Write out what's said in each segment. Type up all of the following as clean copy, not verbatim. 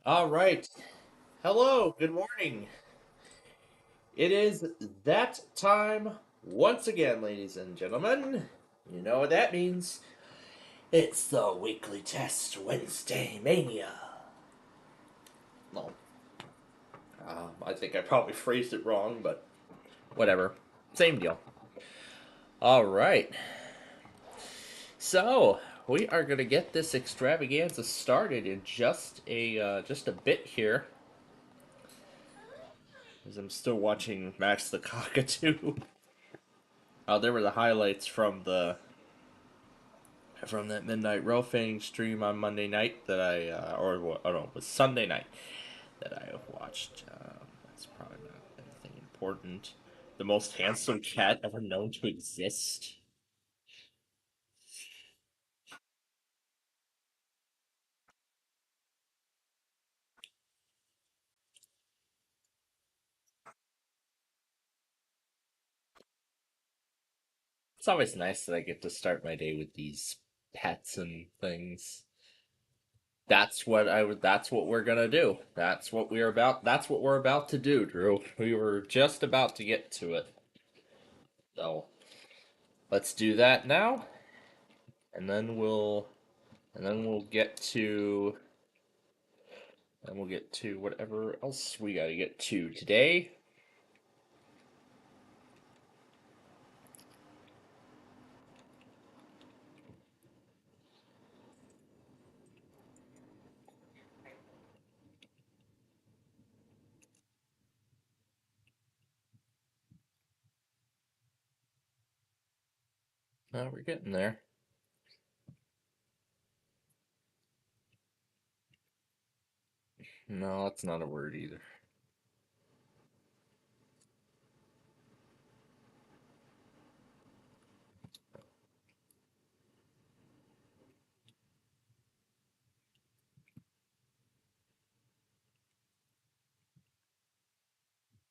All right. Hello. Good morning. It is that time once again, ladies and gentlemen. You know what that means. It's the weekly test Wednesday mania. No, I think I probably phrased it wrong, but whatever. Same deal. All right. So we are gonna get this extravaganza started in just a bit here, as I'm still watching Max the Cockatoo. There were the highlights from that Midnight Rofing stream on Monday night that oh no, it was Sunday night that I watched. That's probably not anything important. The most handsome cat ever known to exist. It's always nice that I get to start my day with these pets and things. That's what we're gonna do. That's what we're about to do, Drew. We were just about to get to it. So let's do that now, and then we'll get to whatever else we gotta get to today. We're getting there. No, that's not a word either.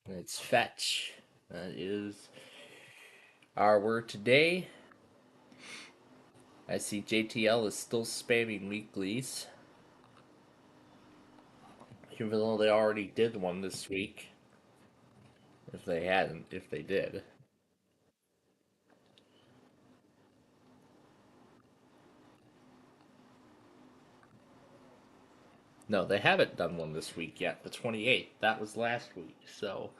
It's fetch. That is our word today. I see JTL is still spamming weeklies, even though they already did one this week. If they did. No, they haven't done one this week yet. The 28th. That was last week. So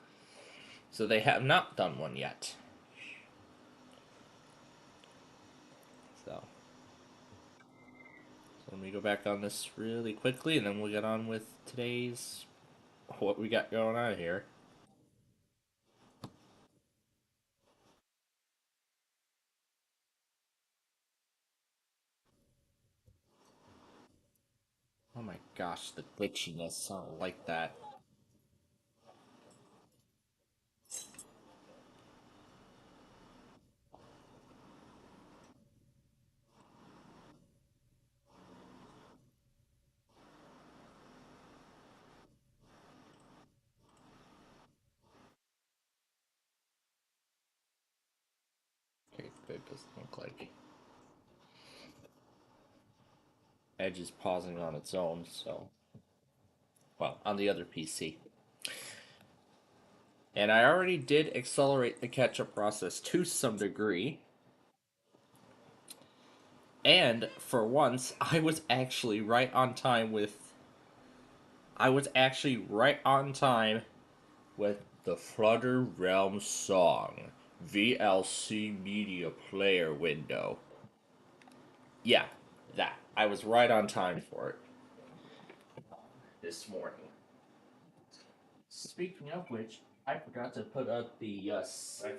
they have not done one yet. So let me go back on this really quickly, and then we'll get on with today's what we got going on here. Oh my gosh, the glitchiness. I don't like that. Okay, it doesn't look like Edge is pausing on its own, so. Well, on the other PC. And I already did accelerate the catch up process to some degree. And for once, I was actually right on time with the Flutter Realm song VLC Media Player window. Yeah, that. I was right on time for it this morning. Speaking of which, I forgot to put up I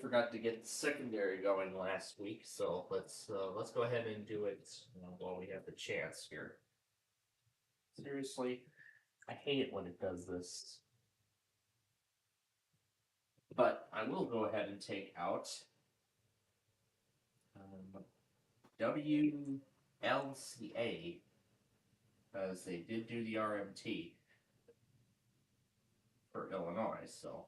forgot to get secondary going last week, so let's go ahead and do it while we have the chance here. Seriously, I hate it when it does this. But I will go ahead and take out WLCA, as they did do the RMT for Illinois, so.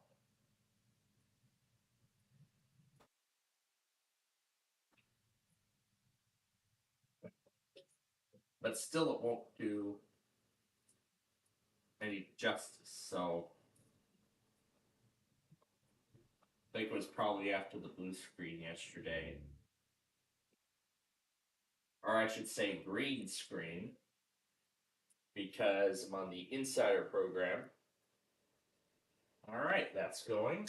But still, it won't do. any justice. So I think it was probably after the blue screen yesterday, or I should say green screen, because I'm on the insider program. All right, that's going.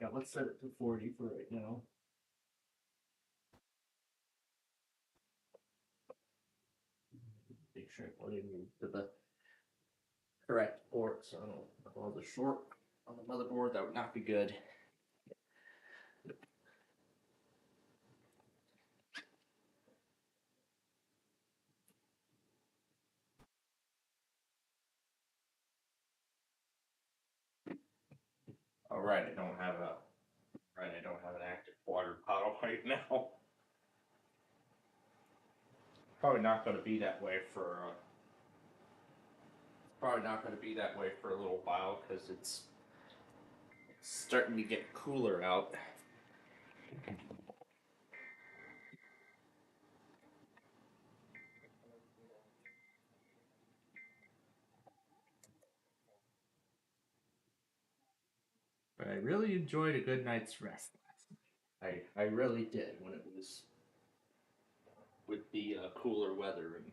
Yeah, let's set it to 40 for right now. Make sure I move to the correct port so I don't cause a short on the motherboard. That would not be good. All right, I don't have an active water bottle right now. Probably not going to be that way for a little while because it's starting to get cooler out. But I really enjoyed a good night's rest last night. I really did when it was with the cooler weather and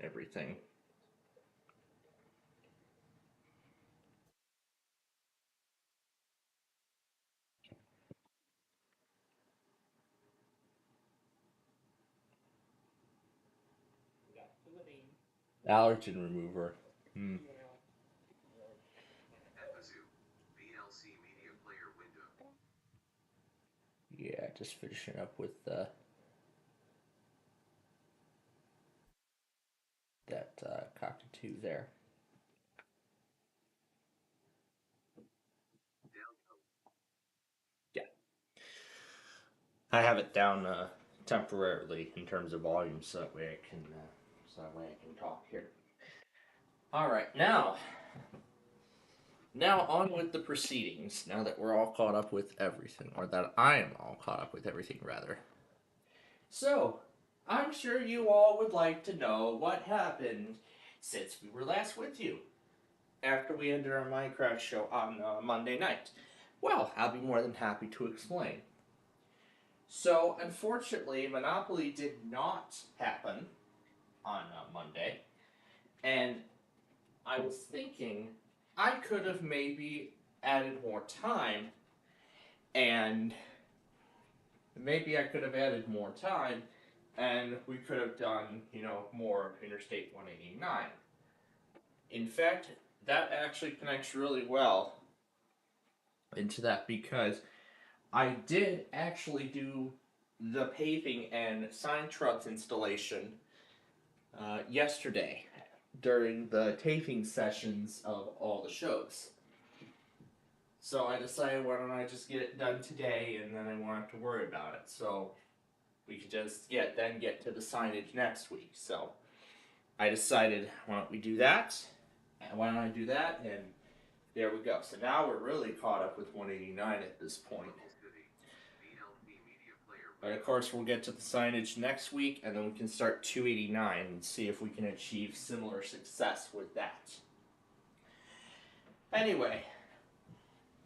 everything. Allergen remover. Hmm. Yeah, just finishing up with that cockatoo there. Yeah, I have it down temporarily in terms of volume, so that way I can talk here. All right, now on with the proceedings. Now that we're all caught up with everything, or that I am all caught up with everything, rather. So, I'm sure you all would like to know what happened since we were last with you after we ended our Minecraft show on Monday night. Well, I'll be more than happy to explain. So, unfortunately, Monopoly did not happen on Monday, and I was thinking I could have maybe added more time, and and we could have done, more Interstate 189. In fact, that actually connects really well into that because I did actually do the paving and sign trucks installation yesterday during the taping sessions of all the shows. So I decided, why don't I just get it done today, and then I won't have to worry about it. So we could just get to the signage next week. So I decided, why don't we do that? And why don't I do that? And there we go. So now we're really caught up with 189 at this point. But of course, we'll get to the signage next week, and then we can start 289 and see if we can achieve similar success with that. Anyway,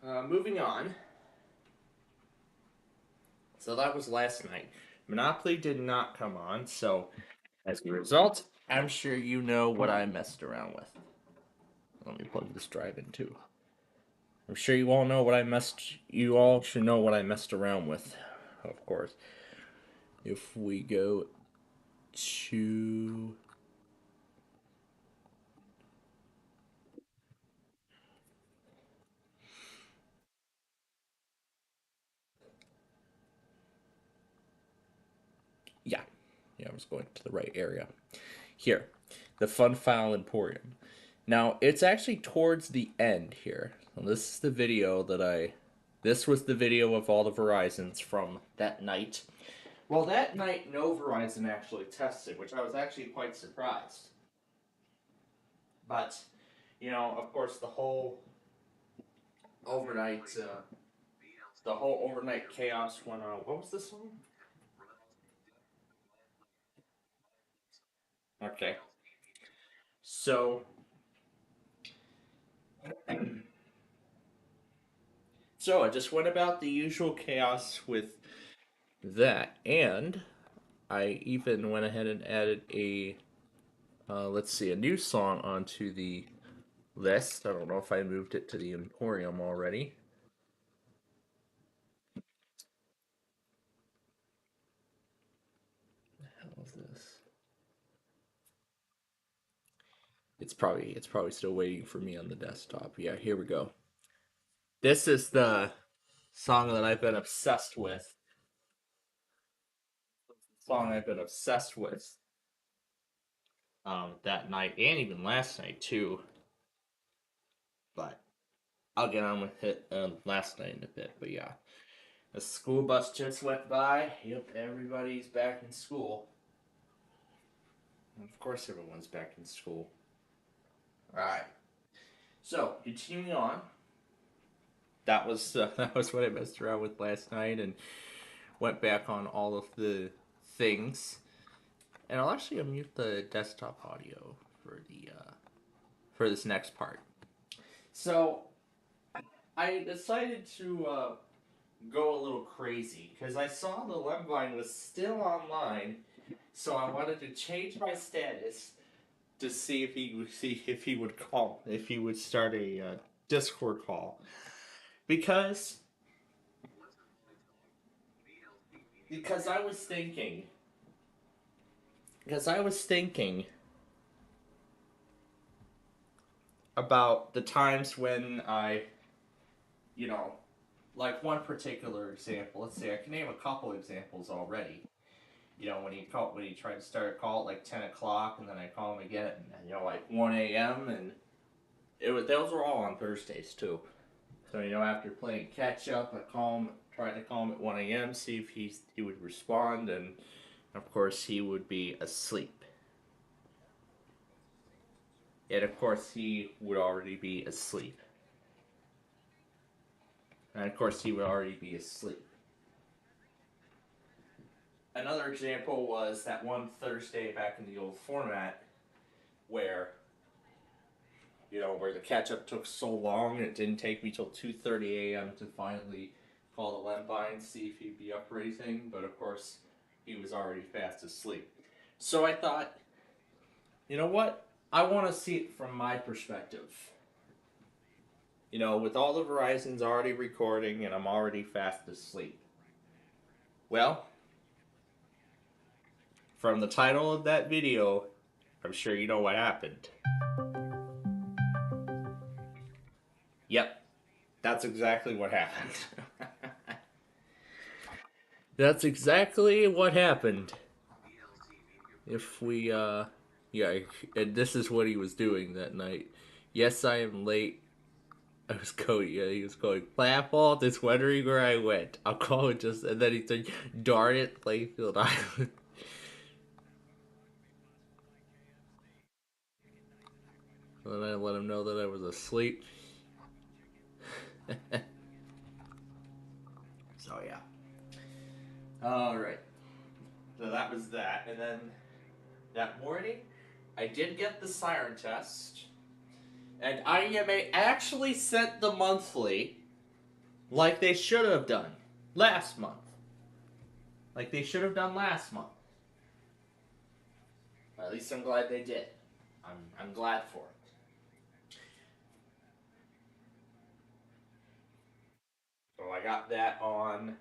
moving on. So that was last night. Monopoly did not come on, so as a result, I'm sure you know what I messed around with. Let me plug this drive in too. I'm sure you all know what I messed. You all should know what I messed around with, of course. If we go to yeah, I was going to the right area. Here, the Fun File Emporium. Now it's actually towards the end here. So this is the video that I. This was the video of all the Verizons from that night. Well, that night, no Verizon actually tested, which I was actually quite surprised. But, of course, overnight, the whole overnight chaos went on. What was this one? Okay. So, so I just went about the usual chaos with that, and I even went ahead and added a, let's see, a new song onto the list. I don't know if I moved it to the Emporium already. What the hell is this? It's probably still waiting for me on the desktop. Yeah, here we go. This is the song that I've been obsessed with. Song I've been obsessed with that night and even last night too. But I'll get on with it last night in a bit. But yeah, the school bus just went by. Yep, everybody's back in school. Of course, everyone's back in school. All right. So continuing on, that was what I messed around with last night and went back on all of the things. And I'll actually unmute the desktop audio for the for this next part. So I decided to go a little crazy because I saw the Lemvine was still online, so I wanted to change my status to see if he would call, if he would start a Discord call, because because I was thinking because I was thinking about the times when I, you know, like one particular example. Let's say I can name a couple examples already. When he tried to start a call at like 10 o'clock, and then I call him again at like 1 a.m. and it was those were all on Thursdays too. So after playing catch up, tried to call him at 1 a.m. see if he would respond, and of course he would be asleep. And of course he would already be asleep. And of course he would already be asleep. Another example was that one Thursday back in the old format where where the catch up took so long, and it didn't take me till 2:30 a.m. to finally call the Lembi and see if he'd be up or anything. But of course, he was already fast asleep. So I thought, you know what? I want to see it from my perspective. With all the Verizons already recording and I'm already fast asleep. Well, from the title of that video, I'm sure you know what happened. Yep, that's exactly what happened. That's exactly what happened. If we, yeah, and this is what he was doing that night. Yes, I am late. I was going, yeah, he was going, Plat Fault is wondering where I went. I'll call it just, and then he said, darn it, Playfield Island. And then I let him know that I was asleep. So, yeah. Alright. So that was that. And then that morning, I did get the siren test. And IEMA actually sent the monthly like they should have done last month. Like they should have done last month. At least I'm glad they did. I'm glad for it. So I got that on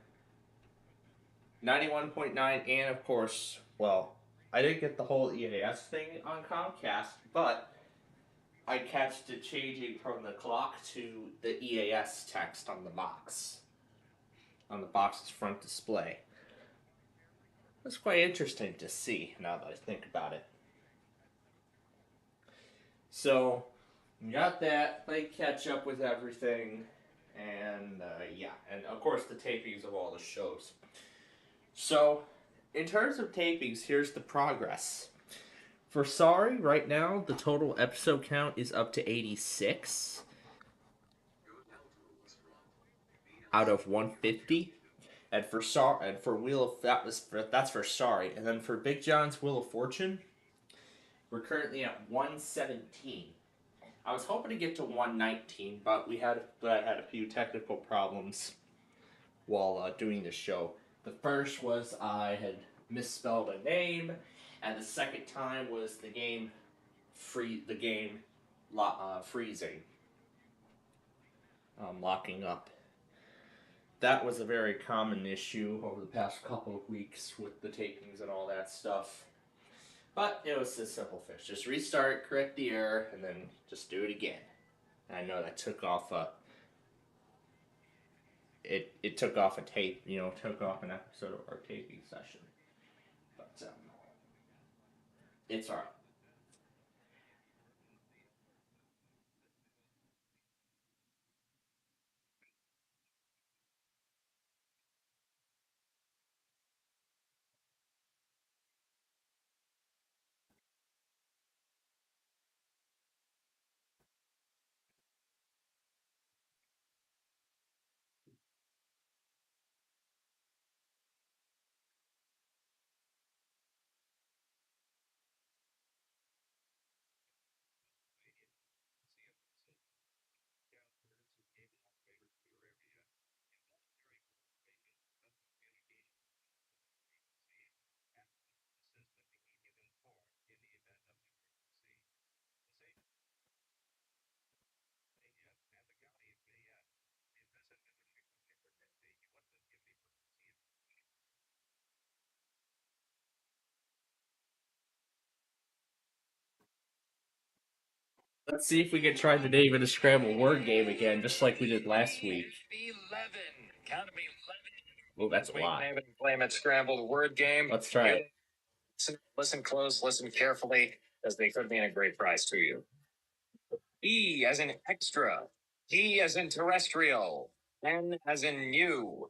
91.9, and of course, well, I didn't get the whole EAS thing on Comcast, but I catched it changing from the clock to the EAS text on the box's front display. It's quite interesting to see now that I think about it. So, got that, played catch up with everything, and yeah, and of course the tapings of all the shows. So, in terms of tapings, here's the progress. For Sorry, right now, the total episode count is up to 86 out of 150. And for Wheel of that's for Sorry, and then for Big John's Wheel of Fortune, We're currently at 117. I was hoping to get to 119, but I had a few technical problems while doing the show. The first was I had misspelled a name, and the second time was the game freezing, locking up. That was a very common issue over the past couple of weeks with the takings and all that stuff. But it was a simple fix. Just restart, correct the error, and then just do it again. And I know that took off it took off a tape, took off an episode of our taping session. But it's alright. Let's see if we can try the David Scramble word game again, just like we did last week. 11. Count me 11. Oh, that's a lot. Name it and claim it scrambled word game. Let's try it. Listen close, listen carefully, as they could mean a great prize to you. E as in extra. T as in terrestrial. N as in new.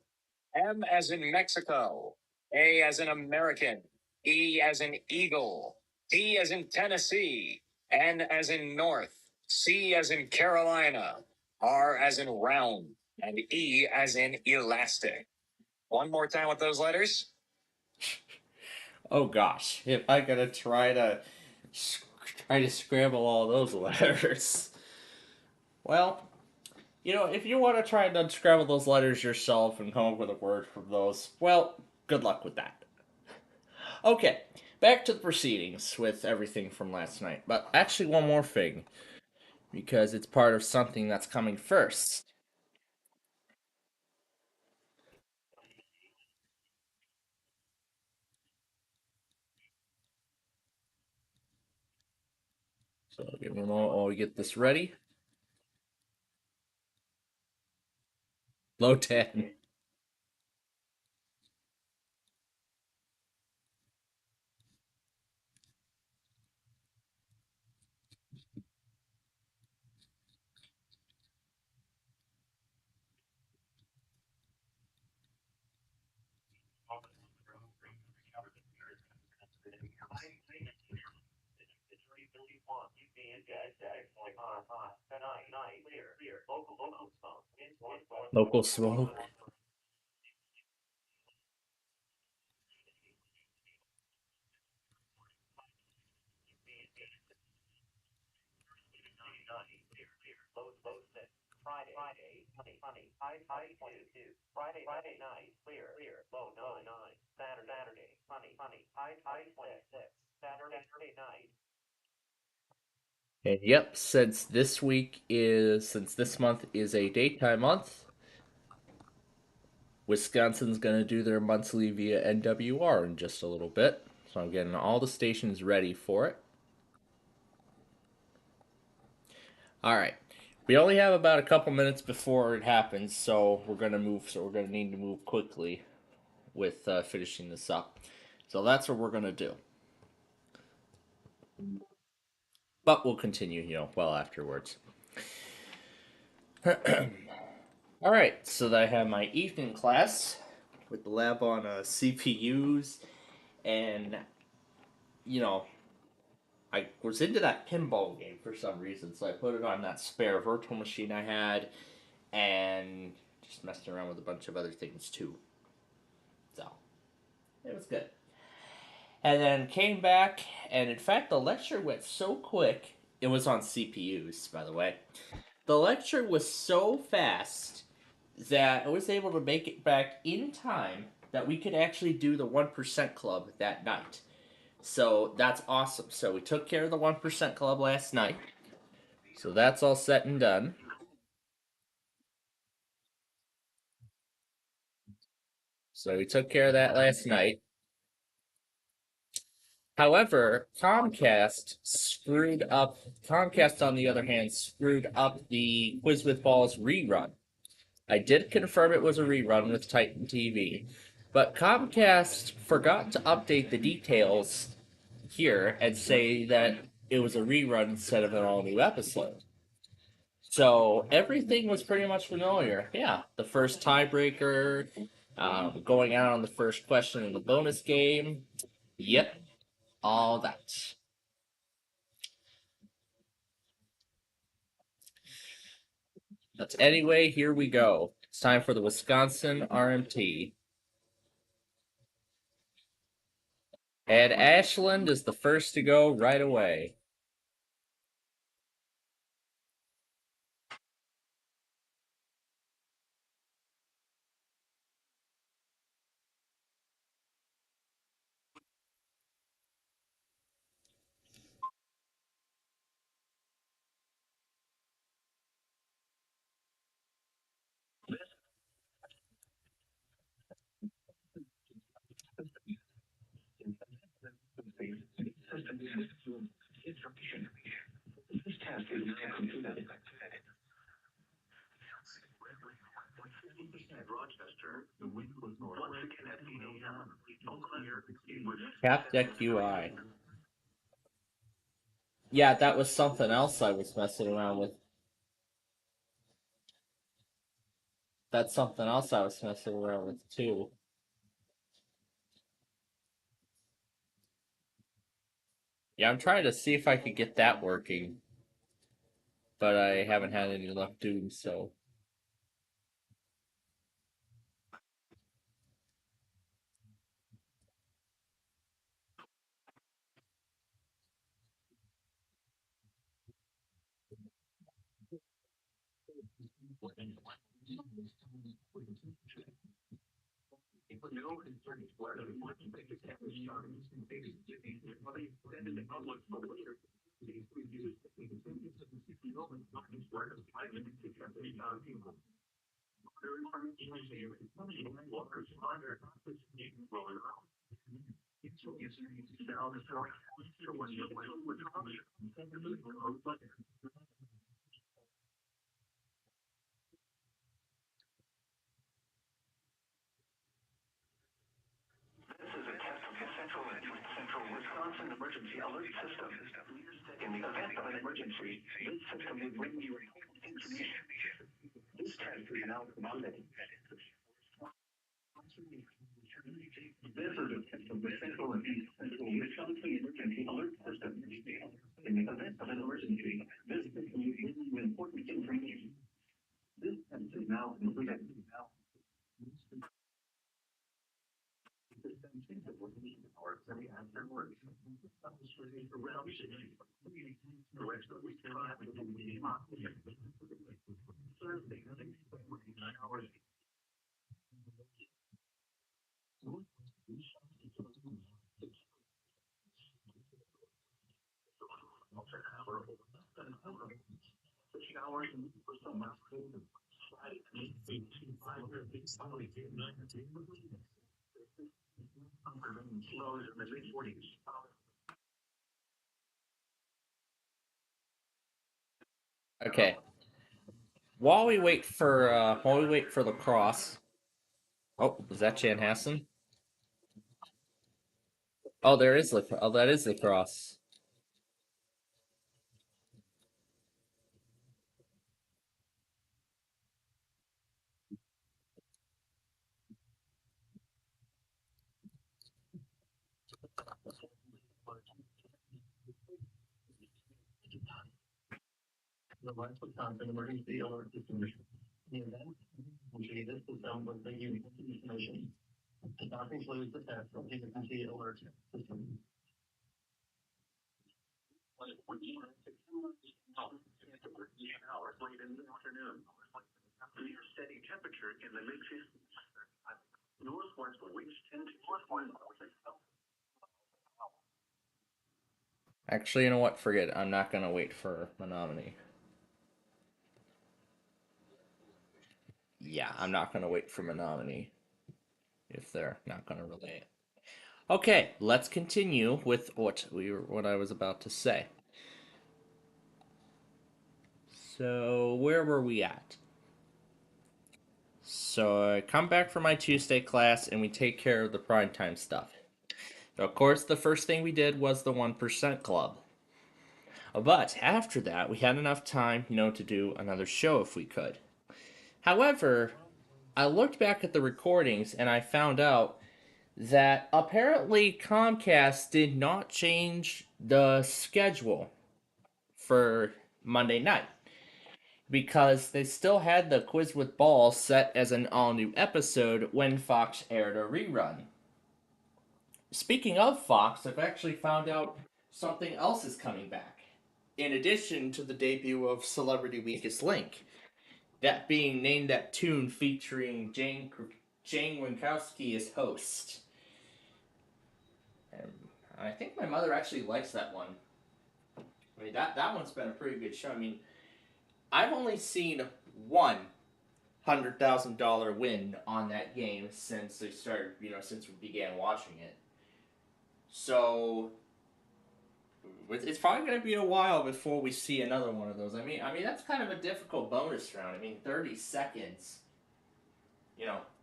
M as in Mexico. A as in American. E as in eagle. T as in Tennessee. N as in North. C as in Carolina. R as in round. And E as in elastic. One more time with those letters. Oh gosh, if I gotta try to scramble all those letters. Well, if you want to try and unscramble those letters yourself and come up with a word from those, well, good luck with that. Okay, back to the proceedings with everything from last night. But actually, one more thing, because it's part of something that's coming first. So give me a moment while we get this ready. Low 10. Local smoke. And yep, since this month is a daytime month, Wisconsin's gonna do their monthly via NWR in just a little bit. So I'm getting all the stations ready for it. All right. We only have about a couple minutes before it happens, so we're gonna move. So we're gonna need to move quickly with finishing this up. So that's what we're gonna do. But we'll continue, well afterwards. All right. So I have my evening class with the lab on CPUs, and you know, I was into that pinball game for some reason, so I put it on that spare virtual machine I had, and just messed around with a bunch of other things too. So it was good. And then came back, and in fact, the lecture went so quick. It was on CPUs, by the way. The lecture was so fast that I was able to make it back in time that we could actually do the 1% Club that night. So that's awesome. So we took care of the 1% Club last night. So that's all set and done. So we took care of that last night. However, Comcast, on the other hand, screwed up the Quiz with Balls rerun. I did confirm it was a rerun with Titan TV, but Comcast forgot to update the details here and say that it was a rerun instead of an all new episode. So everything was pretty much familiar. Yeah, the first tiebreaker, going out on the first question in the bonus game. Yep, all that. But anyway, here we go. It's time for the Wisconsin RMT. And Ashland is the first to go right away. CapDeck UI. Yeah, that was something else I was messing around with. That's something else I was messing around with too. Yeah, I'm trying to see if I could get that working, but I haven't had any luck doing so. Okay. While we wait for lacrosse. Oh, was that Chanhassen? Oh, that is lacrosse. Actually, you know what? Forget it. I'm not gonna wait for Menominee. Yeah, I'm not gonna wait for Menominee if they're not gonna relay it. Okay, let's continue with what I was about to say. So where were we at? So I come back from my Tuesday class and we take care of the prime time stuff. Of course, the first thing we did was the 1% Club. But after that, we had enough time, to do another show if we could. However, I looked back at the recordings and I found out that apparently Comcast did not change the schedule for Monday night because they still had the Quiz with Balls set as an all new episode when Fox aired a rerun. Speaking of Fox, I've actually found out something else is coming back. In addition to the debut of Celebrity Weakest Link, that being Name That Tune featuring Jane Winkowski as host. And I think my mother actually likes that one. I mean, that one's been a pretty good show. I mean, I've only seen one $100,000 win on that game since they started, since we began watching it. So it's probably going to be a while before we see another one of those. I mean that's kind of a difficult bonus round. I mean, 30 seconds.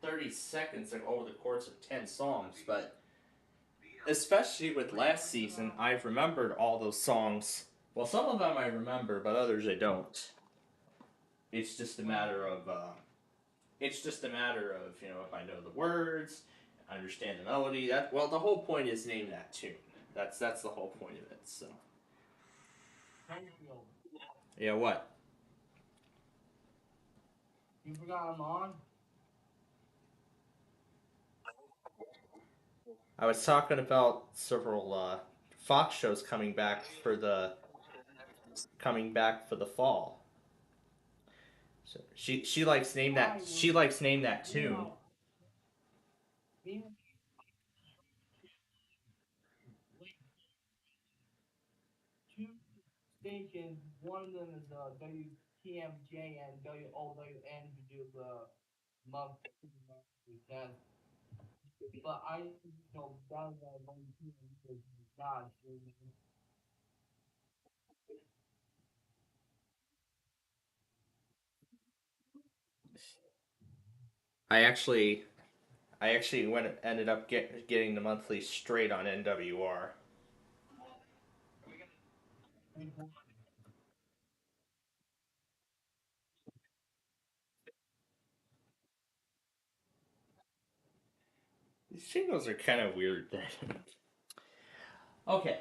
30 seconds over the course of 10 songs, but especially with last season, I've remembered all those songs. Well, some of them I remember, but others I don't. It's just a matter of if I know the words, understand the melody. The whole point is name that tune. That's the whole point of it. So yeah, what? You forgot I'm on. I was talking about several Fox shows coming back for the fall. So she likes name that tune. Two stations. One of them is WTMJ and WOWN who do the monthly test. But I know better than one team is not. I actually I actually ended up getting the monthly straight on NWR. These jingles are kind of weird. Okay,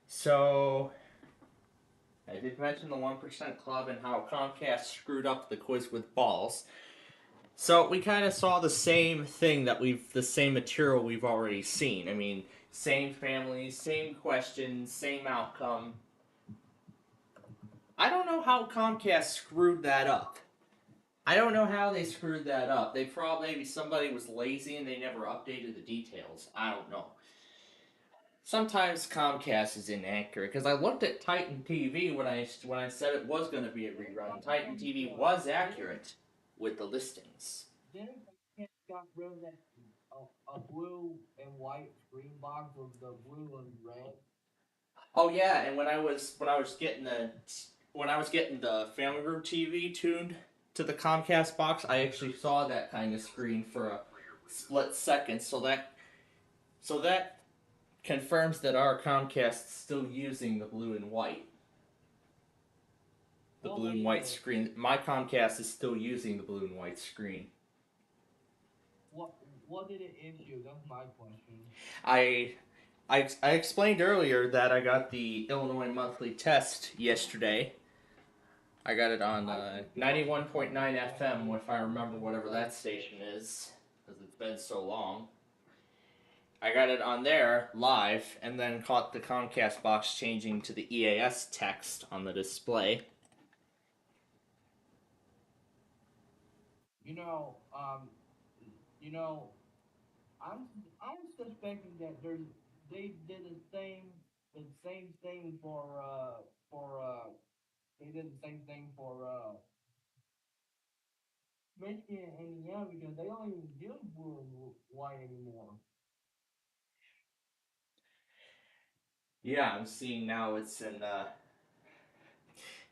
so I did mention the 1% Club and how Comcast screwed up the Quiz with Balls. So we kind of saw the same thing the same material we've already seen. I mean, same families, same questions, same outcome. I don't know how Comcast screwed that up. I don't know how they screwed that up. They probably maybe somebody was lazy and they never updated the details. I don't know. Sometimes Comcast is inaccurate because I looked at Titan TV when I said it was going to be a rerun. Titan TV was accurate with the listings. Then got rid of that a blue and white screen box with the blue and red. Oh yeah, and when I was getting the Family Room TV tuned to the Comcast box, I actually saw that kind of screen for a split second. So that confirms that our Comcast is still using the blue and white. The blue and white screen. My Comcast is still using the blue and white screen. What what did it issue? That's my question. I I explained earlier that I got the Illinois Monthly Test yesterday. I got it on 91.9 FM, if I remember whatever that station is, because it's been so long. I got it on there live, and then caught the Comcast box changing to the EAS text on the display. You know, you know, I'm I'm suspecting that they did the same thing for they did the same thing for Michigan and Indiana because they don't even do blue and white anymore. Yeah, I'm seeing now it's in.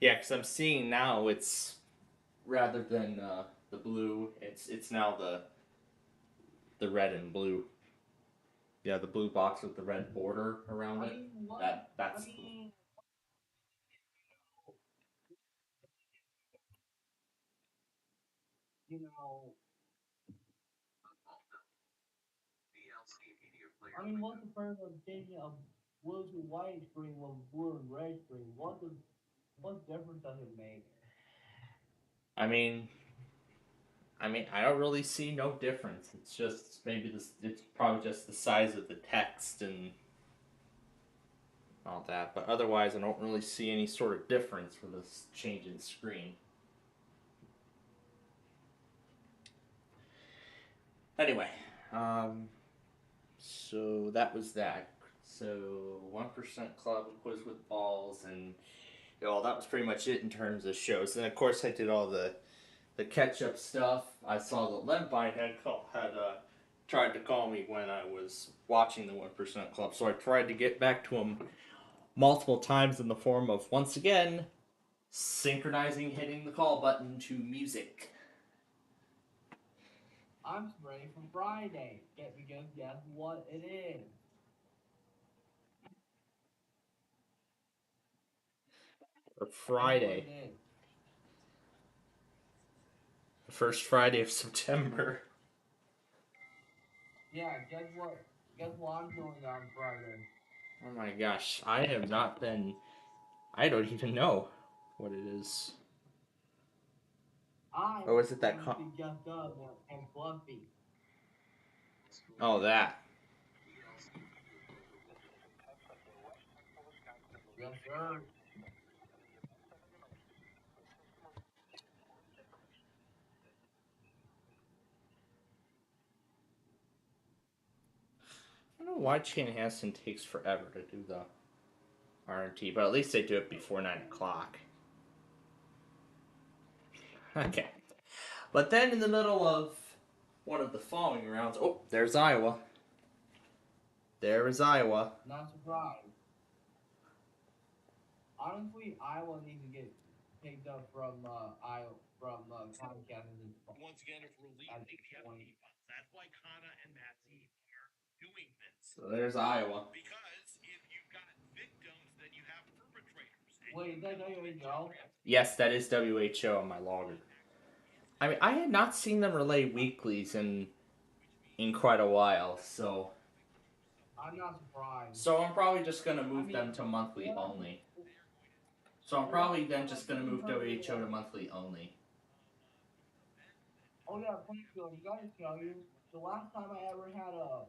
Yeah, because I'm seeing now it's rather than the blue, it's now the red and blue. Yeah, the blue box with the red border around I it. mean, what? That I that's mean, you know, I mean, what's the purpose of changing a blue to white screen with blue and red screen? What difference does it make? I mean, I don't really see no difference. It's just maybe this. It's probably just the size of the text and all that. But otherwise, I don't really see any sort of difference for this change in screen. Anyway, um, so that was that. So 1% Club quiz with balls, and well, that was pretty much it in terms of shows. And of course, I did all the catch up stuff. I saw that Levine had tried to call me when I was watching the 1% Club, so I tried to get back to him multiple times in the form of once again synchronizing hitting the call button to music. I'm ready for Friday. Get because guess what it is? Or Guess what Friday, it is? the first Friday of September. Yeah, guess what? Guess what I'm doing on Friday? Oh my gosh, I have not been. I don't even know what it is. I Oh, is am it that? going to see Jeff Dub and Fluffy. Oh, that. Yes, sir. I don't know why Chanhassen takes forever to do the RNT, but at least they do it before 9 o'clock. Okay. But then in the middle of one of the following rounds, oh, there's Iowa. There is Iowa. Not surprised. Honestly, Iowa needs to get picked up from Iowa from Comcast at this point. So there's Iowa. Wait, is that WHO? Yes, that is WHO on my logger. I mean, I had not seen them relay weeklies in quite a while, I'm not surprised. so I'm probably just gonna I move them mean, to the monthly last, only. So I'm the last probably then time I just gonna even move heard of WHO to them. monthly only. Oh yeah, Plainfield, you gotta tell you, the last time I ever had a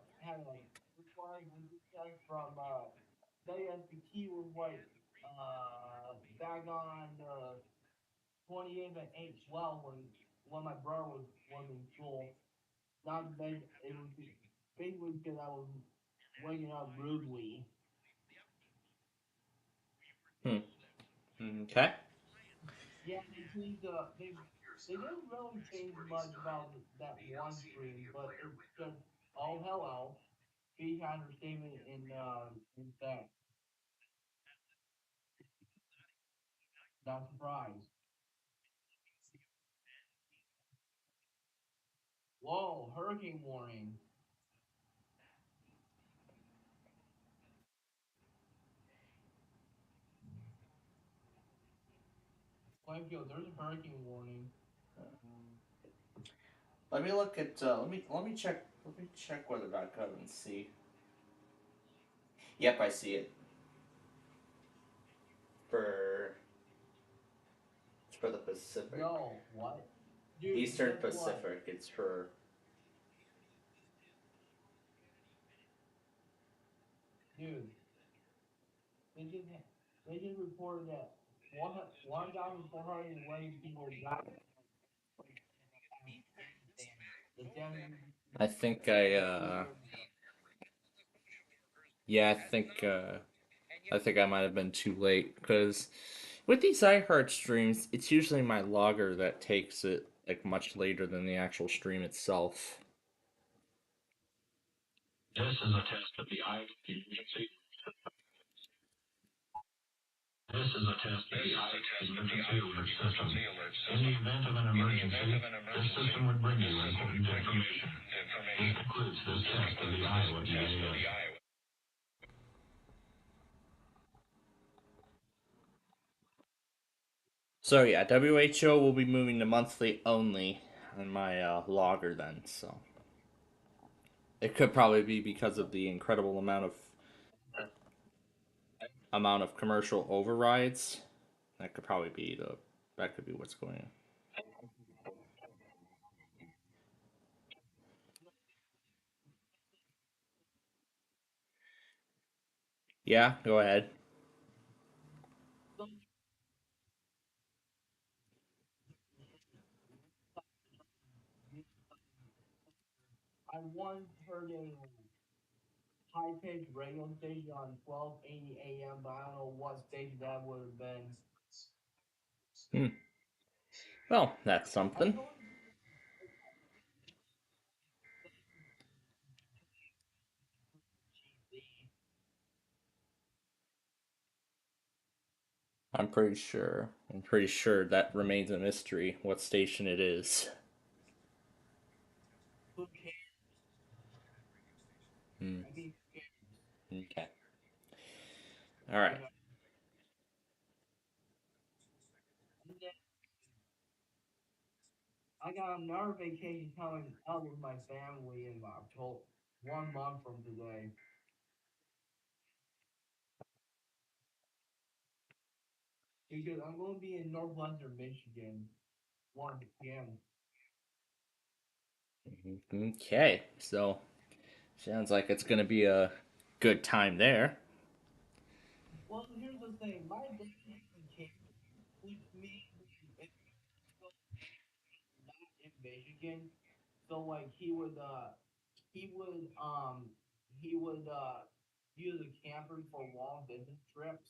required vision test from WSBT was like back on 28th and 8/12 when my brother was in school. Not that it was basically because I was waking up rudely. Hmm. Okay. Yeah, they didn't really change much about that one screen, but it's just oh hello. Speech has her statement in fact. Not surprised. Whoa, hurricane warning. Plainfield, there's a hurricane warning. Let me look at. Let me check. Let me check weather.gov and see. Yep, I see it for it's for the Pacific, Yo, what? Dude, Eastern guess what? Pacific. It's for dude, they just they just reported that 1,411 people died. The damage. I think yeah, I think I might have been too late because with these iHeart streams, it's usually my logger that takes it like much later than the actual stream itself. This is a test of the Iowa emergency. This is a test of the Iowa emergency alert system. In the event of an emergency, this system would bring you important information. This concludes this test of the Iowa EAS. So yeah, WHO will be moving to monthly only on my logger then. So it could probably be because of the incredible amount of commercial overrides. That could probably be what's going on. Yeah, go ahead. I once heard a high pitched radio station on 1280 AM, but I don't know what station that would have been. Well, that's I something. told you I'm pretty sure. I'm pretty sure that remains a mystery what station it is. who cares? Hmm. I mean, Okay. All right. you know, and then I got another vacation coming up with my family in October, 1 month from today. Because I'm going to be in Northwestern Michigan, 1 p.m. Okay. So sounds like it's gonna be a good time there. Well, here's the thing. My dad came with me and not in Michigan, so like he would he would use a camper for long business trips.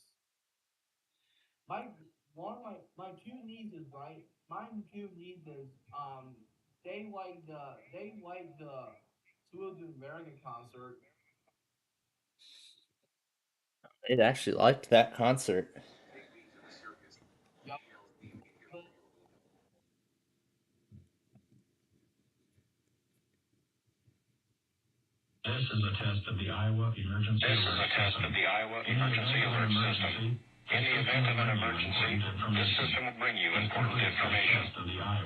My one of my two nieces, right? My two nieces, they like the Smooth America concert. It actually liked that concert. Yup. But This is a test of the Iowa emergency alert system. This is a test of the Iowa emergency alert system. In the event of an emergency, this system will bring you important information.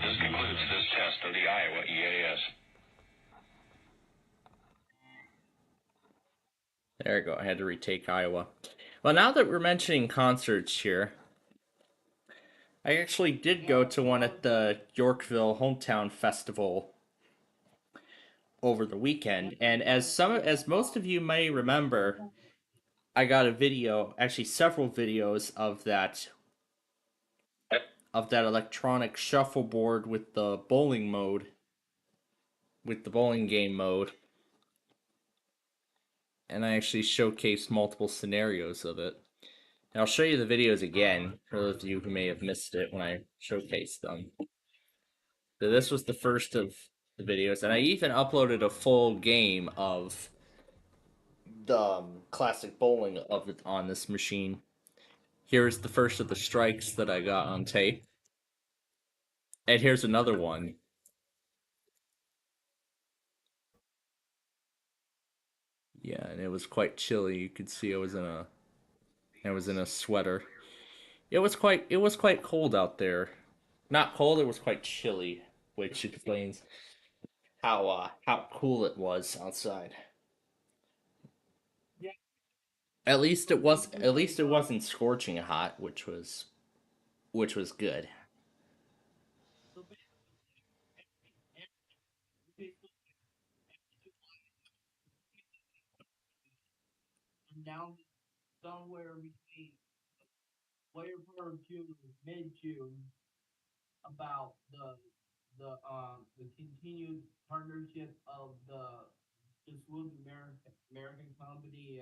This concludes this test of the Iowa EAS. There you go. I had to retake Iowa. Well, now that we're mentioning concerts here, I actually did go to one at the Yorkville Hometown Festival over the weekend, and as most of you may remember, I got a video, actually several videos of that electronic shuffleboard with the bowling mode, with the bowling game mode, and I actually showcased multiple scenarios of it. And I'll show you the videos again for those of you who may have missed it when I showcased them. So this was the first of the videos, and I even uploaded a full game of the classic bowling of it on this machine. Here's the first of the strikes that I got on tape. And here's another one. Yeah, and it was quite chilly. You could see I was in a sweater. It was quite cold out there. Not cold, it was quite chilly, which explains how cool it was outside. yeah, At least it wasn't scorching hot, which was good. so basically, announced somewhere between later part of June, mid June, about the continued partnership of the Swoop American company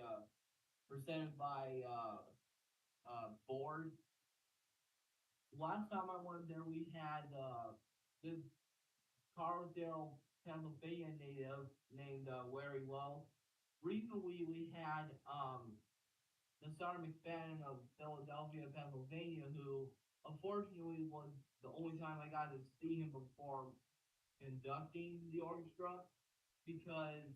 presented by Ford. Last time I went there, we had this Carlsdale, Pennsylvania native named Larry Lowe. Recently, we had the Sarah McFadden of Philadelphia, Pennsylvania, who unfortunately was the only time I got to see him before conducting the orchestra because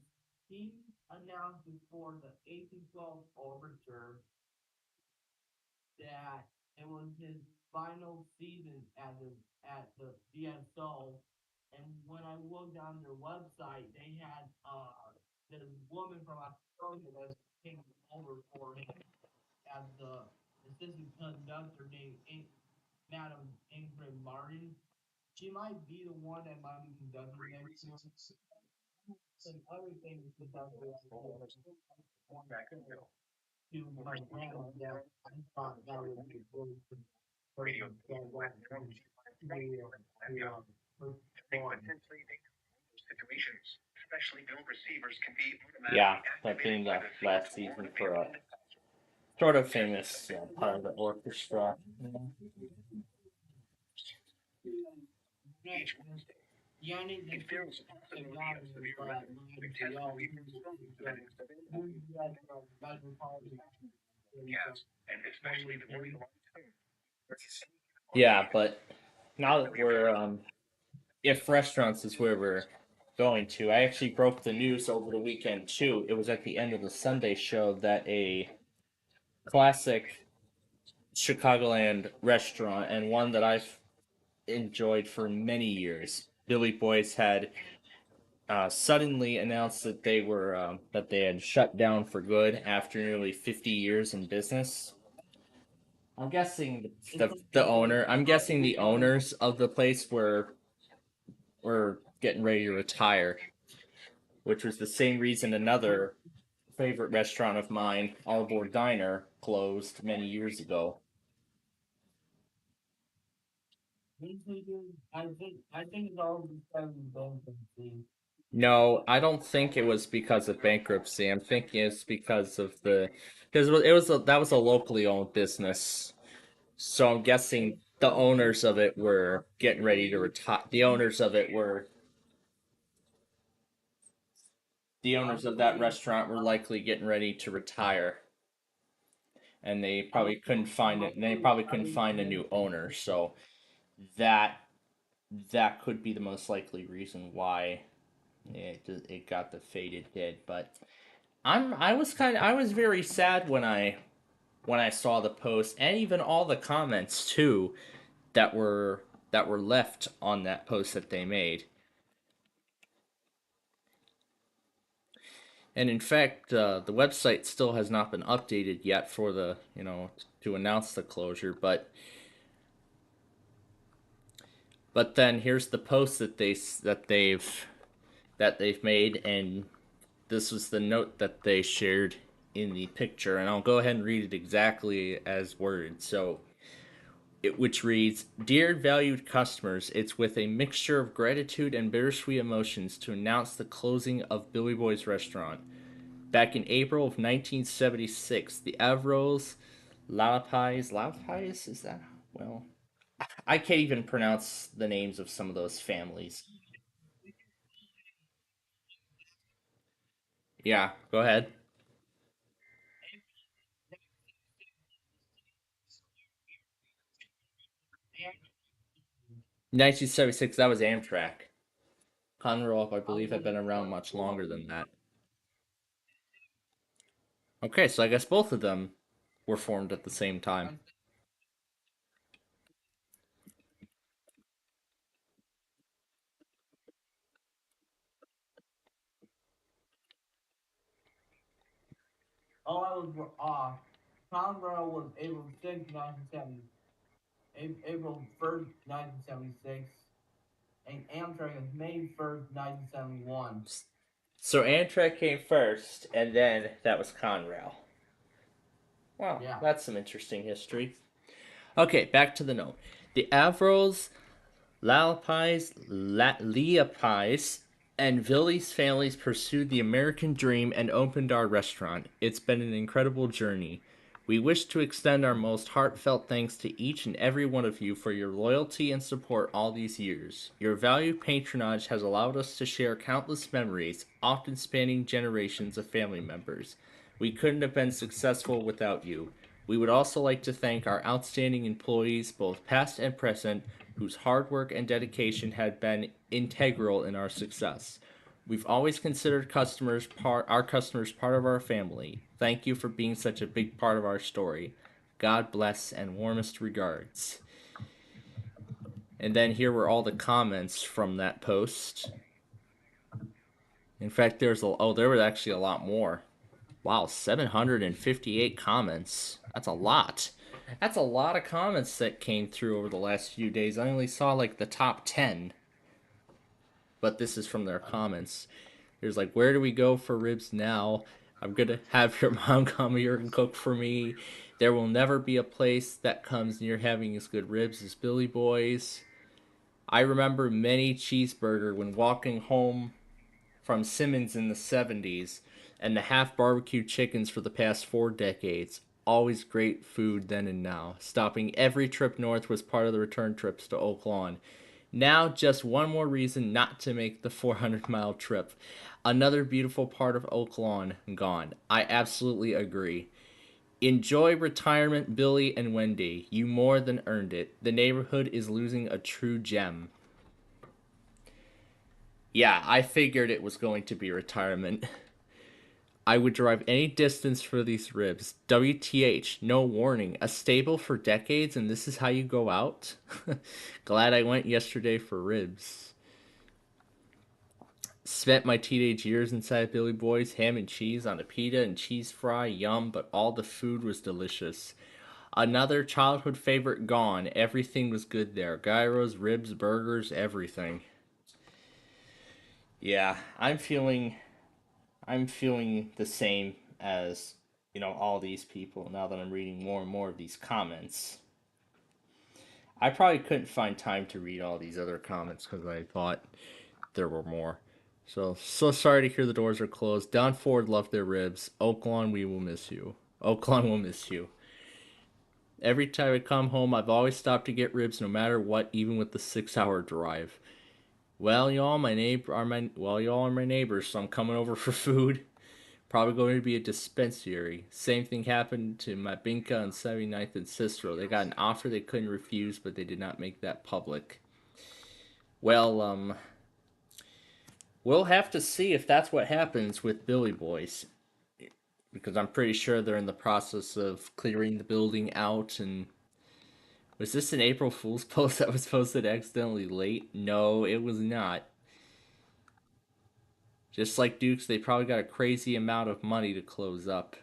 he announced before the 1812 overture that it was his final season at the DSO. And when I looked on their website, they had this woman from Australia that came over for him as the assistant conductor named Madam Ingrid Martin. She might be the one that might be conducting next year. And other things conductor to my grandma that I thought that would be really person that Yeah, that being the last season for a sort of famous part of the orchestra. Yeah, but now that we're if restaurants is where we're going to, I actually broke the news over the weekend too. It was at the end of the Sunday show that a classic Chicagoland restaurant and one that I've enjoyed for many years, Billy Boy's, had suddenly announced that they had shut down for good after nearly 50 years in business. I'm guessing the owner. I'm guessing the owners of the place were getting ready to retire, which was the same reason another favorite restaurant of mine, Arbor Diner, closed many years ago. I think it's all because of bankruptcy. No, I don't think it was because of bankruptcy. I'm thinking it's because of the because that was a locally owned business. So I'm guessing the owners of it were getting ready to retire. The owners of that restaurant were likely getting ready to retire, and they probably couldn't find it. And they probably couldn't find a new owner. So that that could be the most likely reason why it got the fate it did. But I was very sad when I saw the post and even all the comments too that were left on that post that they made. And in fact, the website still has not been updated yet for the to announce the closure. But then here's the post that they've made, and this was the note that they shared in the picture, and I'll go ahead and read it exactly as worded. So which reads, "Dear valued customers, it's with a mixture of gratitude and bittersweet emotions to announce the closing of Billy Boy's restaurant. Back in April of 1976, the Avros Lalapais, is that? Well, I can't even pronounce the names of some of those families. Yeah, go ahead. 1976, that was Amtrak. Conroe, I believe, had been around much longer than that. Okay, so I guess both of them were formed at the same time. Oh, I was off. Conroe was April 6, 1970. April 1st, 1976. And Amtrak is May 1st, 1971. So Amtrak came first, and then that was Conrail. Wow, Yeah. that's some interesting history. Okay, back to the note. The Avros, Leapis, and Villi's families pursued the American dream and opened our restaurant. It's been an incredible journey. We wish to extend our most heartfelt thanks to each and every one of you for your loyalty and support all these years. Your valued patronage has allowed us to share countless memories, often spanning generations of family members. We couldn't have been successful without you. We would also like to thank our outstanding employees, both past and present, whose hard work and dedication had been integral in our success. We've always considered our customers part of our family. Thank you for being such a big part of our story. God bless and warmest regards. And then here were all the comments from that post. In fact, there was actually a lot more. Wow, 758 comments. That's a lot. That's a lot of comments that came through over the last few days. I only saw like the top 10. But this is from their comments. There's like, where do we go for ribs now? I'm gonna have your mom come here and cook for me. There will never be a place that comes near having as good ribs as Billy Boy's. I remember many cheeseburger when walking home from Simmons in the 70s, and the half barbecue chickens for the past 4 decades. Always great food then and now. Stopping every trip north was part of the return trips to Oak Lawn. Now, just one more reason not to make the 400-mile trip. Another beautiful part of Oak Lawn gone. I absolutely agree. Enjoy retirement, Billy and Wendy. You more than earned it. The neighborhood is losing a true gem. Yeah, I figured it was going to be retirement. I would drive any distance for these ribs. WTH, no warning. A stable for decades and this is how you go out? Glad I went yesterday for ribs. Spent my teenage years inside Billy Boy's, ham and cheese on a pita and cheese fry, yum, but all the food was delicious. Another childhood favorite gone. Everything was good there. Gyros, ribs, burgers, everything. Yeah, I'm feeling the same as, all these people now that I'm reading more and more of these comments. I probably couldn't find time to read all these other comments because I thought there were more. So sorry to hear the doors are closed. Don Ford loved their ribs. Oaklawn, we will miss you. Oaklawn will miss you. Every time I come home, I've always stopped to get ribs no matter what, even with the 6-hour drive. Well, y'all are my neighbors, so I'm coming over for food. Probably going to be a dispensary. Same thing happened to Mabinka on 79th and Cicero. They got an offer they couldn't refuse, but they did not make that public. Well, we'll have to see if that's what happens with Billy Boys. Because I'm pretty sure they're in the process of clearing the building out. And was this an April Fool's post that was posted accidentally late? No, it was not. Just like Dukes, they probably got a crazy amount of money to close up.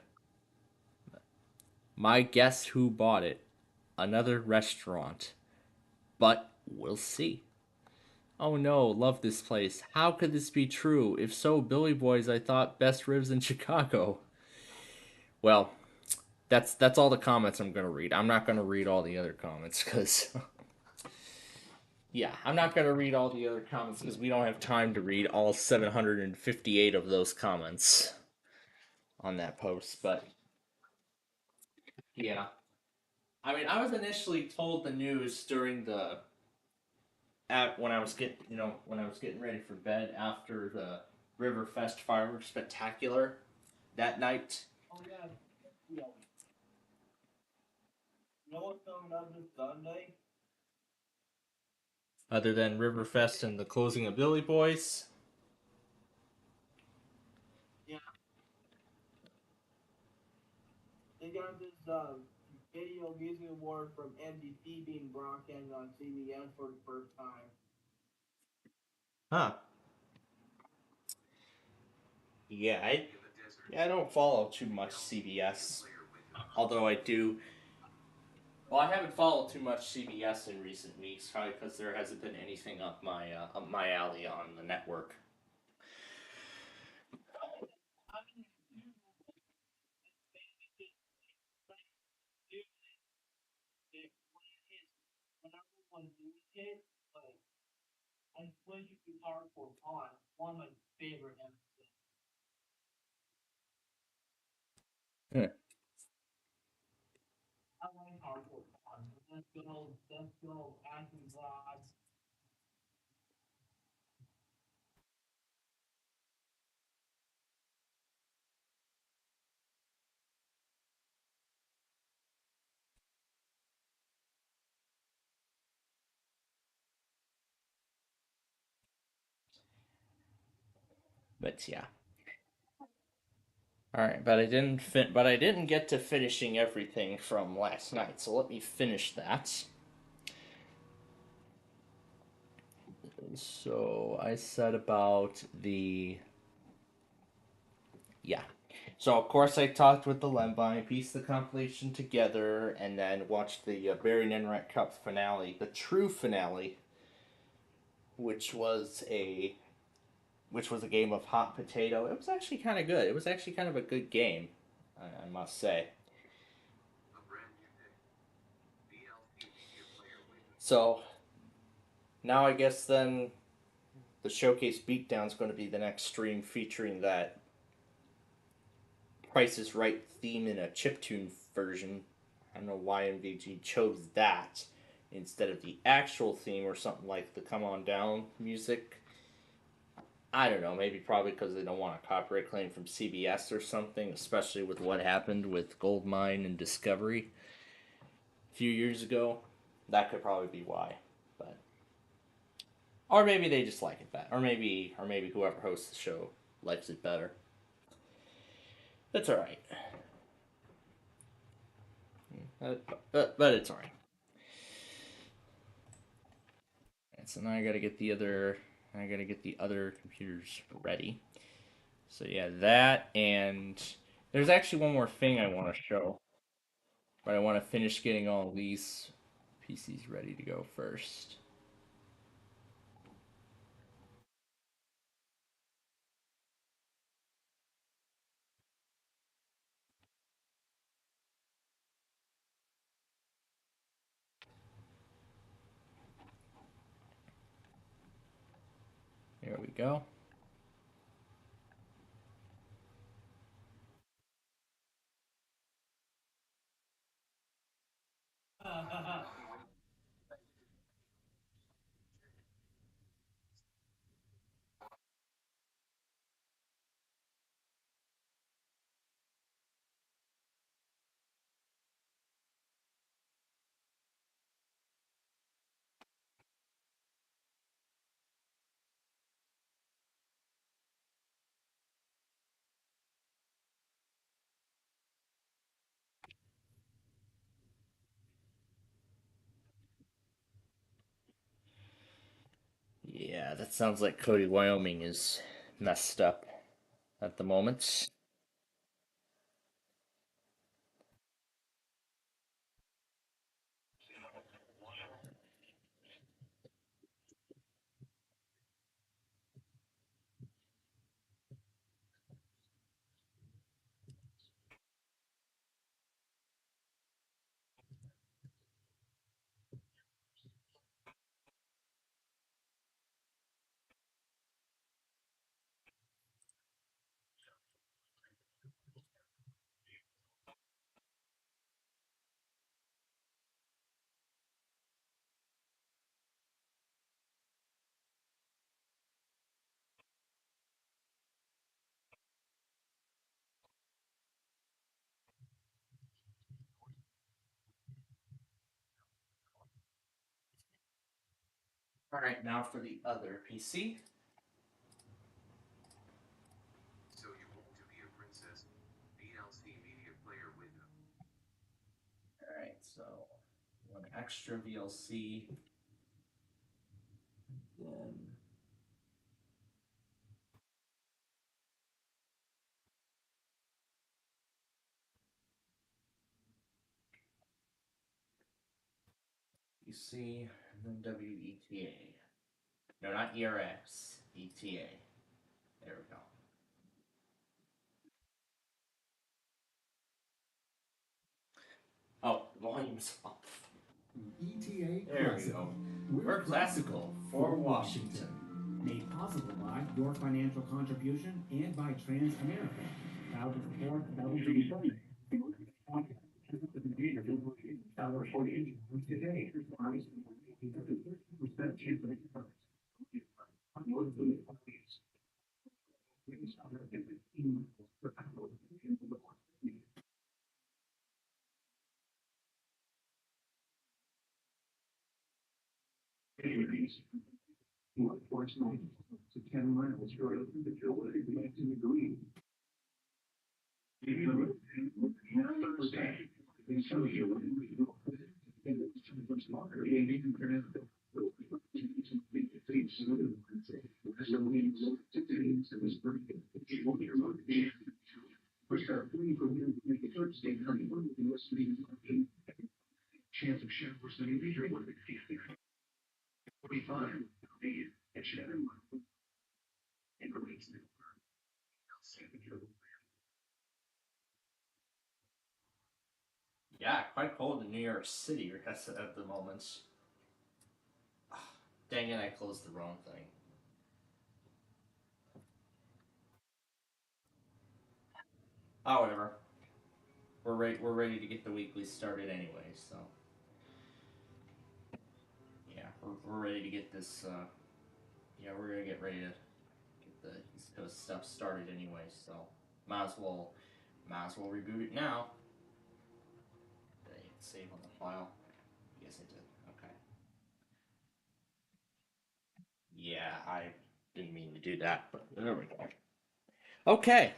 My guess who bought it? Another restaurant. But we'll see. Oh no, love this place. How could this be true? If so, Billy Boys, I thought best ribs in Chicago. Well, that's all the comments I'm gonna read. I'm not gonna read all the other comments because yeah, I'm not gonna read all the other comments because we don't have time to read all 758 of those comments on that post. But yeah, I mean, I was initially told the news during the when I was getting ready for bed after the Riverfest fireworks spectacular that night. Oh yeah. Yeah. You know what's coming up this Sunday? Other than Riverfest and the closing of Billy Boys. Yeah. They got this video music award from MVP being broadcast on CBS for the first time. Huh. Yeah, I don't follow too much CBS. Although I do. Well, I haven't followed too much CBS in recent weeks, probably because there hasn't been anything up my alley on the network. hit, like, I wish it was hardcore pawn. One of my favorite episodes. I like hardcore pawn. Let's go, Acting Gods. But yeah. All right, but I didn't get to finishing everything from last night. So let me finish that. So I said about the yeah. So of course I talked with the Lembine, pieced the compilation together, and then watched the Barry Nenrat Cup finale, the true finale, which was a game of hot potato. It was actually kind of good. It was actually kind of a good game, I must say. So now I guess then the showcase beatdown is going to be the next stream featuring that Price is Right theme in a chiptune version. I don't know why MVG chose that instead of the actual theme or something like the Come On Down music. I don't know, maybe probably because they don't want a copyright claim from CBS or something, especially with what happened with Goldmine and Discovery a few years ago. That could probably be why. But or maybe they just like it better. Or maybe whoever hosts the show likes it better. That's alright. But it's alright. And so now I gotta get the other computers ready. So yeah, that and there's actually one more thing I want to show, but I want to finish getting all these PCs ready to go first. There we go. Yeah, that sounds like Cody Wyoming is messed up at the moment. All right, now for the other PC. All right, so one extra VLC, then PC, and then WETA. No, not ERX, ETA. There we go. Oh, volume's off. ETA There we go. We're classical for Washington. Made possible by your financial contribution and by Trans-America. Proud to support WWW. Yeah, quite cold in New York City at the moment. Dang it, I closed the wrong thing. Oh, whatever. We're ready to get the weekly started anyway, so yeah, we're ready to get this. Yeah, we're gonna get ready to get the East Coast stuff started anyway, so might as well reboot it now. Did I hit save on the file? Yes, I did. Okay. Yeah, I didn't mean to do that, but there we go. Okay.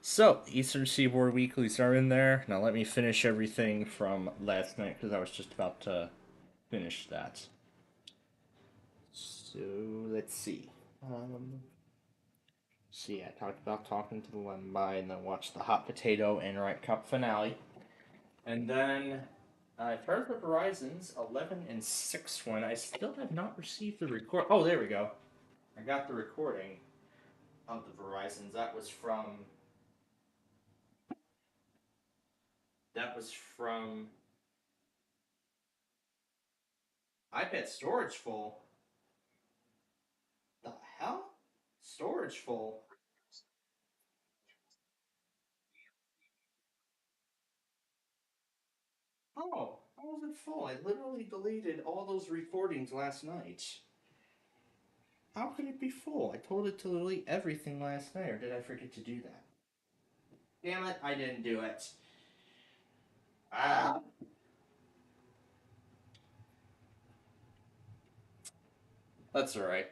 So, Eastern Seaboard Weeklies are in there. Now let me finish everything from last night because I was just about to finish that. So, let's see. I talked about talking to the Lembi and then watched the Hot Potato and Right Cup finale. And then I've heard the Verizon's 11 and 6 one. I still have not received the record. Oh, there we go. I got the recording of the Verizon's. That was from iPad storage full. The hell? Storage full? Oh, how was it full? I literally deleted all those recordings last night. How could it be full? I told it to delete everything last night, or did I forget to do that? Damn it, I didn't do it. Ah. That's alright.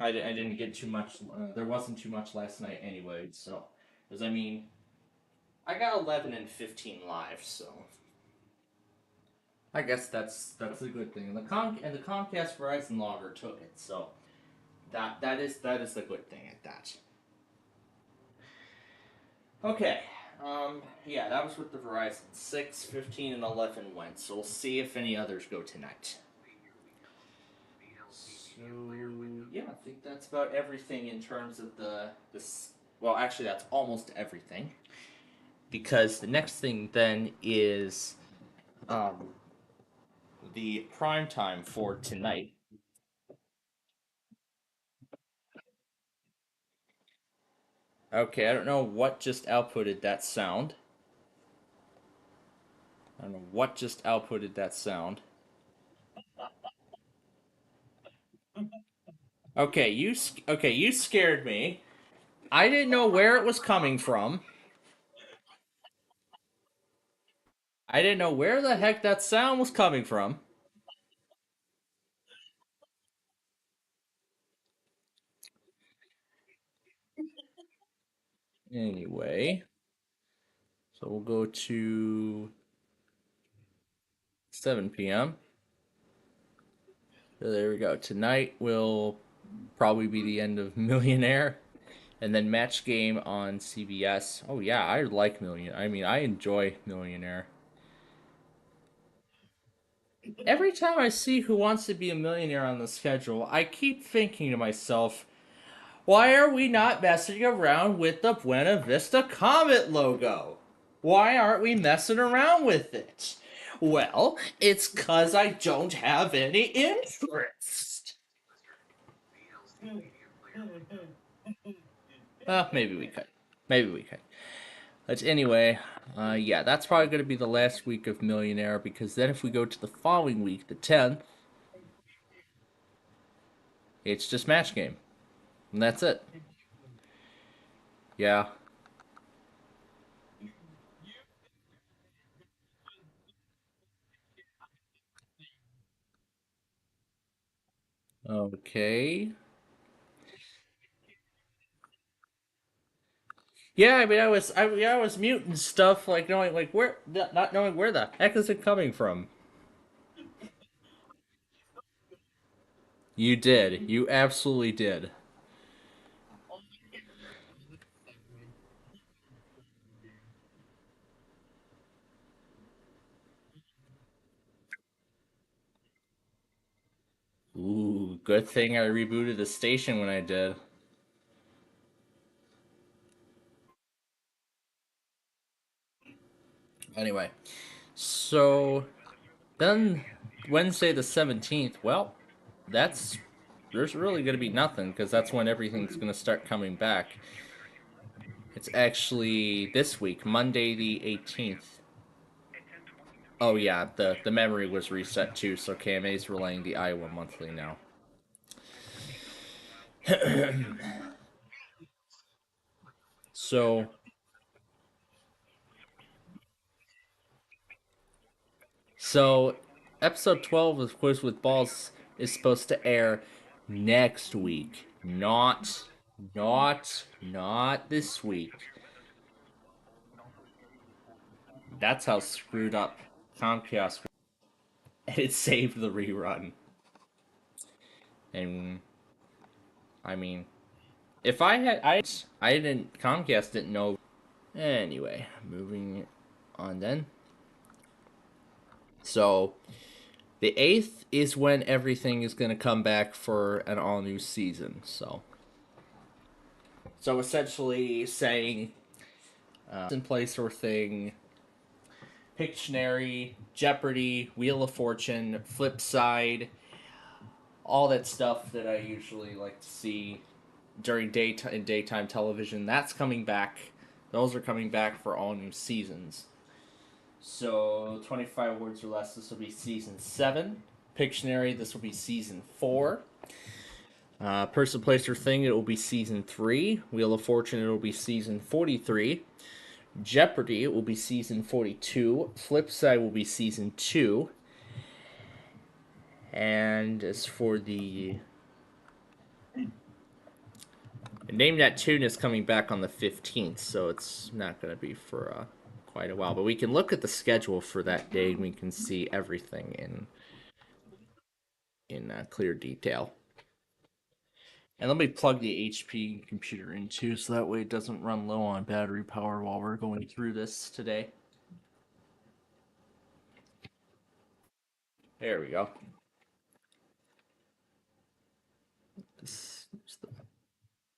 I didn't get too much. There wasn't too much last night anyway, so. Because, I mean, I got 11 and 15 live, so. I guess that's a good thing. And the Comcast Verizon logger took it, so that is the good thing at that. Okay. Yeah, that was with the Verizon. 6, 15, and 11 went, so we'll see if any others go tonight. So, yeah, I think that's about everything in terms of this. Well, actually, that's almost everything. Because the next thing then is the prime time for tonight. Okay, I don't know what just outputted that sound. I don't know what just outputted that sound. Okay, you scared me. I didn't know where it was coming from. I didn't know where the heck that sound was coming from. Anyway, so we'll go to 7 p.m. So there we go. Tonight will probably be the end of Millionaire. And then Match Game on CBS. Oh yeah, I like Millionaire. I mean, I enjoy Millionaire. Every time I see Who Wants to Be a Millionaire on the schedule, I keep thinking to myself, why are we not messing around with the Buena Vista Comet logo? Why aren't we messing around with it? Well, it's 'cause I don't have any interest. Maybe we could. Maybe we could. But anyway, yeah, that's probably going to be the last week of Millionaire, because then if we go to the following week, the 10th, it's just Match Game. And that's it. Yeah. Okay. Yeah, I mean, I was muting stuff, like knowing, like where, not knowing where the heck is it coming from. You did. You absolutely did. Ooh, good thing I rebooted the station when I did. Anyway, so then Wednesday the 17th, well, that's there's really going to be nothing, because that's when everything's going to start coming back. It's actually this week, Monday the 18th. Oh yeah, the memory was reset too, so KMA's relaying the Iowa Monthly now. So so episode 12 of Quiz with Balls is supposed to air next week, not this week. That's how screwed up Comcast, and it saved the rerun. And I mean, if I didn't, Comcast didn't know. Anyway, moving on then. So the 8th is when everything is going to come back for an all new season. So essentially saying in place sort of thing, Pictionary, Jeopardy, Wheel of Fortune, Flipside, all that stuff that I usually like to see during daytime television. That's coming back. Those are coming back for all new seasons. So 25 words or less. This will be season 7. Pictionary. This will be season 4. Person, place, or thing. It will be season 3. Wheel of Fortune. It will be season 43. Jeopardy. It will be season 42. Flipside will be season 2. And as for the Name That Tune is coming back on the 15th, so it's not going to be for quite a while. But we can look at the schedule for that day, and we can see everything in clear detail. And let me plug the HP computer in too, so that way it doesn't run low on battery power while we're going through this today. There we go. This is the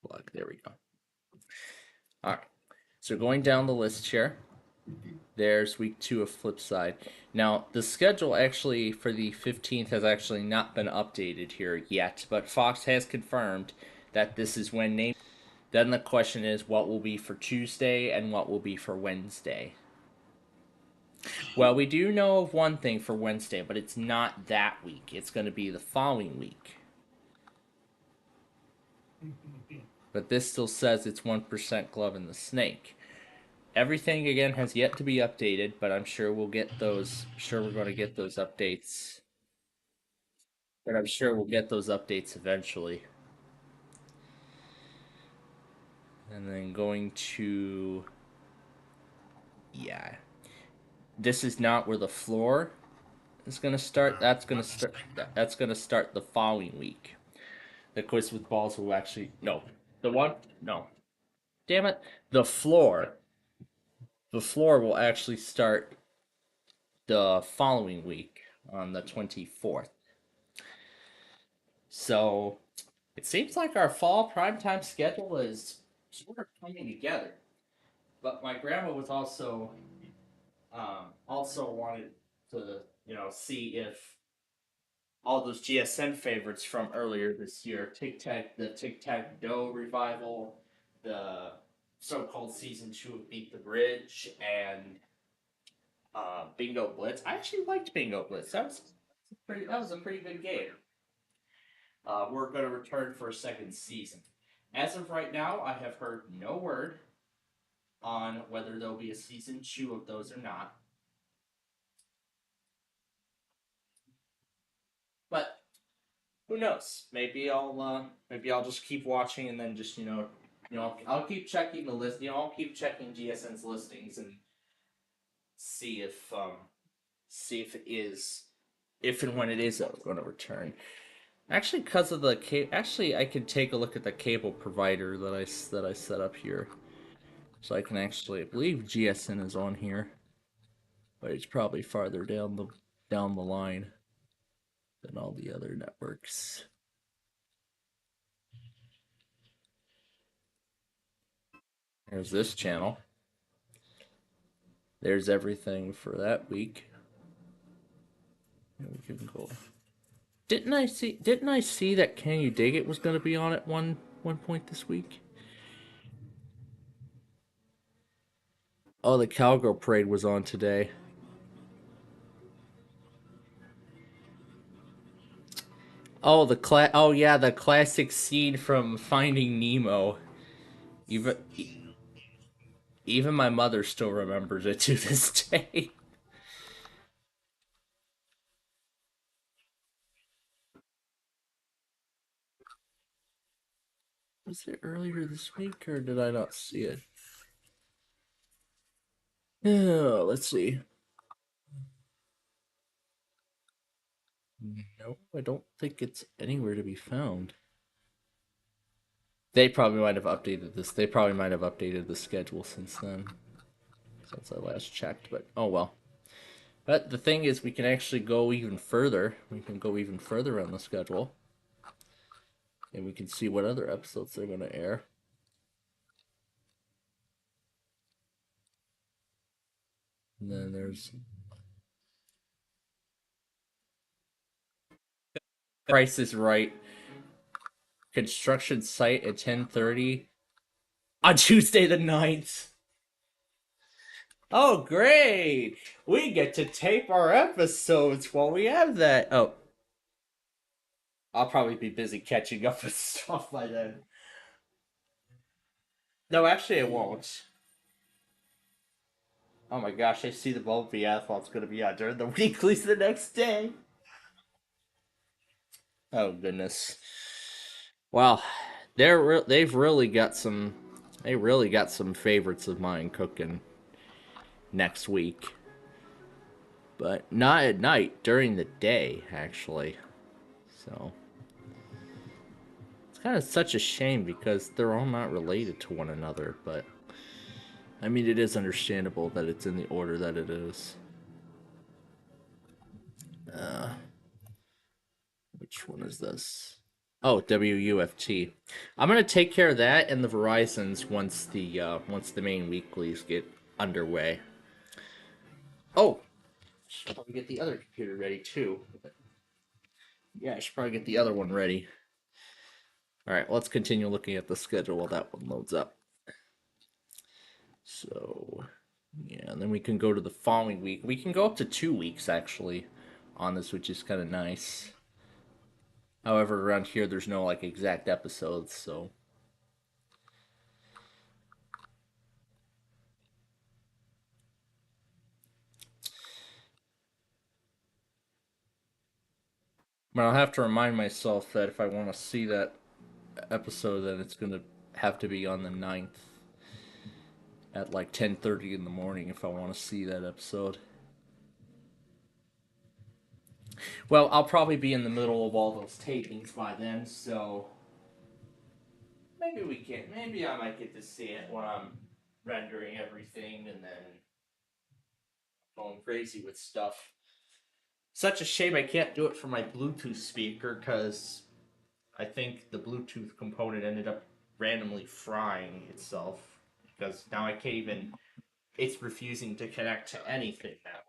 plug. There we go. All right. So going down the list here, there's week 2 of Flipside. Now, the schedule actually for the 15th has actually not been updated here yet, but Fox has confirmed that this is when name. Then the question is, what will be for Tuesday and what will be for Wednesday? Well, we do know of one thing for Wednesday, but it's not that week. It's going to be the following week. But this still says it's 1% Glove in the Snake. Everything again has yet to be updated, but I'm sure we'll get those. I'm sure we're going to get those updates. But I'm sure we'll get those updates eventually. And then going to, yeah, this is not where the floor is going to start. That's going to start. That's going to start the following week. The Quiz with Balls will actually no. The one no. Damn it. The floor. The floor will actually start the following week on the 24th. So it seems like our fall primetime schedule is sort of coming together. But my grandma was also wanted to see if all those GSN favorites from earlier this year, the Tic Tac Doe revival, the so-called season 2 of Beat the Bridge, and Bingo Blitz. I actually liked Bingo Blitz. That was a pretty good game. We're going to return for a second season. As of right now, I have heard no word on whether there'll be a season 2 of those or not. But who knows? Maybe I'll just keep watching and then just I'll keep checking the list. I'll keep checking GSN's listings and see if it is if and when it is going to return. Actually, because of I can take a look at the cable provider that I set up here, so I can I believe GSN is on here, but it's probably farther down the line than all the other networks. There's this channel. There's everything for that week. And we can go. Didn't I see that Can You Dig It was going to be on at one point this week? Oh, the Cowgirl Parade was on today. Oh, the classic scene from Finding Nemo. Even my mother still remembers it to this day. Was it earlier this week, or did I not see it? Oh, let's see. No, I don't think it's anywhere to be found. They probably might have updated this. They probably might have updated the schedule since then, since I last checked. But oh well. But the thing is, we can actually go even further. We can go even further on the schedule, and we can see what other episodes they're going to air. And then there's Price is Right. Construction site at 10:30 on Tuesday the 9th. Oh, great! We get to tape our episodes while we have that. Oh, I'll probably be busy catching up with stuff by then. No, actually, it won't. Oh my gosh, I see the Bumblebee Athlete's going to be on during the weeklies the next day. Oh goodness. Well, they've really got some favorites of mine cooking next week. But not at night, during the day actually. So it's kind of such a shame because they're all not related to one another, but I mean it is understandable that it's in the order that it is. Which one is this? Oh, WUFT. I'm gonna take care of that and the Verizons once the main weeklies get underway. Oh, should probably get the other computer ready too. Yeah, I should probably get the other one ready. All right, let's continue looking at the schedule while that one loads up. So, yeah, and then we can go to the following week. We can go up to 2 weeks actually on this, which is kind of nice. However, around here there's no like exact episodes, so but I'll have to remind myself that if I want to see that episode, then it's gonna have to be on the 9th at like 10:30 in the morning if I want to see that episode. Well, I'll probably be in the middle of all those tapings by then, so maybe I might get to see it when I'm rendering everything and then going crazy with stuff. Such a shame I can't do it from my Bluetooth speaker because I think the Bluetooth component ended up randomly frying itself because now I can't even. It's refusing to connect to anything now.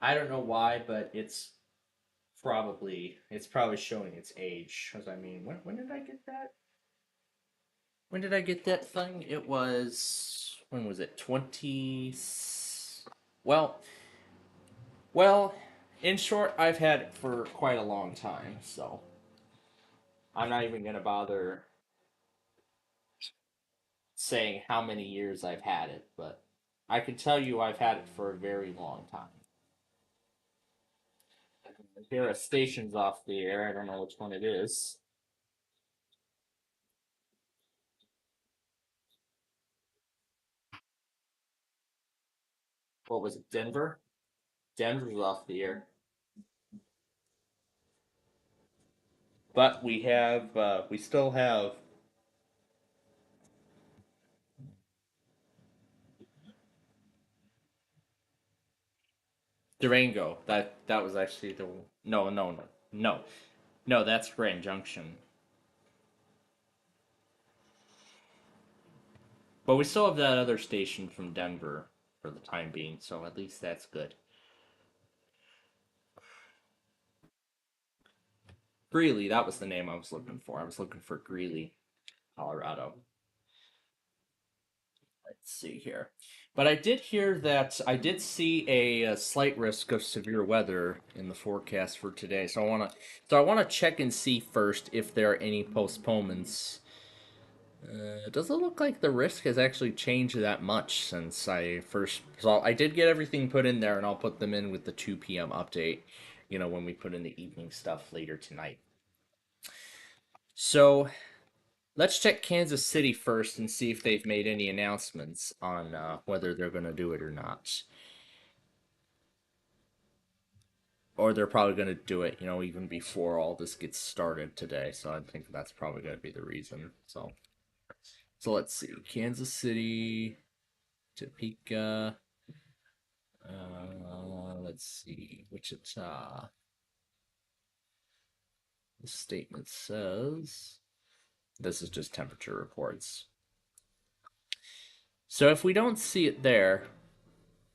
I don't know why, but it's probably showing its age. Because I mean, when did I get that? When did I get that thing? It was when was it? 20. Well, well. In short, I've had it for quite a long time, so I'm not even gonna bother saying how many years I've had it, but I can tell you I've had it for a very long time. Here are stations off the air. I don't know which one it is. What was it? Denver? Denver's off the air. But we still have Durango. That was actually the no. That's Grand Junction. But we still have that other station from Denver for the time being, so at least that's good. Greeley, that was the name I was looking for. I was looking for Greeley, Colorado. Let's see here. But I did hear that I did see a slight risk of severe weather in the forecast for today. So I want to check and see first if there are any postponements. It doesn't look like the risk has actually changed that much since I first. So I did get everything put in there, and I'll put them in with the 2 p.m. update. When we put in the evening stuff later tonight. So let's check Kansas City first and see if they've made any announcements on whether they're going to do it or not. Or they're probably going to do it, even before all this gets started today. So I think that's probably going to be the reason. So let's see. Kansas City, Topeka. Let's see. Wichita. The statement says this is just temperature reports. So if we don't see it there,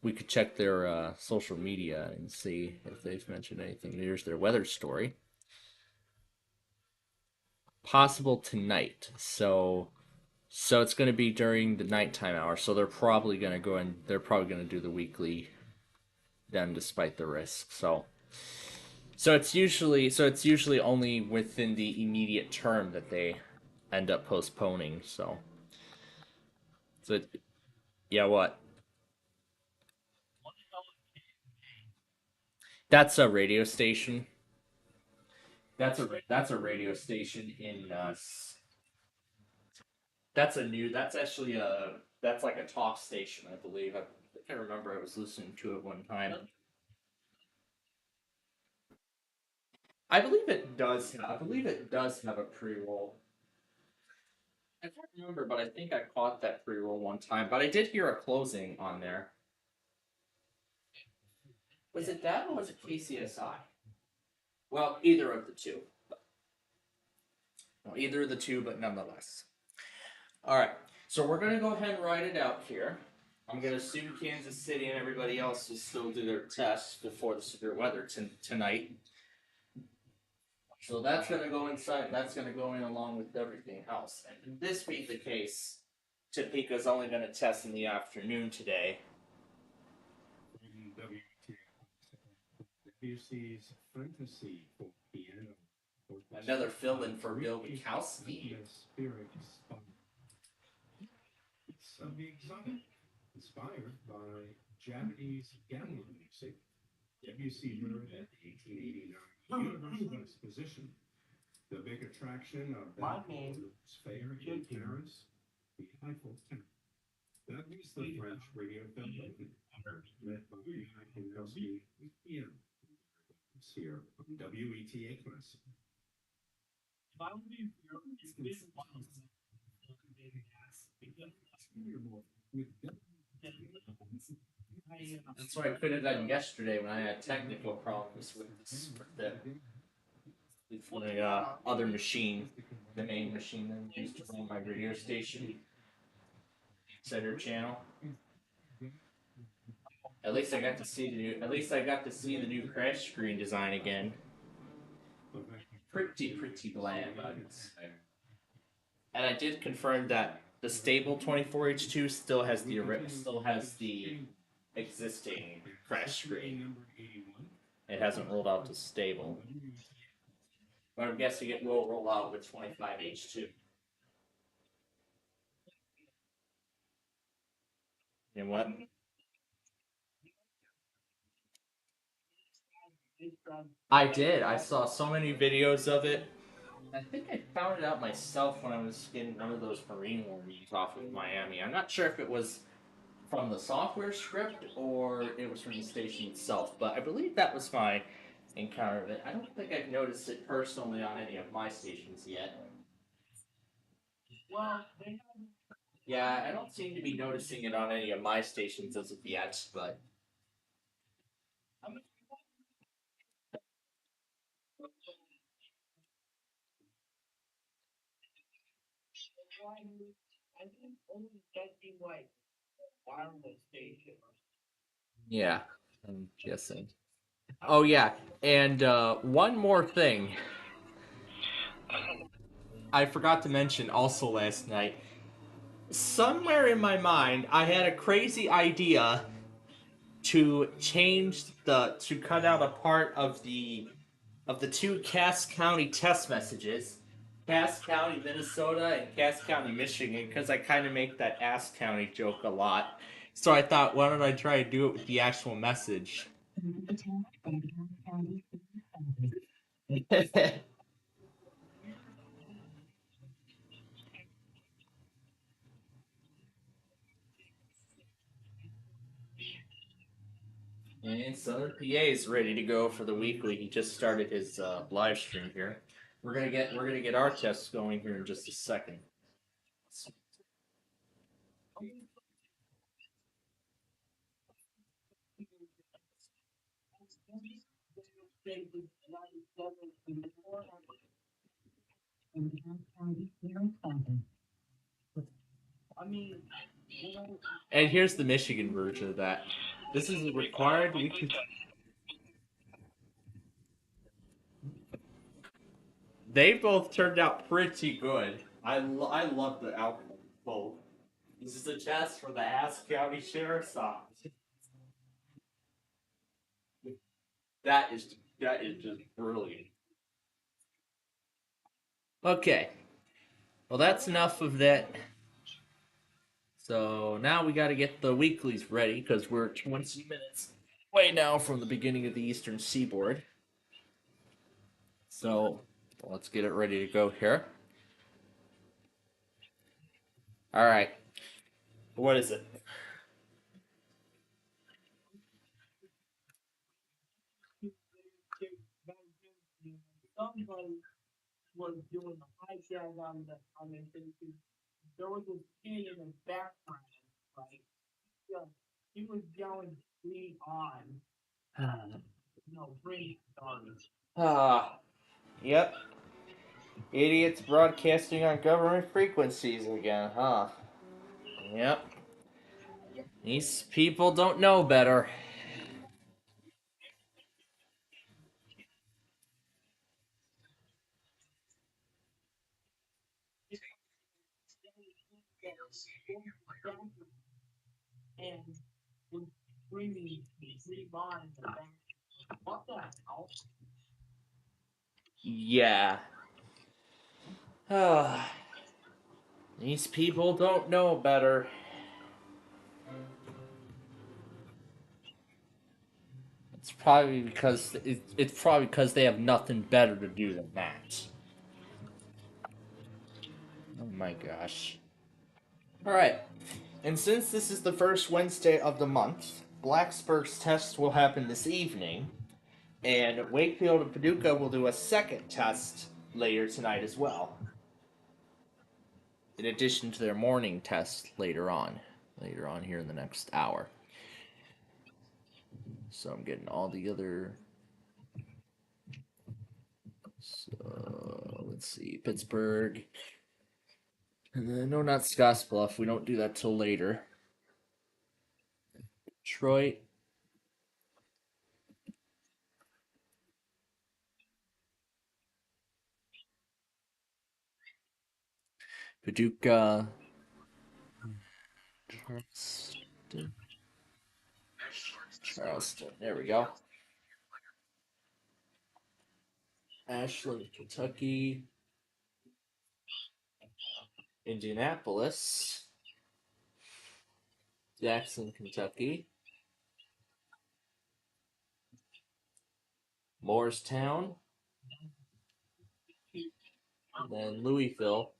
we could check their social media and see if they've mentioned anything. Here's their weather story. Possible tonight. So it's going to be during the nighttime hour. So they're probably going to go and they're probably going to do the weekly then despite the risk. So it's usually only within the immediate term that they end up postponing. So yeah, what? That's a radio station. That's a radio station in that's actually that's like a talk station, I believe. I can't remember. I was listening to it one time. I believe it does have a pre-roll. I can't remember, but I think I caught that pre-roll one time. But I did hear a closing on there. Was it that or was it KCSI? Well, either of the two. Well, either of the two, but nonetheless. All right. So we're gonna go ahead and write it out here. I'm gonna assume Kansas City and everybody else will still do their tests before the severe weather tonight. So that's gonna go inside. That's gonna go in along with everything else. And if this being the case, Topeka's only gonna test in the afternoon today. WC's Fantasy for Piano. Another fill-in for Bill Mikowski. Of the exotic, inspired by Japanese gambling music. WC heard at the 1889 Universal Exposition. The big attraction of that fair in Paris, the Eiffel Tower. That was the French radio film led by Mikowski PM. Here, WETA Classic. That's what I could have done yesterday when I had technical problems with the other machine, the main machine that I used to run my radio station, center channel. At least I got to see the new. At least I got to see the new crash screen design again. Pretty bland, I would say. And I did confirm that the stable 24H2 still has the existing crash screen. It hasn't rolled out to stable. But I'm guessing it will roll out with 25H2. And what? I did. I saw so many videos of it. I think I found it out myself when I was getting one of those Marine warnings off of Miami. I'm not sure if it was from the software script or it was from the station itself, but I believe that was my encounter of it. I don't think I've noticed it personally on any of my stations yet. Well, Yeah, I don't seem to be noticing it on any of my stations as of yet, but I think only testing like wireless station. yeah, I'm guessing. Oh yeah, and one more thing. I forgot to mention also last night. Somewhere in my mind, I had a crazy idea to cut out a part of the two Cass County test messages, Cass County, Minnesota, and Cass County, Michigan, because I kind of make that Ass County joke a lot. So I thought, why don't I try to do it with the actual message? And Southern PA is ready to go for the weekly. He just started his live stream here. We're gonna get our tests going here in just a second. I mean, And here's the Michigan version of that. This is a required weekly. They both turned out pretty good. I love the outcome of both. This is a test for the Ass County Sheriff's Office. That is just brilliant. Okay. Well, that's enough of that. So now we got to get the weeklies ready because we're 20 minutes away now from the beginning of the Eastern Seaboard. So let's get it ready to go here. All right. What is it? somebody was doing a hijack on the thing. There was a kid in the background, right? Yeah, he was yelling "Free on," "Free on." Yep. Idiots broadcasting on government frequencies again, huh? Yep. These people don't know better. And was screaming "Free on" in the back. What the hell? Yeah. These people don't know better. It's probably because they have nothing better to do than that. Oh my gosh. Alright. And since this is the first Wednesday of the month, Blacksburg's test will happen this evening, and Wakefield and Paducah will do a second test later tonight as well. In addition to their morning test later on here in the next hour. So I'm getting all the other. So let's see, Pittsburgh. No, not Scottsbluff. We don't do that till later. Detroit, Paducah. Charleston. There we go. Ashland, Kentucky. Indianapolis. Jackson, Kentucky. Morristown. And then Louisville.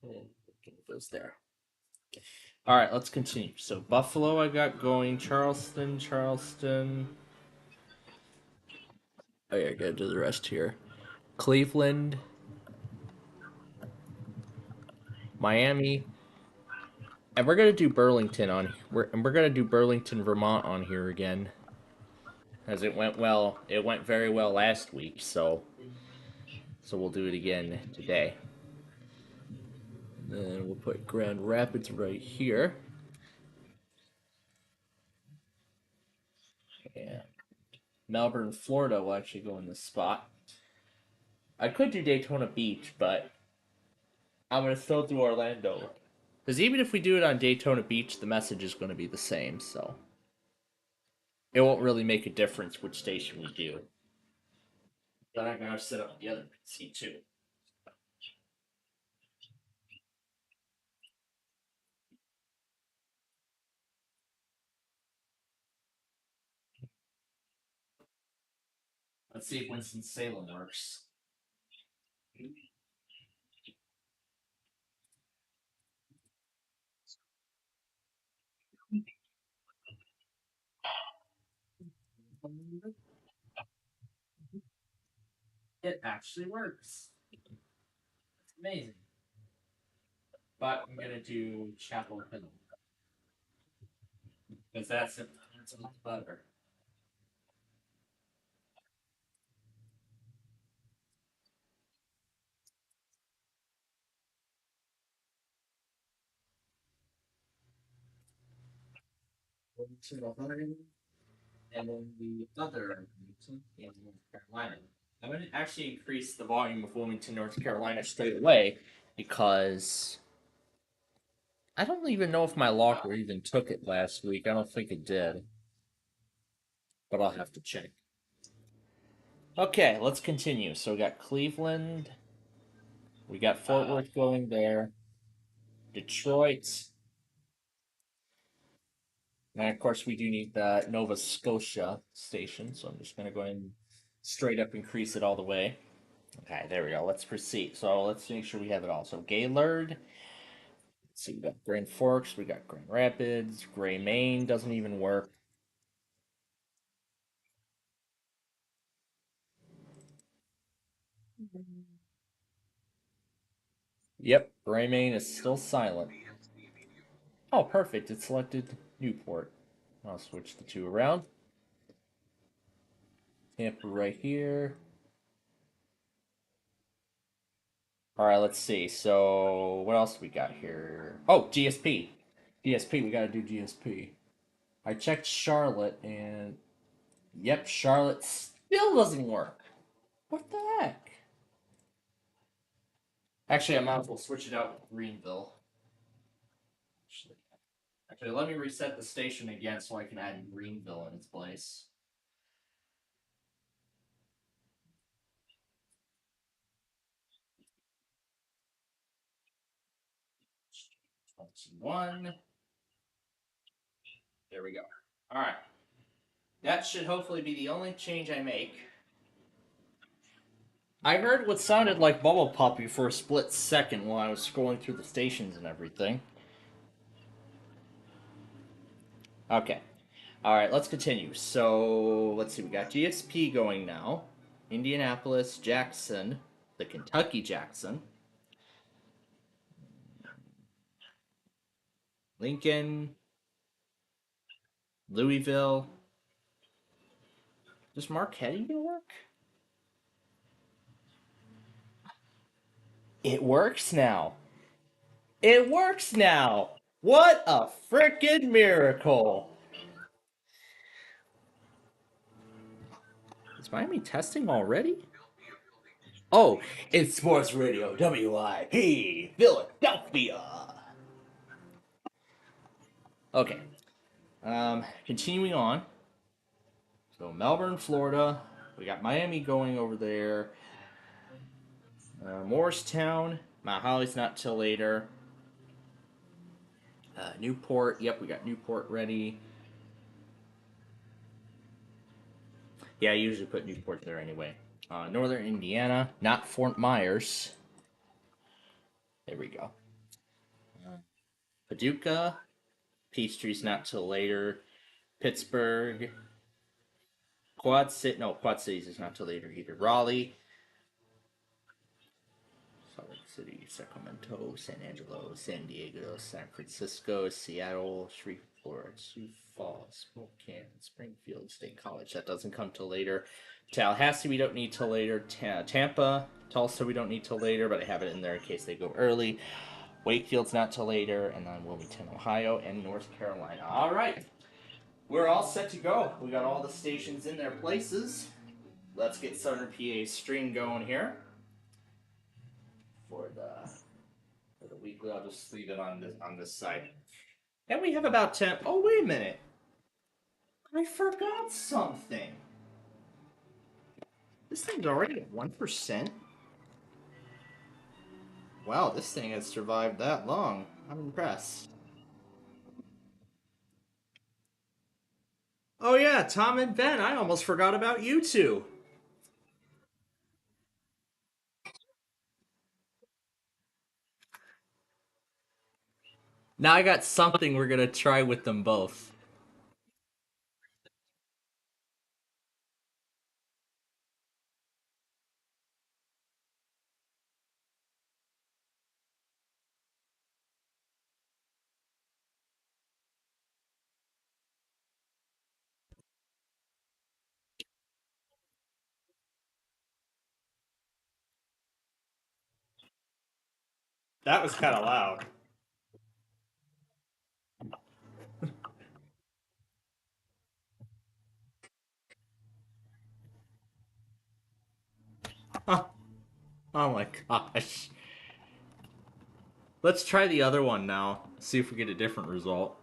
And goes there. All right, let's continue. So Buffalo, I got going. Charleston. Oh yeah, I gotta do the rest here. Cleveland, Miami, and we're gonna do Burlington we're gonna do Burlington, Vermont on here again, as it went well. It went very well last week, so we'll do it again today. Then we'll put Grand Rapids right here. And Melbourne, Florida will actually go in this spot. I could do Daytona Beach, but I'm gonna still do Orlando. Because even if we do it on Daytona Beach, the message is going to be the same, so it won't really make a difference which station we do. Then I gotta set up the other PC too. Let's see if Winston-Salem works. It actually works. It's amazing. But I'm gonna do Chapel Hill. Because that's a lot better. And then the other Wilmington in North Carolina. I'm going to actually increase the volume of Wilmington, North Carolina straight away because I don't even know if my locker even took it last week. I don't think it did. But I'll have to check. Okay, let's continue. So we got Cleveland. We got Fort Worth going there. Detroit. And of course, we do need the Nova Scotia station. So I'm just going to go ahead and straight up increase it all the way. Okay, there we go. Let's proceed. So let's make sure we have it all. So Gaylord. Let's see, we got Grand Forks, we got Grand Rapids, Gray, Maine doesn't even work. Yep, Gray, Maine is still silent. Oh, perfect. It selected Newport. I'll switch the two around. Tampa right here. All right, let's see. So what else we got here? Oh, GSP. GSP, we gotta do GSP. I checked Charlotte and yep, Charlotte still doesn't work. What the heck? Actually, I might as well switch it out with Greenville. Actually, let me reset the station again so I can add Greenville in its place. One. There we go. All right. That should hopefully be the only change I make. I heard what sounded like Bubble Puppy for a split second while I was scrolling through the stations and everything. Okay. All right, let's continue. So, let's see. We got GSP going now. Indianapolis, Jackson, the Kentucky Jackson. Lincoln, Louisville. Does Marquette even work? It works now. It works now. What a frickin' miracle! Is Miami testing already? Oh, it's Sports Radio WIP Philadelphia. Okay. Continuing on. So Melbourne, Florida. We got Miami going over there. Morristown. Mount Holly's not till later. Newport. Yep, we got Newport ready. Yeah, I usually put Newport there anyway. Northern Indiana, not Fort Myers. There we go. Paducah. Peachtree's not till later. Pittsburgh. Quad City. No, Quad Cities is not till later either. Raleigh. Salt Lake City, Sacramento, San Angelo, San Diego, San Francisco, Seattle, Shreveport, Sioux Falls, Spokane, Springfield State College. That doesn't come till later. Tallahassee, we don't need till later. Tampa, Tulsa, we don't need till later, but I have it in there in case they go early. Wakefield's not till later, and then Wilmington, Ohio, and North Carolina. All right. We're all set to go. We got all the stations in their places. Let's get Southern PA's stream going here. For the weekly, I'll just leave it on this side. And we have about 10. Oh, wait a minute. I forgot something. This thing's already at 1%. Wow, this thing has survived that long. I'm impressed. Oh yeah, Tom and Ben, I almost forgot about you two. Now I got something we're gonna try with them both. That was kind of loud. Oh, oh my gosh. Let's try the other one now. See if we get a different result.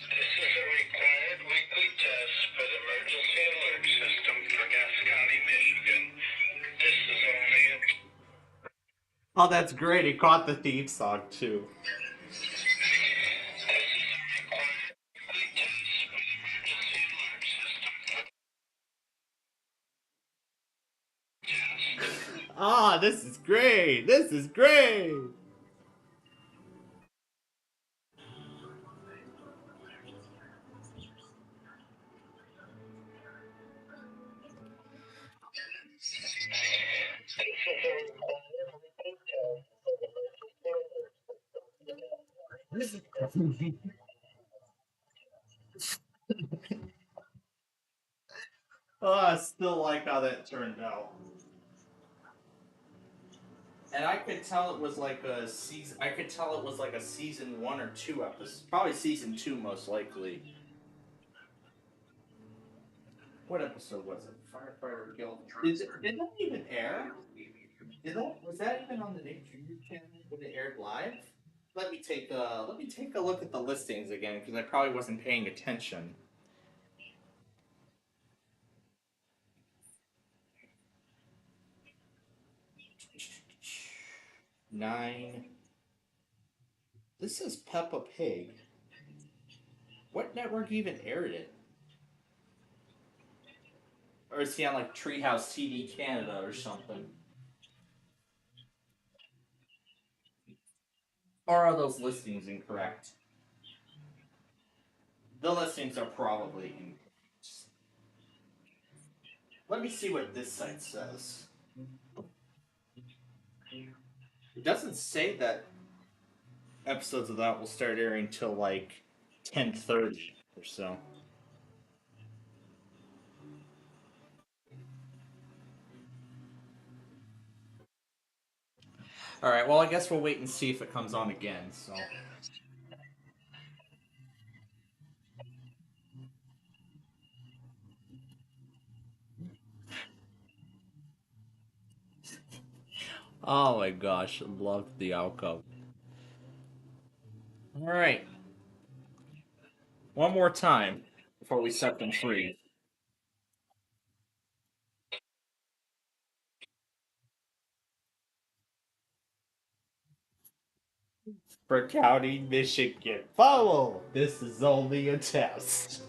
This is a required weekly test for the emergency alert system for Gas County, Michigan. This is only a... Oh, that's great. He caught the theme song too. This is a required weekly test for the emergency alert system for test. Ah, this is great. This is great. Oh, I still like how that turned out. And I could tell it was like a season. I could tell it was like a season 1 or 2 episode. Probably season 2, most likely. What episode was it? Firefighter Guild. Did that even air? Was that even on the Nick Jr. channel when it aired live? Let me take a look at the listings again because I probably wasn't paying attention. Nine. This says Peppa Pig. What network even aired it? Or is he on like Treehouse TV Canada or something? Or are those listings incorrect? The listings are probably incorrect. Let me see what this site says. It doesn't say that. episodes of that will start airing till like 10:30 or so. All right. Well, I guess we'll wait and see if it comes on again. So. Oh my gosh, loved the outcome. All right. One more time before we set them free. For County, Michigan. Follow! This is only a test.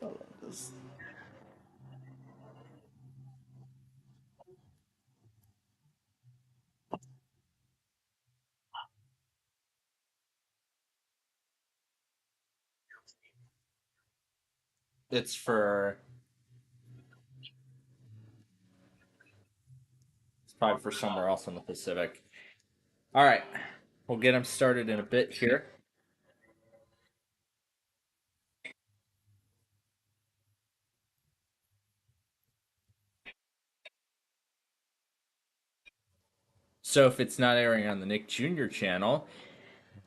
I love this. It's for. It's probably for somewhere else in the Pacific. All right. We'll get them started in a bit here. So if it's not airing on the Nick Jr. channel,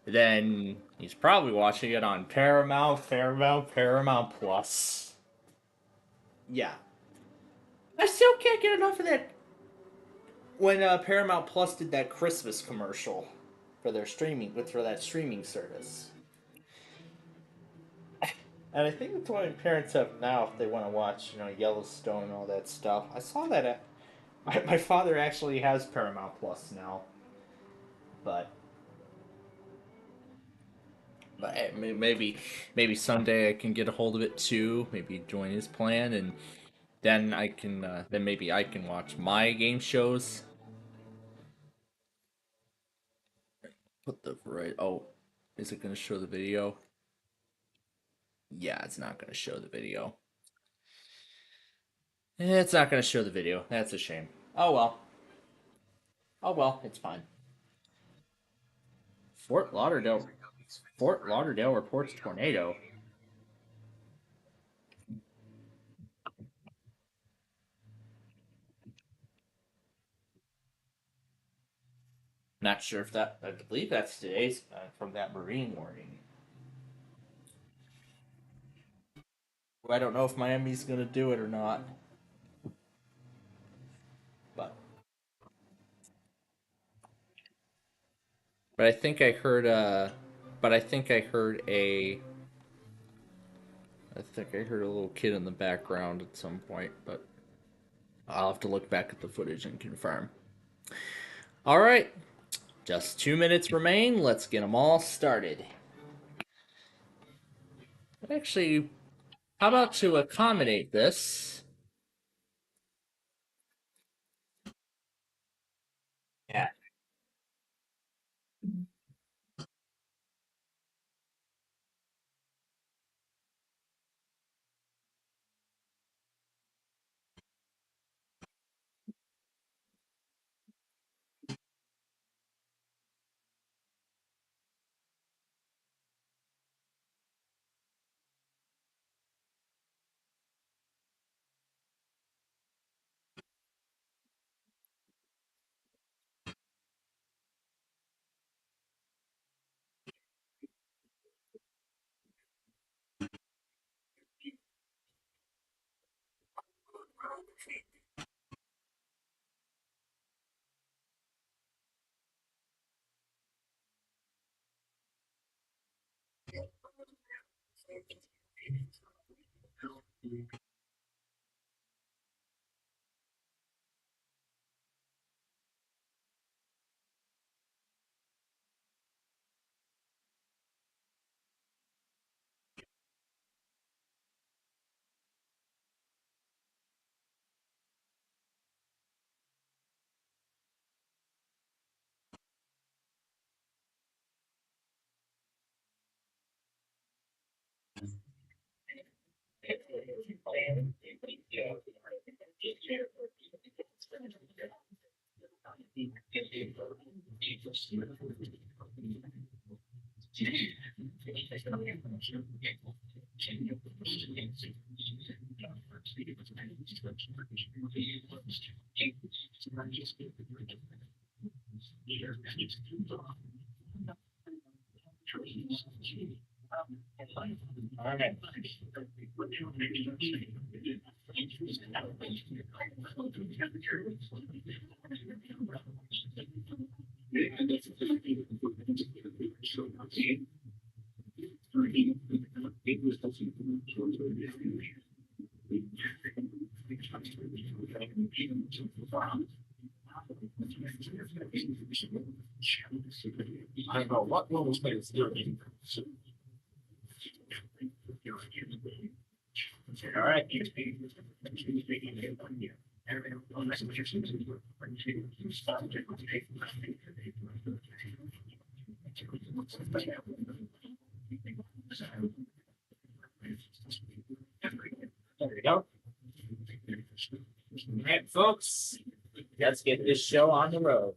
then he's probably watching it on Paramount Plus. Yeah. I still can't get enough of that. When Paramount Plus did that Christmas commercial for their for that streaming service. And I think that's why parents have now if they want to watch, Yellowstone and all that stuff. I saw that my father actually has Paramount Plus now. But maybe someday I can get a hold of it too. Maybe join his plan, and then I can then maybe I can watch my game shows. Put the right. Oh, is it going to show the video? Yeah, it's not going to show the video. It's not going to show the video. That's a shame. Oh well. Oh well. It's fine. Fort Lauderdale. Fort Lauderdale reports tornado. Not sure if that. I believe that's today's from that marine warning. I don't know if Miami's going to do it or not. But but I think I heard but I think I heard a I think I heard a little kid in the background at some point, but I'll have to look back at the footage and confirm. All right, just 2 minutes remain. Let's get them all started. Actually, how about to accommodate this? Yeah. All right. I don't know what Willis is doing. All right. There we go. All right, folks. Let's get this show on the road.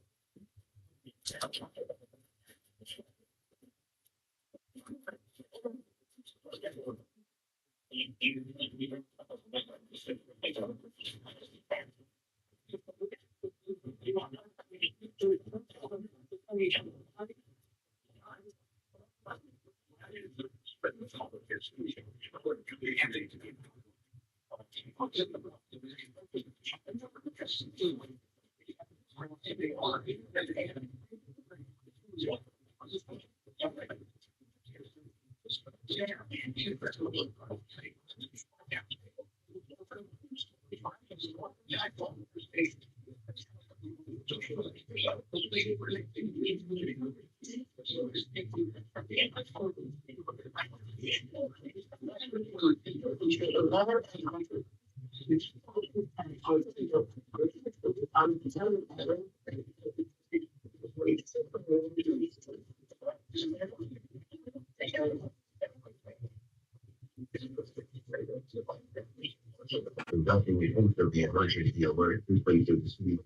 Conducting the oath of the emergency alert in place of the speed.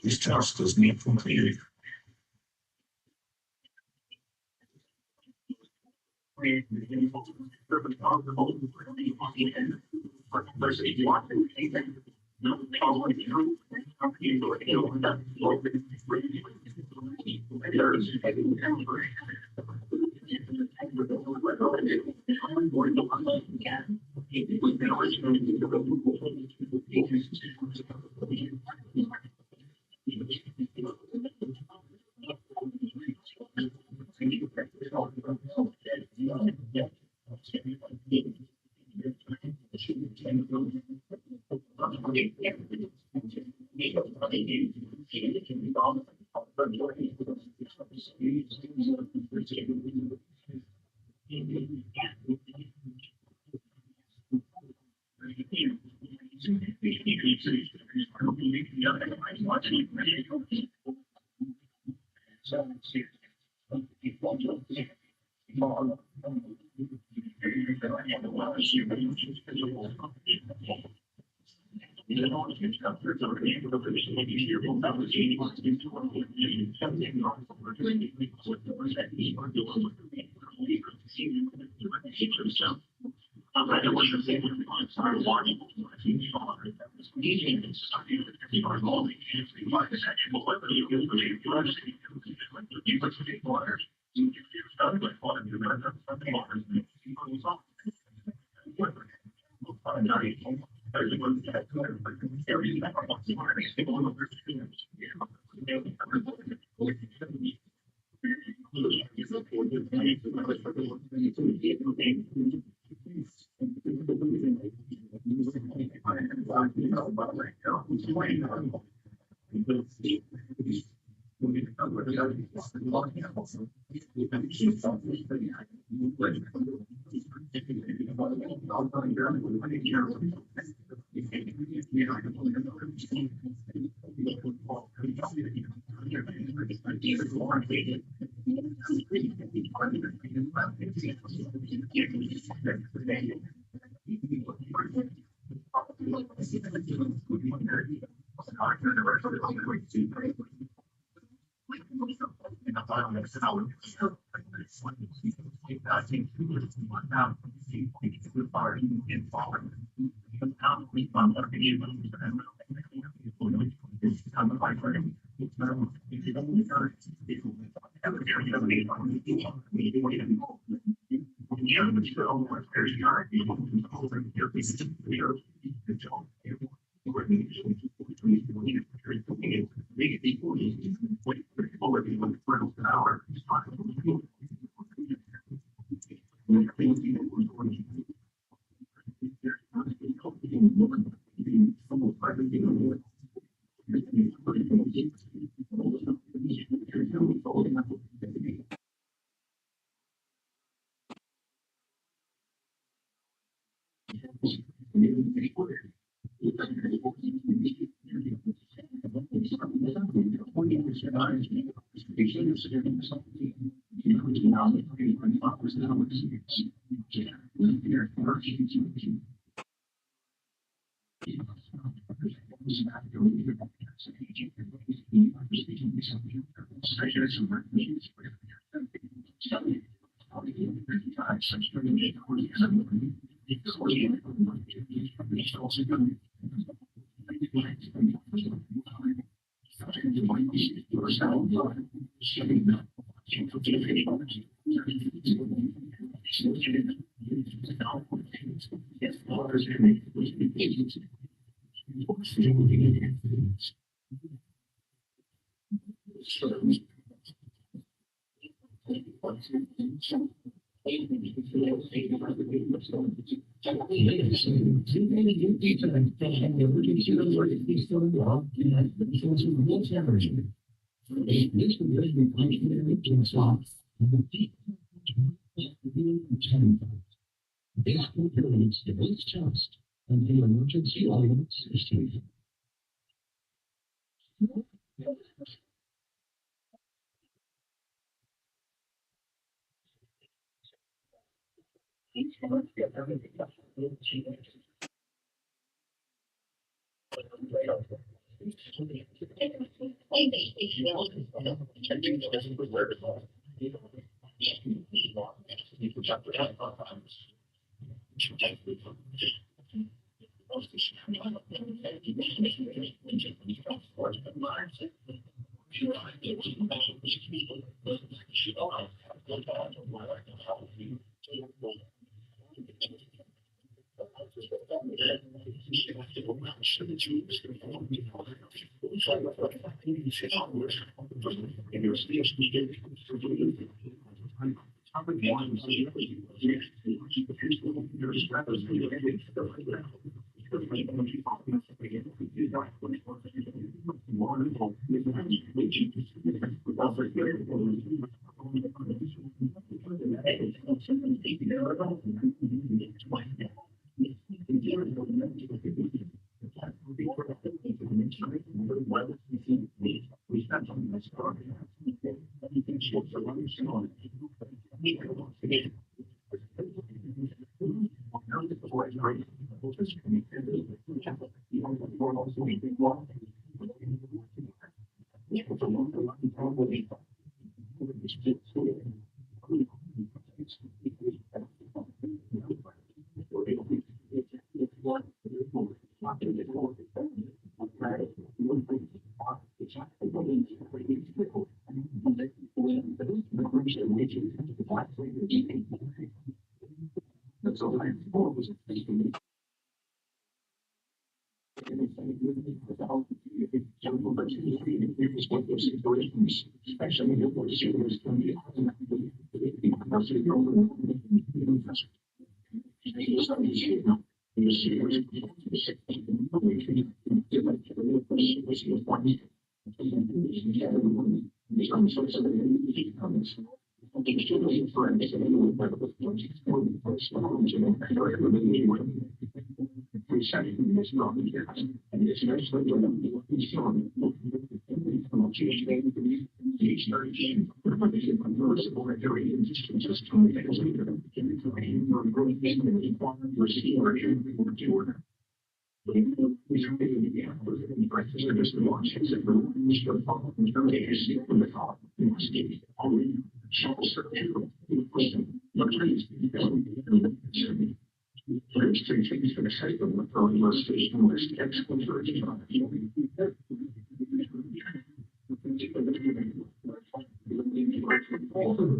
This task does not complete.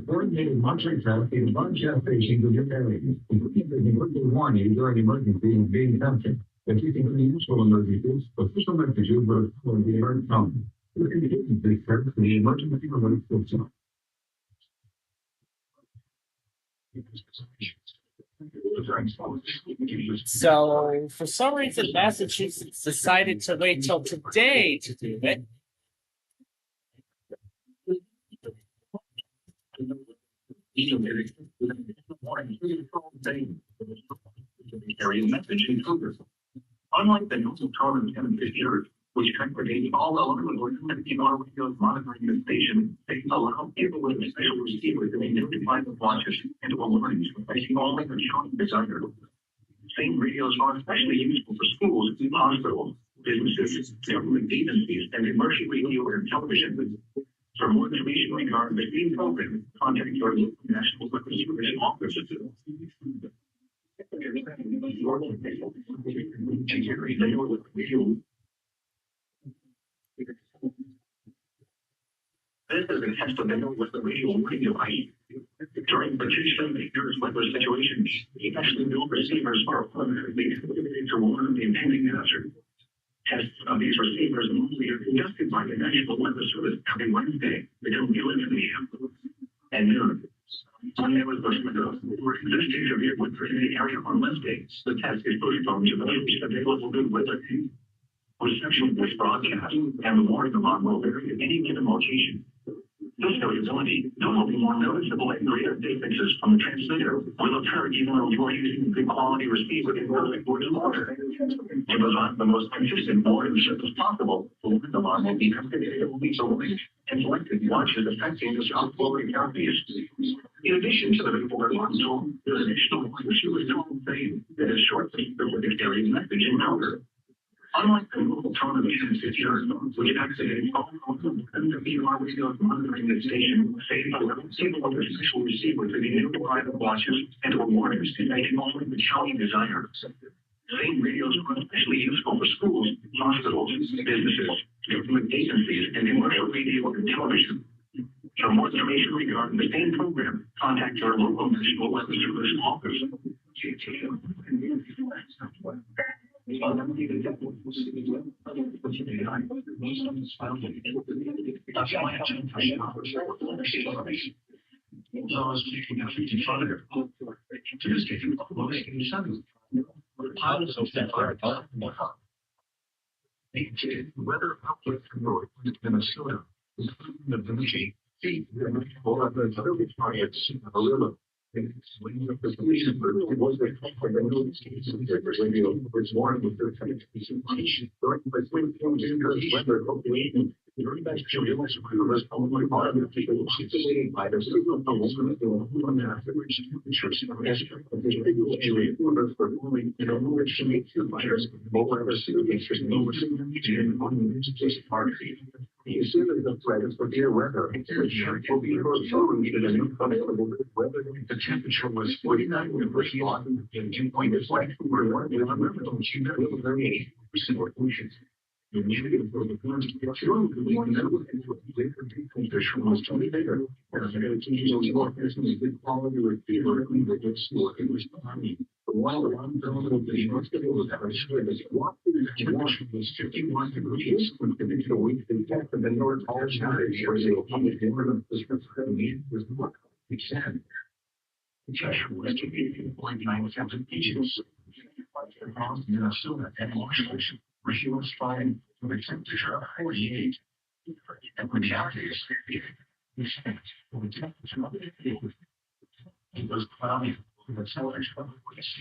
Coordinated monitoring traffic in bunch of stations in your area, including emergency warning during emergency and being captured. If you think of useful emergencies, official messages will follow the alert tone. The indications this service the emergency alert system. So, for some reason, Massachusetts decided to wait till today to do it. Unlike the Hilton Charter and Fisher, which aggregates all elements of our radio monitoring the station, they allow people with a special receiver to identify the watches and to alert based only on showing designer. Same radios are especially useful for schools, hospitals, businesses, government agencies, and commercial radio and television. For more information regarding the same program, contact your local National Weapons Supervision Office. This is a test of with the radio device. During potentially dangerous weather situations, especially new receivers are permanently to warn the impending hazard. Tests of these receivers mostly are conducted by the National Weather Service every Wednesday between 11 a.m. and noon. When there was this severe weather in the area on Wednesday, the test is pushed on to the most available good weather. Reception of this broadcast and the warning alarm will vary at any given location. This variability will be more noticeable at greater distances from the transmitter, will occur even though you are using a good quality receiver in perfect voice order. To provide the most consistent warning as possible, the warning alarm will be activated weeks away and selected watches affecting the South Florida counties. In addition to the report alarm tool, there is additional receiver tool thing that is shortly the area message encounter. Unlike the local television secure, which activates all WR radios monitoring the station, save a of the special receiver to the new private watches and to warnings conveying only the challenging desire. Same radios are especially useful for schools, hospitals, businesses, government agencies, and commercial radio and television. For more information regarding the same program, contact your local National Weather Service office. Weather outlook for North Minnesota. The Vinci, the assuming the threat is for dear weather. Will be the temperature was 49 degrees on in 2.5 the negative for the condition was 20 bigger. As I got to more good quality receiver, that gets it was funny. While the one terminal the hospital was was 51 degrees when the week in fact the North All China was not extended. The pressure was to be 0.97 inches. Minnesota and Washington. She was fine with a temperature of 48. And when the outage it was cloudy with a temperature of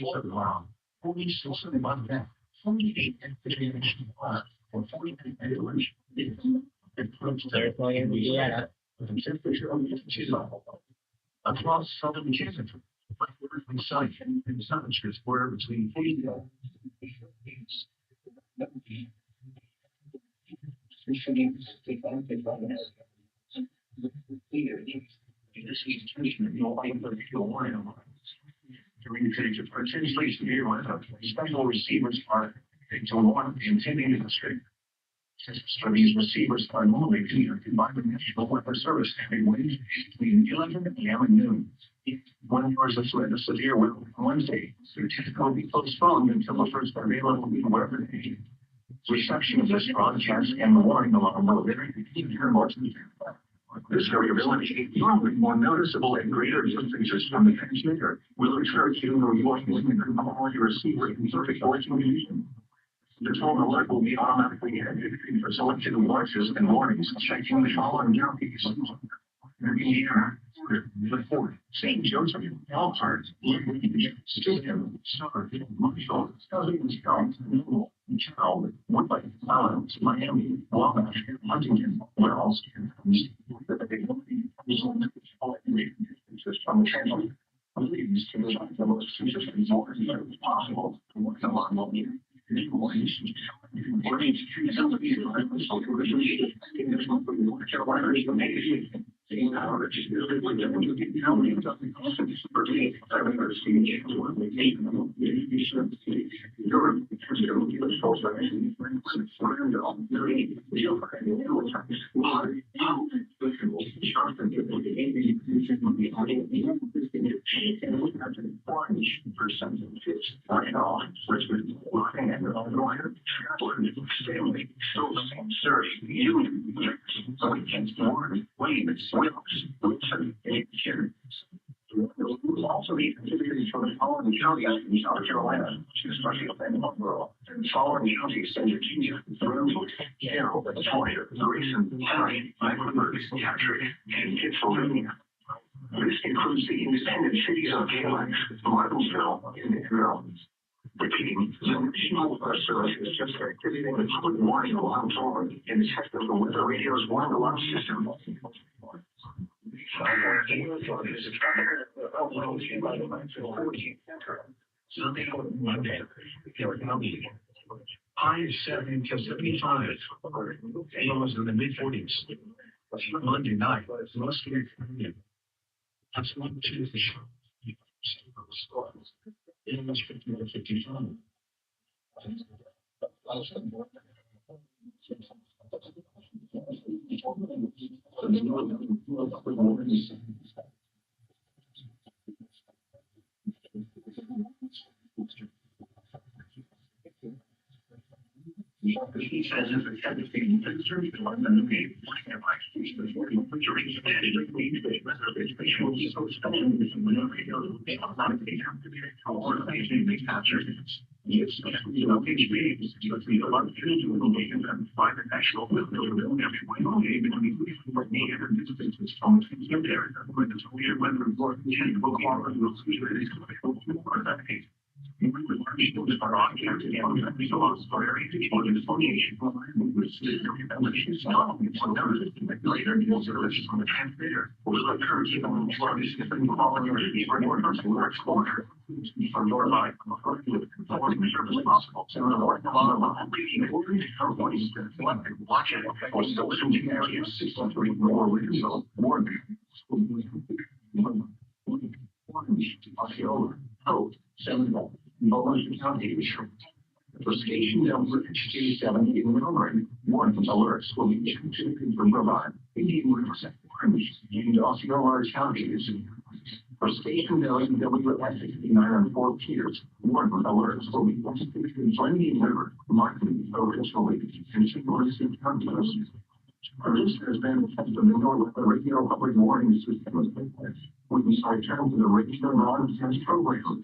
47 around. Only still sitting on that. 48 and 50 inches or 49 inches. It proved there with a temperature of 52 across southern Kansas. But we're inside and temperatures were between 40 during the periods of potentially severe weather, special receivers are to warn the intending industry. So these receivers are normally connected by the National Weather Service every Wednesday between 11 a.m. and noon. When there is a threat of severe weather on Wednesday, the test will be postponed until the first available weather day. Reception of this broadcast and the warning alarm will vary between your This variability, normally more noticeable at greater distances from the transmitter, will occur during the voicing and quality receiver in perfect voice communication. The tone alert will be automatically edited for selected voices and warnings, checking the following counties. Indiana, Fort, St. Joseph, Elkhart, Stilton, Stark, Marshall, Cousins, Child, Woodland, Allen's, Miami, Wabash, Huntington, Wells, from the channel. Please to design the most consistent voice as possible to work along the meter. Also be contributed from the following counties in South Carolina, especially Fayetteville, and following counties such as Broomfield, Carroll, Sawyer, Grayson, Harry, Mecklenburg, Patrick, and Pittsburgh. This includes the independent cities of Galen, Martinsville, and Carroll. Repeating, the National Weather Service is just activating the public warning alarm tone in the test of the Weather Radio's warning alarm system. High 70 to 75. Lows in the mid-40s. Monday night, mostly that's one Tuesday. It was 50 to 55. For station number H270 in Montgomery, one alerts will be issued from Brevard, 81% in Osceola counties. For station WS69 on Fort Pierce, one alerts will be issued from Fleming River, Martin, originally, and St. Counties. Our list has been tested in the North Radio Public Warning System. We can start turning to the radio non-test program.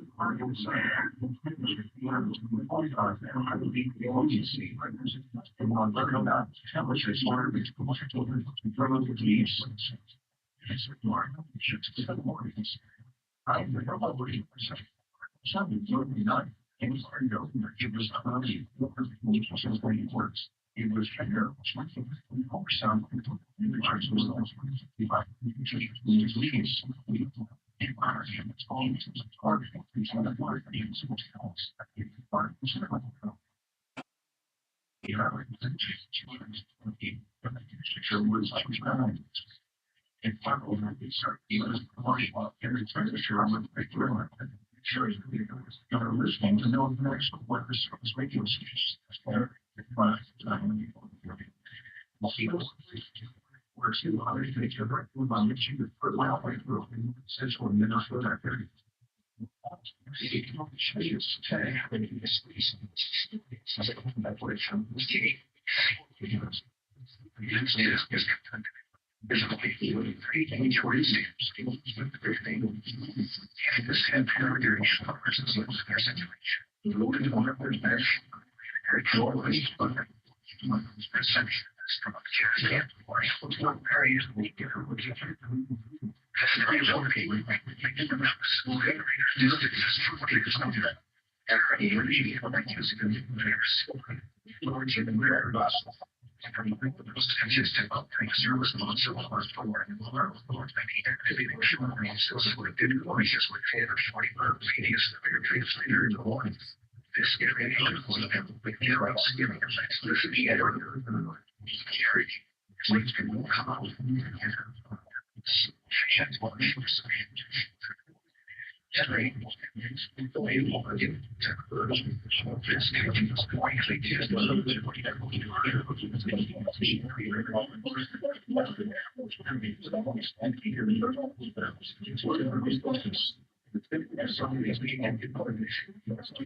It was fair. Listening to know the next weather service radio stations. Works in other feature directly on YouTube for loud radio in central Minnesota.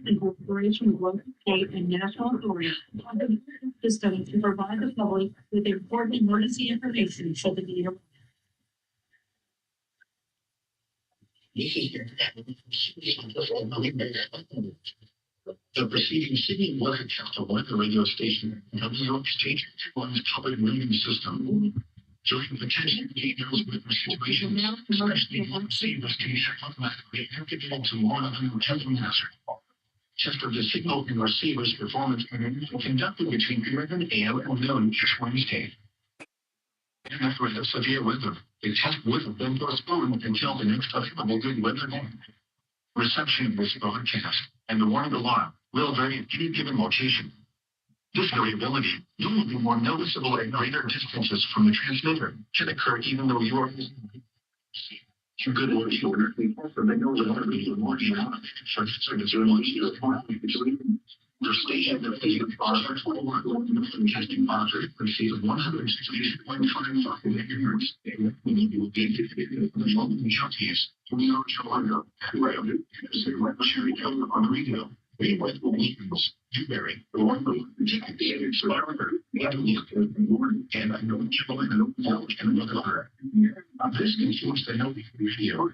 Incorporation of local, state, and national authorities system to provide the public with important emergency information should the need arise. The preceding city was a weather radio station, WO Station 1's public radio system. During potential dangerous weather situations, especially emergency investigation automatically activated to monitor temporary hazard. Test of the signal and receiver's performance conducted between 11 a.m. and noon each Wednesday. After the severe weather, the test would have been postponed until the next available good weather day. Reception of this broadcast and the warning alarm will vary at any given location. This variability will be more noticeable at greater distances from the transmitter, can occur even though you are to good or shorter. Your station that is broadcasting monitor frequency of 168.55 megahertz. You will be junkies. We are Chalaga, Cherry Cover on radio. We went for weekends. Dewberry, the Explorer, and I know Chalaga, and another. This concludes the note video.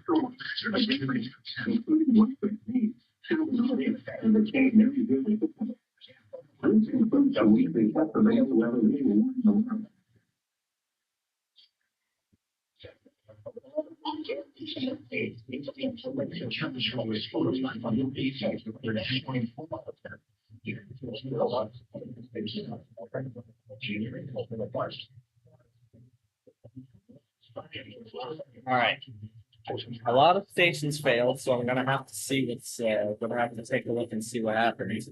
All right. A lot of stations failed, so I'm gonna have to see what's. Gonna have to take a look and see what happens.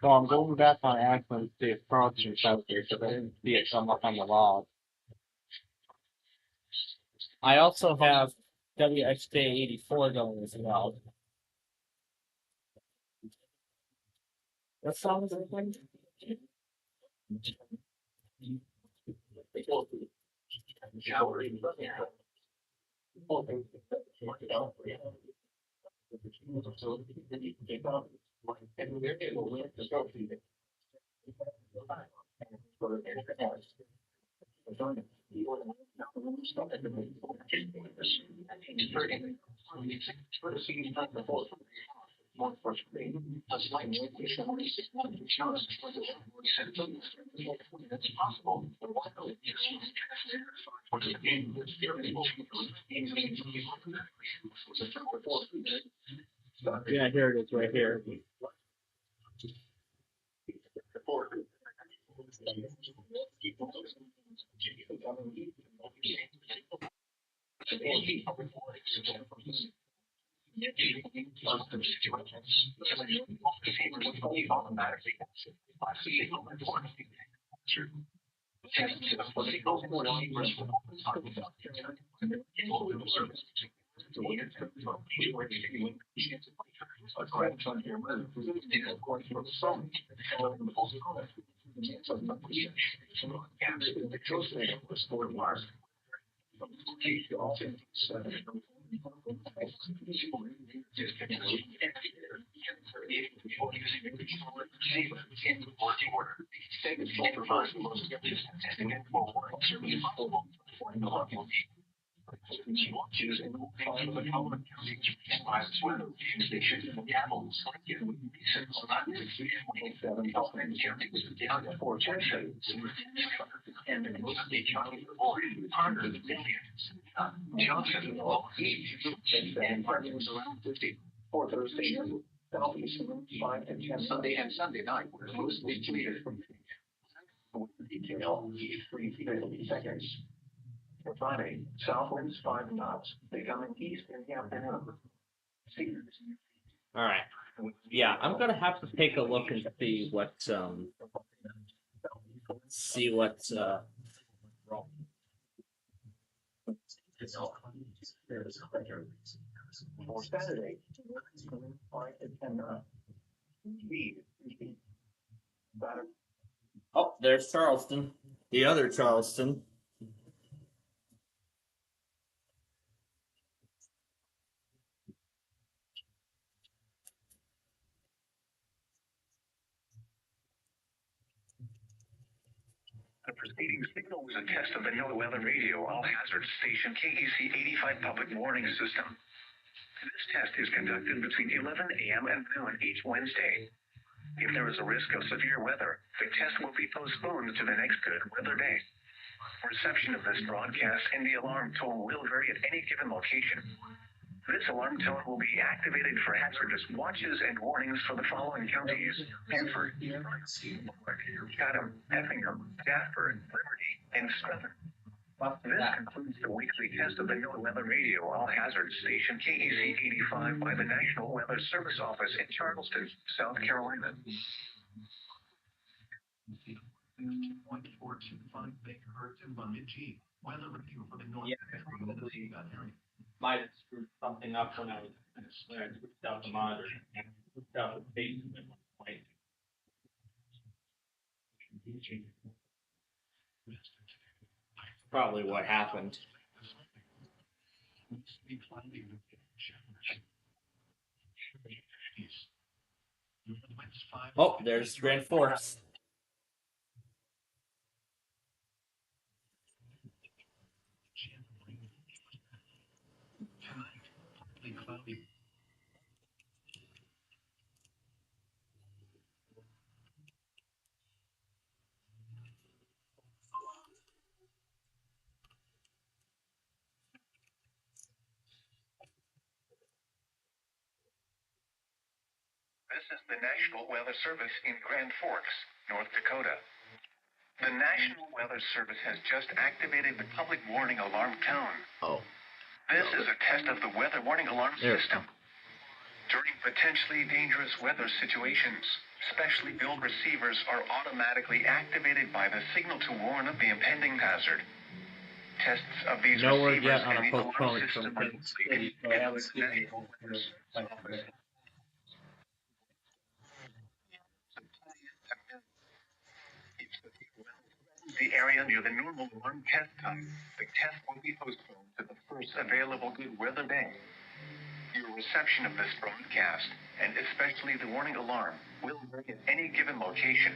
So I'm going back on Akron to see if Carlton's out there, because I didn't see it come up on the log. I also have WXJ84 going as well. What song is it again? Yeah, here it is, right here. All right. Yeah, I'm gonna have to take a look and see what Oh, there's Charleston. The other Charleston. The preceding signal was a test of the NOAA Weather Radio All Hazard Station KEC 85 public warning system. This test is conducted between 11 a.m. and noon each Wednesday. If there is a risk of severe weather, the test will be postponed to the next good weather day. Reception of this broadcast and the alarm tone will vary at any given location. This alarm tone will be activated for hazardous watches and warnings for the following counties: Hanford, Chatham, Effingham, Stafford, Liberty, and Stratford. This concludes the weekly test of the NOAA Weather Radio All Hazard Station KEC 85 by the National Weather Service Office in Charleston, South Carolina. might have screwed something up when I switched out the monitor. Switched out the page at one point. Probably what happened. Oh, there's Grand Forks. This is the National Weather Service in Grand Forks, North Dakota. The National Weather Service has just activated the public warning alarm tone. Oh. This is a test of the weather warning alarm system. During potentially dangerous weather situations, specially built receivers are automatically activated by the signal to warn of the impending hazard. Tests of these No word receivers yet on and a the alarm postponement system from are Kansas City, so I given haven't the seen anything National for Weather the Service. The area near the normal alarm test time. The test will be postponed to the first available good weather day. Your reception of this broadcast, and especially the warning alarm, will vary at any given location.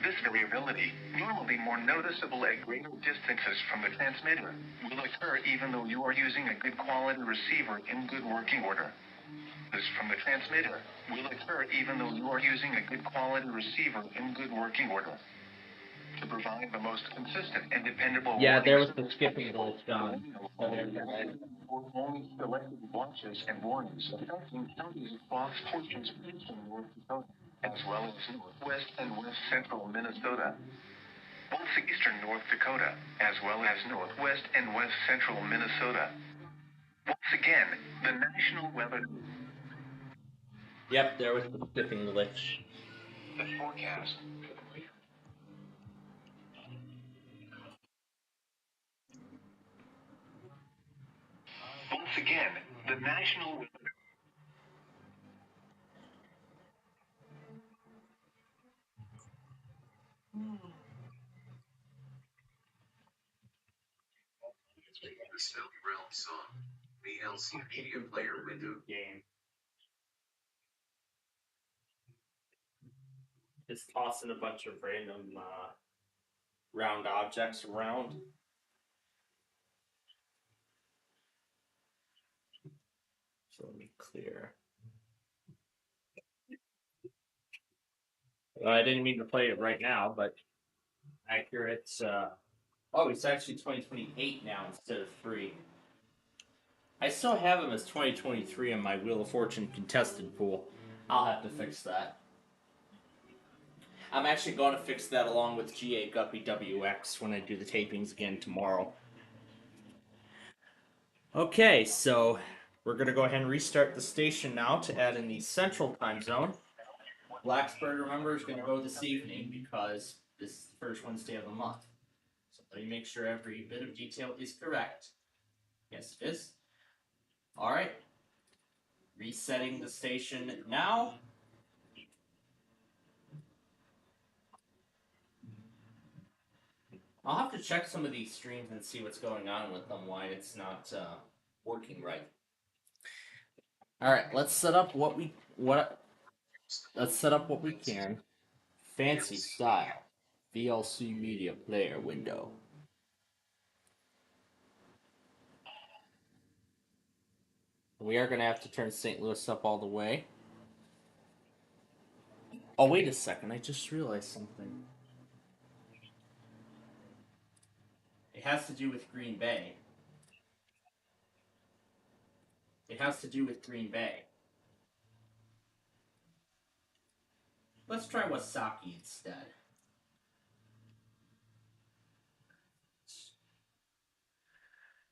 This variability, normally more noticeable at greater distances from the transmitter, will occur even though you are using a good quality receiver in good working order. This from the transmitter will occur even though you are using a good quality receiver in good working order. To provide the most consistent and dependable Yeah, there was warning the skipping glitch, John. for only selected watches and warnings affecting counties across portions of eastern North Dakota, as well as northwest and west central Minnesota. Both eastern North Dakota, as well as northwest and west central Minnesota. Once again, the National Weather. Yep, there was the skipping glitch. The forecast. Once again, the National Weather. The Snowy Realm song. The LC Media Player window. Game. Just tossing a bunch of random round objects around. So let me clear. I didn't mean to play it right now, but accurate. Oh, it's actually 2028 now instead of 3. I still have him as 2023 in my Wheel of Fortune contested pool. I'll have to fix that. I'm actually going to fix that along with GA Guppy WX when I do the tapings again tomorrow. Okay, so we're going to go ahead and restart the station now to add in the central time zone. Blacksburg, remember, is going to go this evening because this is the first Wednesday of the month. So let me make sure every bit of detail is correct. Yes, it is. All right. Resetting the station now. I'll have to check some of these streams and see what's going on with them, why it's not working right. All right, let's set up what we can. Fancy style. VLC Media Player window. We are going to have to turn St. Louis up all the way. Oh, wait a second. I just realized something. It has to do with Green Bay. It has to do with Green Bay. Let's try Wasaki instead.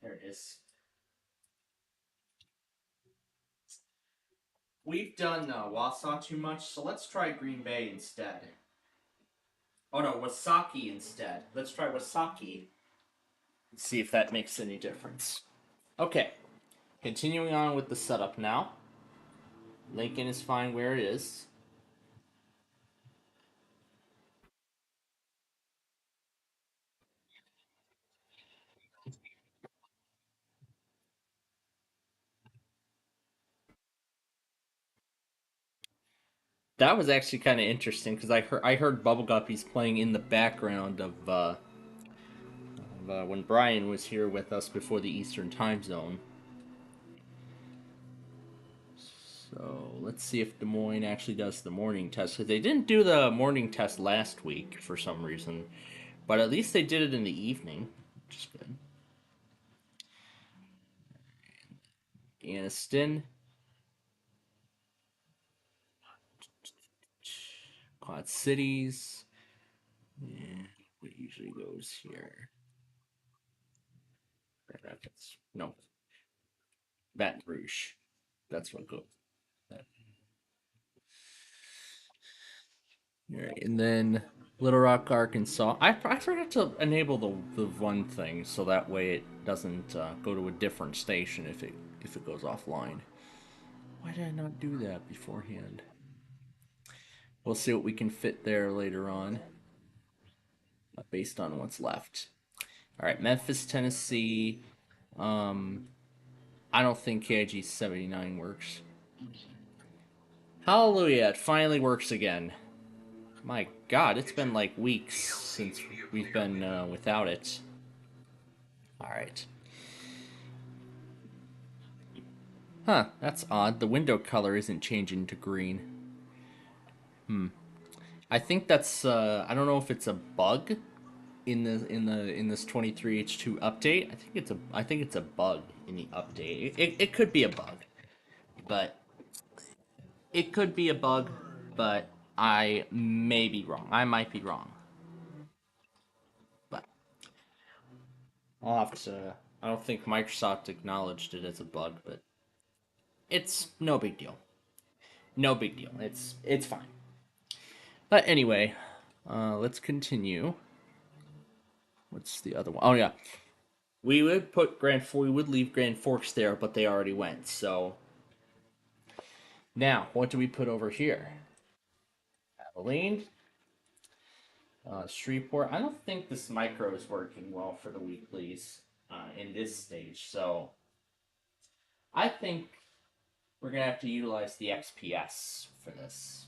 There it is. We've done Wausau too much, so let's try Green Bay instead. Oh no, Wasaki instead. Let's try Wasaki. See if that makes any difference. Okay, continuing on with the setup now. Lincoln is fine where it is. That was actually kind of interesting because I heard Bubble Guppies playing in the background of when Brian was here with us before the Eastern Time Zone. So let's see if Des Moines actually does the morning test, because they didn't do the morning test last week for some reason, but at least they did it in the evening, which is good. Anniston. Quad Cities. Yeah, what usually goes here? Grand Rapids. No. Baton Rouge. That's what goes. All right, and then Little Rock, Arkansas. I forgot to enable the one thing so that way it doesn't go to a different station if it goes offline. Why did I not do that beforehand? We'll see what we can fit there later on, based on what's left. All right, Memphis, Tennessee. Um, I don't think KIG 79 works. Hallelujah! It finally works again. My God, it's been like weeks since we've been without it. All right. Huh, that's odd. The window color isn't changing to green. I think that's I don't know if it's a bug in this 23H2 update. I think it's a bug in the update. It could be a bug. But it could be a bug, but I may be wrong. I might be wrong. But I'll have to I don't think Microsoft acknowledged it as a bug, but it's no big deal. No big deal. It's fine. But anyway, let's continue. What's the other one? Oh yeah, we would leave Grand Forks there, but they already went. So now, what do we put over here? Abilene, Shreveport. I don't think this micro is working well for the weeklies in this stage. So I think we're gonna have to utilize the XPS for this.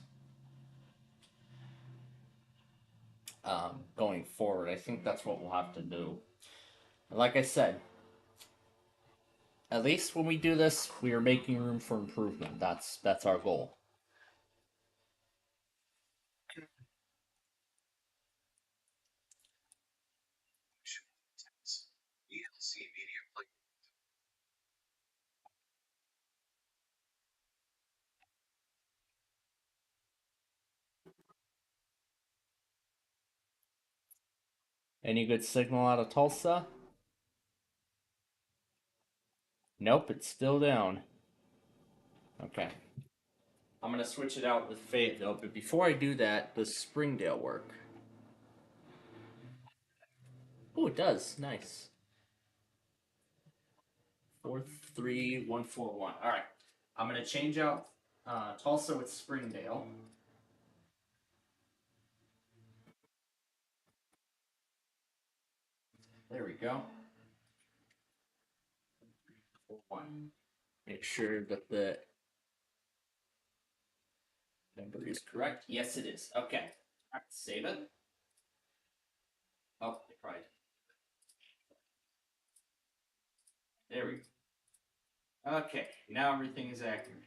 Going forward, I think that's what we'll have to do. Like I said, at least when we do this, we are making room for improvement. That's our goal. Any good signal out of Tulsa? Nope, it's still down. Okay. I'm gonna switch it out with Fayetteville, but before I do that, does Springdale work? Oh, it does. Nice. 43141. All right. I'm gonna change out Tulsa with Springdale. There we go. 1. Make sure that the number is correct. Yes, it is. Okay. All right. Save it. Oh, I cried. There we go. Okay. Now everything is accurate.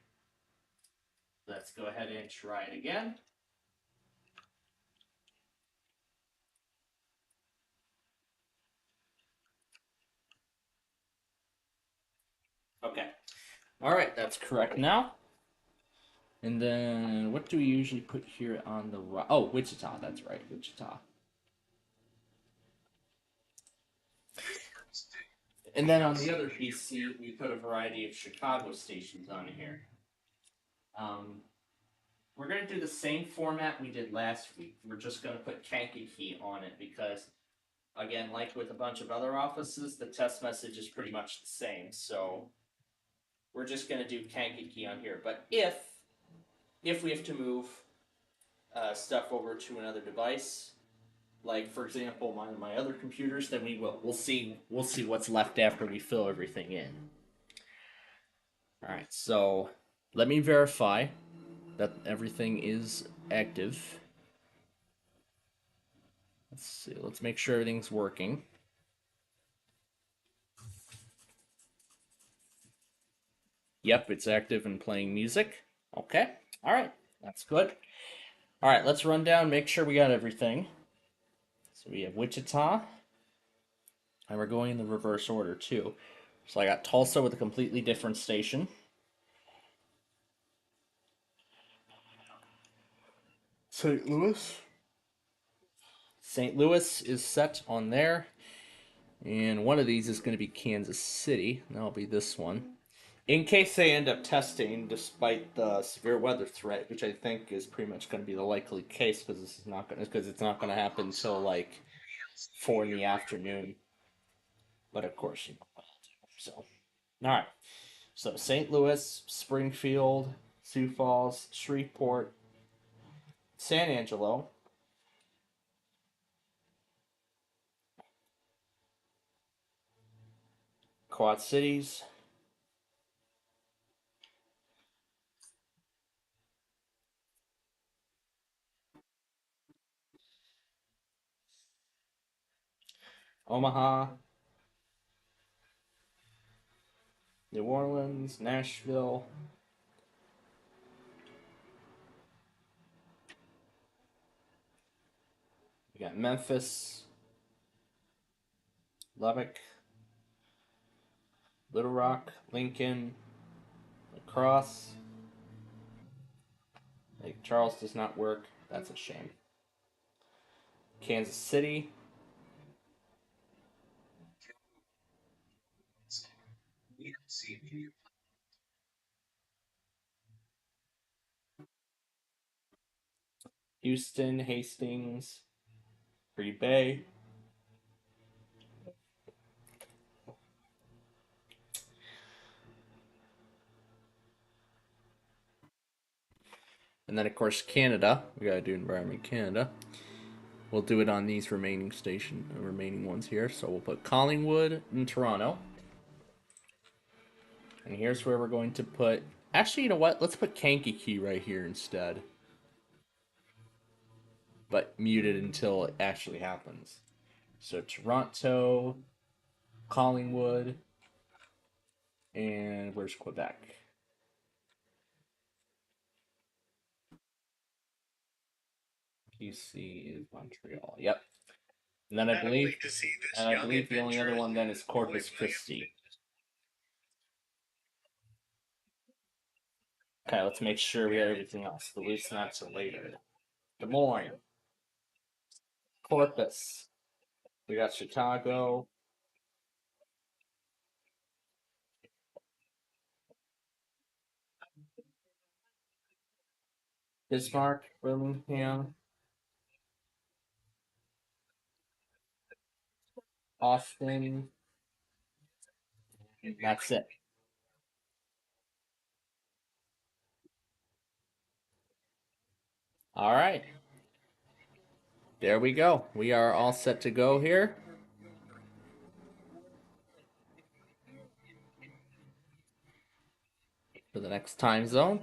Let's go ahead and try it again. Okay. All right, that's correct now. And then what do we usually put here on the right? Oh, Wichita. That's right, Wichita. And then on the other PC, we put a variety of Chicago stations on here. We're going to do the same format we did last week. We're just going to put Kankakee on it because, again, like with a bunch of other offices, the test message is pretty much the same. So we're just going to do Kankakee on here. But if we have to move stuff over to another device, like for example my other computers, then we will. We'll see what's left after we fill everything in. All right, so let me verify that everything is active. Let's see. Let's make sure everything's working. Yep, it's active and playing music. Okay. All right. That's good. All right, let's run down, make sure we got everything. So we have Wichita. And we're going in the reverse order, too. So I got Tulsa with a completely different station. St. Louis. St. Louis is set on there. And one of these is going to be Kansas City. That'll be this one. In case they end up testing despite the severe weather threat, which I think is pretty much going to be the likely case because it's not going to happen until like 4 in the afternoon. But of course, so all right. So St. Louis, Springfield, Sioux Falls, Shreveport, San Angelo, Quad Cities, Omaha, New Orleans, Nashville, we got Memphis, Lubbock, Little Rock, Lincoln, La Crosse. Lake Charles does not work. That's a shame. Kansas City, Houston, Hastings, Green Bay, and then of course Canada. We gotta do Environment Canada. We'll do it on these remaining ones here. So we'll put Collingwood in Toronto, and here's where we're going to put. Actually, you know what? Let's put Kankakee right here instead, but muted until it actually happens. So Toronto, Collingwood, and where's Quebec? PC is Montreal. Yep. And then I believe the only other one then is Corpus Christi. Okay, let's make sure we have everything else. The least not till later. Des Moines, Corpus. We got Chicago. Bismarck, Birmingham, Austin. That's it. All right. There we go. We are all set to go here. For the next time zone.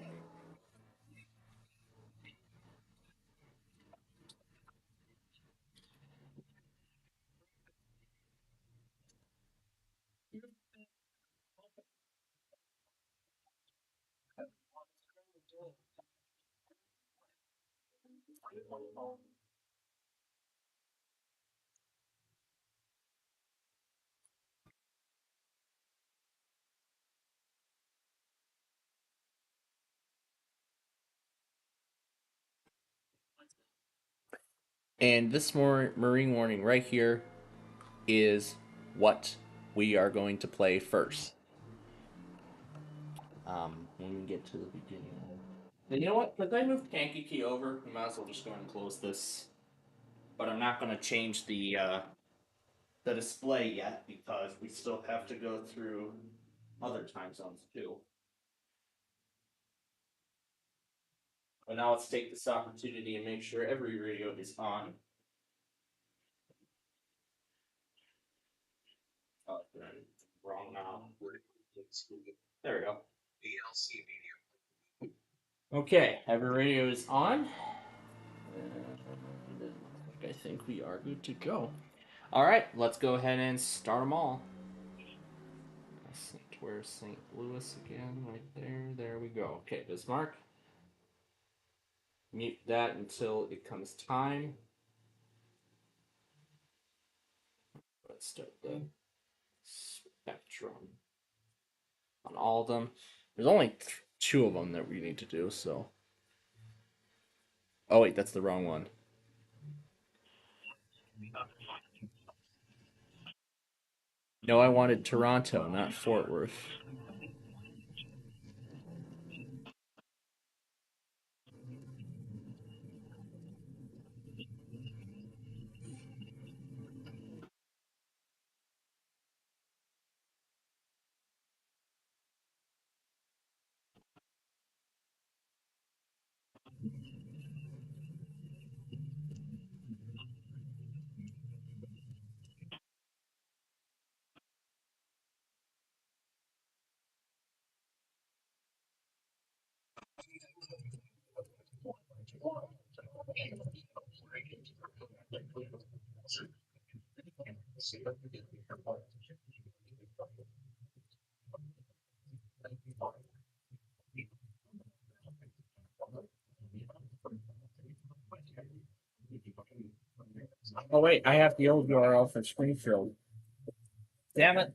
And this marine warning right here is what we are going to play first. When we get to the beginning. And you know what? Because I moved Kankakee over, we might as well just go ahead and close this. But I'm not going to change the display yet because we still have to go through other time zones too. But now let's take this opportunity and make sure every radio is on. Oh, wrong now. There we go. Okay, every radio is on. I think we are good to go. All right, let's go ahead and start them all. Where's St. Louis again? Right there. There we go. Okay, Bismarck. Mute that until it comes time. Let's start the spectrum on all of them. There's only 2 of them that we need to do, so. Oh, wait, that's the wrong one. No, I wanted Toronto, not Fort Worth. Oh wait, I have the old URL for Springfield. Damn it.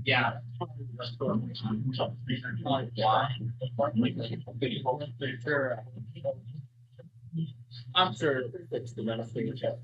Yeah. Sure. I'm sure it's the benefit.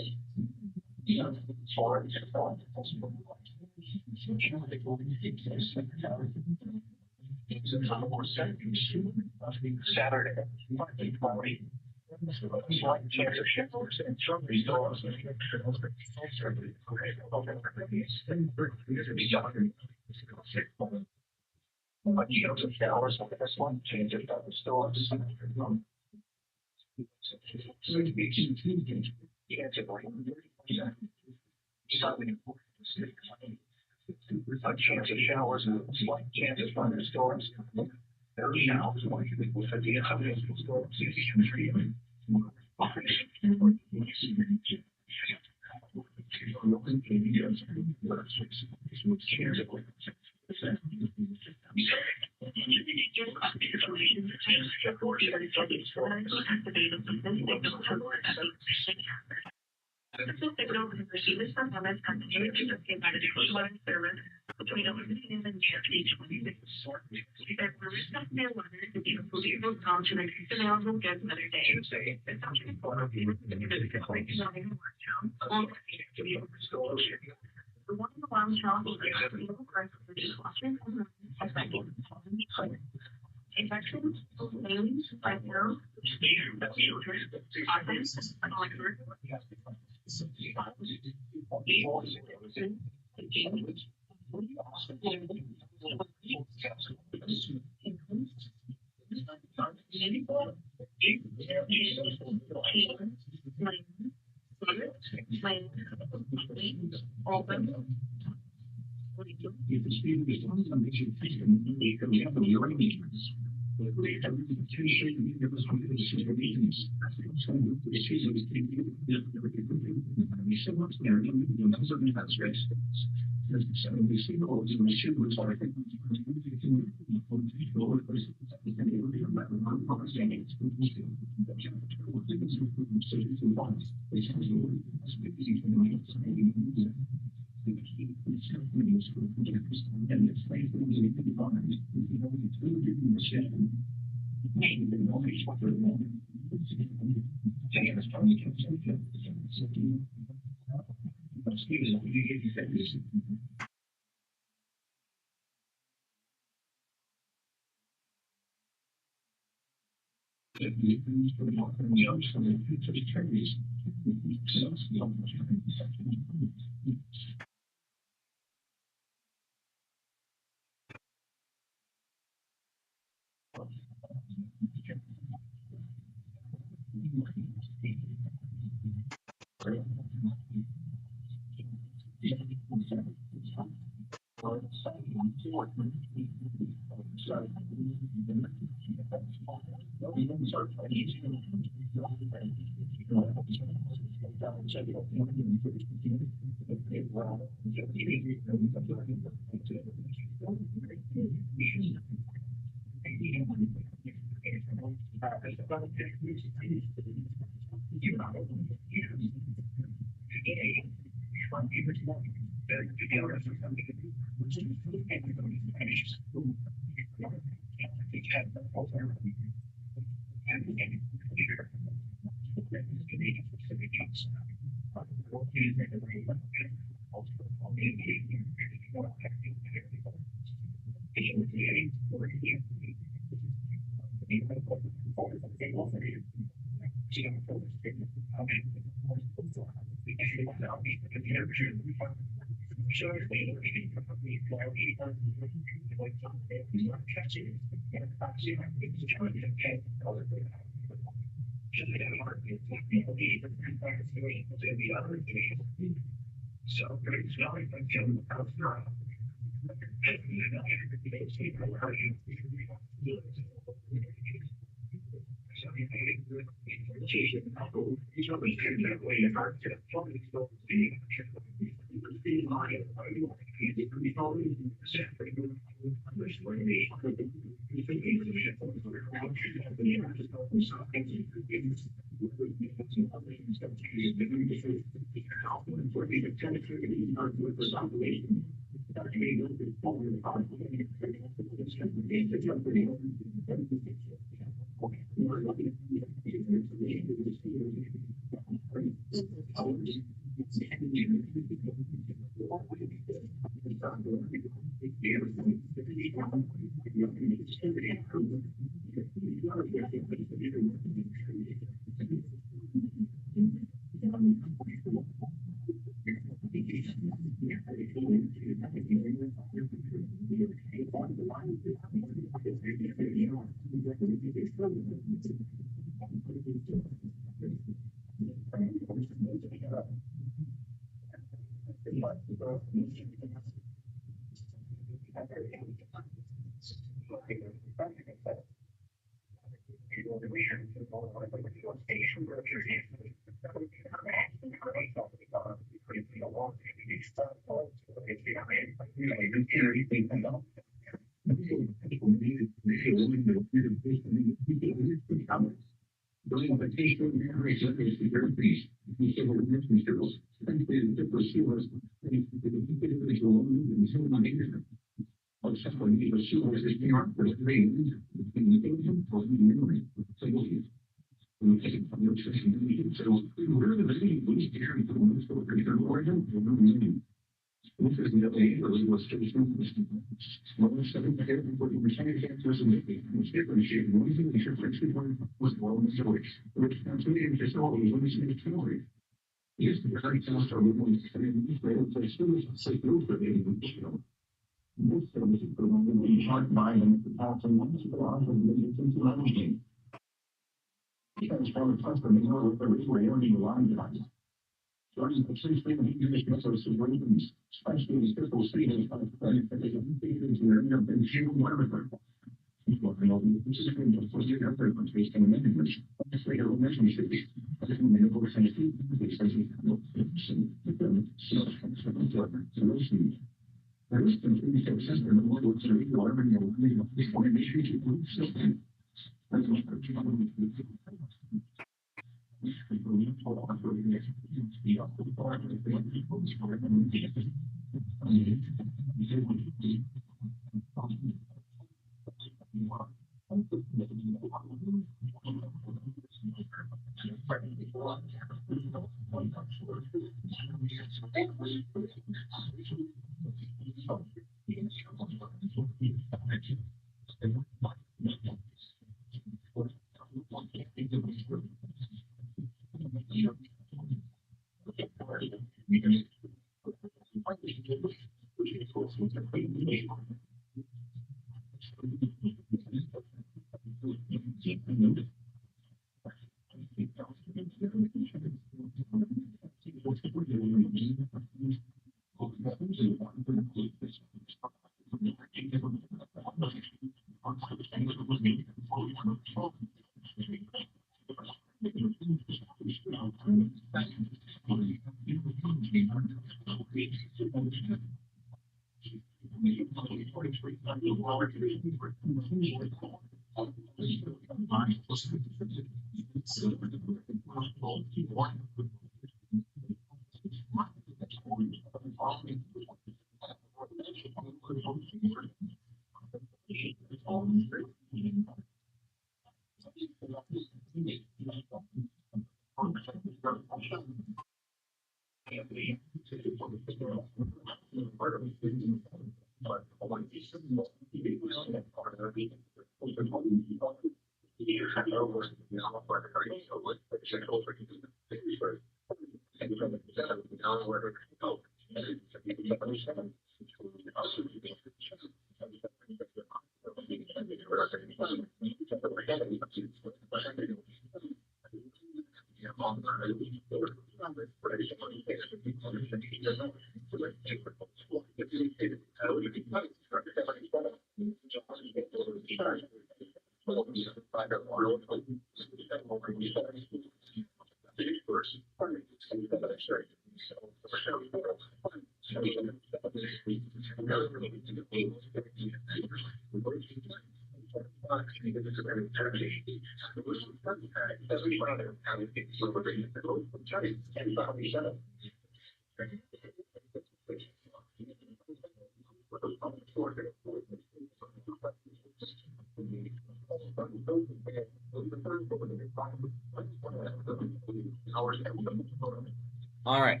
All right.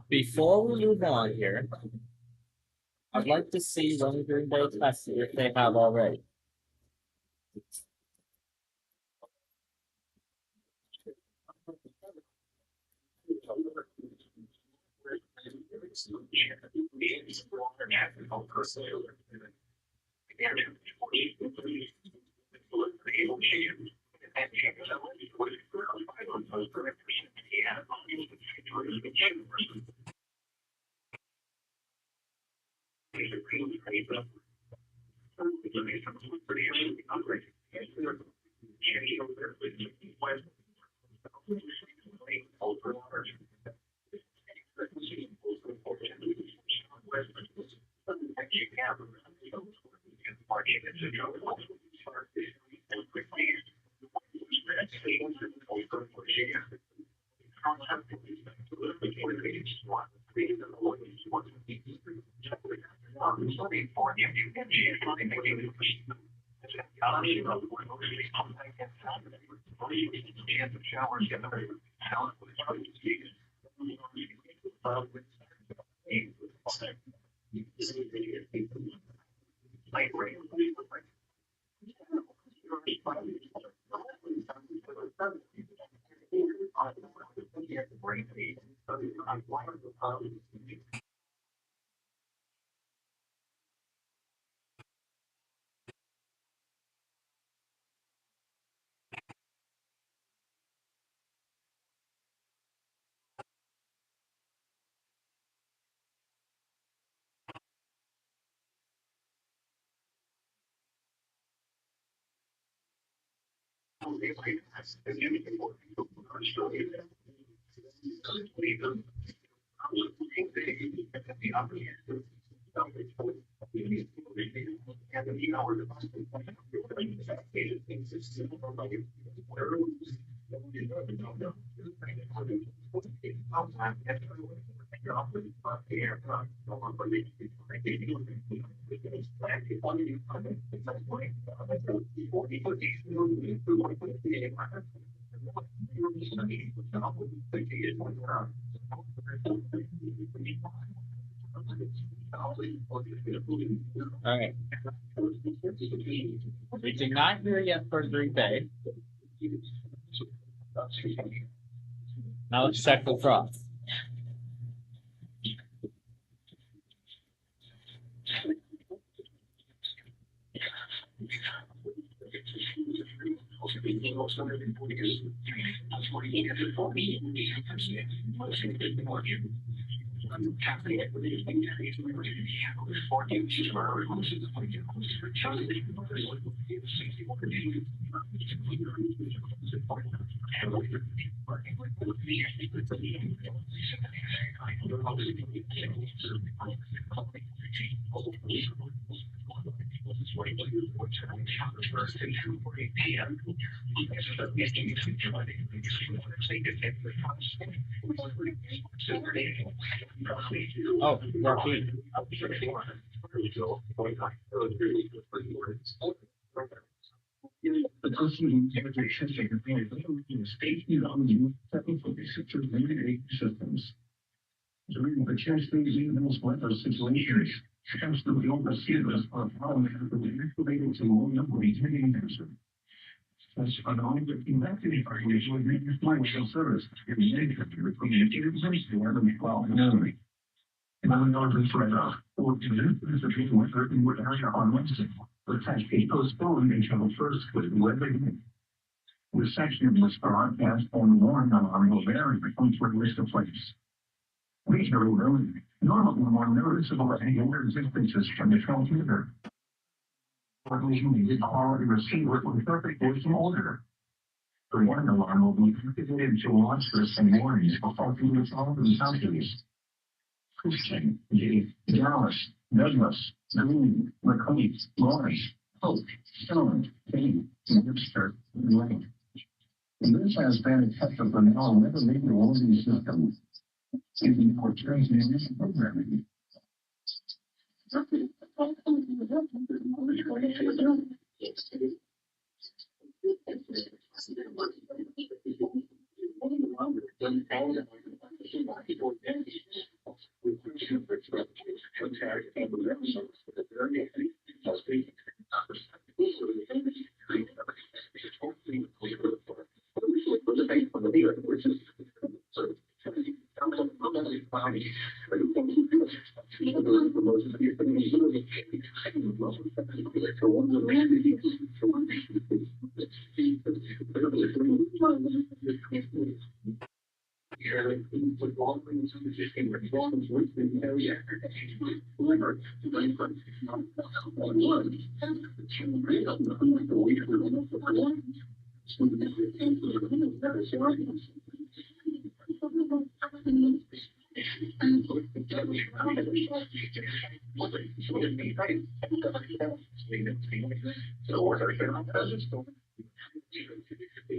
Before we move on here, I'd like to see when Green Bay tested if they have already. All right. We did not hear yet for Green Bay. Now let's check the Frost. Oh, Rocky. The person who takes a state technical systems. During the chance these emails weather situations, stems to the overseers are following the activated to more number retaining answer. As an ongoing investigating argument with the financial service, it is negative to the community and 12 memory. And I'm not going to write off. Or to the situation with her in what area on Wednesday. The text is postponed until the first with the web again. The section was broadcast on warning alarm will vary from list of place. Regional early, normal more noticeable angular distances from the transmitter. Originally, the quality receiver with perfect voice order. The warning alarm will be activated to launch this and warnings before people follow the sounds. Christian, Dallas, Douglas, Green, McLean, Lawrence, Hope, Stone, Kane, Webster, and Lane. And this has been a test of the now never leaving all these systems. Even for transmission programming.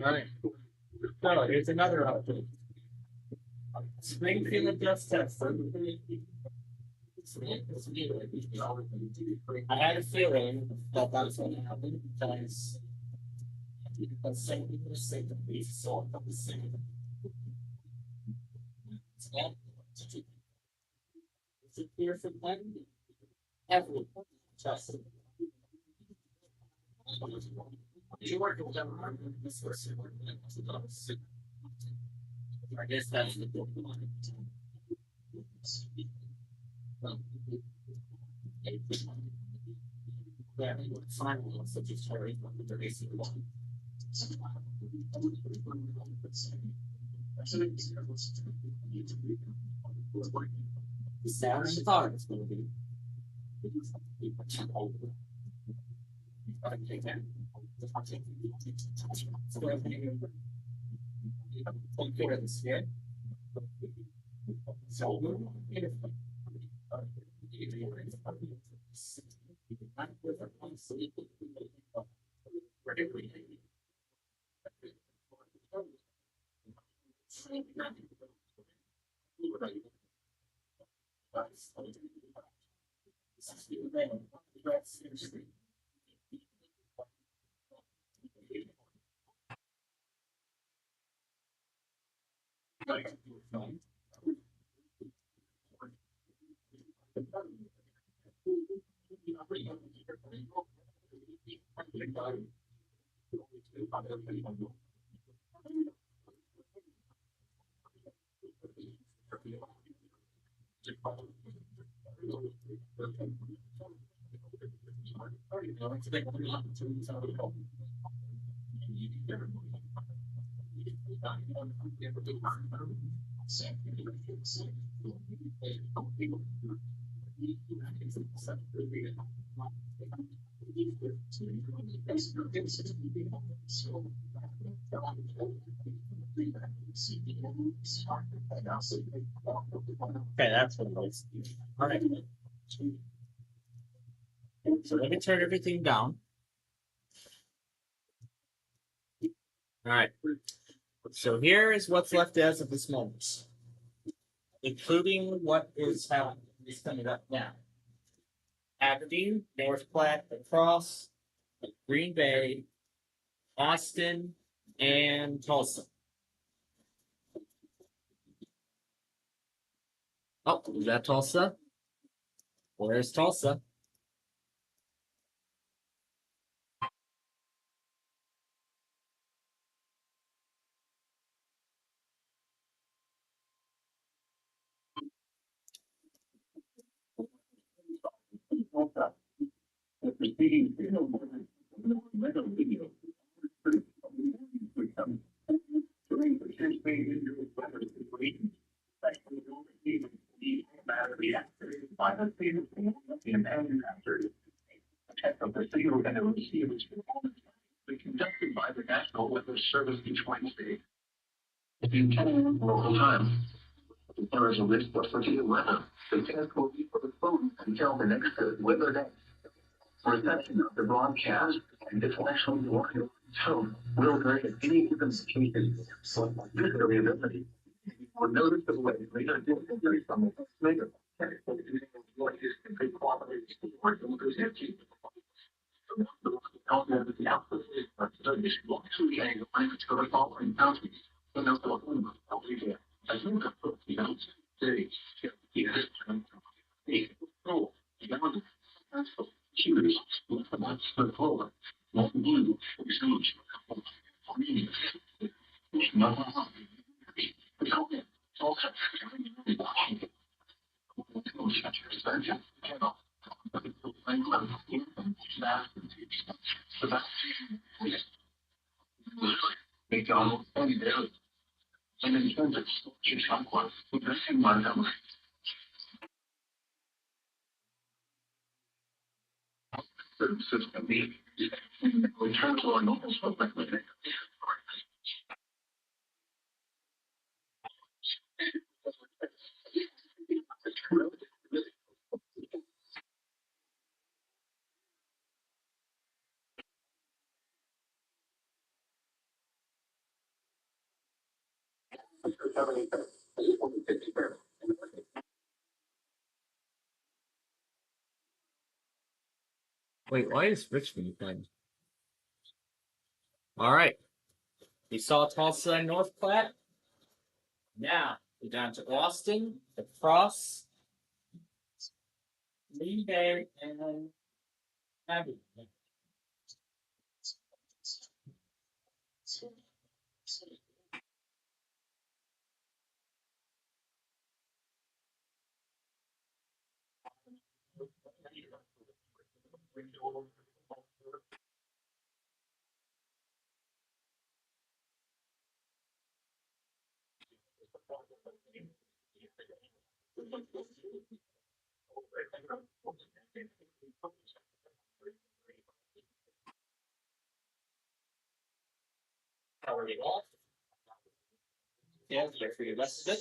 Alright. So here's another update. Springfield just tested. I had a feeling that that's going to happen because some people say that we saw the same. It's a clear for them. Everyone tested. You work with them. I guess that's the good one. Yeah, finally, so just hurry the racing one. The sound I thought it was going to be. Okay, that's what it was. All right. So let me turn everything down. All right. So here is what's left as of this moment, including what is coming up now. Aberdeen, North Platte, La Crosse, Green Bay, Austin, and Tulsa. Oh, is that Tulsa? Where's Tulsa? Conducted by the National Weather Service each Wednesday. If you can, local time. There is a risk for severe weather. The test will be for the phone until the next weather day. Reception of the broadcast and international warning tone will vary at any given situation. So, this variability will notice the way later delivery from the later. McDonald's and Dairy. And in terms of social conquest, this in my memory. System, in terms of our normal stuff like that. Wait, why is Richmond playing? All right. We saw Tulsa and North Platte. Now we're down to Austin, La Crosse, Green Bay, and Aberdeen. Already off. Yeah, for your rest of it.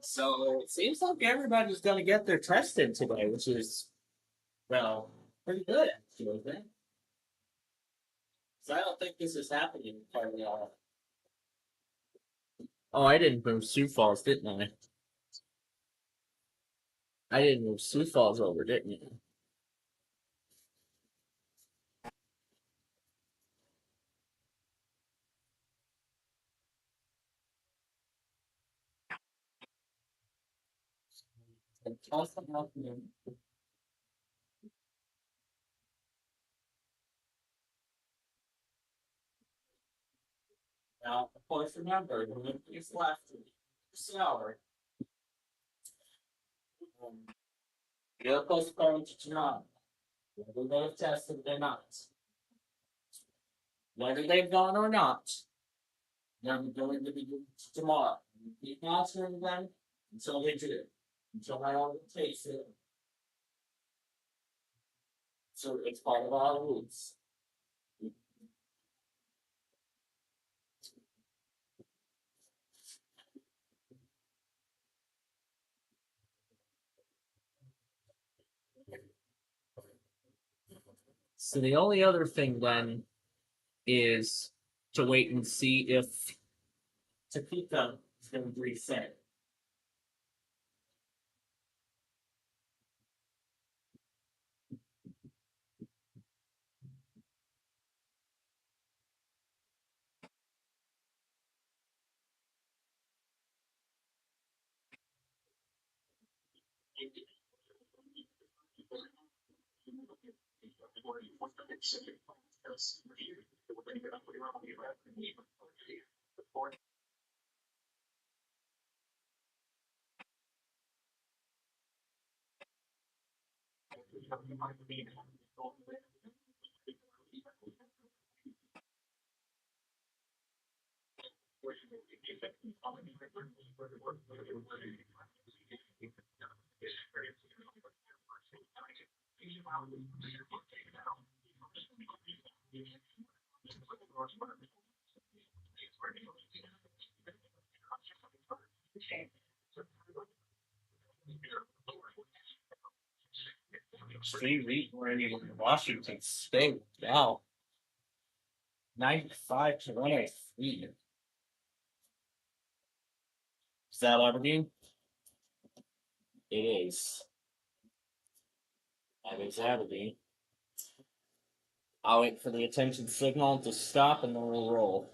So it seems like everybody's going to get their test in today, which is, well, pretty good actually. So I don't think this is happening quite a lot. Oh, I didn't move Sioux Falls, didn't I? I didn't move Sioux Falls over, didn't you? and toss them out in. Now, of course, remember, the link is left in the shower. You're postponed to tonight. Whether they've tested or not. Whether they've gone or not, they're going to be tomorrow. Keep answering them until they do. Until I already taste it. So it's part of our rules. So the only other thing then is to wait and see if Takika is going to reset. Steve Reed winning Washington State. Wow. 95-103. Is that Aberdeen? It is. That is Aberdeen. I'll wait for the attention signal to stop and then we'll roll.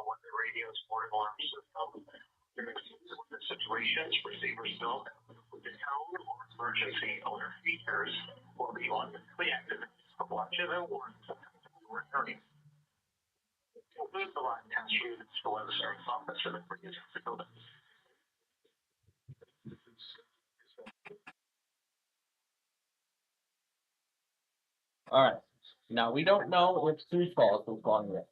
What the radio's portable arm system. Situations, receivers don't with the tone or emergency alert features will be automatically activated for watches and warnings returning. Include the line test units to weather service office and the previous building. Alright. Now we don't know if Sioux Falls is gone yet.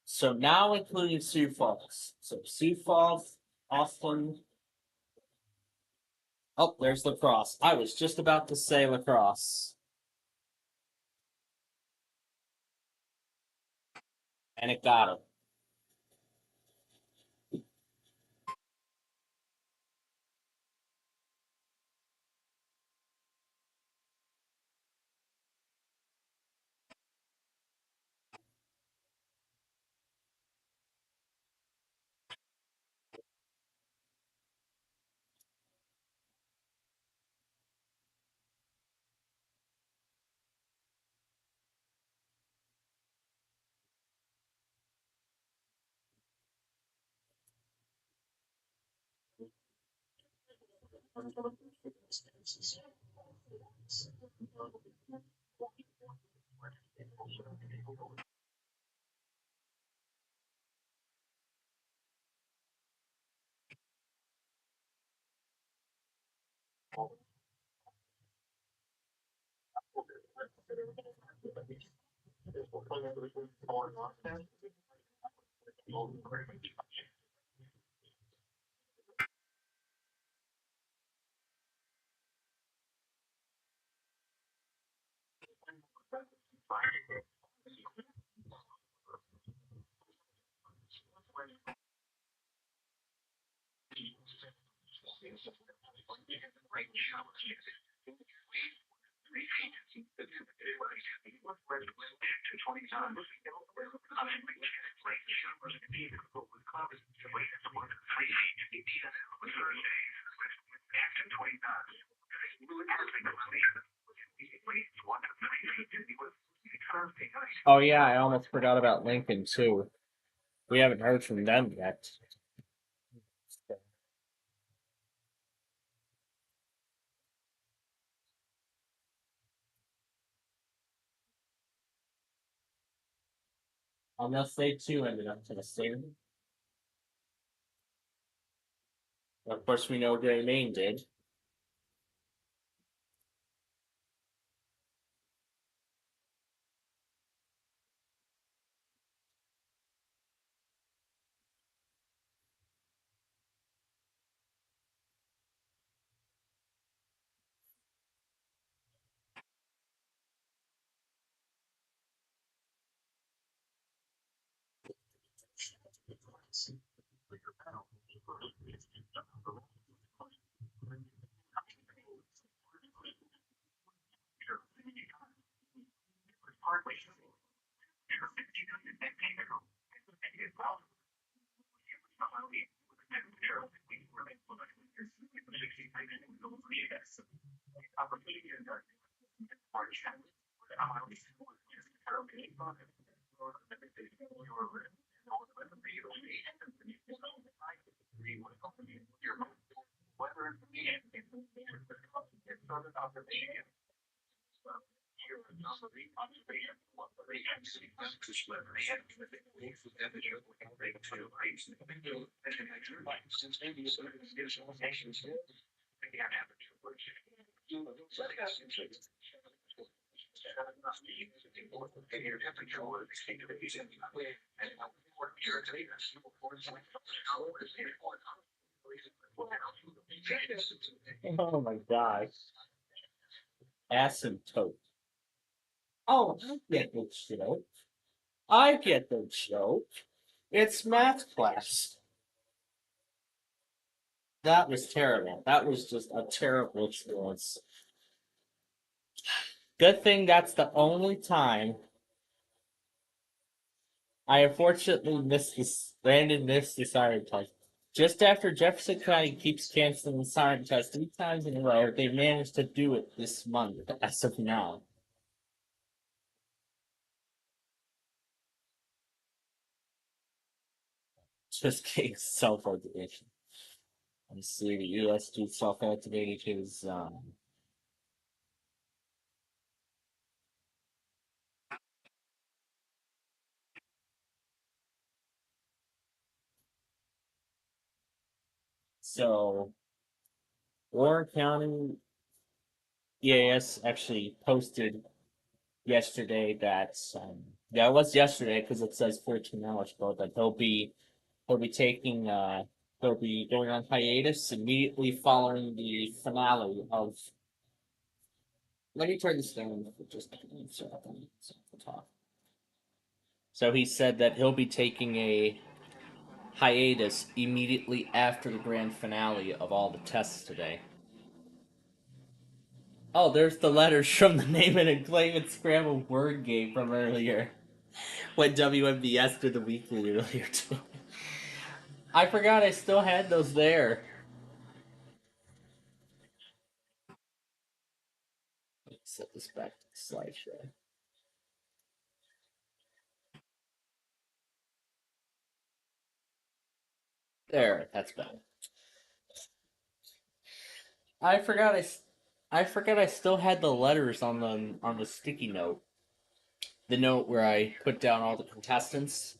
So now including Sioux Falls. So Sioux Falls, Austin. Oh, there's La Crosse. I was just about to say La Crosse. And it got it. Oh yeah, I almost forgot about Lincoln too. We haven't heard from them yet. Unless they too ended up to the same. Of course, we know Gray Main did. Oh my gosh. Asymptote. Oh, I get the joke. I get the joke. It's math class. That was terrible. That was just a terrible experience. Good thing that's the only time I unfortunately missed this. Landon missed the siren test. Just after Jefferson County keeps canceling the siren test 3 times in a row, they managed to do it this month as of now. Just getting self-activation. Let's see, the USG self-activated his so Warren County EAS actually posted yesterday that yeah, it was yesterday because it says 14 hours ago that he'll be taking he'll be going on hiatus immediately following the finale of. Let me turn this down for just a minute so I can talk. So he said that he'll be taking a hiatus immediately after the grand finale of all the tests today. Oh, there's the letters from the Name It and Claim It Scrambled Word game from earlier. When WMBS did the weekly earlier too. I forgot I still had those there. Let's set this back to the slideshow. There, that's better. I forgot I still had the letters on the sticky note. The note where I put down all the contestants,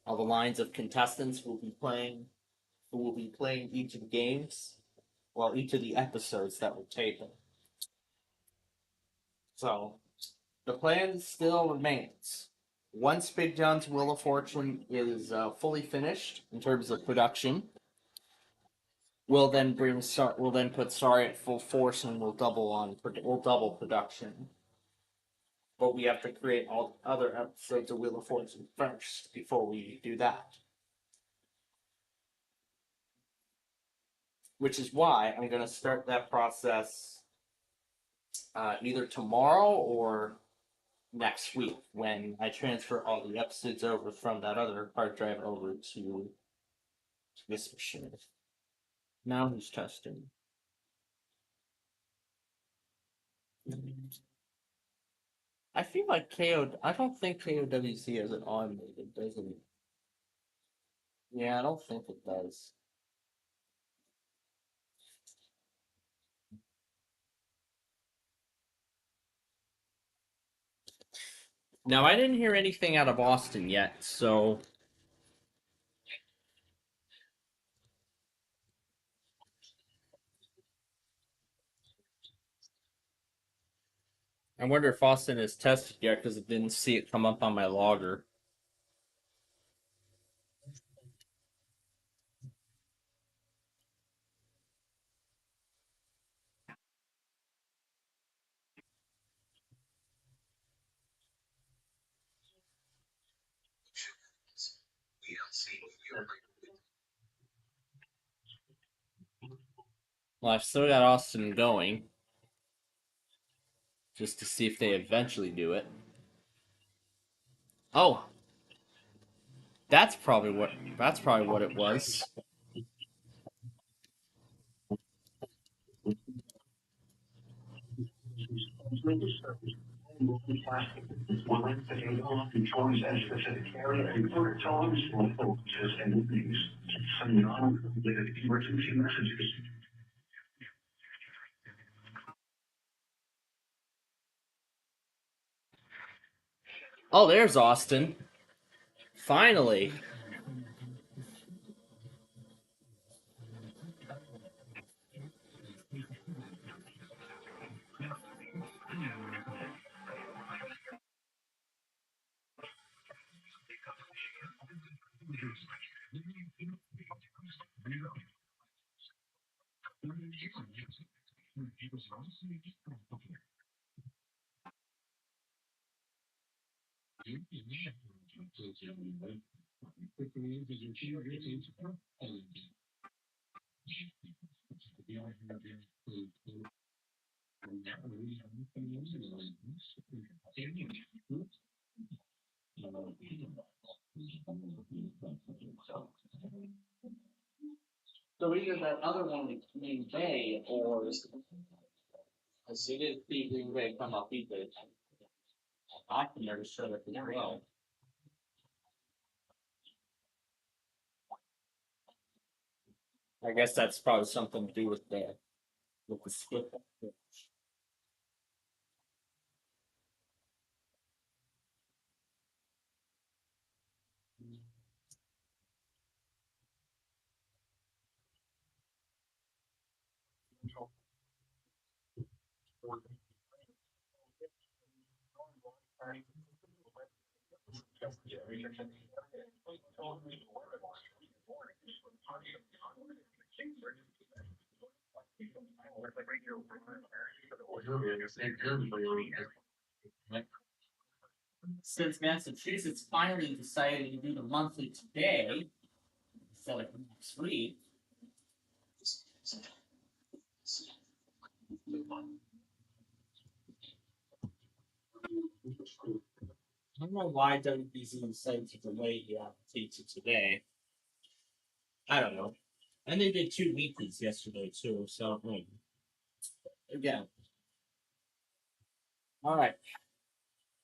all the lines of contestants who will be playing each of the games, well, each of the episodes that were taken. So, the plan still remains. Once Big John's Wheel of Fortune is fully finished in terms of production, we'll then put Sorry at full force and we'll double production. But we have to create all other episodes of Wheel of Fortune first before we do that. which is why I'm going to start that process either tomorrow or next week when I transfer all the episodes over from that other hard drive over to this machine. Now who's testing? I feel like I don't think KOWC has it automated, doesn't it? Yeah, I don't think it does. Now, I didn't hear anything out of Austin yet, so I wonder if Austin has tested yet because I didn't see it come up on my logger. Well, I've still got Austin going, just to see if they eventually do it. Oh, that's probably what it was. Oh, there's Austin. Finally. So either that other one named Bay or as he did see Green Bay come up either. I can never show it as well. I guess that's probably something to do with the skip. Since Massachusetts finally decided to do the monthly today instead of next week. I don't know why WBZ decided to delay the update to today. I don't know. And they did 2 weeklies yesterday too, so again. Alright.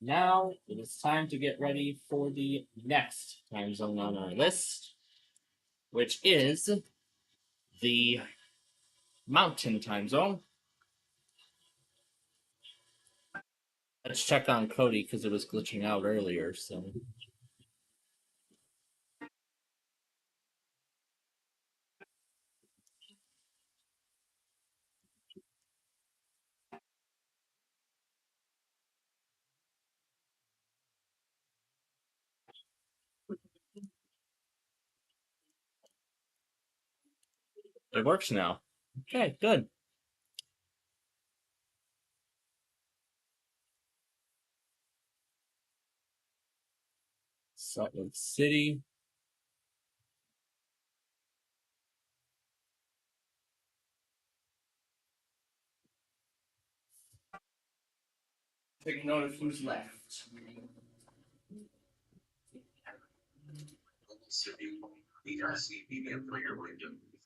Now it is time to get ready for the next time zone on our list, which is the Mountain Time Zone. Let's check on Cody because it was glitching out earlier, so. It works now. Okay, good. Salt Lake City. Take note of who's left.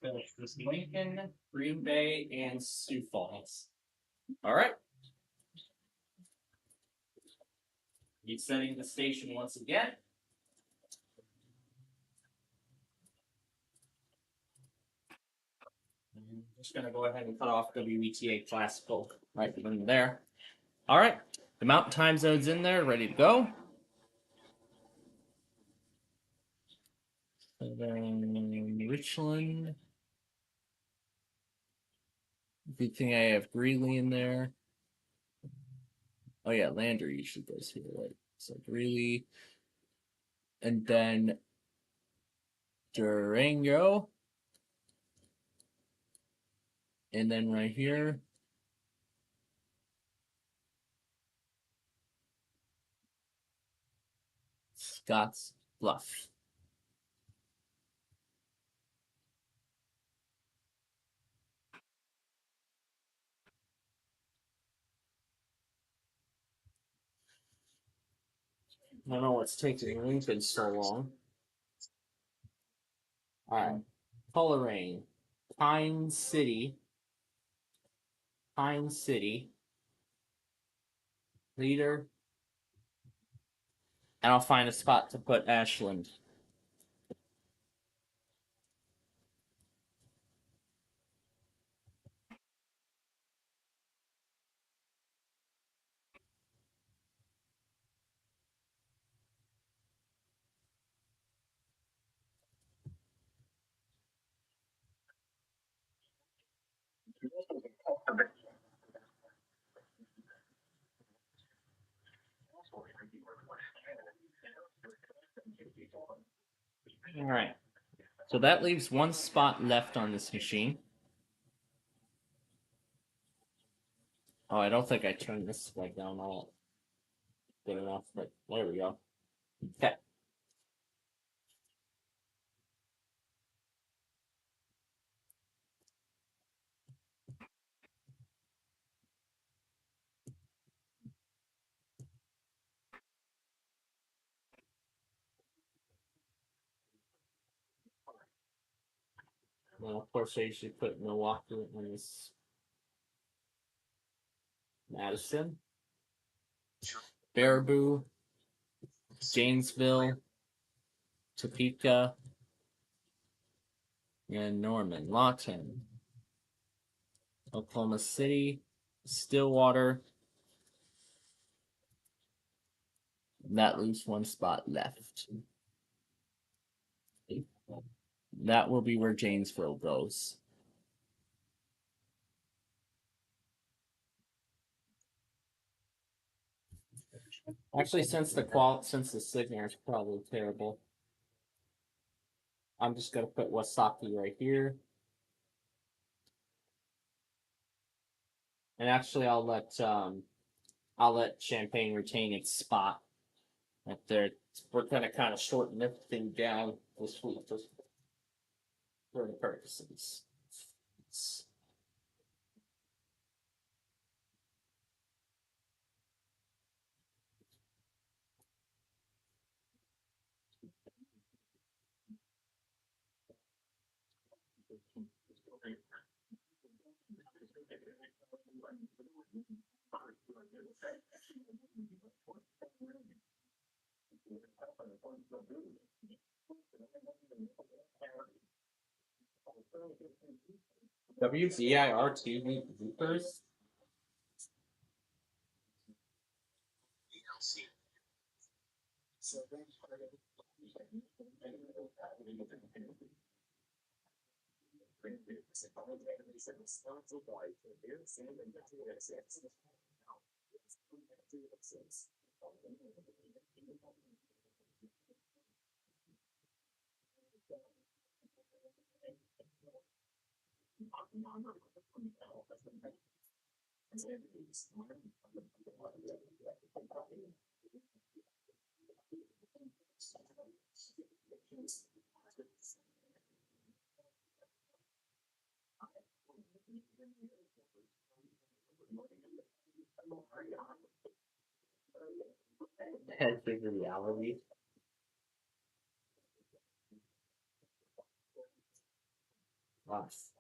There's Lincoln, Green Bay, and Sioux Falls. All right. Resetting the station once again. I'm just going to go ahead and cut off WETA Classical right in there. All right. The Mountain Time Zone's in there, ready to go. And then Richland. Good thing I have Greeley in there. Oh yeah, Lander usually goes here, right? So Greeley. And then Durango. And then right here. Scotts Bluff. I don't know what's taking Lincoln so long. Alright. Coleraine. Pine City. Pine City. Leader. And I'll find a spot to put Ashland. Alright. So that leaves one spot left on this machine. Oh, I don't think I turned this like down all good enough, but there we go. Okay. Well, of course, I usually put Milwaukee in this. Madison, Baraboo, Janesville, Topeka, and Norman, Lawton, Oklahoma City, Stillwater. That leaves one spot left. That will be where Janesville goes. Actually, since the signature is probably terrible, I'm just gonna put Wasaki right here. And actually, I'll let Champaign retain its spot up there. We're gonna kind of shorten everything down this week just for the purposes. WZIR-TV Bloopers. I think reality. Us.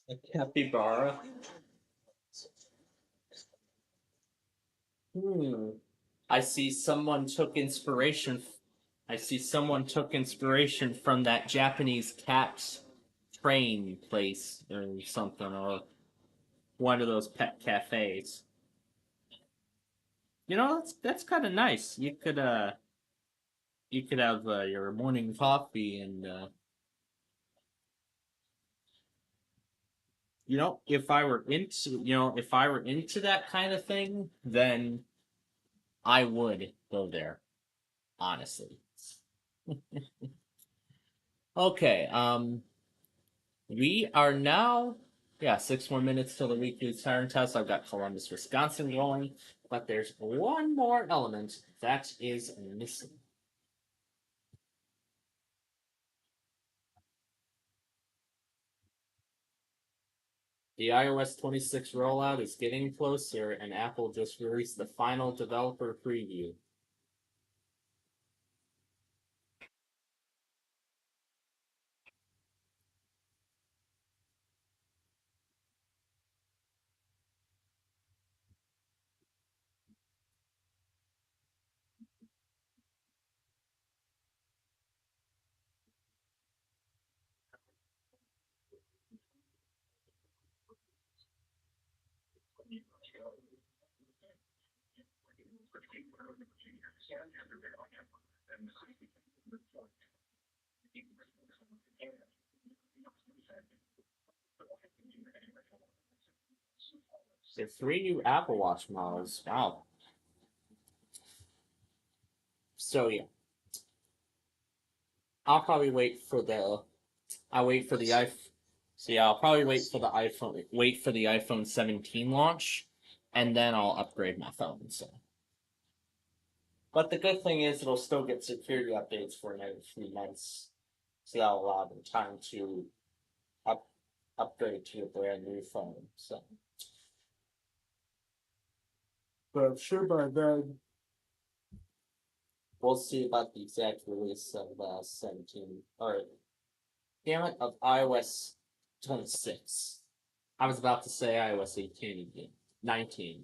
A capybara. I see someone took inspiration. I see someone took inspiration from that Japanese cat train place or something, or one of those pet cafes. You know, that's kind of nice. You could have your morning coffee and you know, if I were into that kind of thing, then I would go there, honestly. Okay, we are now, yeah, 6 more minutes till the weekly siren test. I've got Columbus, Wisconsin going, but there's one more element that is missing. The iOS 26 rollout is getting closer, and Apple just released the final developer preview. There are 3 new Apple Watch models. Wow. So yeah, I'll probably wait for the. I'll wait for the iPhone. So yeah, I'll probably wait for the iPhone. Wait for the iPhone 17 launch, and then I'll upgrade my phone. So. But the good thing is it'll still get security updates for another 3 months, so that'll allow them time to upgrade to a brand new phone. So, but I'm sure by then we'll see about the exact release of 17 or damn it of iOS 26. I was about to say iOS 18 again. 19.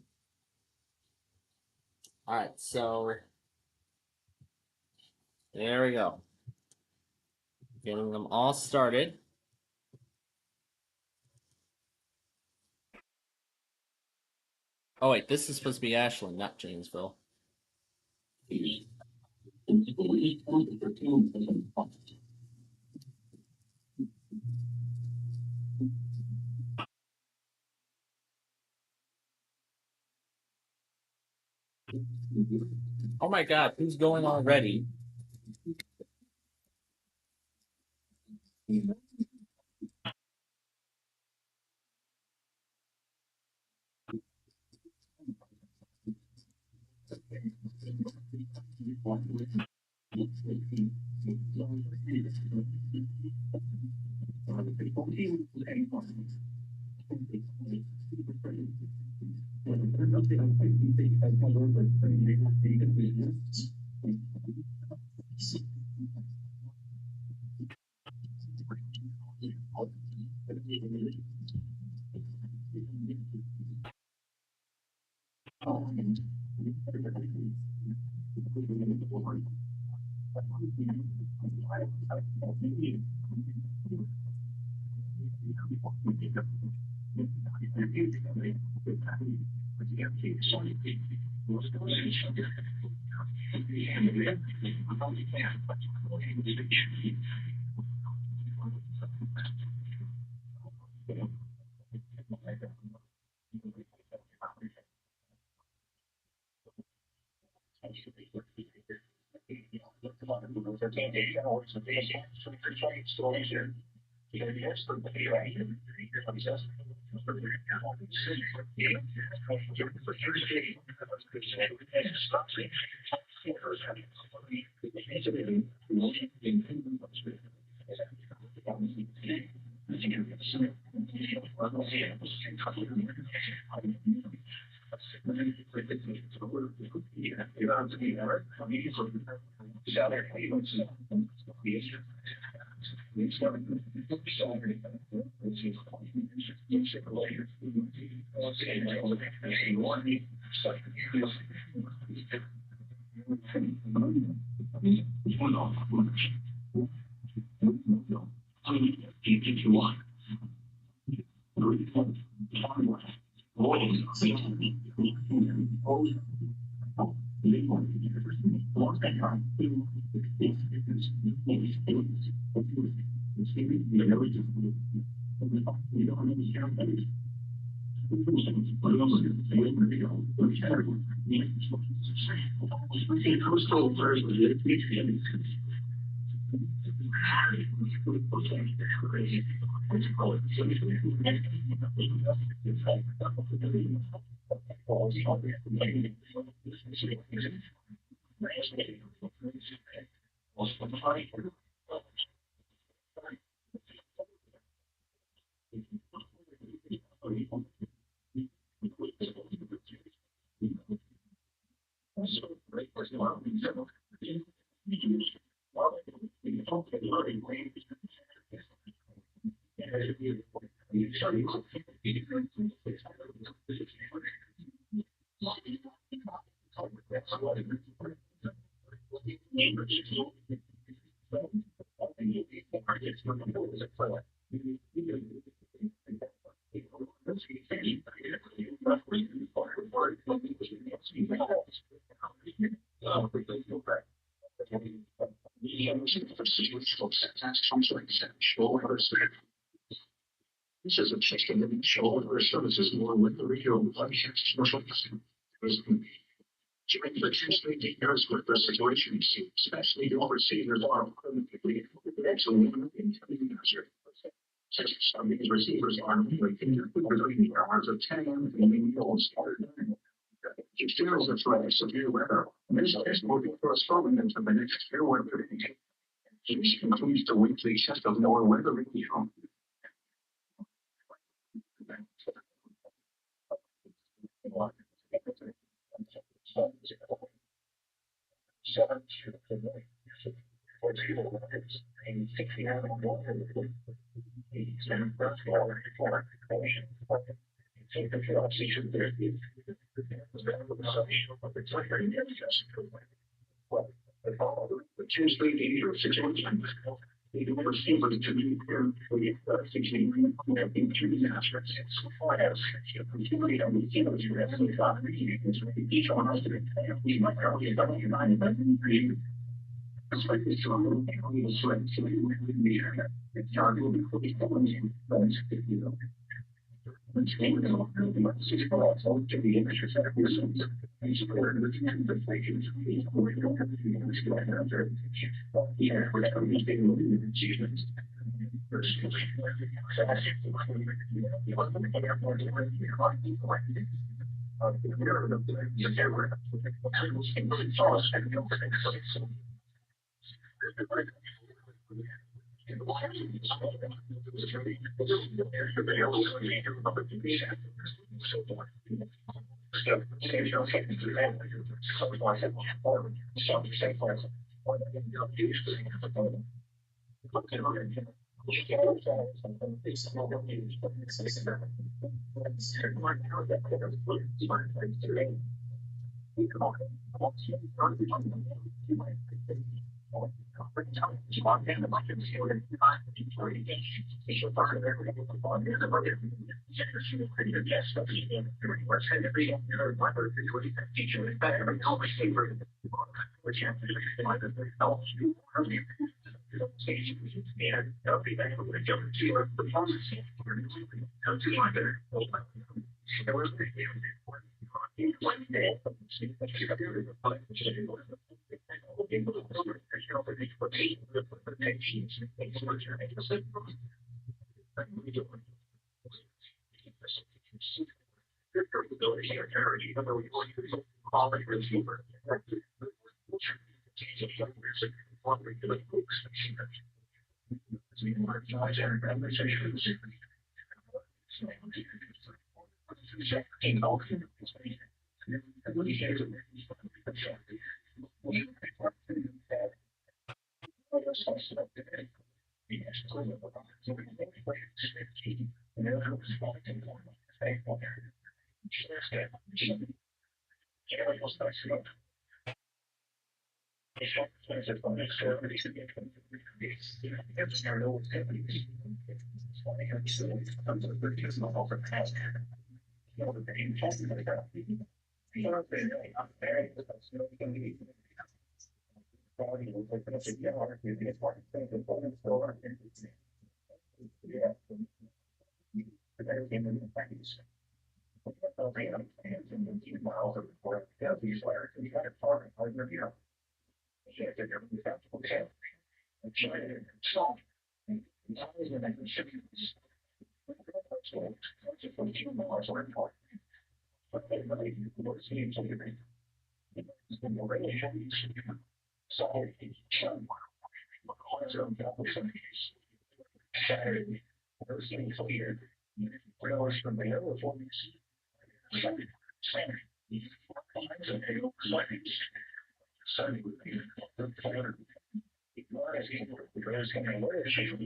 All right, so there we go. Getting them all started. Oh wait, this is supposed to be Ashland, not Janesville. Oh my god, who's going already?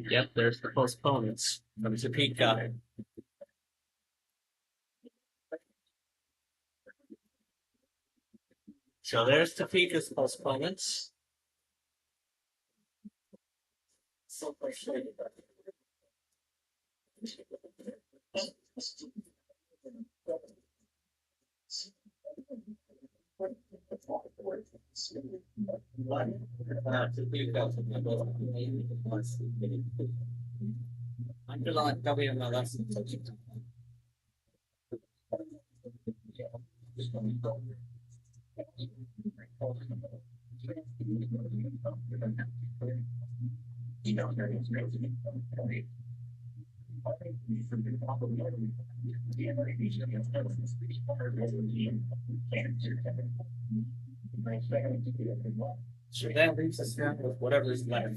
Yep, there's the postponements from Topeka. So there's Topeka's postponements. Underline WMLS. So that leaves us down with whatever's left.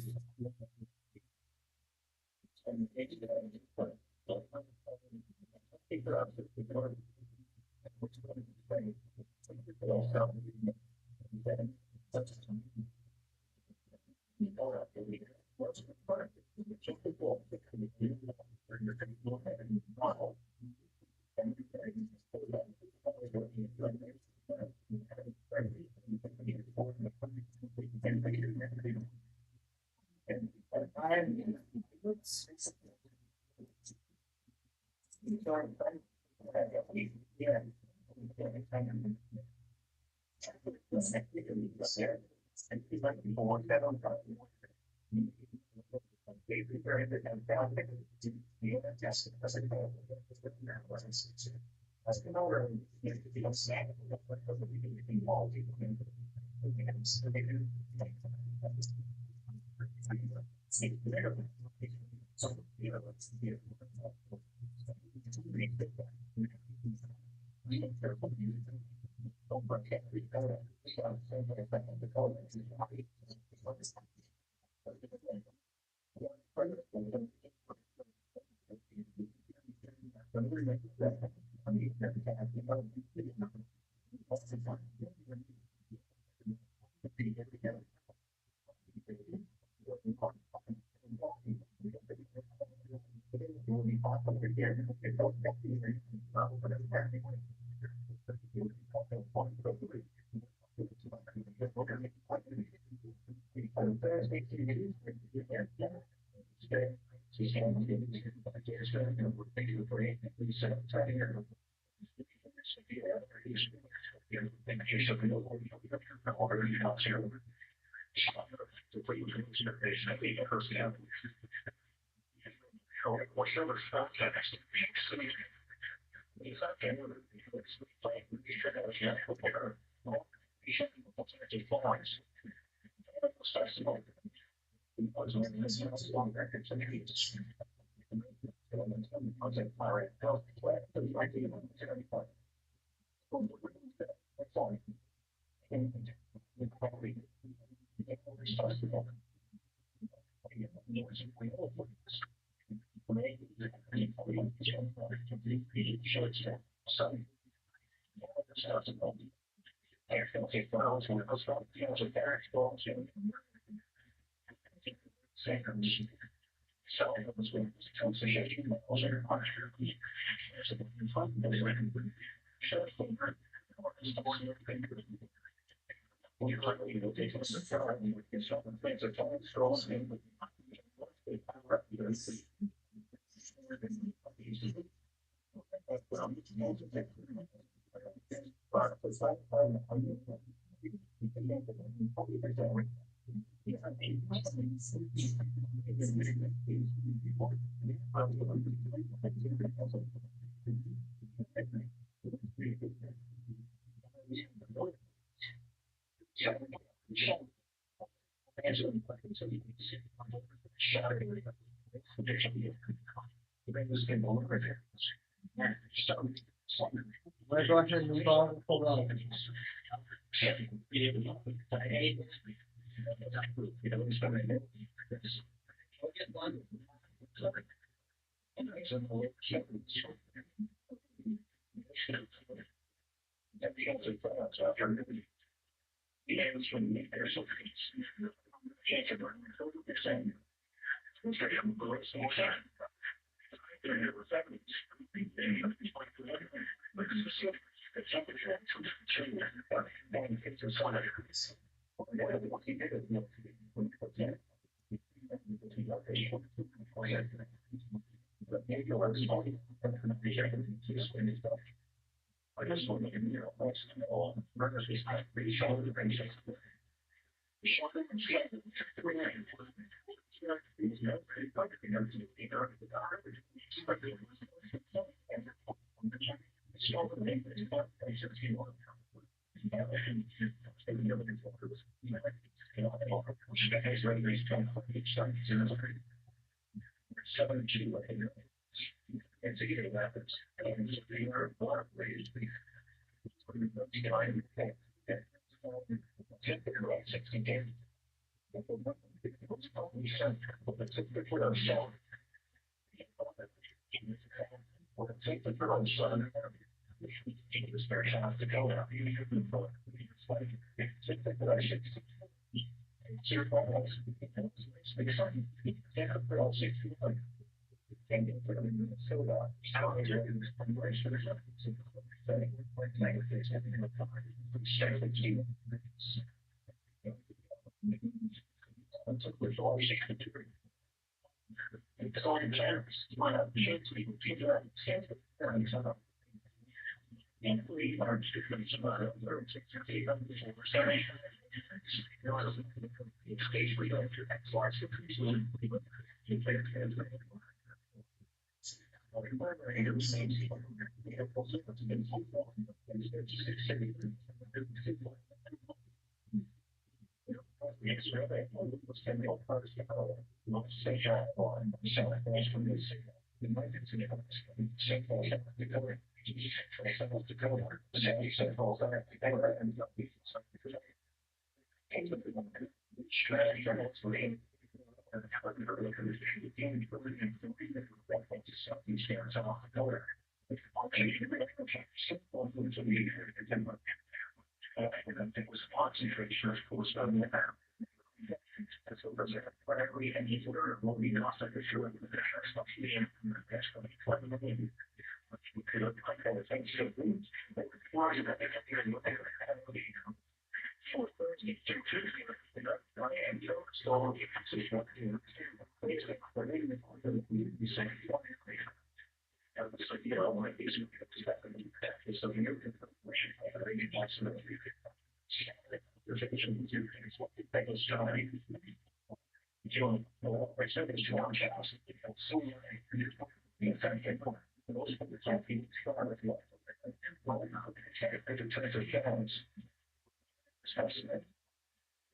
Let's go ahead and move on. Hold on.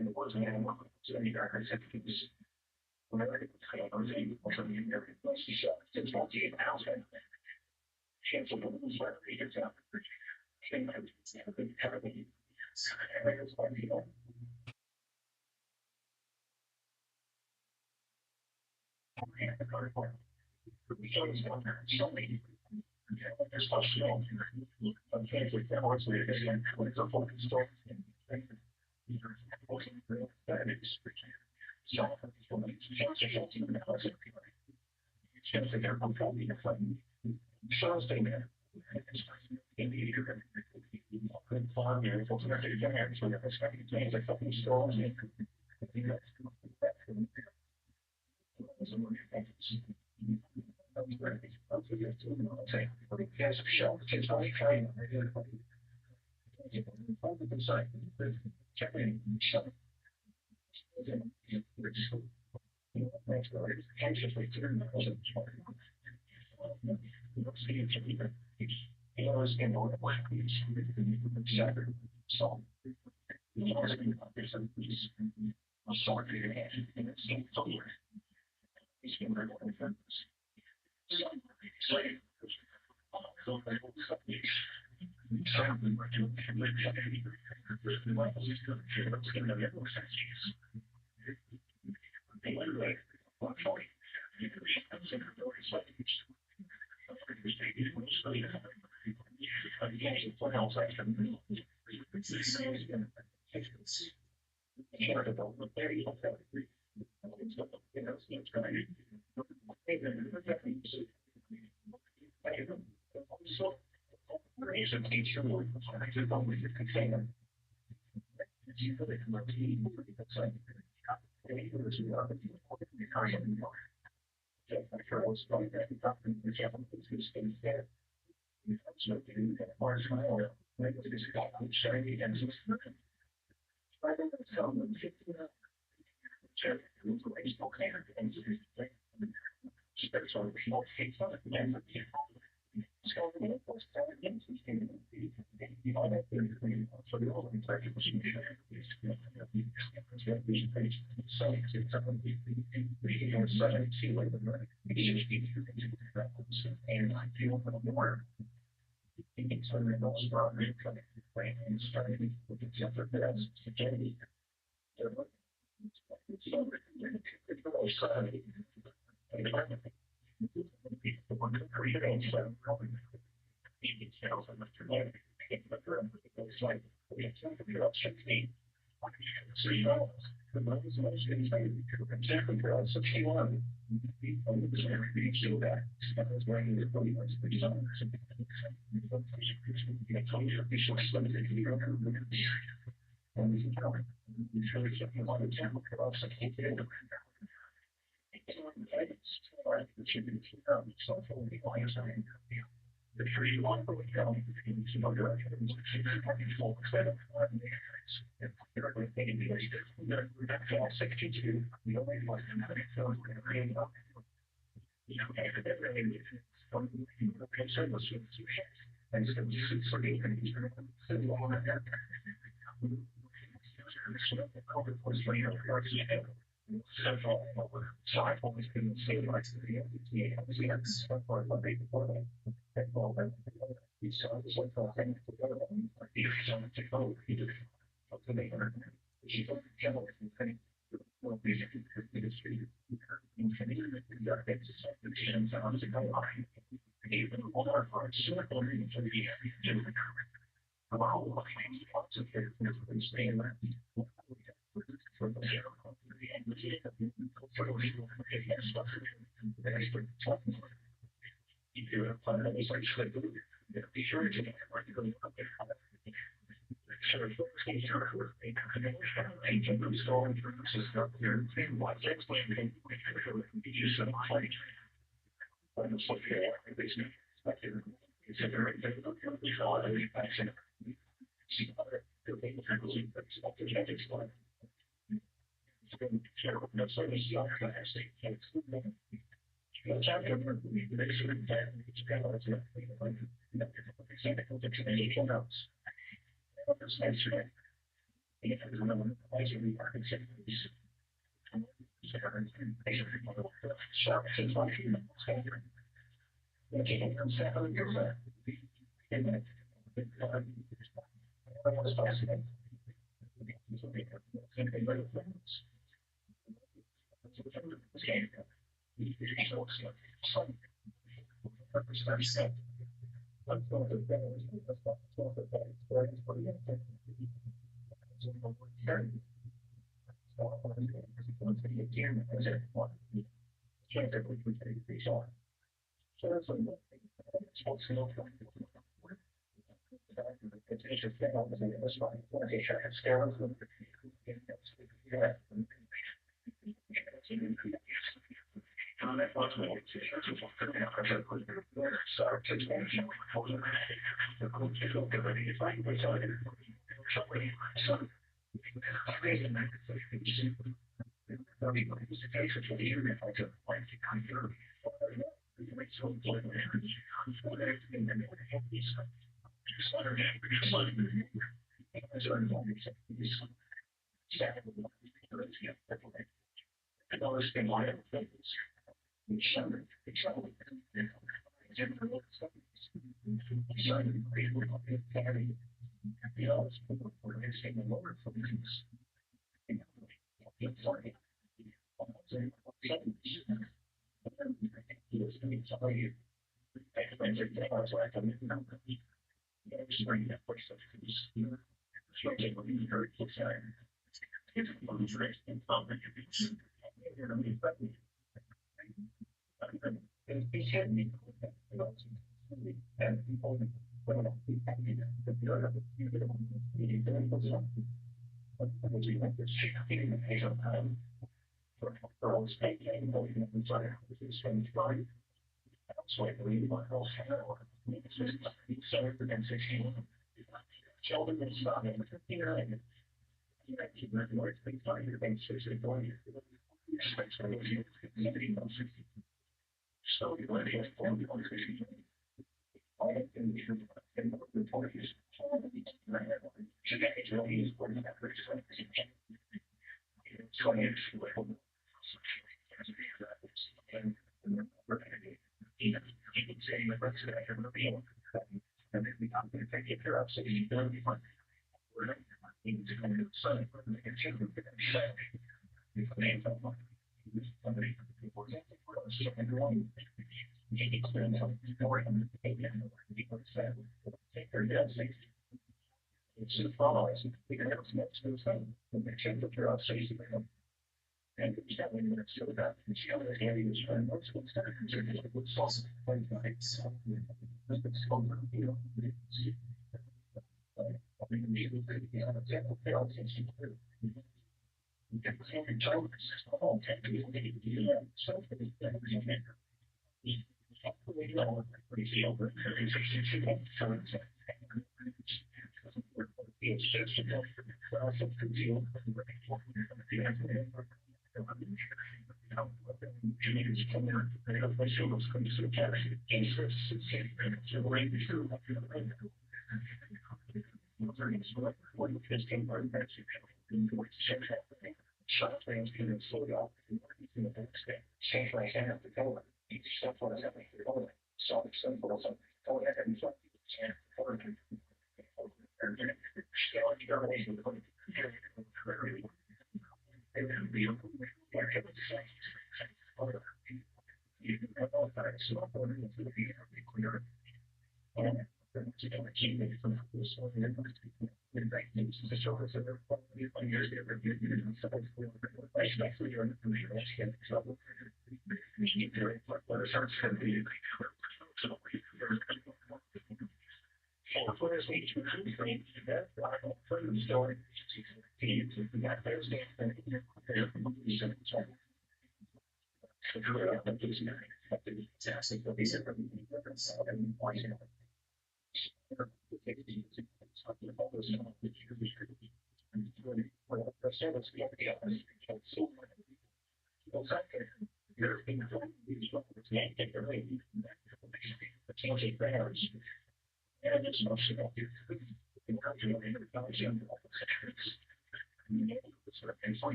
And it wasn't anyone. So any guy I said he was. Whenever I was able to be in every place he shot, it's 48 pounds. Chance of the sweat readers out.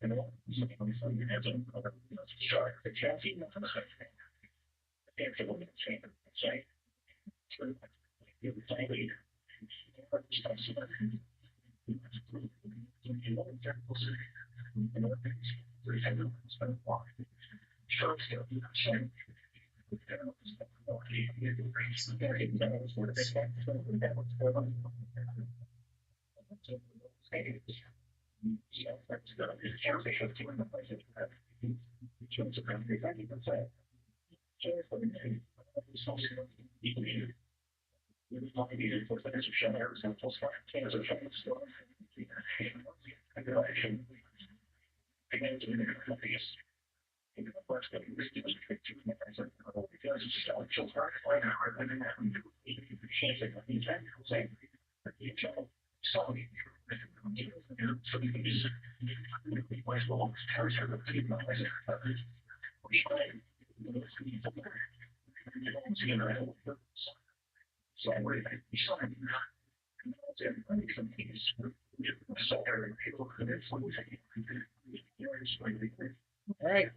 All right.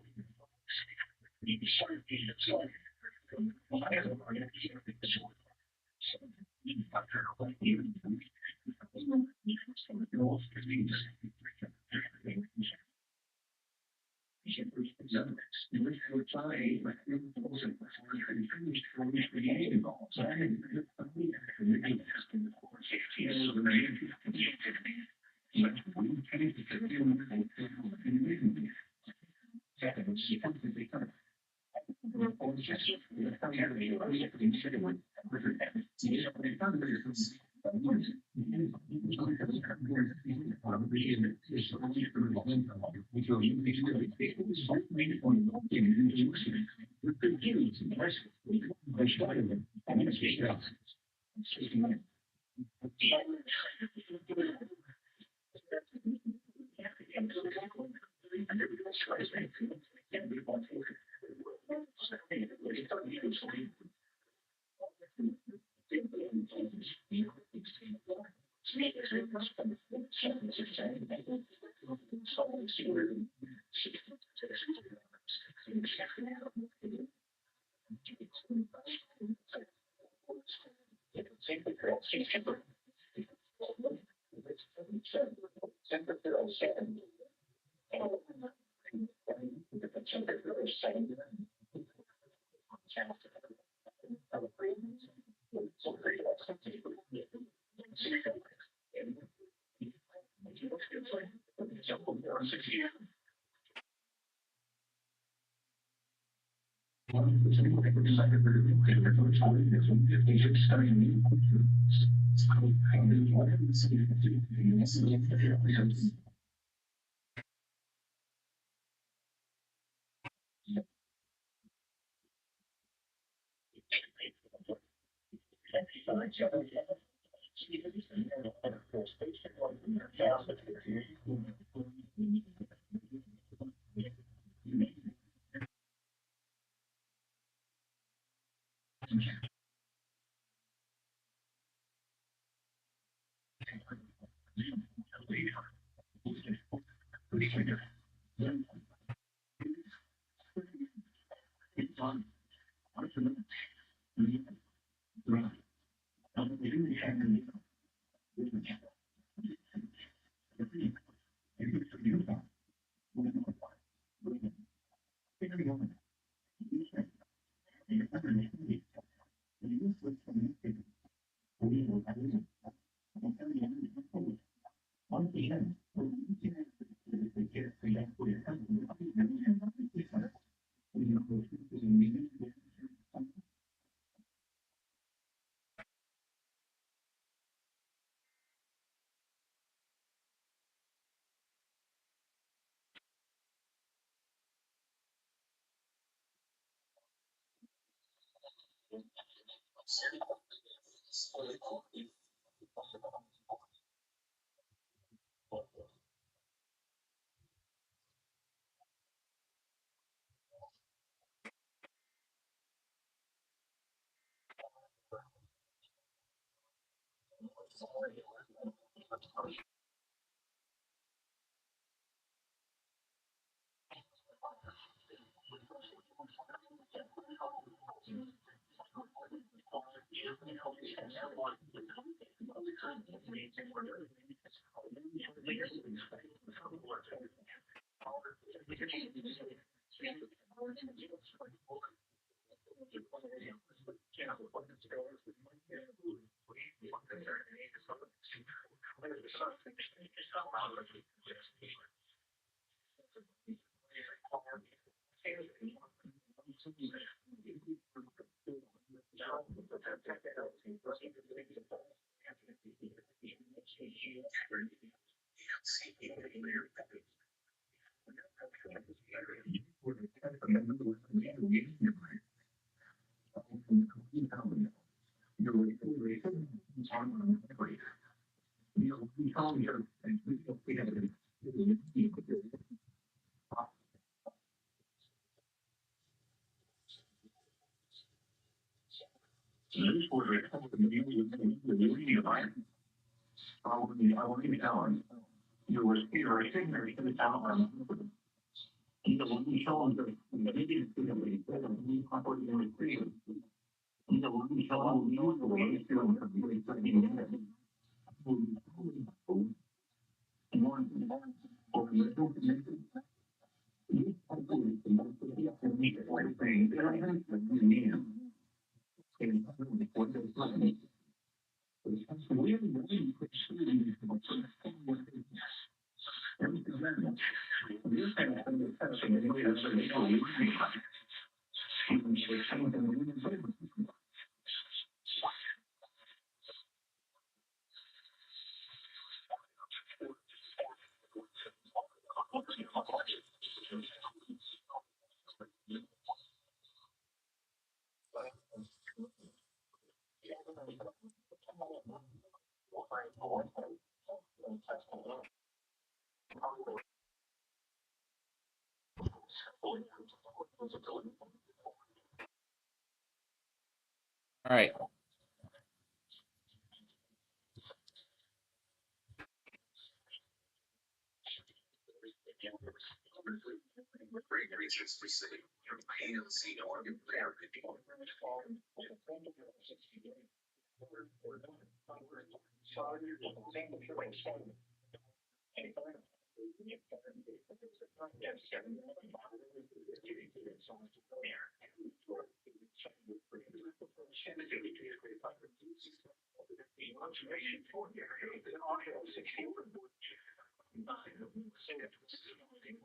All right.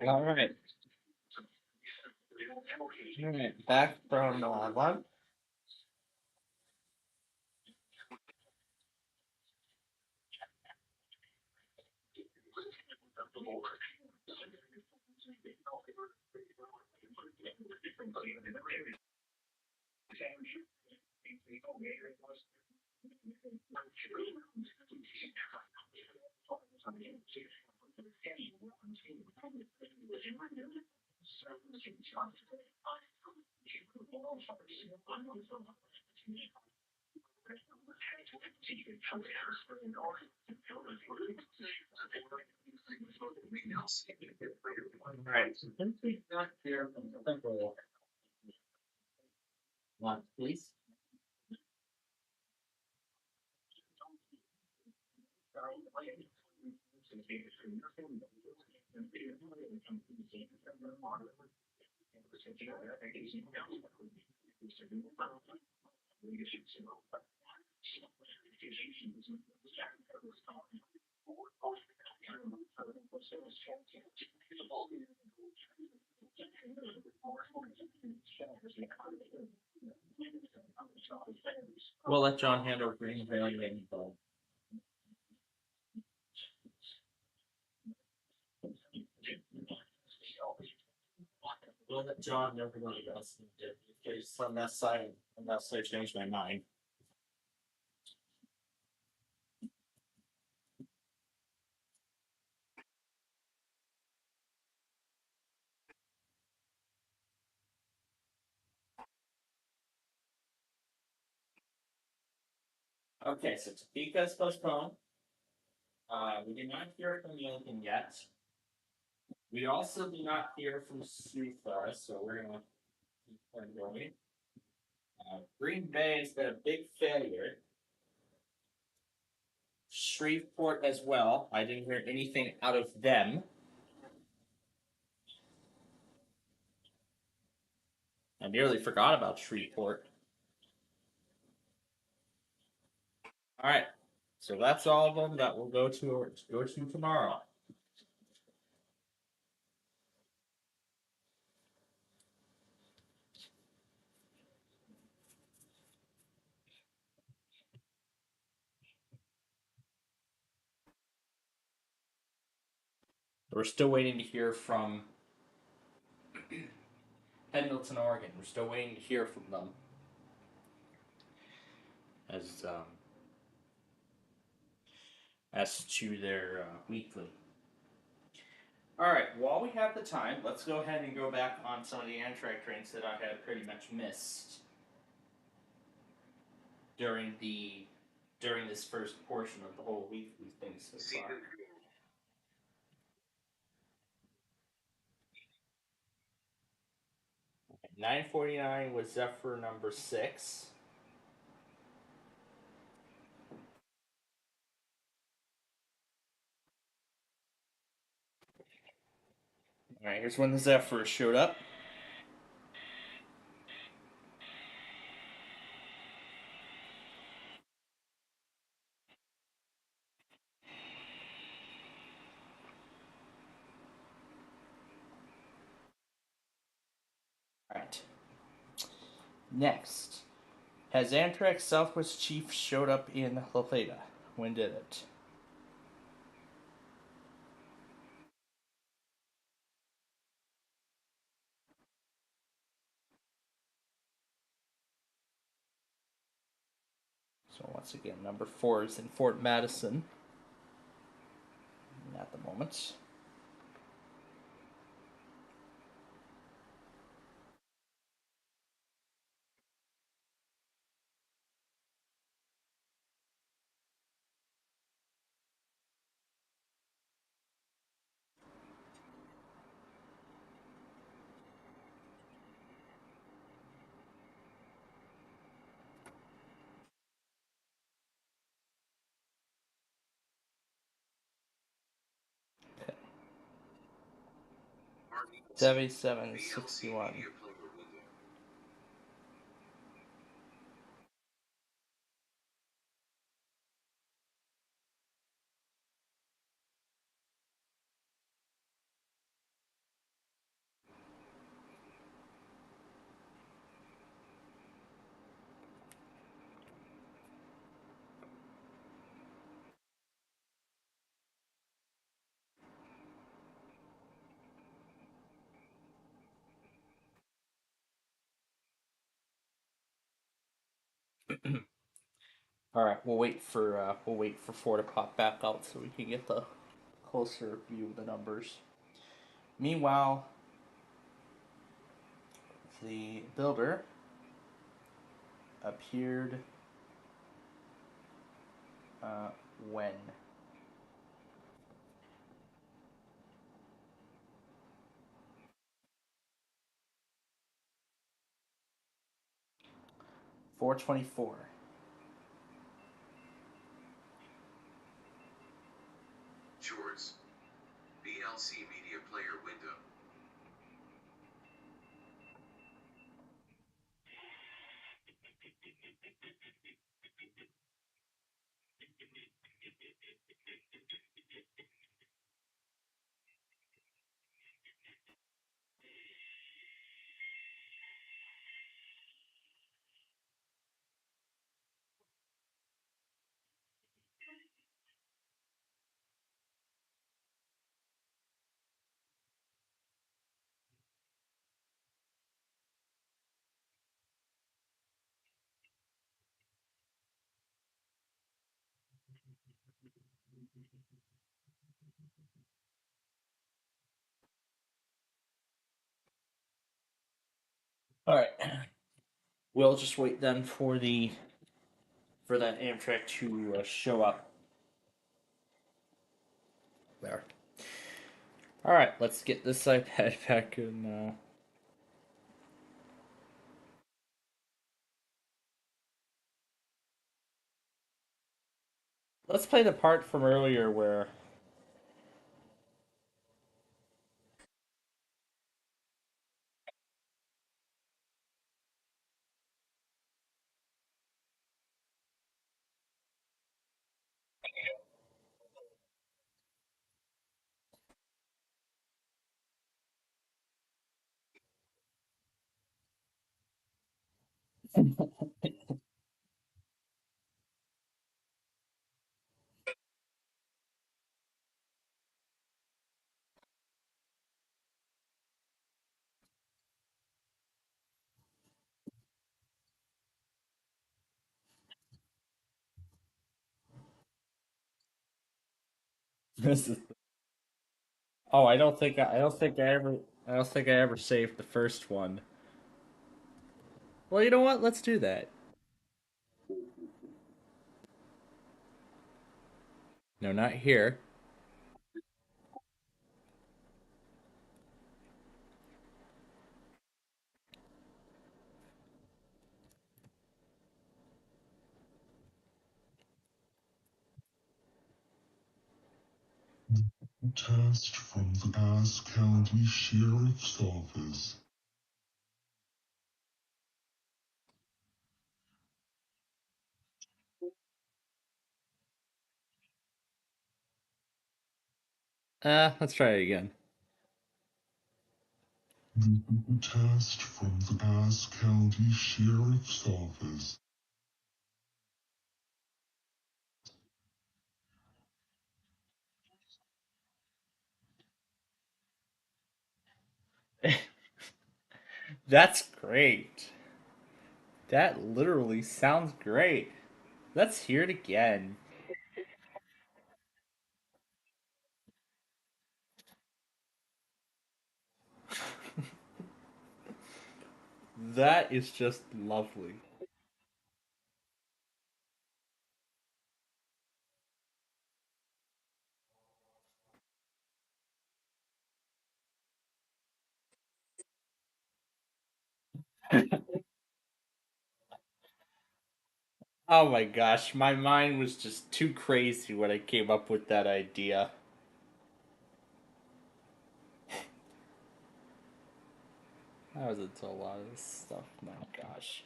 All right. All right. Back from lunch. All right. So since we got here from simple lunch, please. We'll let John handle green valley info. We'll let John know what he does in case unless I change my mind. Okay, so Topeka is postponed. We did not hear from Lincoln yet. We also did not hear from Sioux Forest, so we're gonna keep on going. Green Bay has been a big failure. Shreveport as well. I didn't hear anything out of them. I nearly forgot about Shreveport. All right, so that's all of them that we'll go to tomorrow. We're still waiting to hear from Pendleton, Oregon. We're still waiting to hear from them as to their weekly. All right. While we have the time, let's go ahead and go back on some of the Amtrak trains that I had pretty much missed during this first portion of the whole weekly thing so far. 9:49 was Zephyr number 6. All right, here's when the Zephyr showed up. All right. Next, has Amtrak Southwest Chief showed up in La Plata? When did it? So once again, number 4 is in Fort Madison at the moment. Okay. 7761. All right, we'll wait for 4 to pop back out so we can get the closer view of the numbers. Meanwhile, the builder appeared when? $4.24. Shorts. BLC Media Player window. All right. We'll just wait then for that Amtrak to show up. There. All right, let's get this iPad back in Let's play the part from earlier where this is. Oh, I don't think I ever saved the first one. Well, you know what? Let's do that. No, not here. Test from the Cass County Sheriff's Office. Let's try it again. Test from the Cass County Sheriff's Office. That's great. That literally sounds great. Let's hear it again. That is just lovely. Oh my gosh, my mind was just too crazy when I came up with that idea. I was into a lot of this stuff. My gosh.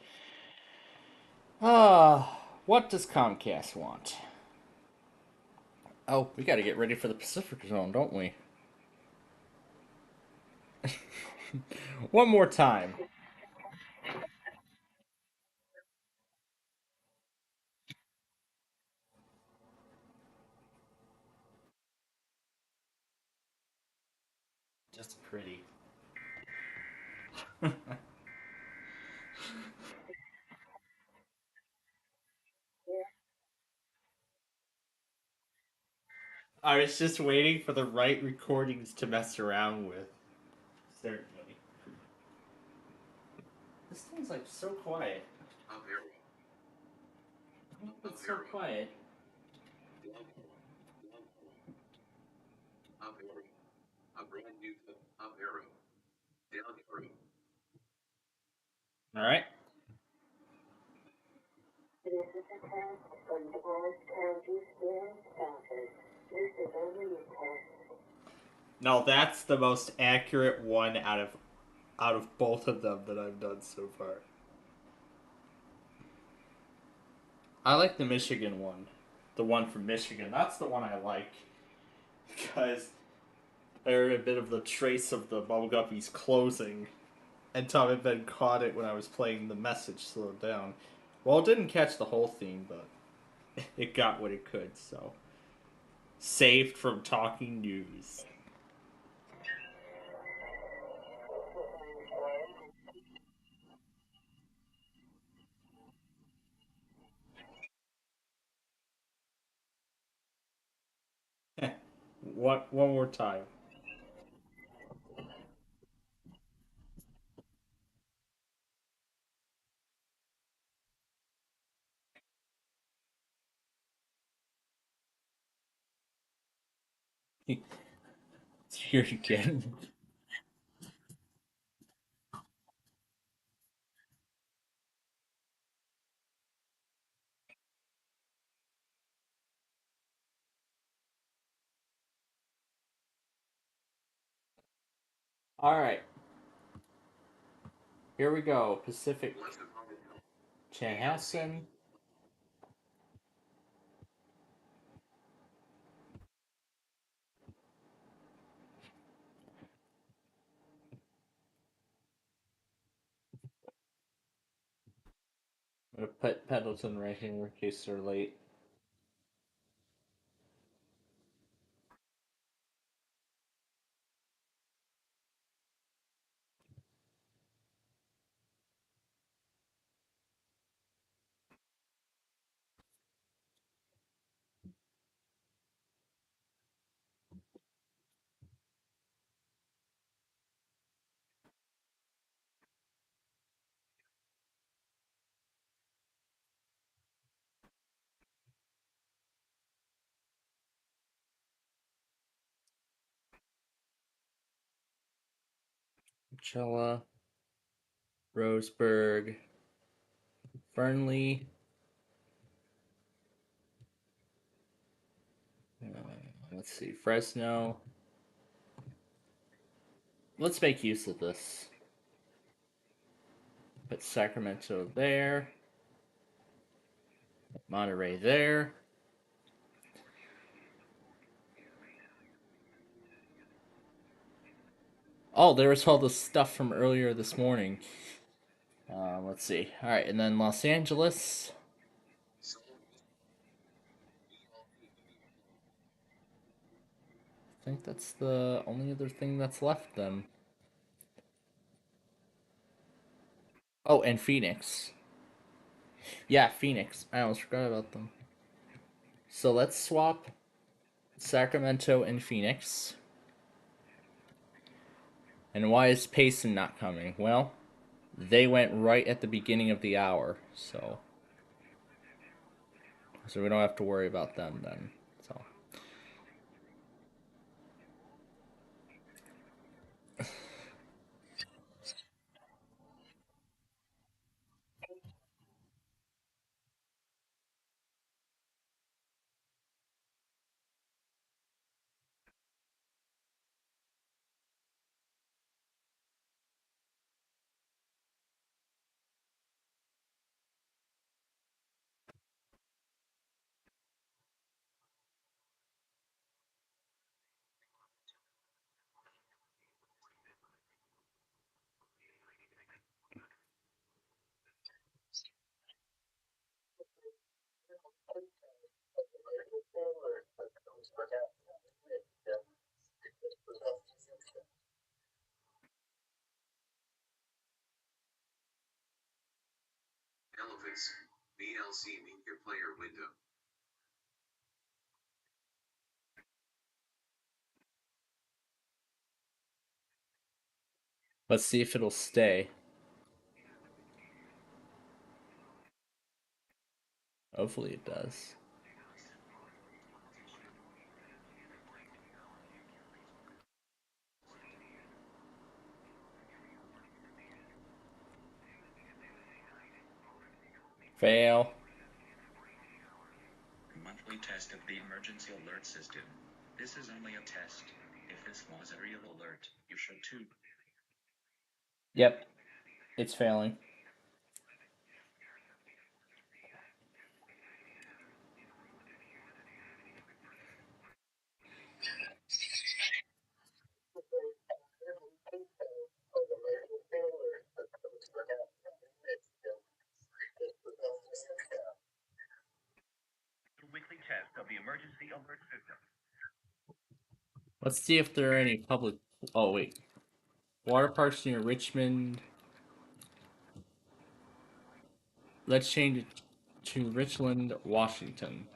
What does Comcast want? Oh, we gotta get ready for the Pacific Zone, don't we? One more time. Just pretty. I was just waiting for the right recordings to mess around with. Certainly. This thing's like so quiet. Up arrow. It's so quiet. Up arrow. A brand new up arrow. Down arrow. Alright. No, that's the most accurate one out of both of them that I've done so far. I like the Michigan one. The one from Michigan. That's the one I like. Because I heard a bit of the trace of the Bubble Guppies closing. And Tom had been caught it when I was playing the message slowed down. Well, it didn't catch the whole theme, but it got what it could, so. Saved from talking news. One more time. Here again. All right. Here we go. Pacific Blessed Heart Health. Chanhassen. I'm gonna put Pendleton right here in case they're late. Coachella, Roseburg, Fernley. Let's see, Fresno. Let's make use of this. Put Sacramento there. Monterey there. Oh, there was all the stuff from earlier this morning. Let's see. All right, and then Los Angeles. I think that's the only other thing that's left then. Oh, and Phoenix. Yeah, Phoenix. I almost forgot about them. So let's swap Sacramento and Phoenix. And why is Payson not coming? Well, they went right at the beginning of the hour, so we don't have to worry about them then. So Elephants. VLC Media Player window. let's see if it'll stay. Hopefully it does. Fail. Monthly test of the emergency alert system. This is only a test. If this was a real alert, you should too. Yep, it's failing. Weekly test of the emergency alert system. Let's see if there are any public. Oh wait, water parks near Richmond. Let's change it to Richland, Washington.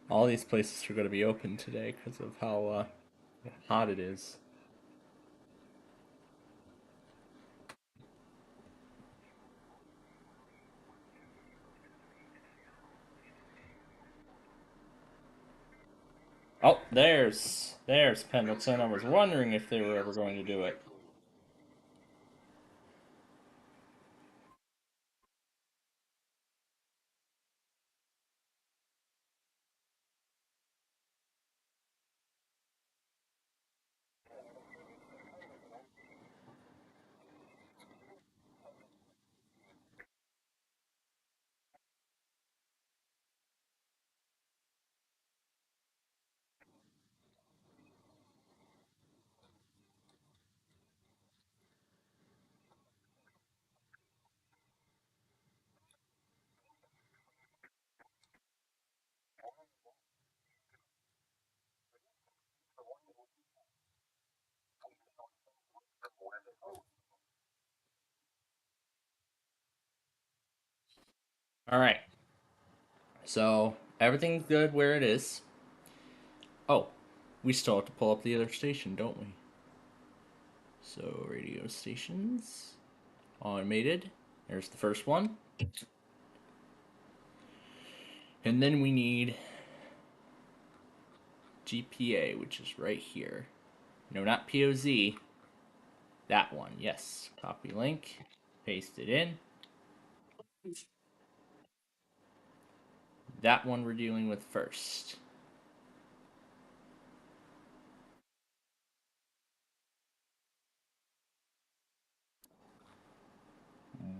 All these places are going to be open today because of how hot it is. Oh, there's Pendleton. I was wondering if they were ever going to do it. All right. So everything's good where it is. Oh, we still have to pull up the other station, don't we? So radio stations, automated. There's the first one. And then we need GPA, which is right here. No, not POZ. That one, yes. Copy link, paste it in. That one we're dealing with first.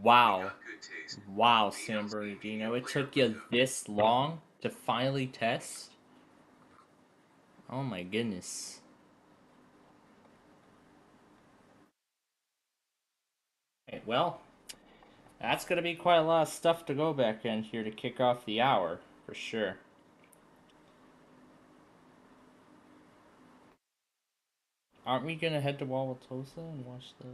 Wow. Wow, San Bernardino. It took you this long to finally test? Oh my goodness. Okay, well, that's going to be quite a lot of stuff to go back in here to kick off the hour, for sure. Aren't we going to head to Wauwatosa and watch the...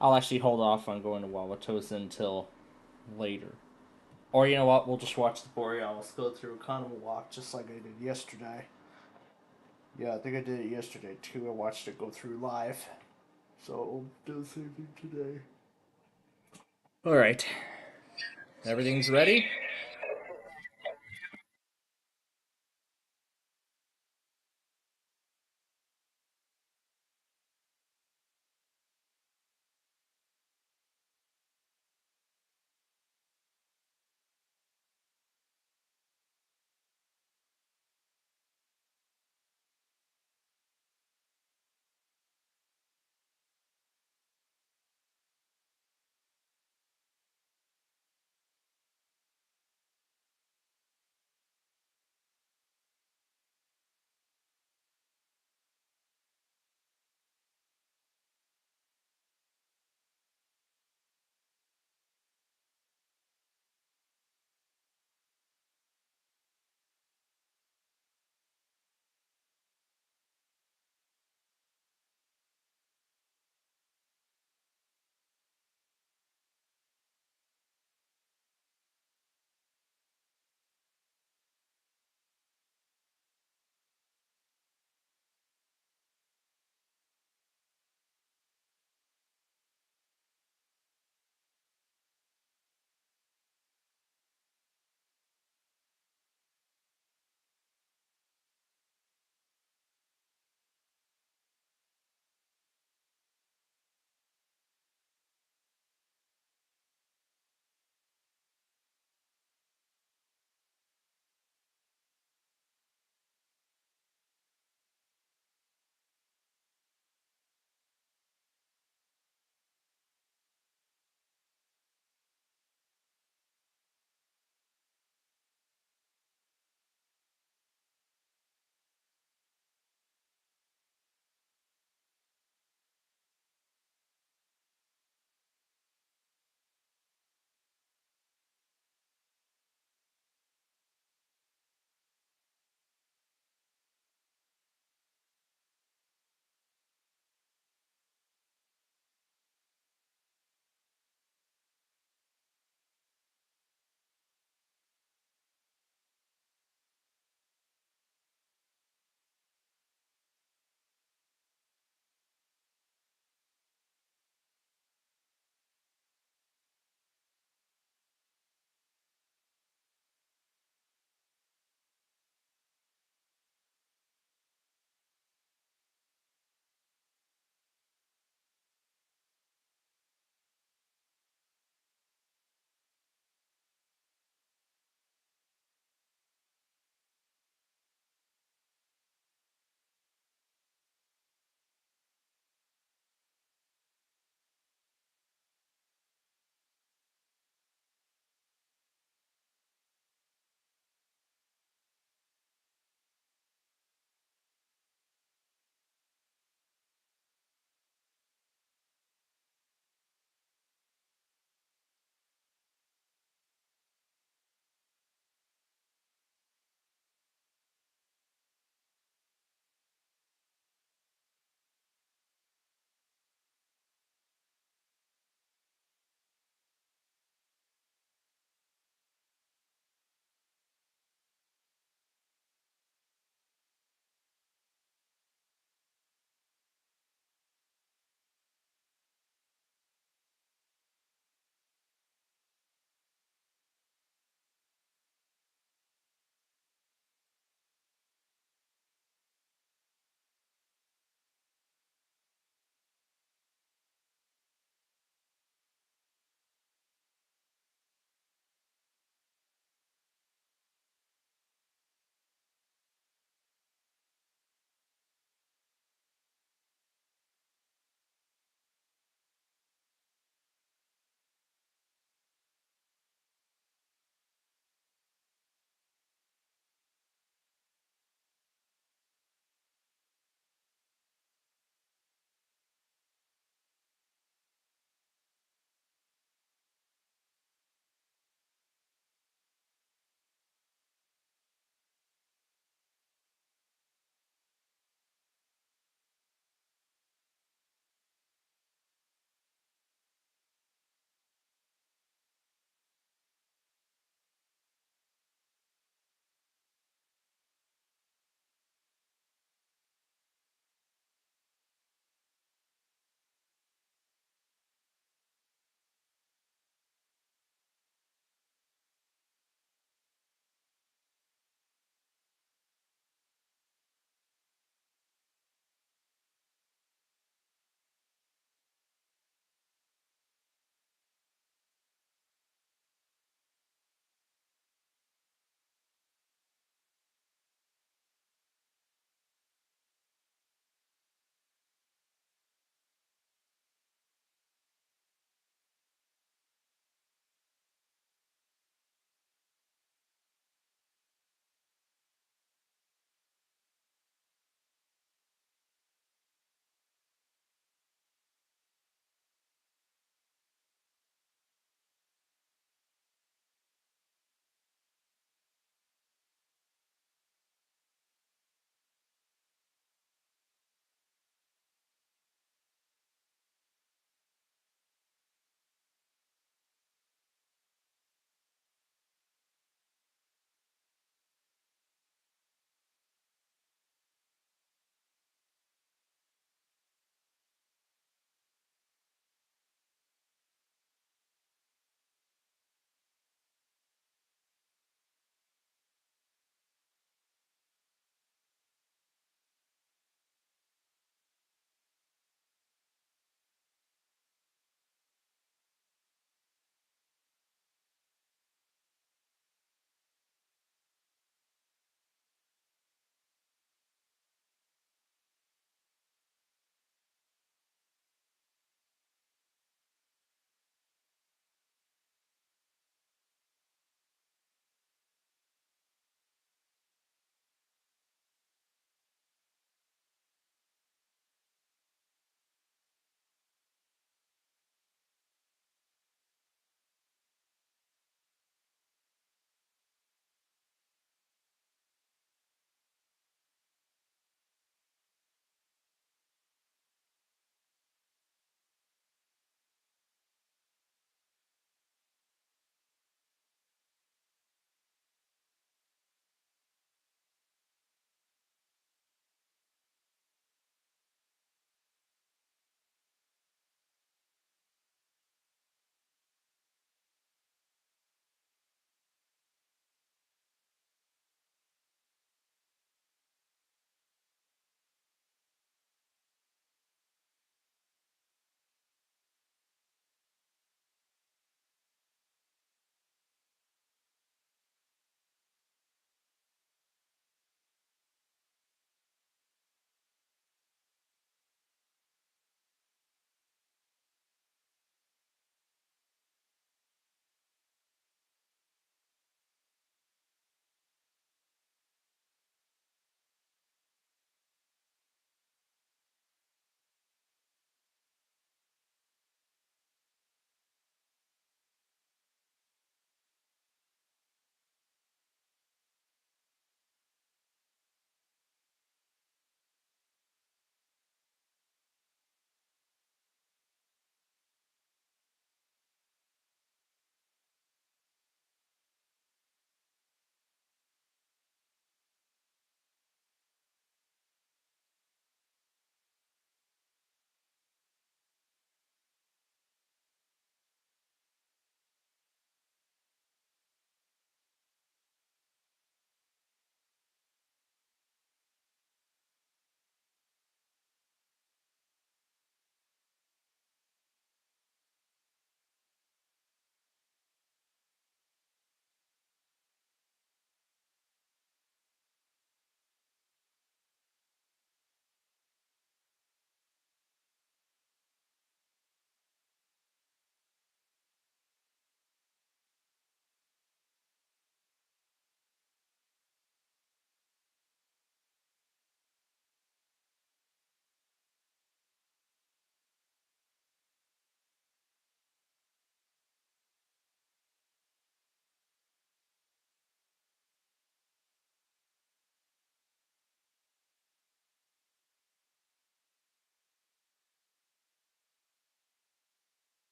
I'll actually hold off on going to Wauwatosa until later. Or you know what, we'll just watch the Borealis go through Carnival Walk just like I did yesterday. Yeah, I think I did it yesterday too. I watched it go through live. So I'll do the same thing today. Alright. Everything's ready?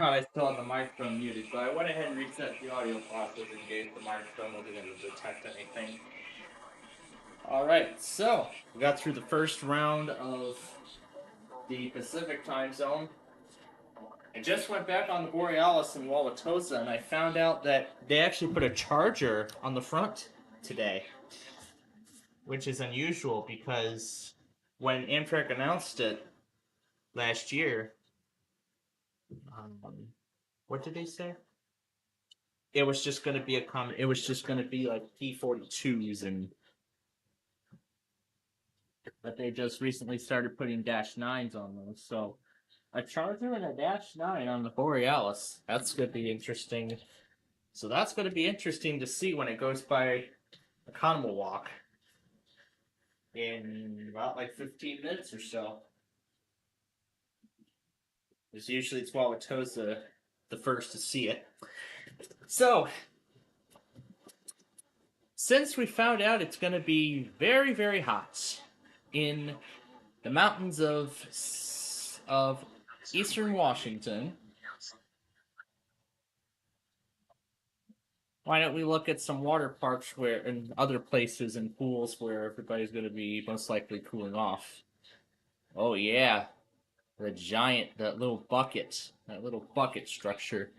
forgot I still had the microphone muted, but I went ahead and reset the audio process in case the microphone wasn't going to detect anything. Alright, so we got through the first round of the Pacific time zone. I just went back on the Borealis in Wauwatosa and I found out that they actually put a charger on the front today, which is unusual because when Amtrak announced it last year, what did they say? It was just going to be it was just going to be like P42s, and but they just recently started putting Dash 9s on those. So a Charger and a Dash 9 on the Borealis. That's going to be interesting. So that's going to be interesting to see when it goes by Economowalk in about like 15 minutes or so. Because usually it's Wauwatosa the first to see it. So, since we found out it's going to be very, very hot in the mountains of eastern Washington, why don't we look at some water parks where and other places and pools where everybody's going to be most likely cooling off? Oh yeah, that little bucket structure.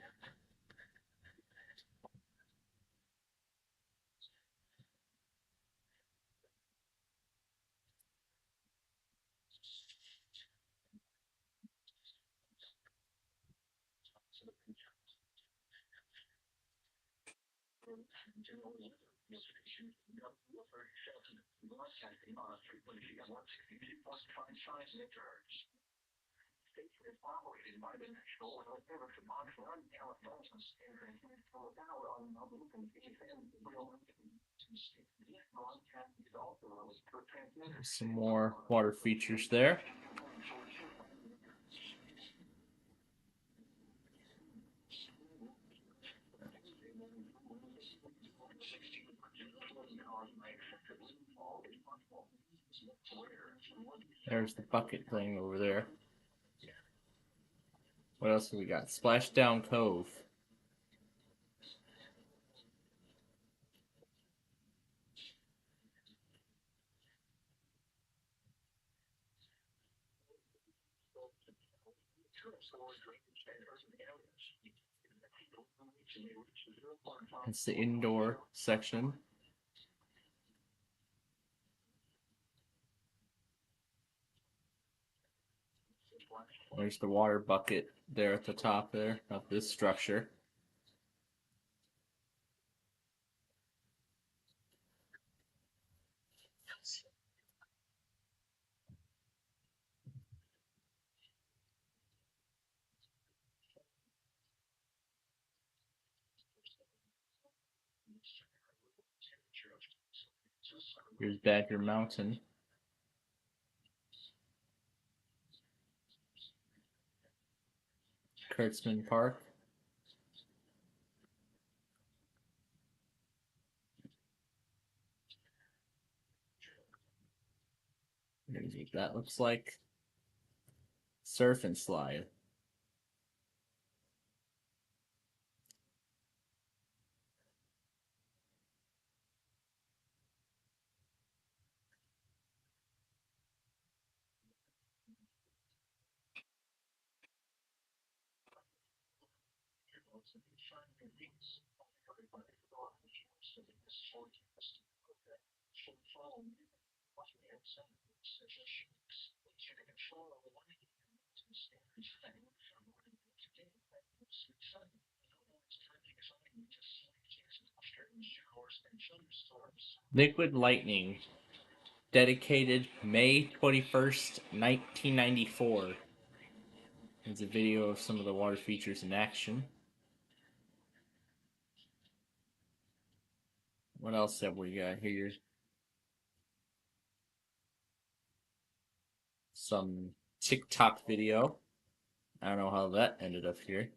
There's some more water features there. There's the bucket thing over there. What else have we got? Splashdown Cove. It's the indoor section. There's the water bucket there at the top there of this structure. Here's Badger Mountain. Kurtzman Park. Here's what that looks like. Surf and slide. Liquid Lightning, dedicated May 21st, 1994. There's a video of some of the water features in action. What else have we got here? Some TikTok video. I don't know how that ended up here.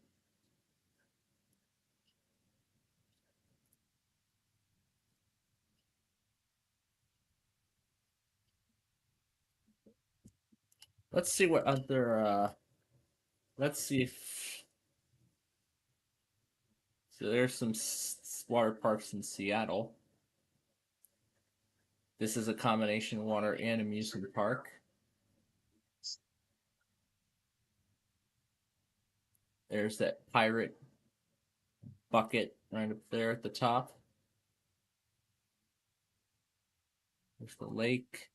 Let's see what other, let's see if So there's some water parks in Seattle. This is a combination water and amusement park. There's that pirate bucket right up there at the top. There's the lake.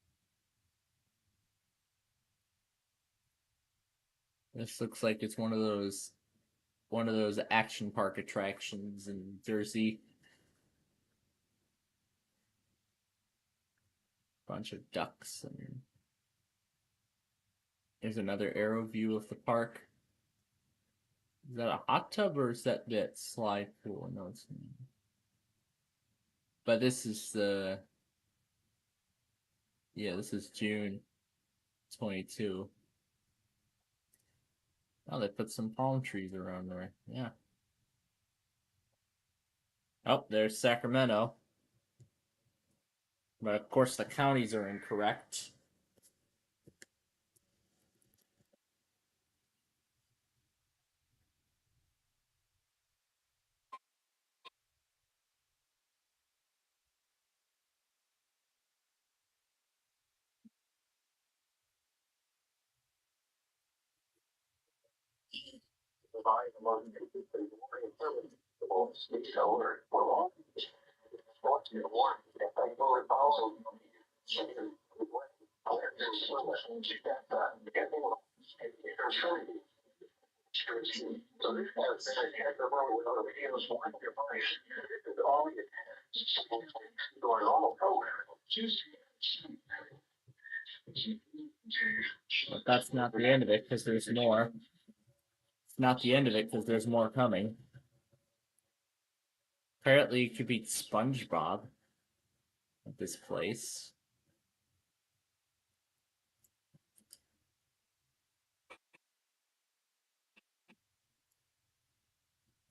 This looks like it's one of those action park attractions in Jersey. Bunch of ducks. And there's another aero view of the park. Is that a hot tub or is that slide pool? No, it's not. But this is this is June 22. Oh, they put some palm trees around there. Yeah. Oh, there's Sacramento. But of course the counties are incorrect. But that's not the end of it because there's more. It's not the end of it because there's more coming. Apparently, you could beat SpongeBob at this place.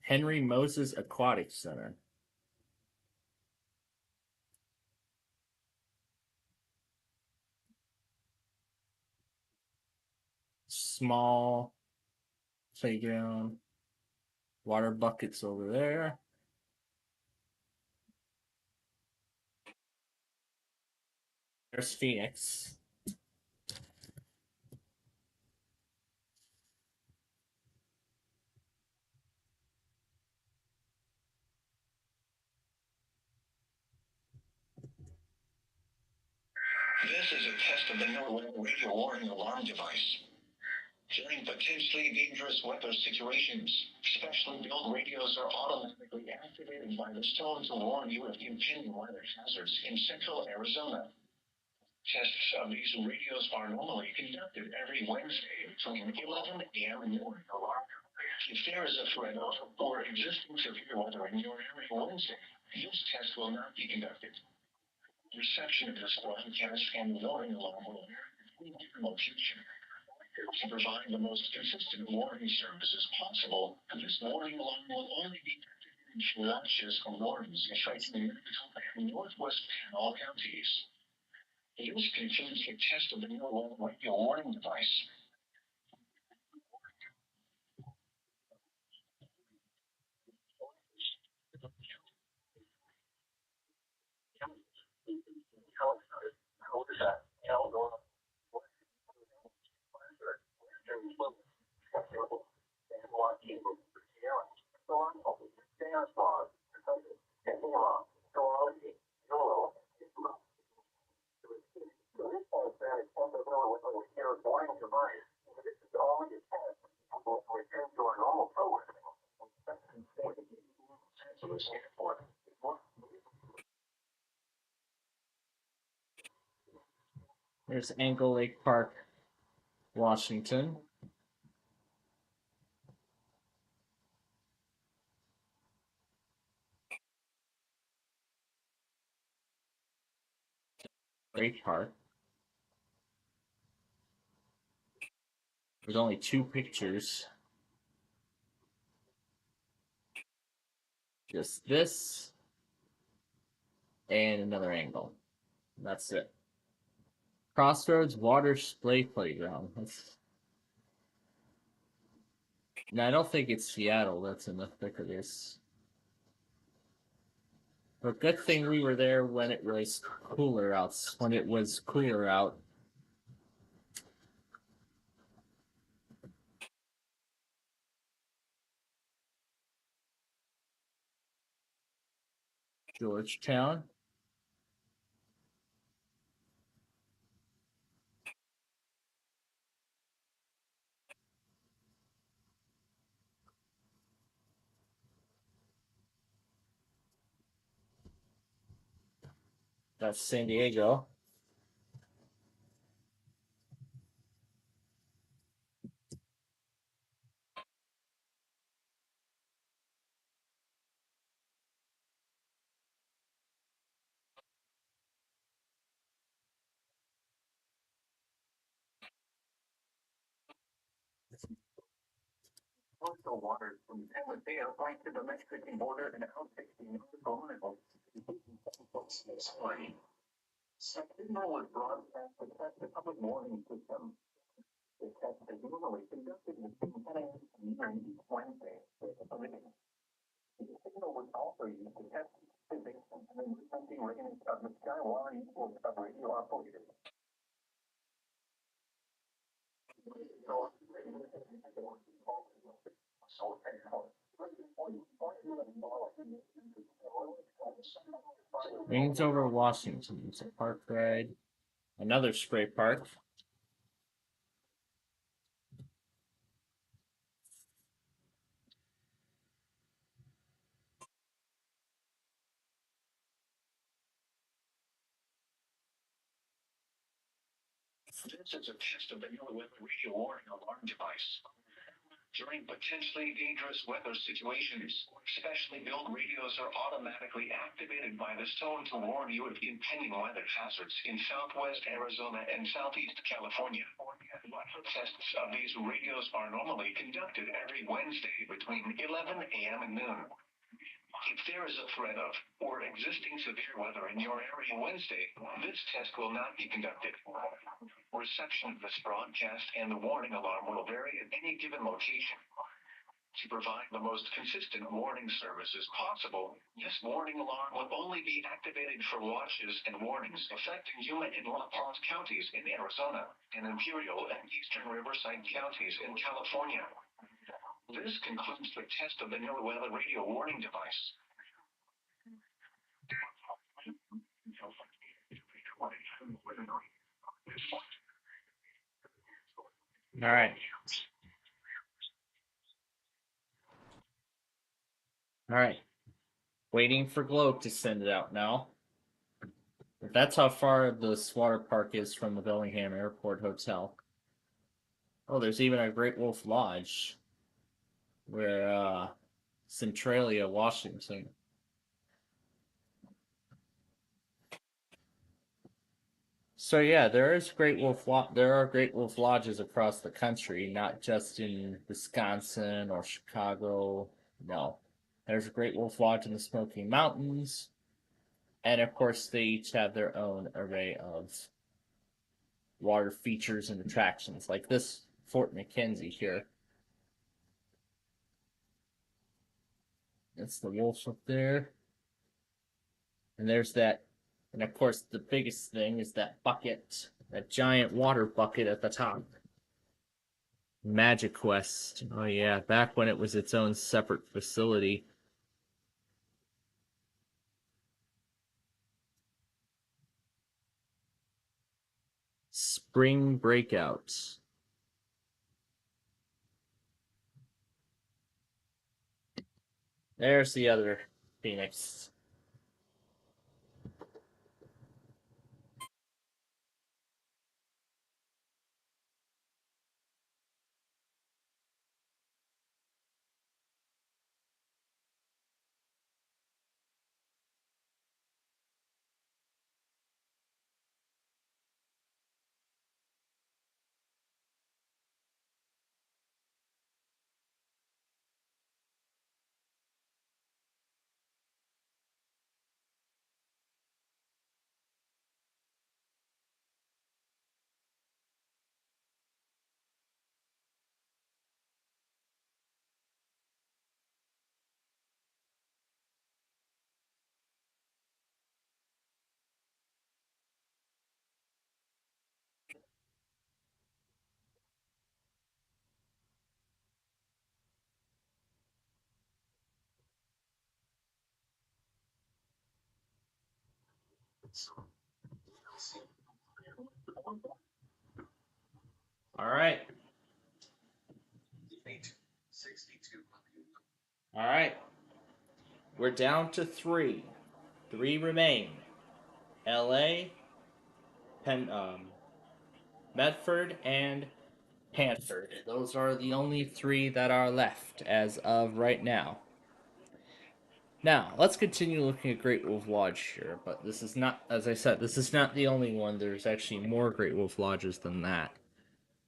Henry Moses Aquatic Center. Small playground. Water buckets over there. There's Phoenix. This is a test of the NOAA radio warning alarm device. During potentially dangerous weather situations, specially built radios are automatically activated by the storm to warn you of impending weather hazards in central Arizona. Tests of these radios are normally conducted every Wednesday between 11 a.m. and noon. If there is a threat of or existing severe weather in your area Wednesday, this test will not be conducted. Reception of this broadcast and warning alarm will vary between different locations. To provide the most consistent warning services possible, this warning alarm will only be activated in watches or warnings affecting the and northwest Panhandle counties. This concludes the test of the NOAA radio warning device. There's Angle Lake Park, Washington. Great park. There's only 2 pictures. Just this and another angle. That's it. Crossroads Water Display Playground. Now, I don't think it's Seattle that's in the thick of this. But good thing we were there when it was cooler out. When it was cooler out. Georgetown. That's San Diego. Coastal waters from San Mateo right to the Mexican border and out 16 kilometers. Signal was broadcast to test the public warning system. The test is normally conducted between 10 a.m. and 9 each Wednesday. The signal was also used to test physics and emergency readiness of the Skywire network of radio operators. Wings over Washington. It's a park ride. Another spray park. This is a test of the new weather radio warning alarm device. During potentially dangerous weather situations, specially built radios are automatically activated by this tone to warn you of impending weather hazards in southwest Arizona and southeast California. Tests of these radios are normally conducted every Wednesday between 11 a.m. and noon. If there is a threat of or existing severe weather in your area Wednesday, this test will not be conducted. Reception of this broadcast and the warning alarm will vary at any given location. To provide the most consistent warning services possible, this warning alarm will only be activated for watches and warnings affecting Yuma and La Paz counties in Arizona and Imperial and Eastern Riverside counties in California. This concludes the test of the new weather radio warning device. All right. All right. Waiting for Globe to send it out now. That's how far this water park is from the Bellingham Airport Hotel. Oh, there's even a Great Wolf Lodge where Centralia, Washington. So yeah, there are Great Wolf Lodges across the country, not just in Wisconsin or Chicago. No. There's a Great Wolf Lodge in the Smoky Mountains. And of course they each have their own array of water features and attractions, like this Fort McKenzie here. That's the wolf up there. And there's that. And of course, the biggest thing is that bucket, that giant water bucket at the top. Magic Quest. Oh, yeah, back when it was its own separate facility. Spring Breakouts. There's the other Phoenix. All right. All right. We're down to 3. 3 remain. LA, Medford, and Hanford. Those are the only 3 that are left as of right now. Now, let's continue looking at Great Wolf Lodge here, but this is not, as I said, this is not the only one. There's actually more Great Wolf Lodges than that.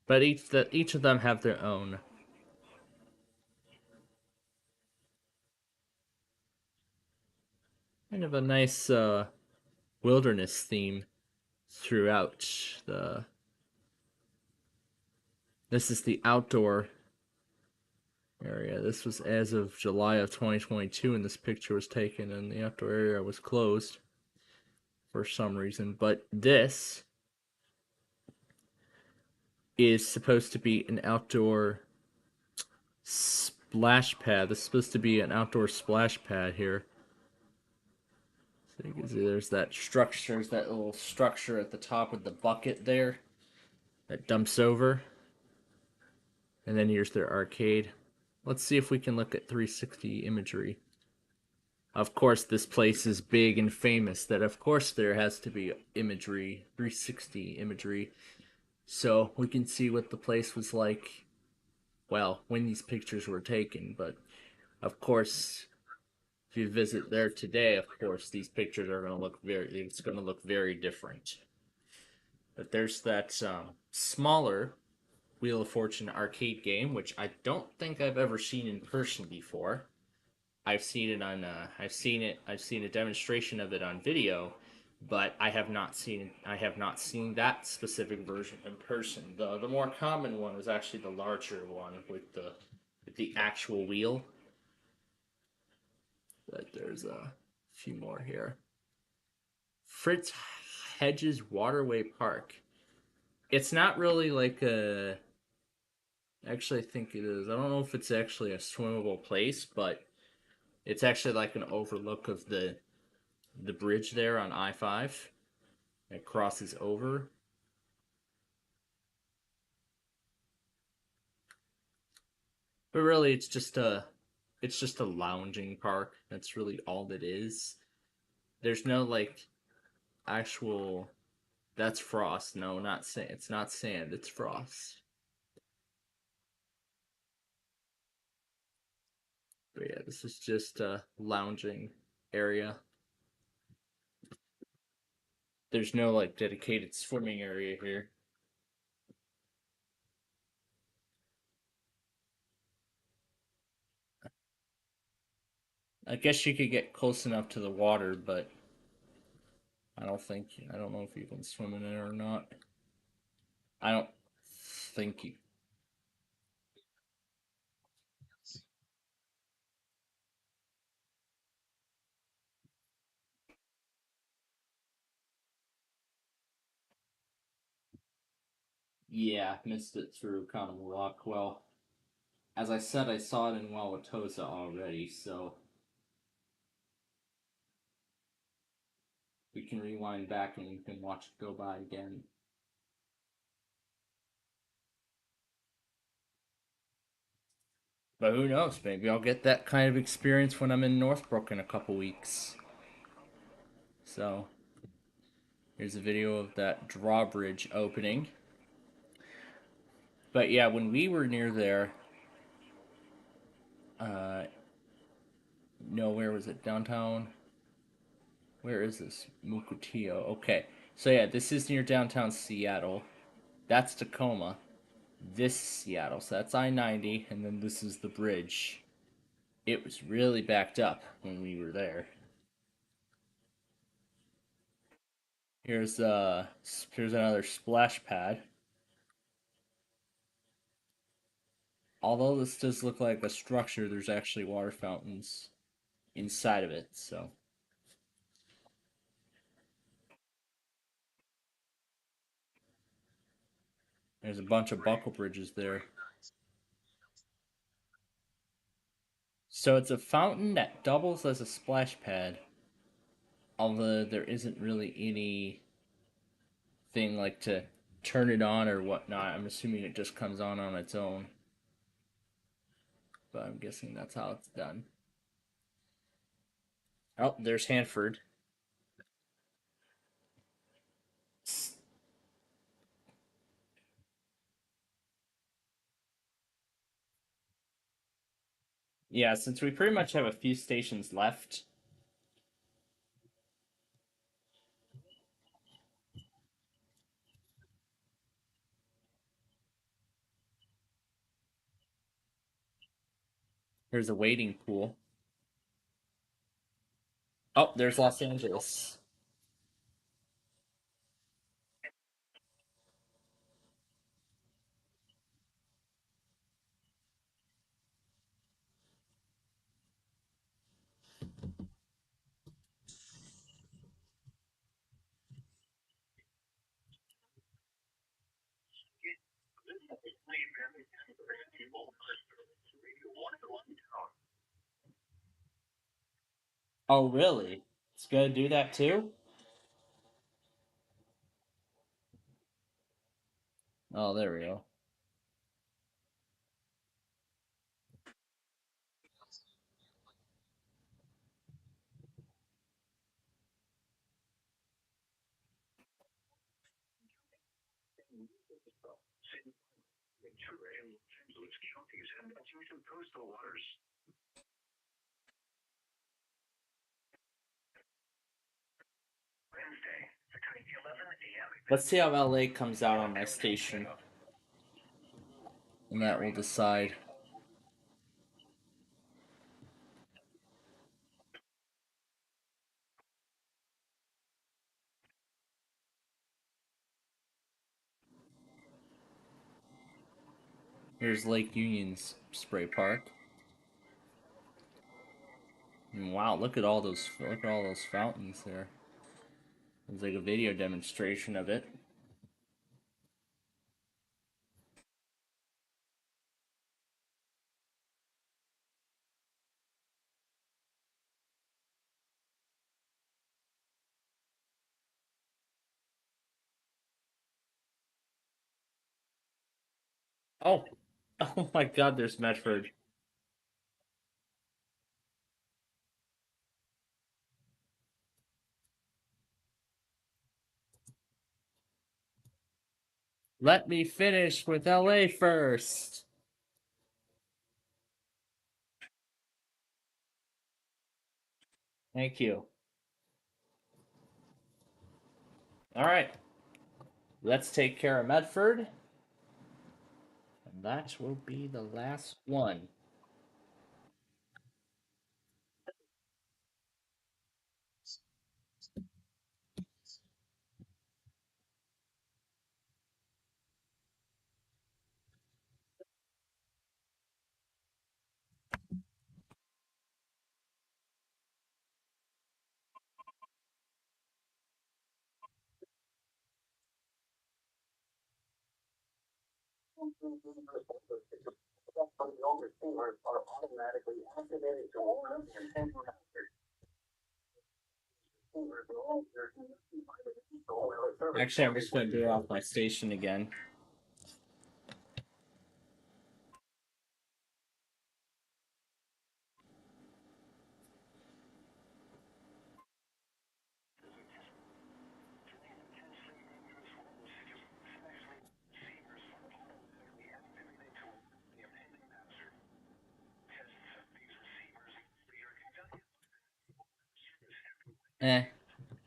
But each of them have their own. Kind of a nice wilderness theme throughout the. This is the outdoor area. This was as of July of 2022, and this picture was taken, and the outdoor area was closed for some reason. But this is supposed to be an outdoor splash pad. This is supposed to be an outdoor splash pad here. So you can see there's that structure, there's that little structure at the top of the bucket there that dumps over. And then here's their arcade. Let's see if we can look at 360 imagery. Of course, this place is big and famous that of course there has to be imagery, 360 imagery. So we can see what the place was like, well, when these pictures were taken. But of course, if you visit there today, of course, these pictures are going to look it's going to look very different. But there's that smaller Wheel of Fortune arcade game, which I don't think I've ever seen in person before. I've seen it on I've seen a demonstration of it on video, but I have not seen that specific version in person. The more common one was actually the larger one with the actual wheel. But there's a few more here. Fritz Hedges Waterway Park. It's not really like a. Actually, I think it is. I don't know if it's actually a swimmable place, but it's actually like an overlook of the bridge there on I-5. It crosses over. But really, it's just a lounging park. That's really all it is. There's no like actual. That's frost. No, not sand. It's not sand. It's frost. But yeah, this is just a lounging area. There's no like dedicated swimming area here. I guess you could get close enough to the water, but I don't know if you can swim in it or not. I don't think you. Yeah, missed it through kind of luck. Well, as I said, I saw it in Wauwatosa already, so we can rewind back and we can watch it go by again. But who knows? Maybe I'll get that kind of experience when I'm in Northbrook in a couple weeks. So, here's a video of that drawbridge opening. But yeah, when we were near there, no, where was it? Downtown? Where is this? Mukilteo. Okay. So yeah, this is near downtown Seattle. That's Tacoma. This is Seattle. So that's I-90, and then this is the bridge. It was really backed up when we were there. Here's another splash pad. Although this does look like a structure, there's actually water fountains inside of it, so. There's a bunch of buckle bridges there. So it's a fountain that doubles as a splash pad. although there isn't really any thing like to turn it on or whatnot. I'm assuming it just comes on its own, but I'm guessing that's how it's done. Oh, there's Hanford. Yeah, since we pretty much have a few stations left. There's a waiting pool. Oh, there's Los Angeles. Oh, really? It's gonna do that too? Oh, there we go. Let's see how LA comes out on my station. And that will decide. Here's Lake Union's spray park. And wow, look at all those fountains there. It's like a video demonstration of it. Oh, oh my God! There's Medford. Let me finish with LA first. Thank you. All right. Let's take care of Medford. And that will be the last one. Actually, I'm just going to do it off my station again.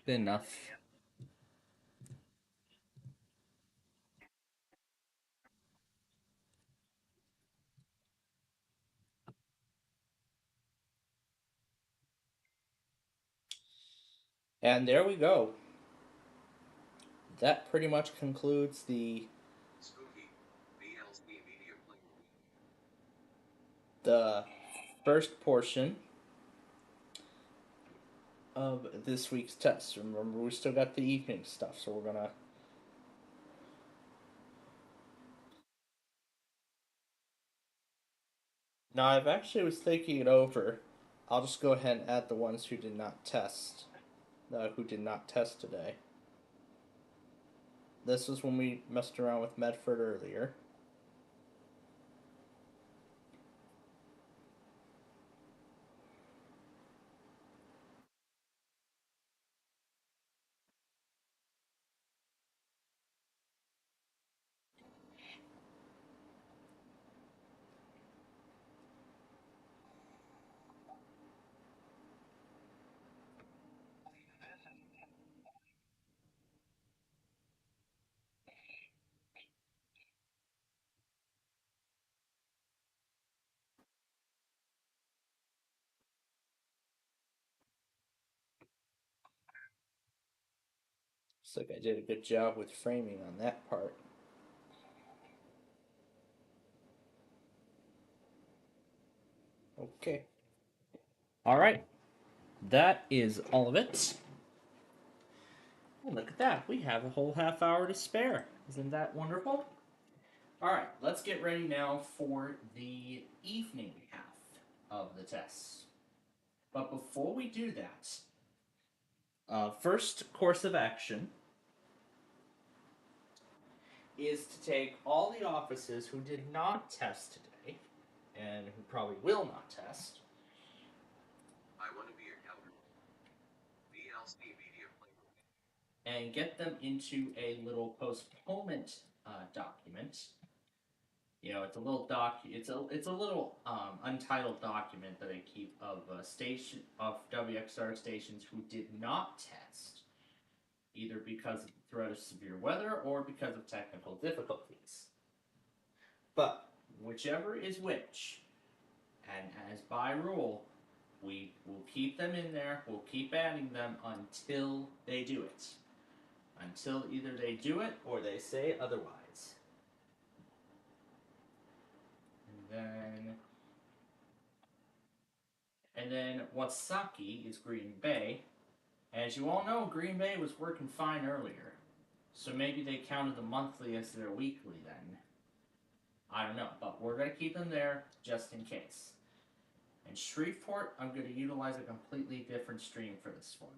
Good enough. And there we go. That pretty much concludes the first portion of this week's test. Remember, we still got the evening stuff, so we're gonna. Now, I've actually was thinking it over. I'll just go ahead and add the ones who did not test. who did not test today. This was when we messed around with Medford earlier. Looks like I did a good job with framing on that part. Okay. All right. That is all of it. Oh, look at that. We have a whole half hour to spare. Isn't that wonderful? All right. Let's get ready now for the evening half of the tests. But before we do that, first course of action is to take all the offices who did not test today and who probably will not test. I want to be a counter. VLC media player. And get them into a little postponement document. You know, it's a little it's a little untitled document that I keep of WXR stations who did not test, either because of the threat of severe weather or because of technical difficulties. But whichever is which, and as by rule, we will keep them in there. We'll keep adding them until they do it. Until either they do it or they say otherwise. And then Watsaki is Green Bay. As you all know, Green Bay was working fine earlier. So maybe they counted the monthly as their weekly then. I don't know, but we're going to keep them there just in case. And Shreveport, I'm going to utilize a completely different stream for this one.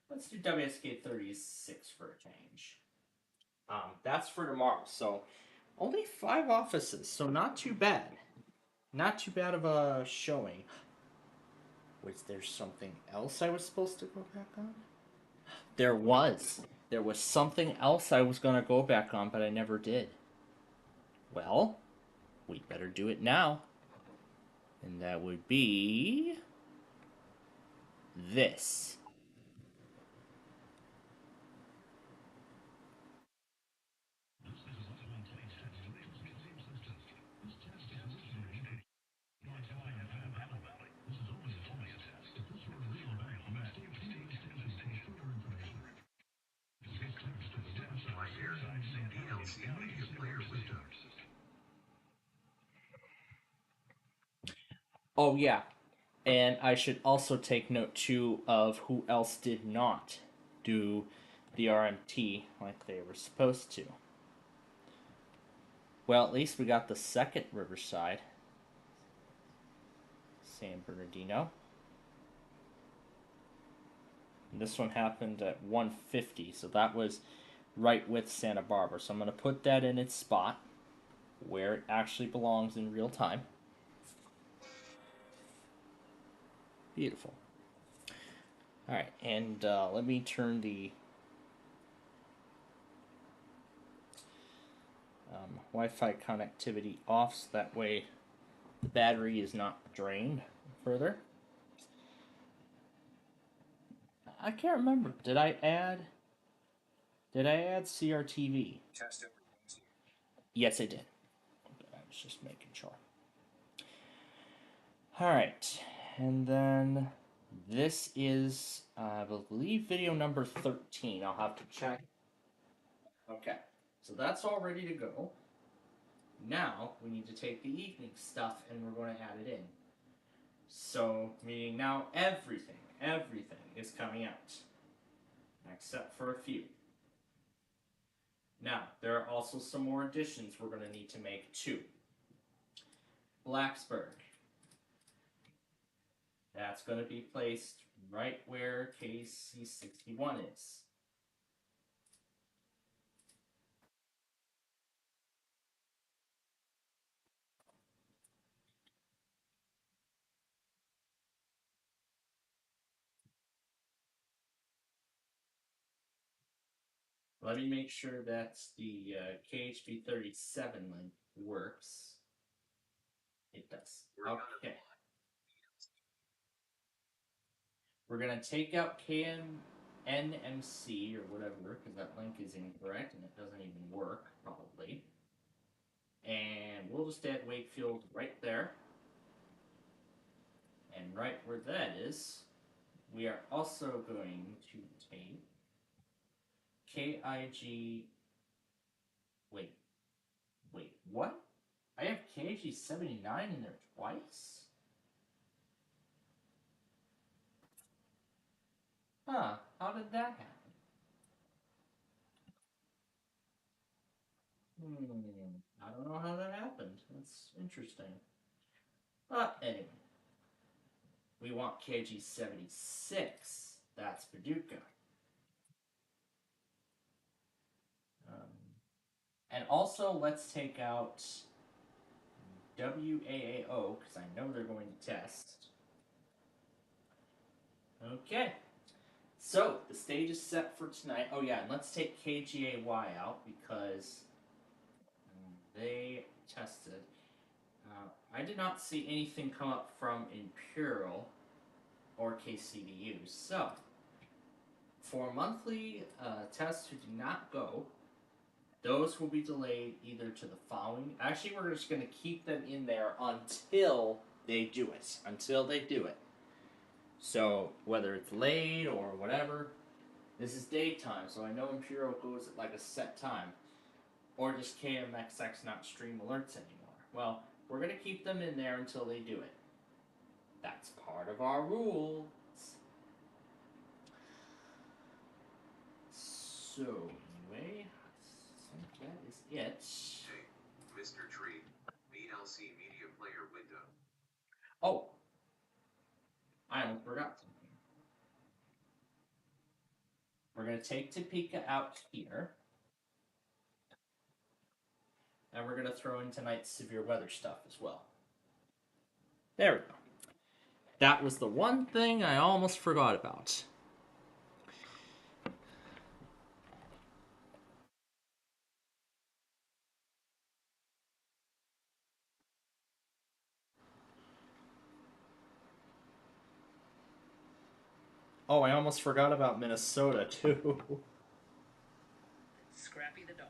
Let's do WSK 36 for a change. That's for tomorrow, so only 5 offices, so not too bad. Not too bad of a showing. Was there something else I was supposed to go back on? There was. There was something else I was going to go back on, but I never did. Well, we better do it now. And that would be this. Oh, yeah. And I should also take note, too, of who else did not do the RMT like they were supposed to. Well, at least we got the second Riverside. San Bernardino. And this one happened at 1:50, so that was right with Santa Barbara. So I'm going to put that in its spot where it actually belongs in real time. Beautiful. All right, and let me turn the Wi-Fi connectivity off so that way the battery is not drained further. I can't remember. Did I add CRTV? Test it. Yes, I did. I was just making sure. All right, and then this is, I believe, video number 13. I'll have to check. Okay, so that's all ready to go. Now we need to take the evening stuff and we're going to add it in. So, meaning now everything is coming out, except for a few. Now, there are also some more additions we're going to need to make too. Blacksburg. That's going to be placed right where KC61 is. Let me make sure that the KHB 37 link works. It does. Okay. We're going to take out KNMC or whatever, because that link is incorrect and it doesn't even work, probably. And we'll just add Wakefield right there. And right where that is, we are also going to take KIG. Wait, what? I have KIG 79 in there twice? Huh, how did that happen? I don't know how that happened. That's interesting. But anyway, we want KG 76. That's Paducah. And also, let's take out WAAO, because I know they're going to test. Okay. So, the stage is set for tonight. Oh, yeah, and let's take KGAY out, because they tested. I did not see anything come up from Imperial or KCDU. So, for monthly tests who do not go, those will be delayed either to the following. Actually, we're just going to keep them in there until they do it. Until they do it. So, whether it's late or whatever, this is daytime, so I know Imperial goes at like a set time. Or just KMXX not stream alerts anymore. Well, we're going to keep them in there until they do it. That's part of our rules. So, anyway, I think that is it. Hey, Mr. Tree, VLC Media Player window. Oh, I almost forgot something. We're going to take Topeka out here. And we're going to throw in tonight's severe weather stuff as well. There we go. That was the one thing I almost forgot about. Oh, I almost forgot about Minnesota, too. Scrappy the dog.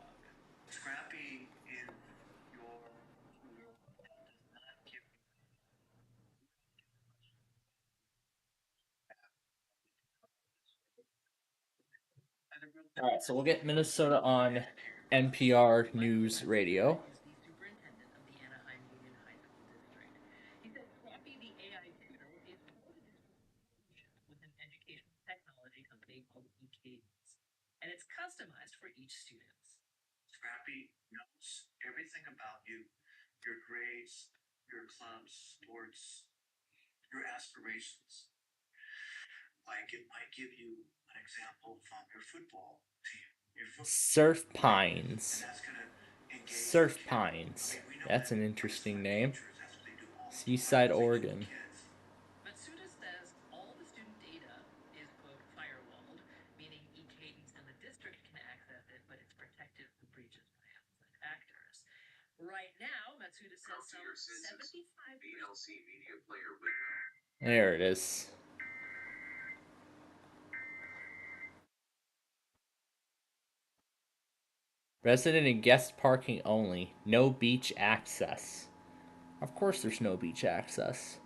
Scrappy is your does not give Alright, so we'll get Minnesota on NPR News Radio. the superintendent of the Anaheim Union High School District. He said Scrappy the AI tutor is part of the district with an educational technology company called eCadence. And it's customized for each student. Scrappy knows everything about you. Your grades, your clubs, sports, your aspirations. Like it might give you an example from your football team. Surf Pines. Surf Pines. That's an interesting name. Seaside, Oregon. Matsuda says all the student data is, quote, firewalled, meaning eCadence and the district can access it, but it's protected from breaches by outside actors. Right now, Matsuda says some 75% VLC Media Player window. There it is. Resident and guest parking only. No beach access. Of course there's no beach access.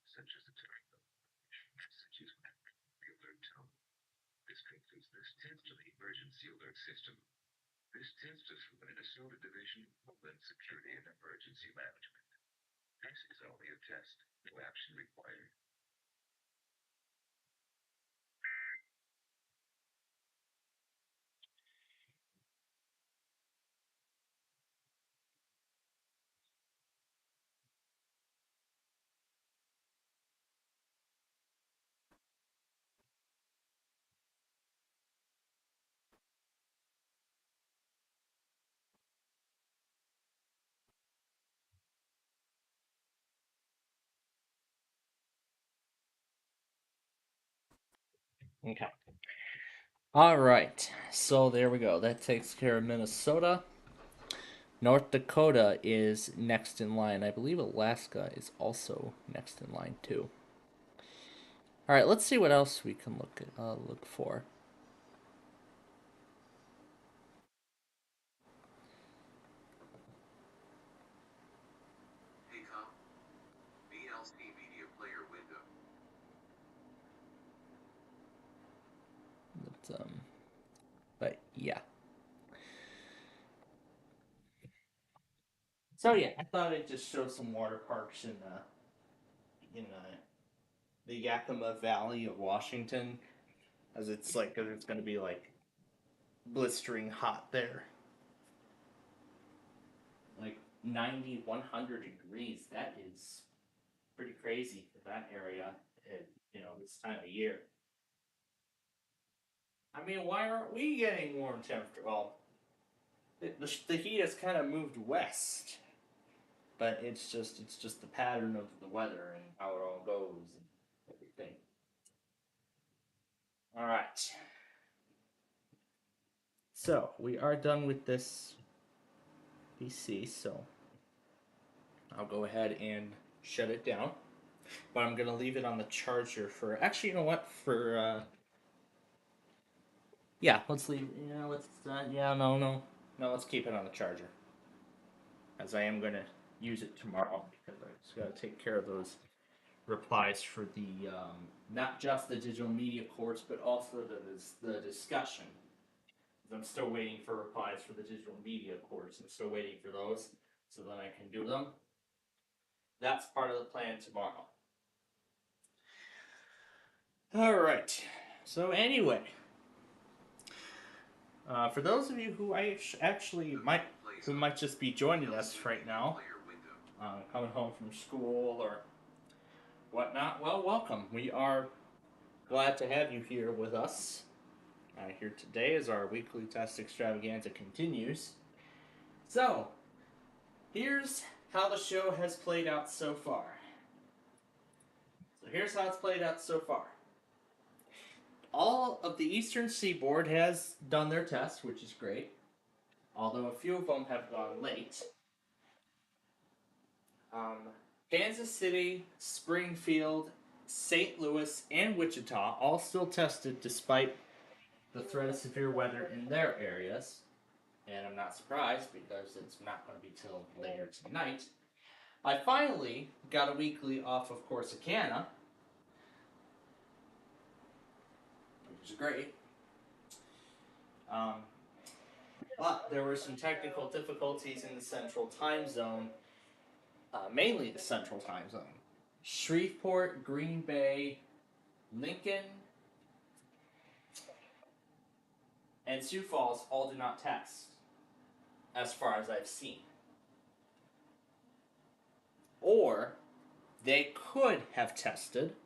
Such as the terminal, messages with the alert tone. This concludes this test of the emergency alert system. This test is from the Minnesota Division of Homeland Security and Emergency Management. This is only a test, no action required. Okay. All right. So there we go. That takes care of Minnesota. North Dakota is next in line. I believe Alaska is also next in line too. All right. Let's see what else we can look for. Hey com. VLC media player window. But yeah. So yeah, I thought I'd just show some water parks in the Yakima Valley of Washington, as it's going to be like blistering hot there, like 90, 100 degrees. That is pretty crazy for that area at this time of year. I mean, why aren't we getting warm temperature? Well, the heat has kind of moved west, but it's just the pattern of the weather and how it all goes and everything. All right. So we are done with this PC, so I'll go ahead and shut it down. But I'm gonna leave it on the charger for. Actually, you know what? Yeah, let's leave. Let's. No. Let's keep it on the charger, as I am gonna use it tomorrow because I just gotta take care of those replies for the not just the digital media course, but also the discussion. I'm still waiting for replies for the digital media course. I'm still waiting for those so that I can do them. That's part of the plan tomorrow. All right. So anyway, for those of you who might just be joining us right now, coming home from school or whatnot, well, welcome. We are glad to have you here with us. Here today as our weekly test extravaganza continues. So, here's how the show has played out so far. All of the Eastern Seaboard has done their tests, which is great. Although a few of them have gone late. Kansas City, Springfield, St. Louis, and Wichita all still tested despite the threat of severe weather in their areas. And I'm not surprised because it's not going to be till later tonight. I finally got a weekly off of Corsicana, which is great. But there were some technical difficulties in the central time zone, mainly the central time zone. Shreveport, Green Bay, Lincoln, and Sioux Falls all do not test, as far as I've seen. Or they could have tested,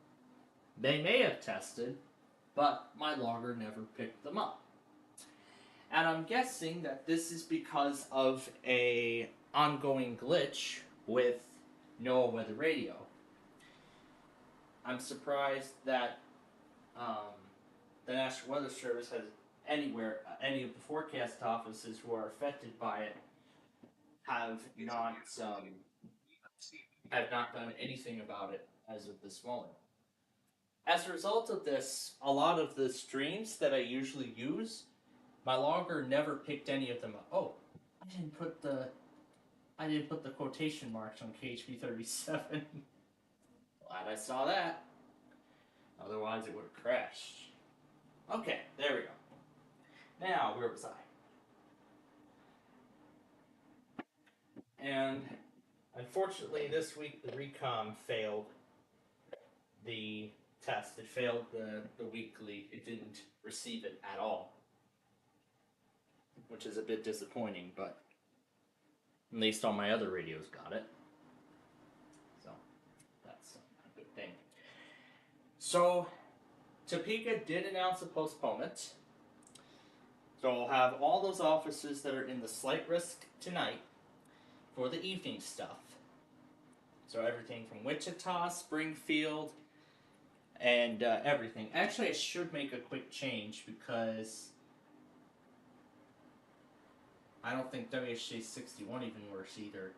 they may have tested, but my logger never picked them up. And I'm guessing that this is because of a ongoing glitch with NOAA Weather Radio. I'm surprised that the National Weather Service has any of the forecast offices who are affected by it have not done anything about it as of this moment. As a result of this, a lot of the streams that I usually use, my logger never picked any of them up. Oh, I didn't put the quotation marks on KHB 37. Glad I saw that. Otherwise it would have crashed. Okay, there we go. Now, where was I? And unfortunately this week the Recom failed the test. It failed the weekly. It didn't receive it at all, which is a bit disappointing, but at least all my other radios got it. So, that's a good thing. So, Topeka did announce a postponement. So I'll have all those offices that are in the slight risk tonight for the evening stuff. So everything from Wichita, Springfield, and everything. Actually, I should make a quick change because I don't think WHJ 61 even works either.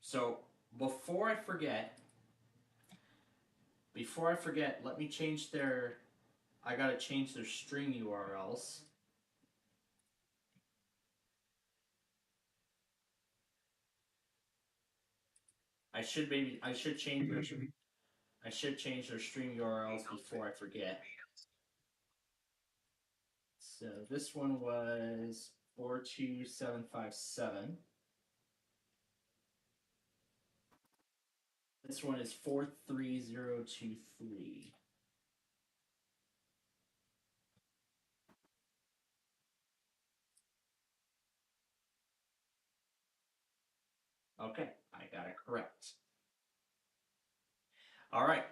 So before I forget, let me change their. I gotta change their string URLs. I should change their stream URLs before I forget. So this one was 42757. This one is 43023. Okay, I got it correct. All right,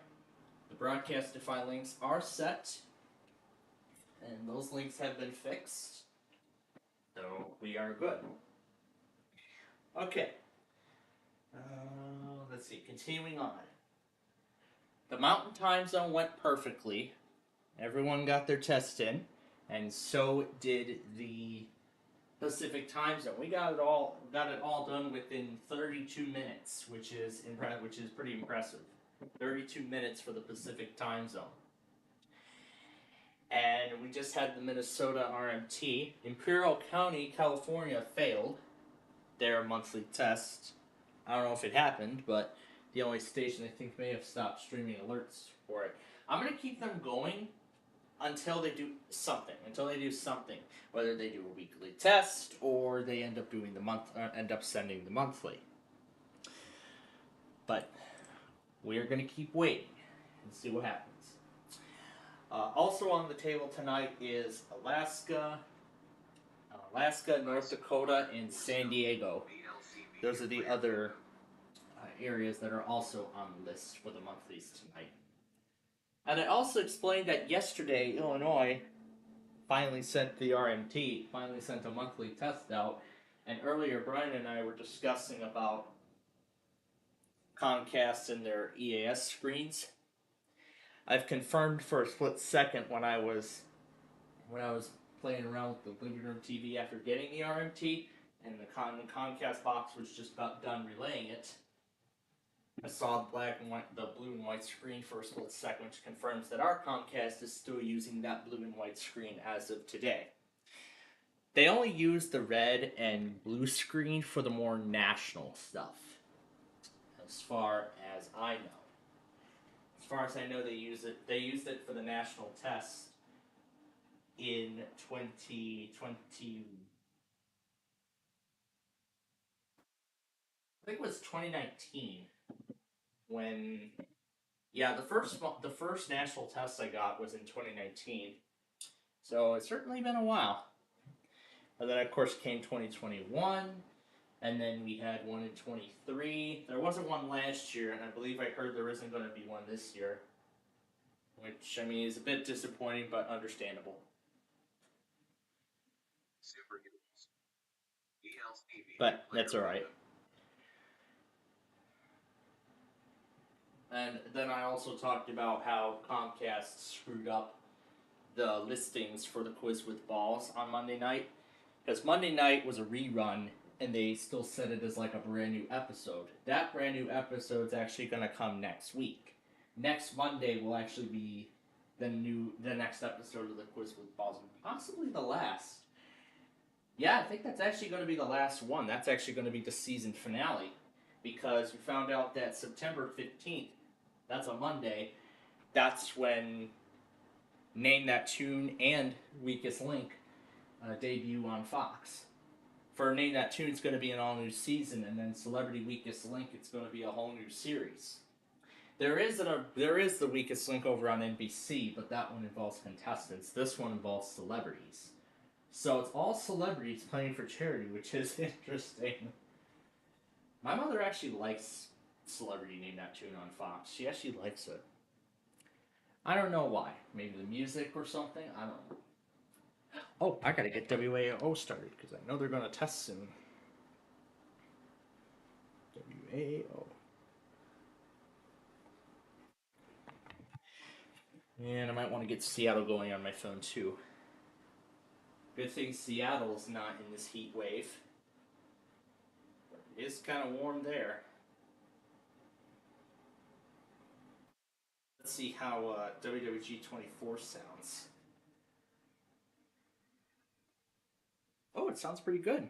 the broadcastify links are set, and those links have been fixed, so we are good. Okay. Let's see. Continuing on. The Mountain Time Zone went perfectly. Everyone got their test in, and so did the Pacific Time Zone. We got it all done within 32 minutes, which is pretty impressive. 32 minutes for the Pacific Time Zone. And we just had the Minnesota RMT. Imperial County, California failed their monthly test. I don't know if it happened, but the only station I think may have stopped streaming alerts for it. I'm going to keep them going until they do something. Whether they do a weekly test or they end up doing sending the monthly. But we are going to keep waiting and see what happens. Also on the table tonight is Alaska, North Dakota, and San Diego. Those are the other areas that are also on the list for the monthlies tonight. And I also explained that yesterday, Illinois finally sent a monthly test out. And earlier, Brian and I were discussing about Comcast and their EAS screens. I've confirmed for a split second when I was playing around with the living room TV after getting the RMT, and the Comcast box was just about done relaying it. I saw the blue and white screen for a split second, which confirms that our Comcast is still using that blue and white screen as of today. They only use the red and blue screen for the more national stuff, as far as I know. As far as I know, they used it for the national test in 2020. I think it was 2019 when, the first national test I got was in 2019. So it's certainly been a while. And then of course came 2021, and then we had one in 23. There wasn't one last year, and I believe I heard there isn't going to be one this year. Which, I mean, is a bit disappointing, but understandable. But that's alright. And then I also talked about how Comcast screwed up the listings for the Quiz with Balls on Monday night. Because Monday night was a rerun, and they still set it as like a brand new episode. That brand new episode's actually going to come next week. Next Monday will actually be the next episode of the Quiz with Balls, and possibly the last. Yeah, I think that's actually going to be the last one. That's actually going to be the season finale, because we found out that September 15th, that's a Monday, that's when Name That Tune and Weakest Link debut on Fox. For Name That Tune, it's going to be an all-new season, and then Celebrity Weakest Link, it's going to be a whole new series. There is the Weakest Link over on NBC, but that one involves contestants. This one involves celebrities. So it's all celebrities playing for charity, which is interesting. My mother actually likes Celebrity Name That Tune on Fox. She actually likes it. I don't know why. Maybe the music or something? I don't know. Oh, I gotta get WAO started, because I know they're gonna test soon. WAO. And I might want to get Seattle going on my phone too. Good thing Seattle's not in this heat wave. But it is kind of warm there. Let's see how WWG24 sounds. Oh, it sounds pretty good.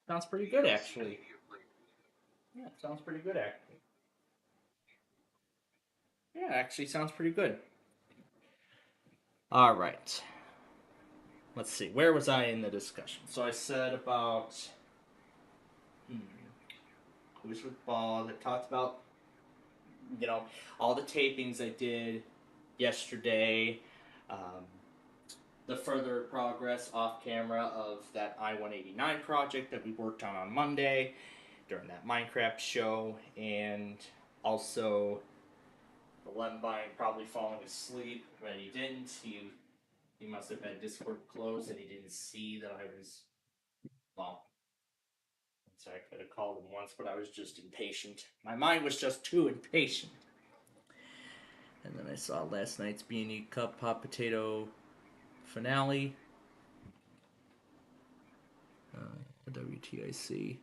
Sounds pretty good, actually. Yeah, it sounds pretty good, actually. Yeah, it actually sounds pretty good. All right. Let's see. Where was I in the discussion? So I said about Who's with Ball. I talked about all the tapings I did yesterday. The further progress off camera of that I-189 project that we worked on Monday during that Minecraft show, and also Lembine probably falling asleep when he didn't. He must have had Discord closed and he didn't see that I was, well, so I could have called him once, but I was just impatient. My mind was just too impatient. And then I saw last night's B&E Cup Hot Potato finale. WTIC.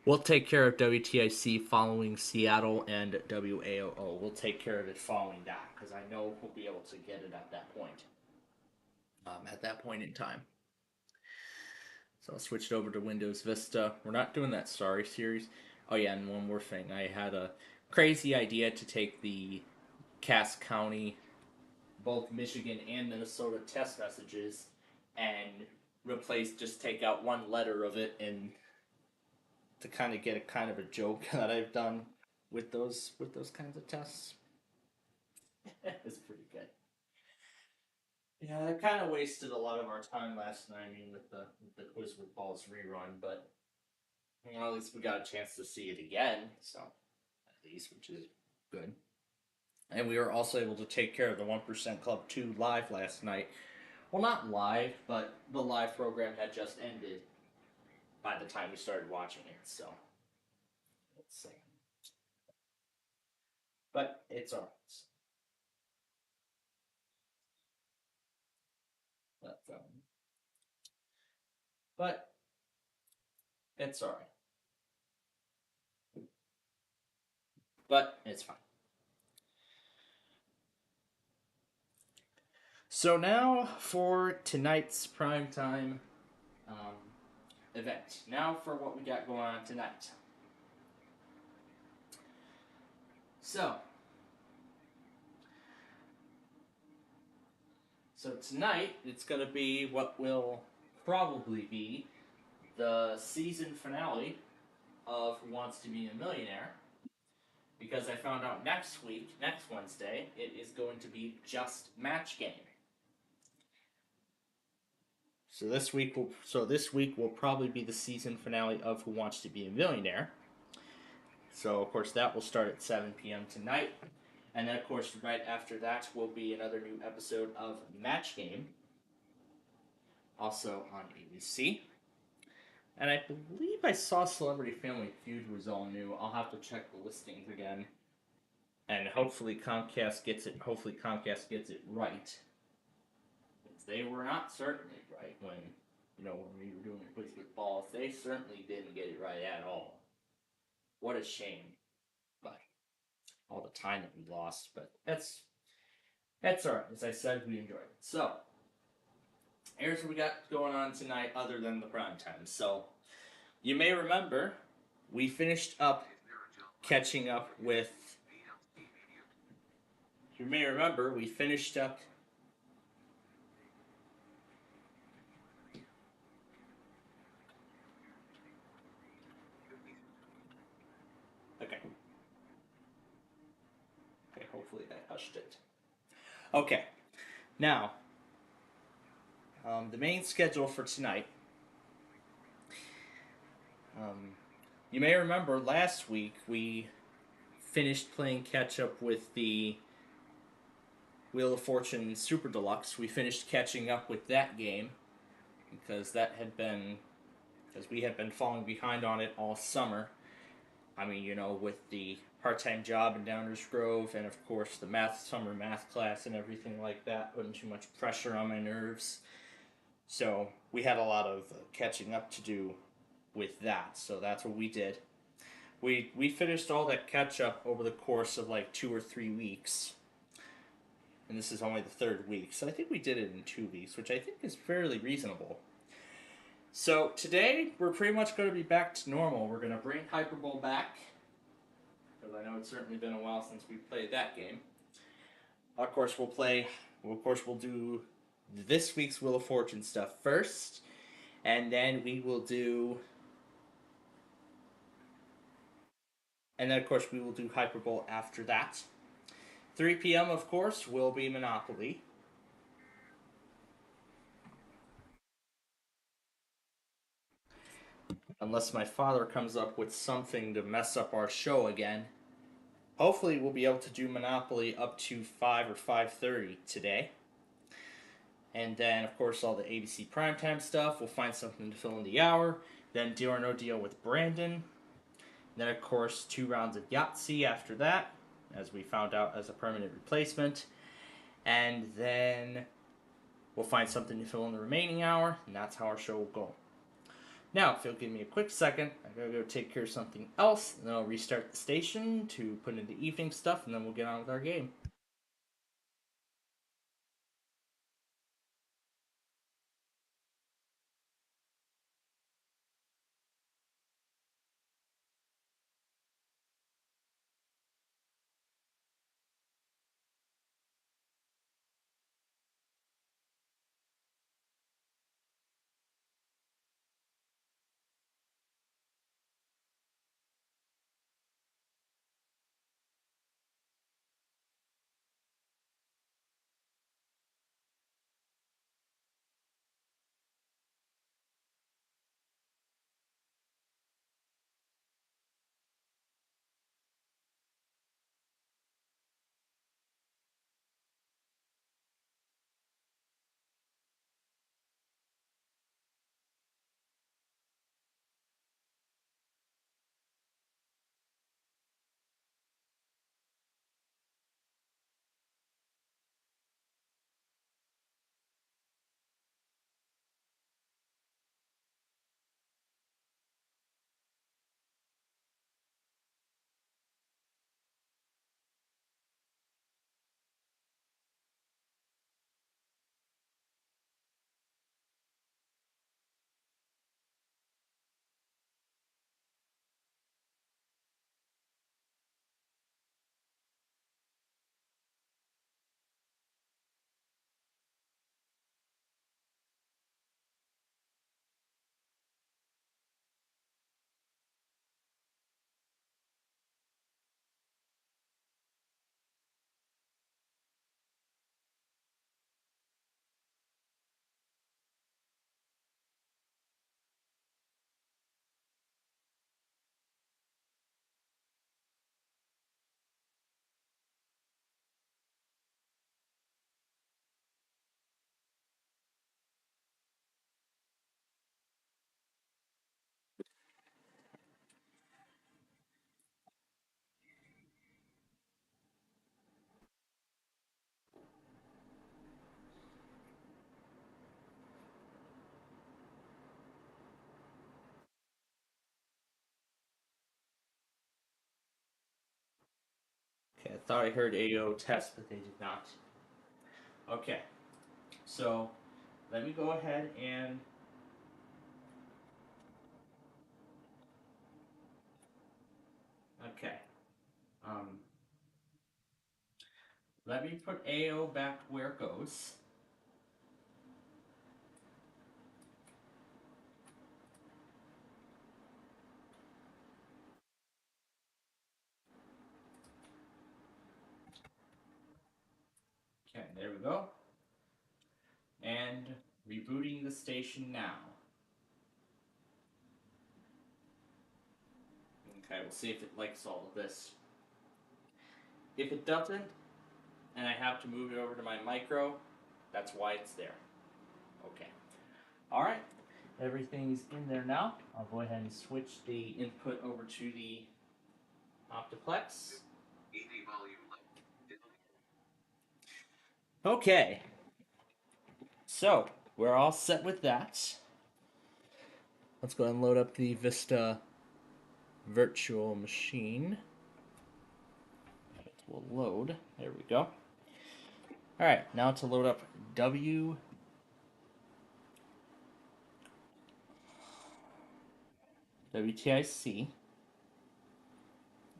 We'll take care of WTIC following Seattle and WAOO. We'll take care of it following that, because I know we'll be able to get it at that point. At that point in time. So I'll switch it over to Windows Vista. We're not doing that Starry series. Oh yeah, and one more thing. I had a crazy idea to take the Cass County, both Michigan and Minnesota test messages, and take out one letter of it, and to kind of get a kind of a joke that I've done with those kinds of tests. It's pretty good. Yeah, I kind of wasted a lot of our time last night. I mean, with the Quiz with Balls rerun, but at least we got a chance to see it again. So at least, which is good. And we were also able to take care of the 1% Club 2 live last night. Well, not live, but the live program had just ended by the time we started watching it. So let's see. But it's alright. But it's alright. But it's fine. So now for tonight's primetime event. Now for what we got going on tonight. So tonight it's going to be what will probably be the season finale of Who Wants to Be a Millionaire. Because I found out next Wednesday, it is going to be just Match Game. So this week will probably be the season finale of Who Wants to Be a Millionaire. So of course that will start at 7 p.m. tonight. And then of course right after that will be another new episode of Match Game. Also on ABC. And I believe I saw Celebrity Family Feud was all new. I'll have to check the listings again. And hopefully Comcast gets it right. Because they were not certainly right when we were doing Quiz with Balls. They certainly didn't get it right at all. What a shame. But all the time that we lost. But that's alright. As I said, we enjoyed it. So here's what we got going on tonight other than the prime time. So you may remember we finished up catching up with Okay, hopefully I hushed it. Okay, now, the main schedule for tonight. You may remember last week we finished playing catch-up with the Wheel of Fortune Super Deluxe. We finished catching up with that game because we had been falling behind on it all summer. I mean, with the part-time job in Downers Grove, and of course the summer math class and everything like that, putting too much pressure on my nerves. So we had a lot of catching up to do with that. So that's what we did. We finished all that catch up over the course of like 2 or 3 weeks. And this is only the third week. So I think we did it in 2 weeks, which I think is fairly reasonable. So today we're pretty much going to be back to normal. We're going to bring Hyperbowl back, because I know it's certainly been a while since we played that game. Of course we'll do this week's Wheel of Fortune stuff first, and then we will do Hyperbowl after that. 3 p.m. of course will be Monopoly. Unless my father comes up with something to mess up our show again. Hopefully we'll be able to do Monopoly up to 5 or 5:30 today. And then, of course, all the ABC primetime stuff. We'll find something to fill in the hour. Then Deal or No Deal with Brandon. Then, of course, 2 rounds of Yahtzee after that, as we found out as a permanent replacement. And then we'll find something to fill in the remaining hour, and that's how our show will go. Now, if you'll give me a quick second, I gotta go take care of something else, and then I'll restart the station to put in the evening stuff, and then we'll get on with our game. Okay, I thought I heard AO test, but they did not. Okay, so let me go ahead and let me put AO back where it goes. Okay, there we go. And rebooting the station now. Okay, we'll see if it likes all of this. If it doesn't, and I have to move it over to my micro, that's why it's there. Okay. Alright, everything's in there now. I'll go ahead and switch the input over to the Optiplex. ED volume level. Okay. So, we're all set with that. Let's go ahead and load up the Vista virtual machine. It will load. There we go. Alright, now to load up WTIC.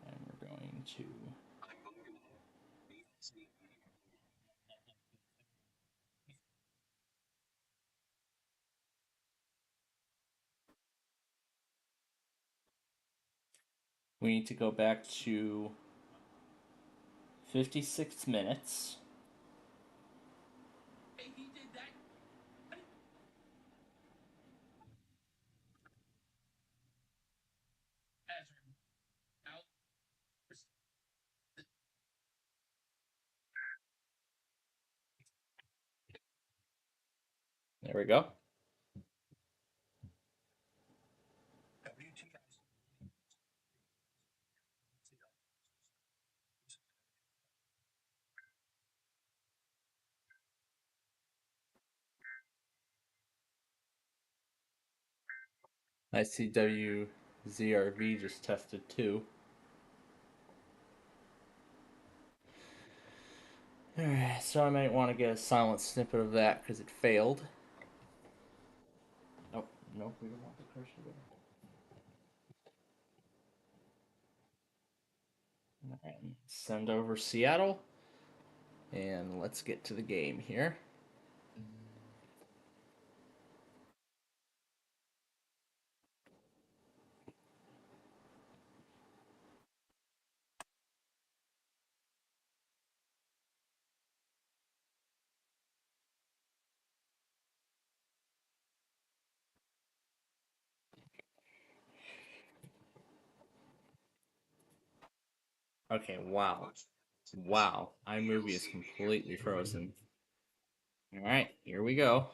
And we're going to... We need to go back to 56 minutes. There we go. ICWZRV just tested too. Alright, so I might want to get a silent snippet of that because it failed. Oh, no, we don't want the cursor there. Alright, send over Seattle. And let's get to the game here. Okay, wow. Wow, iMovie is completely frozen. Alright, here we go.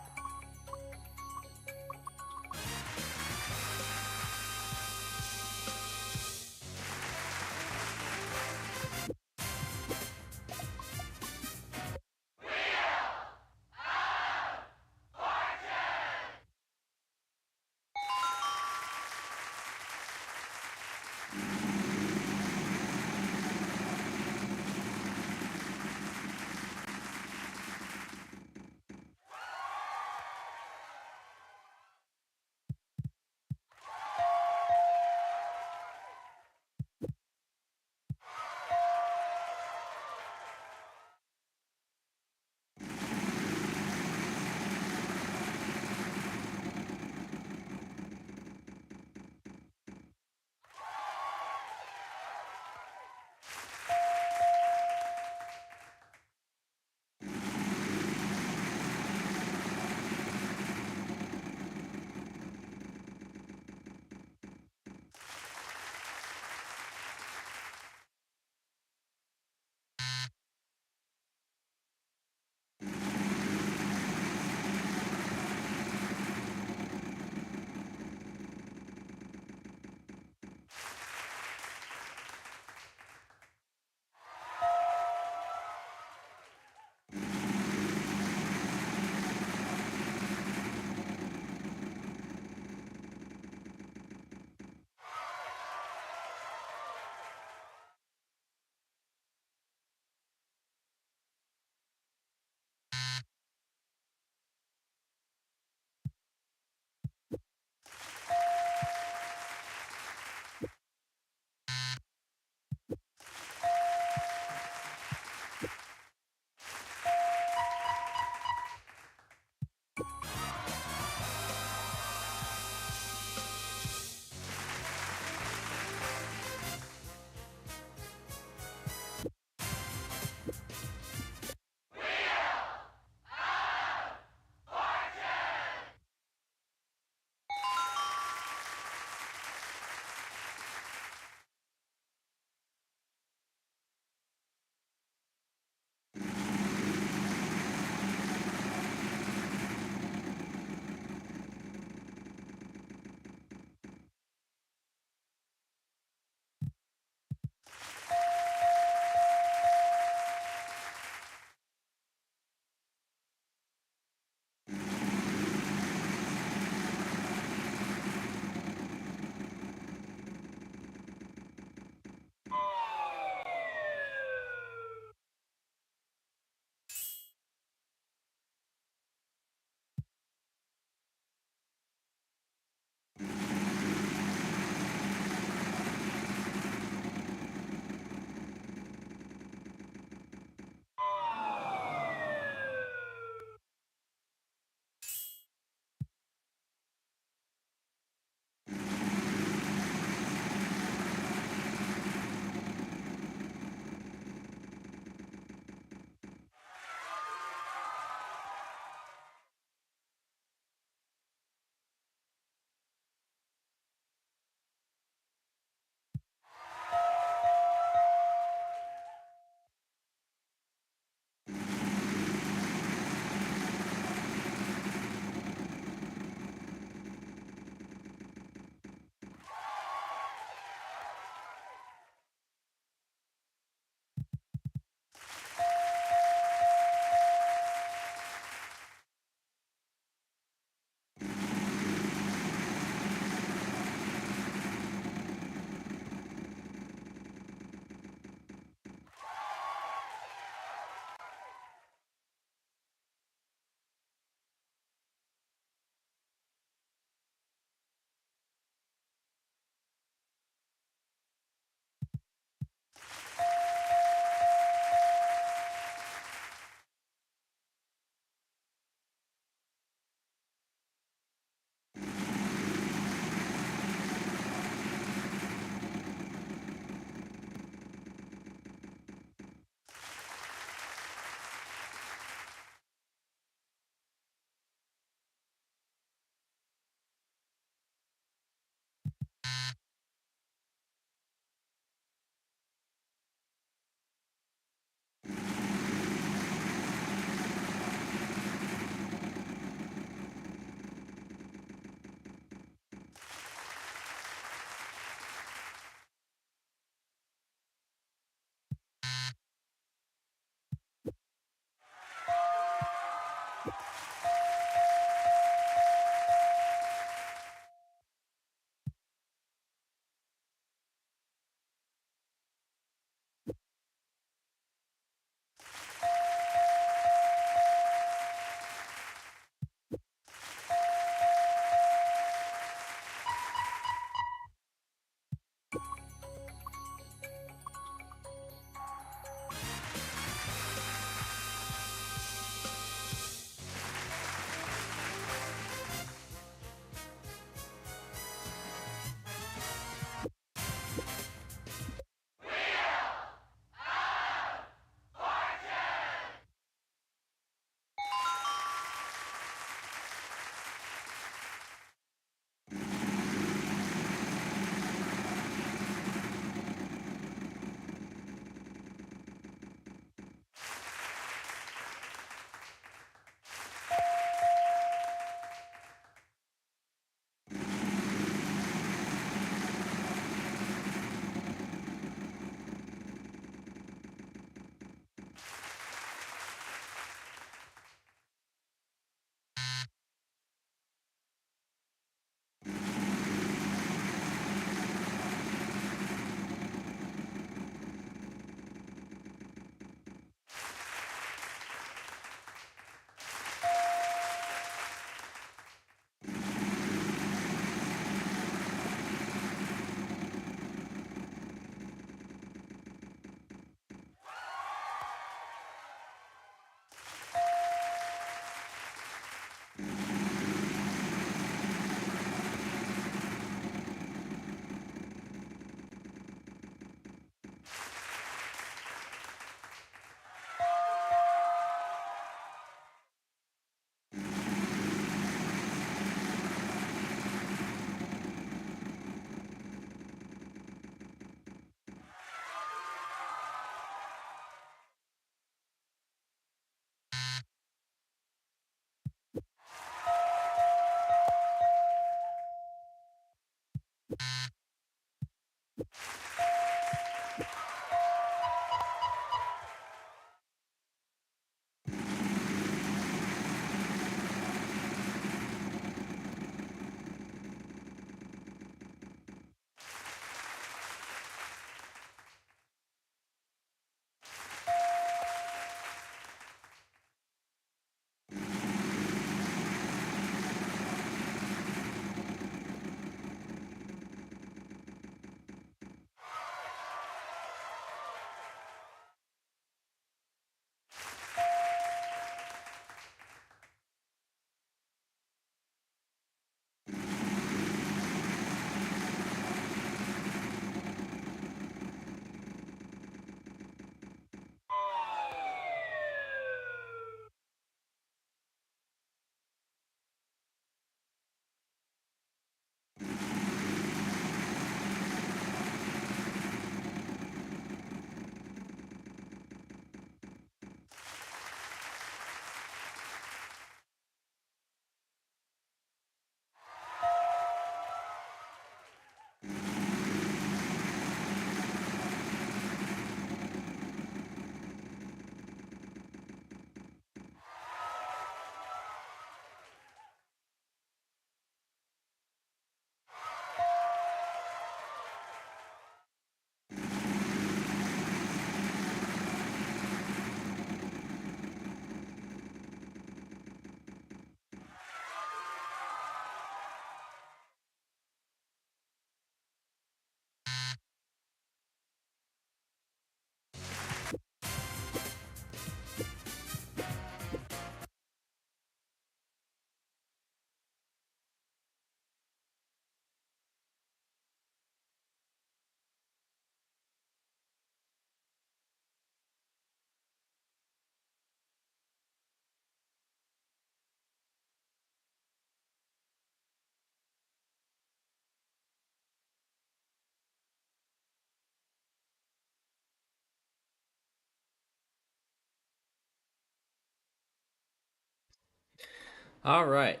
All right.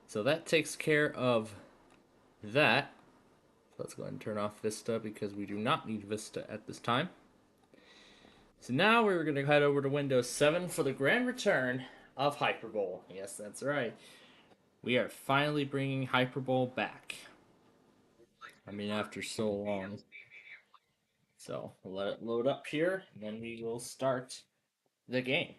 So that takes care of that. Let's go ahead and turn off Vista because we do not need Vista at this time. So now we're going to head over to Windows 7 for the grand return of Hyperbowl. Yes, that's right. We are finally bringing Hyperbowl back. I mean, after so long. So we'll let it load up here, and then we will start the game.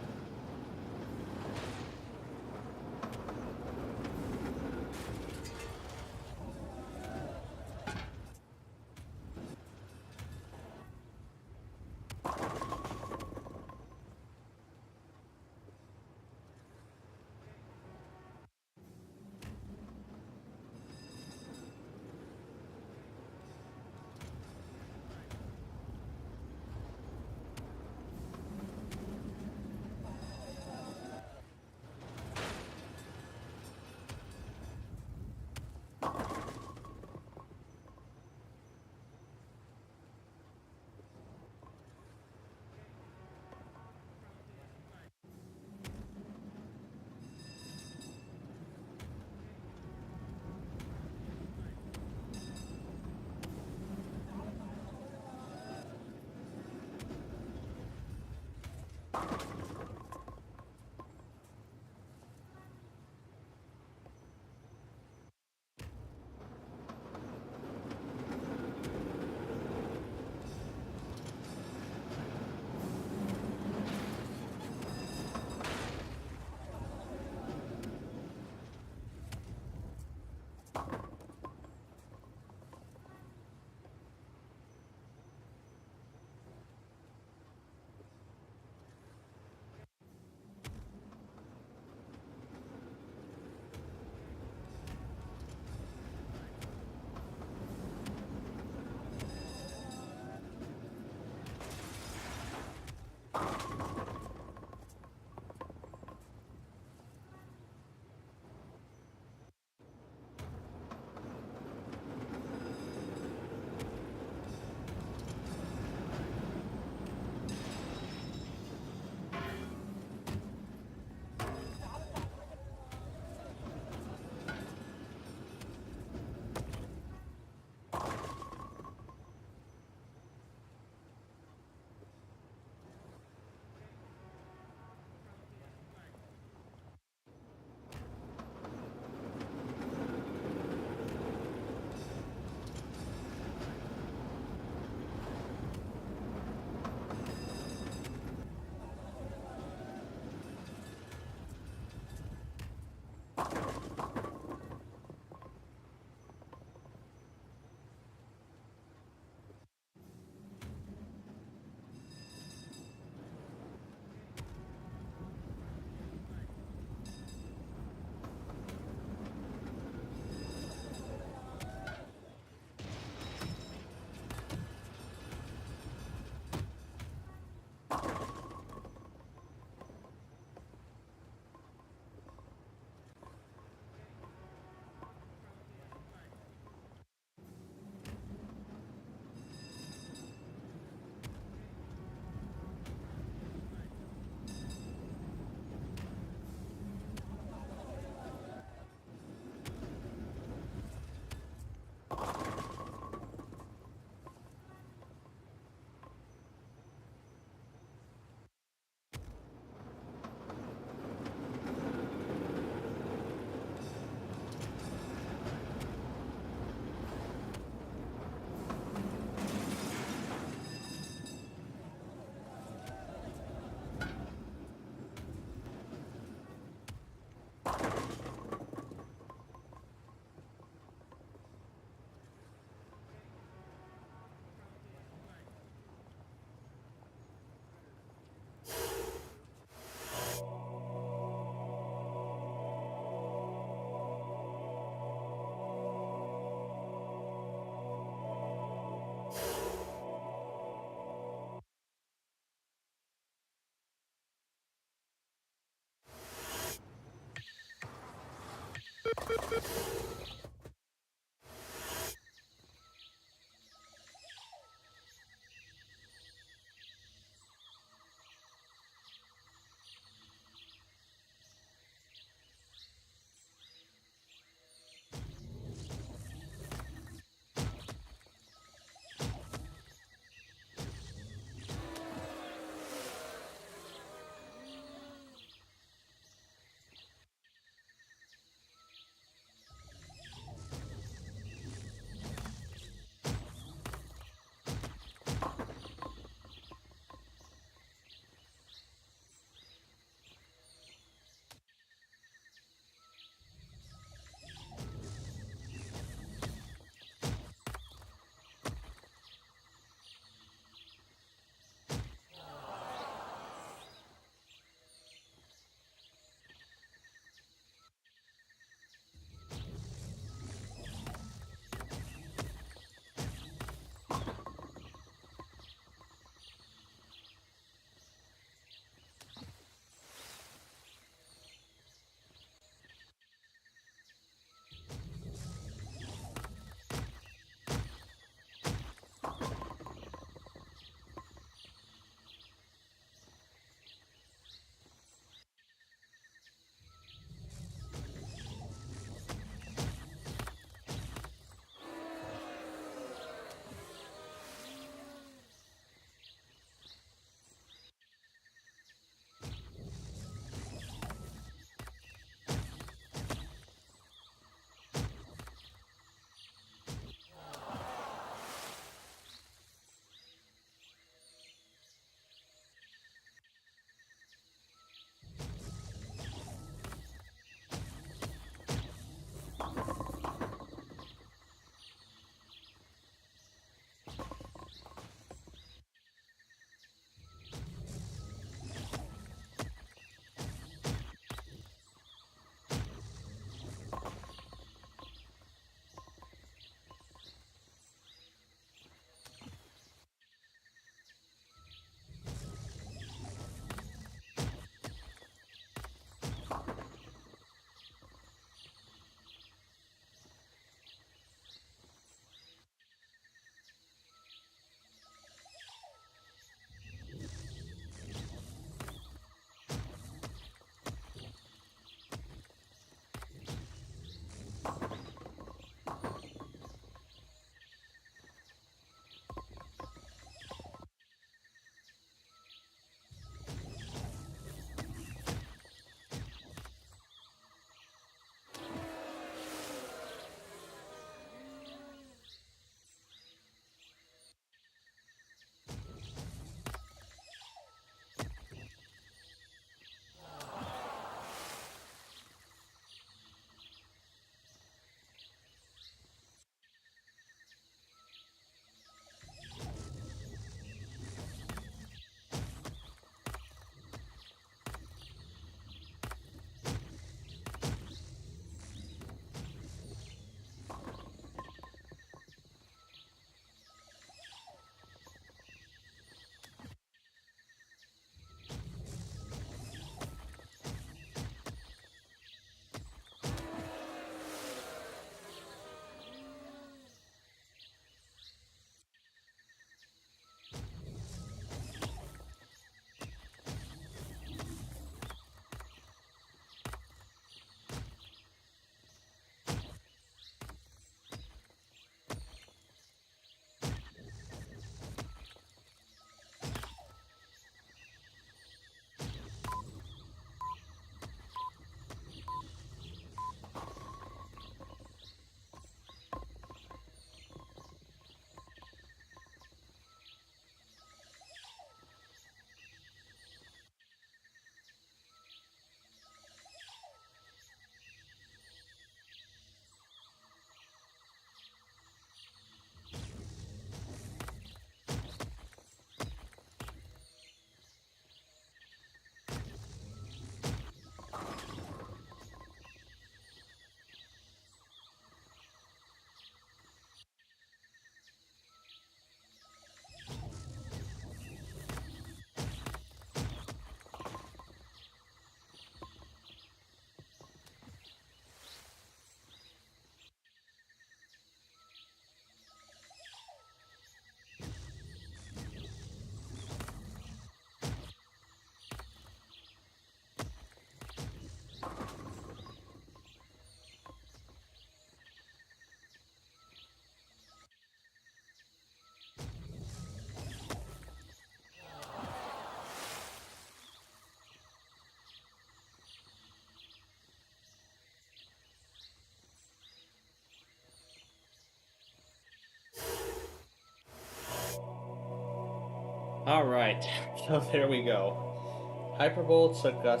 Alright, so there we go. Hyperbowl took us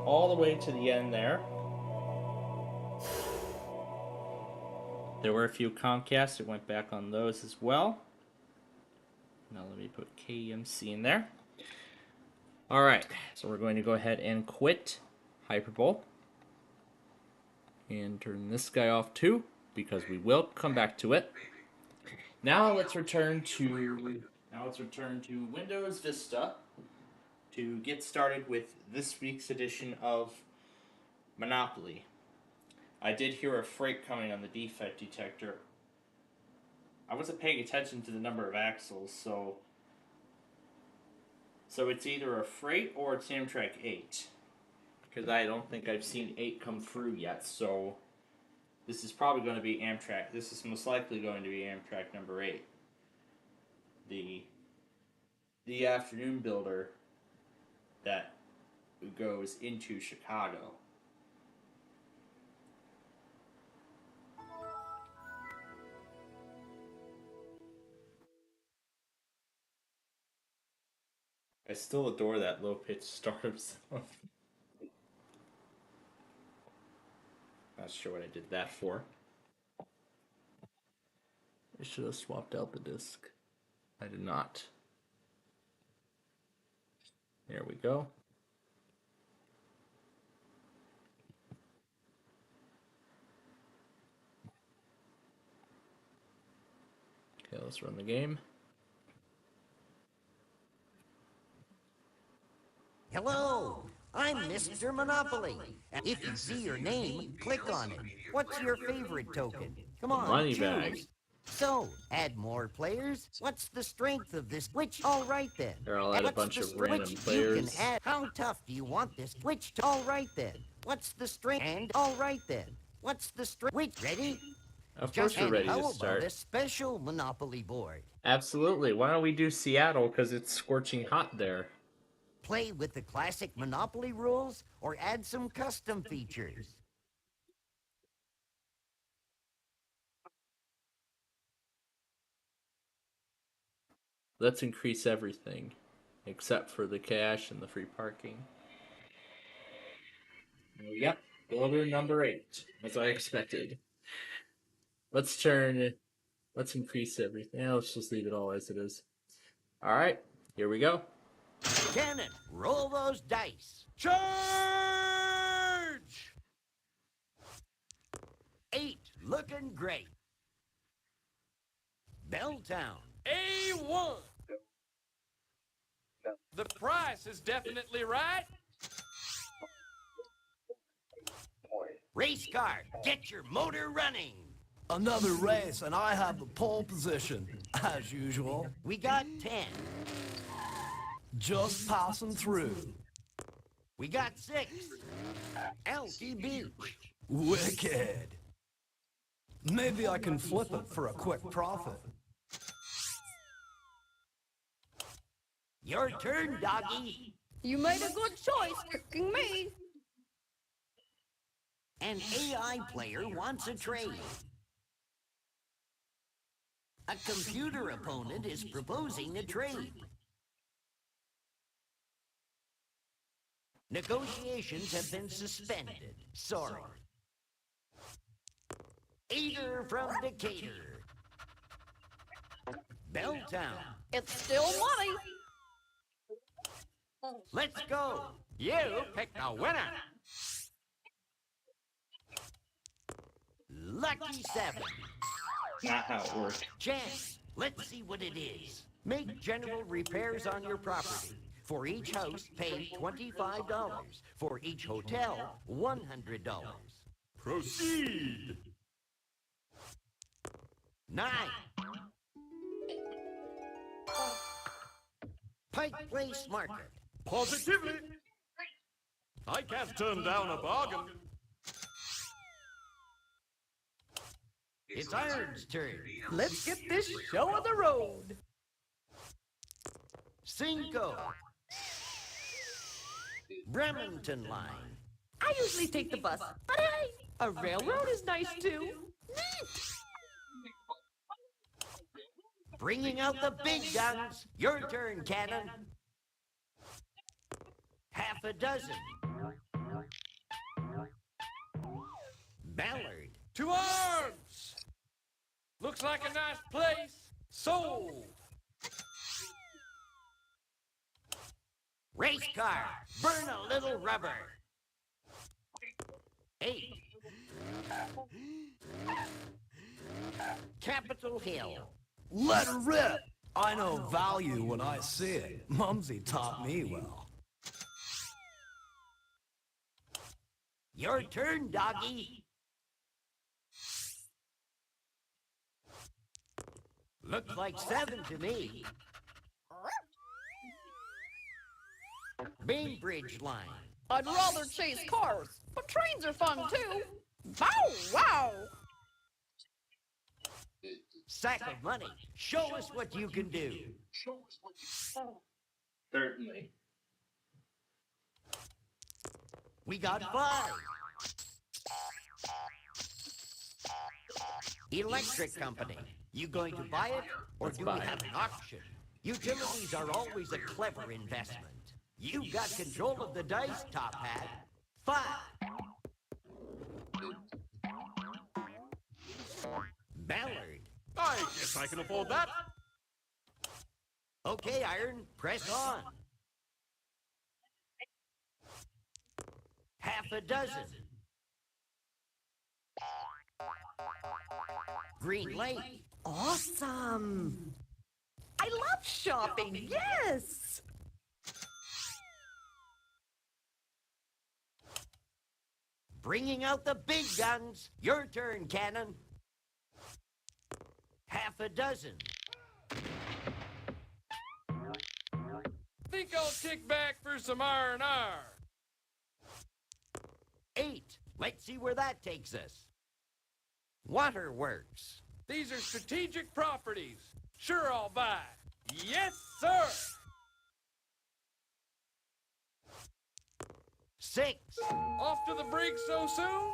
all the way to the end there. There were a few Comcasts that went back on those as well. Now let me put KMC in there. Alright, so we're going to go ahead and quit Hyperbowl. And turn this guy off too, because we will come back to it. Now let's return to Windows Vista to get started with this week's edition of Monopoly. I did hear a freight coming on the defect detector. I wasn't paying attention to the number of axles, so it's either a freight or it's Amtrak 8. Because I don't think I've seen 8 come through yet, so this is probably going to be Amtrak. This is most likely going to be Amtrak number 8. The afternoon builder that goes into Chicago. I still adore that low-pitched startup sound. Not sure what I did that for. I should have swapped out the disc. I did not. There we go. Okay, let's run the game. Hello, I'm Mr. Monopoly. If you see your name, click on it. What's your favorite token? Come on, Money choose. bag. So, add more players? What's the strength of this? Which? All right then. Here, I'll add a What's bunch the of strength? random You players. can add. How tough do you want this? Which? All right then. What's the strength? And all right then. What's the strength? Which? Ready? Of course we're ready how to about start. a special Monopoly board? Absolutely. Why don't we do Seattle, because it's scorching hot there. Play with the classic Monopoly rules or add some custom features? Let's increase everything, except for the cash and the free parking. Yep, builder number 8, as I expected. Let's increase everything. Yeah, let's just leave it all as it is. Alright, here we go. Cannon, roll those dice. Charge! 8, looking great. Belltown. A1. The price is definitely right. Race car, get your motor running. Another race, and I have the pole position, as usual. We got 10. Just passing through. We got 6. Elky Beach. Wicked. Maybe I can flip it for a quick profit. Your turn, doggy. You made a good choice picking me. An AI player wants a trade. A computer opponent is proposing a trade. Negotiations have been suspended. Sorry. Eater from Decatur. Belltown. It's still money. Let's go. You picked a winner. Lucky 7. Not how it works. Chance. Let's see what it is. Make general repairs on your property. For each house, pay $25. For each hotel, $100. Proceed. 9. Pike Place Market. Positively. I can't turn down a bargain. It's Iron's turn. Let's get this show on the road. 5. Bremerton Line. I usually take the bus, but hey, a railroad is nice too. Neat. Bringing out the big guns. Your turn, Cannon. Half a dozen. Ballard. To arms! Looks like a nice place. Sold. Race car. Burn a little rubber. 8. Capitol Hill. Let her rip. I know value when I see it. Mumsy taught me well. Your turn, doggy. Looks like 7 to me. Bainbridge line. I'd rather chase cars, but trains are fun too. Bow wow! Sack of money. Show us what you can do. Certainly. We got 5. Electric company. You going to buy it, or do we have an auction? Utilities are always a clever investment. You got control of the dice, Top Hat. 5. Ballard. I guess I can afford that. Okay, Iron, press on. Half a dozen. Green Lake. Awesome! I love shopping, yes! Bringing out the big guns. Your turn, Cannon. Half a dozen. Think I'll kick back for some R&R. 8. Let's see where that takes us. Waterworks. These are strategic properties. Sure, I'll buy. Yes, sir. 6. Off to the brig so soon?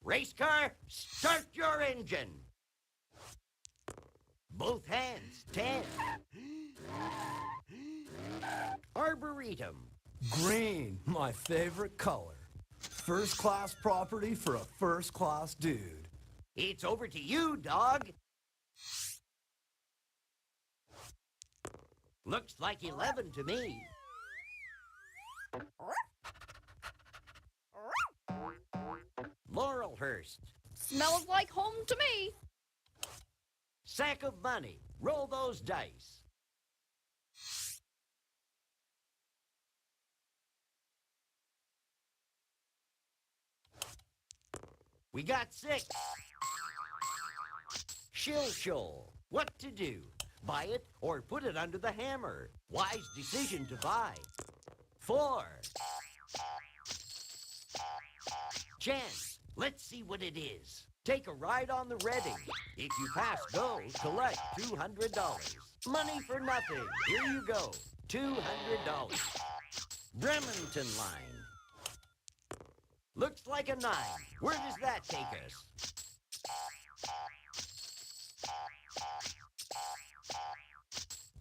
Race car, start your engine. Both hands, 10. Arboretum. Green, my favorite color. First class property for a first class dude. It's over to you, dog. Looks like 11 to me. Laurelhurst. Smells like home to me. Sack of money. Roll those dice. We got 6. Shill Shoal. What to do? Buy it or put it under the hammer. Wise decision to buy. 4. Chance. Let's see what it is. Take a ride on the Reading. If you pass go, collect $200. Money for nothing. Here you go. $200. Bremerton line. Looks like a 9. Where does that take us?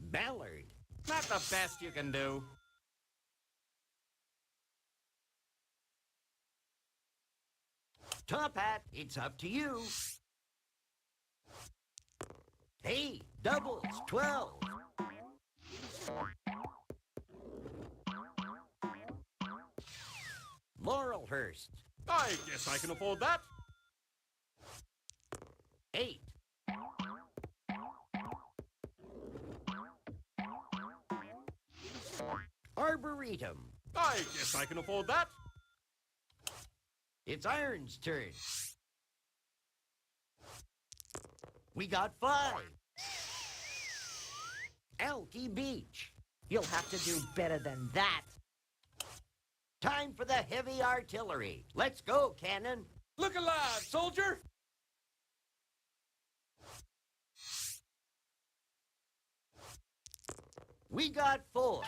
Ballard. Not the best you can do. Top Hat, it's up to you. Hey, doubles, 12. Laurelhurst. I guess I can afford that. 8. Arboretum. I guess I can afford that. It's Iron's turn. We got 5. Elky Beach. You'll have to do better than that. Time for the heavy artillery. Let's go, Cannon. Look alive, soldier. We got 4.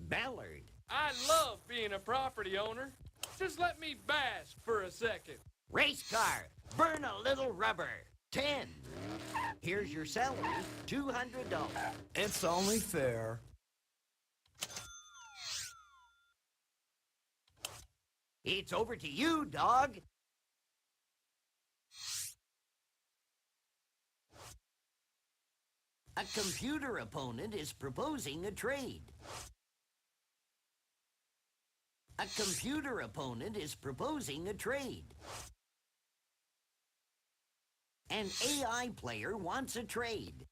Ballard. I love being a property owner. Just let me bask for a second. Race car. Burn a little rubber. 10. Here's your salary, $200. It's only fair. It's over to you, dog. A computer opponent is proposing a trade. A computer opponent is proposing a trade. An AI player wants a trade.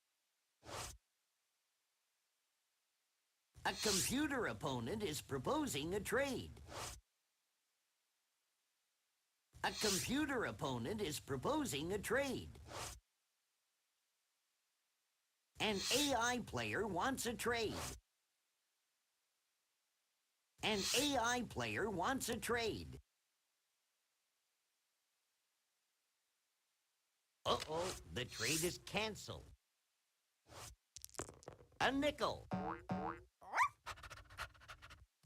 A computer opponent is proposing a trade. A computer opponent is proposing a trade. An AI player wants a trade. An AI player wants a trade. Uh-oh, the trade is canceled. A nickel.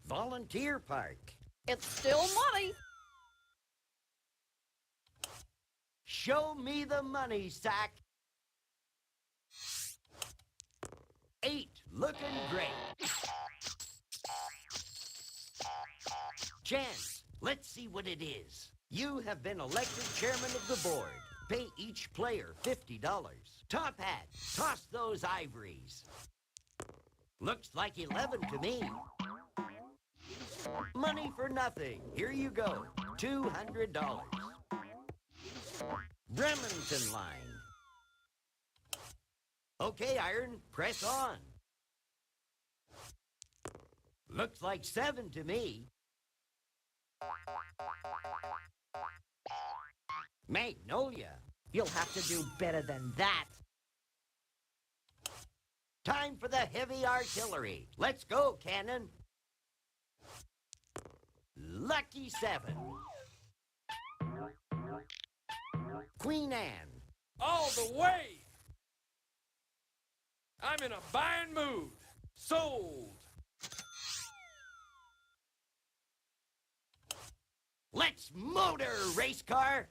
Volunteer park. It's still money. Show me the money, Sack. 8, looking great. Chance, let's see what it is. You have been elected chairman of the board. Pay each player $50. Top hat, toss those ivories. Looks like 11 to me. Money for nothing. Here you go. $200. Bremerton line. Okay, Iron, press on. Looks like 7 to me. Magnolia. You'll have to do better than that. Time for the heavy artillery. Let's go, Cannon. Lucky 7. Queen Anne. All the way! I'm in a buying mood. Sold. Let's motor, race car.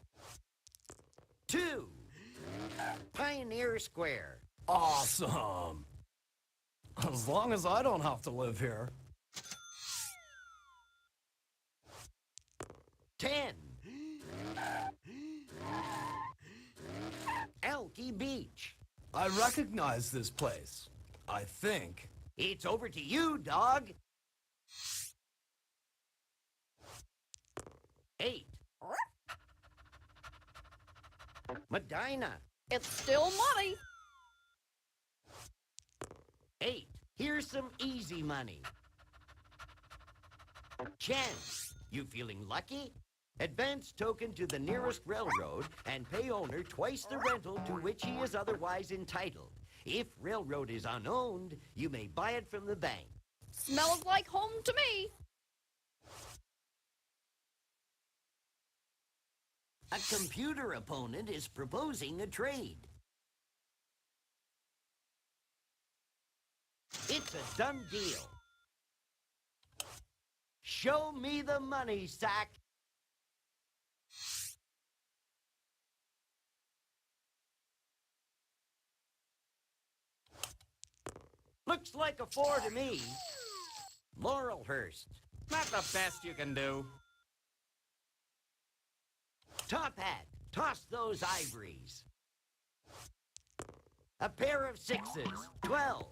2. Pioneer Square. Awesome. As long as I don't have to live here. 10. Elky Beach. I recognize this place. I think. It's over to you, dog. 8. Medina. It's still money. 8. Here's some easy money. Chance. You feeling lucky? Advance token to the nearest railroad and pay owner twice the rental to which he is otherwise entitled. If railroad is unowned, you may buy it from the bank. Smells like home to me. A computer opponent is proposing a trade. It's a done deal. Show me the money, Sack. Looks like a 4 to me. Laurelhurst. Not the best you can do. Top hat. Toss those ivories. A pair of 6s. 12.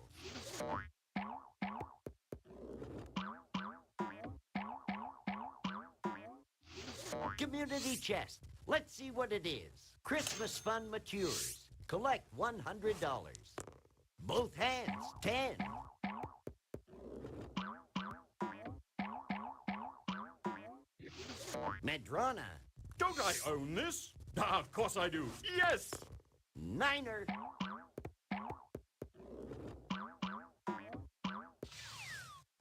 Community chest. Let's see what it is. Christmas fund matures. Collect $100. Both hands. 10. Madrona. Don't I own this? Ah, of course I do. Yes! 9er.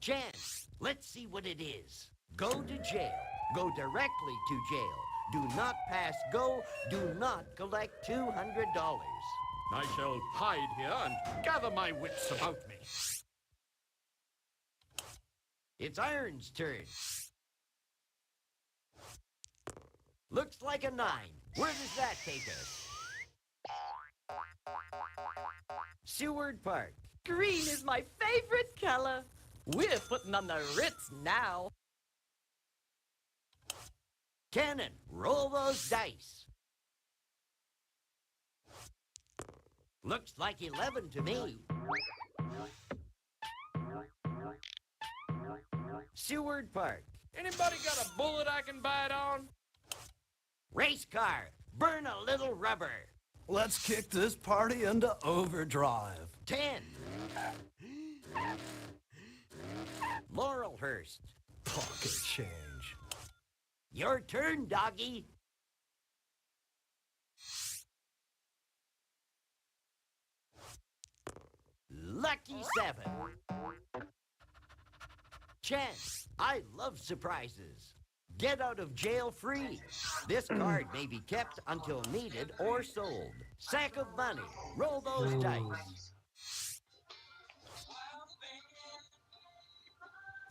Chance. Let's see what it is. Go to jail. Go directly to jail. Do not pass go. Do not collect $200. I shall hide here and gather my wits about me. It's Iron's turn. Looks like a 9. Where does that take us? Seward Park. Green is my favorite color. We're putting on the Ritz now. Cannon, roll those dice. Looks like 11 to me. Seward Park. Anybody got a bullet I can bite on? Race car, burn a little rubber. Let's kick this party into overdrive. 10. Laurelhurst. Pocket change. Your turn, doggy. Lucky 7. Chance, I love surprises. Get out of jail free. This card may be kept until needed or sold. Sack of money. Roll those dice.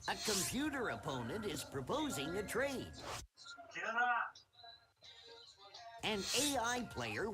A computer opponent is proposing a trade. An AI player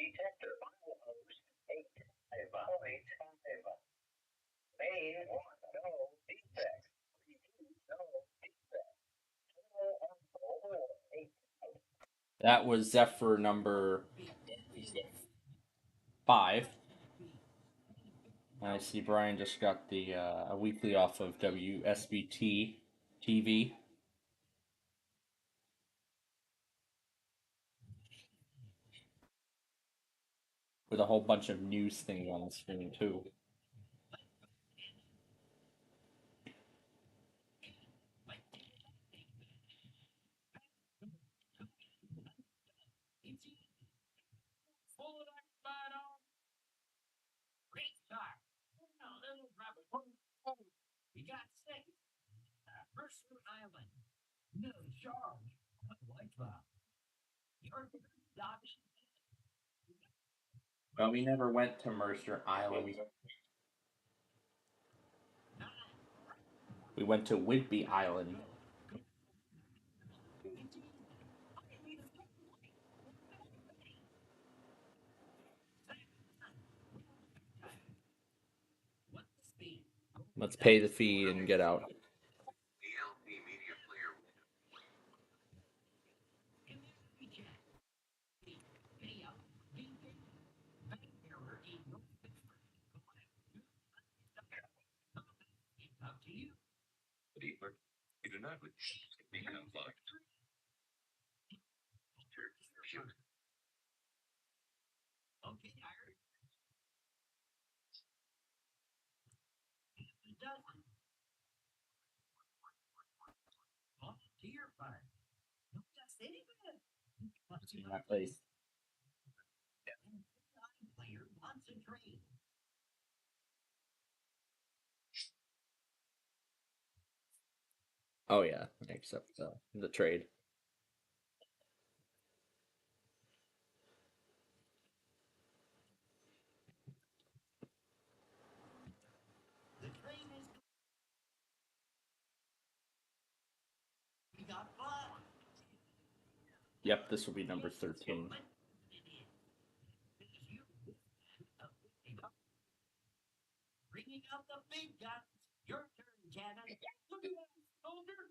detector file host 8.5. Main 1, no defect. Repeat, no defect. Total on 8. That was Zephyr number 5. I see Brian just got the a weekly off of WSBT TV. With a whole bunch of news things on the screen too. Great start. Now, little rabbit. You got sick. Mercer Island. No charge. I like that. Your adoption. Well, we never went to Mercer Island. We went to Whidbey Island. Let's pay the fee and get out. VLC media player window. Up to you. Deeper. You do not become locked. Shoot. Okay, I heard. It doesn't. Volunteer fire. No, just anywhere. In that place. Player wants a trade. Oh yeah, except the trade. The train is. We got fun. Yep, this will be number 13. Bringing out the big guns. Your turn, Cannon. Look at that, soldier.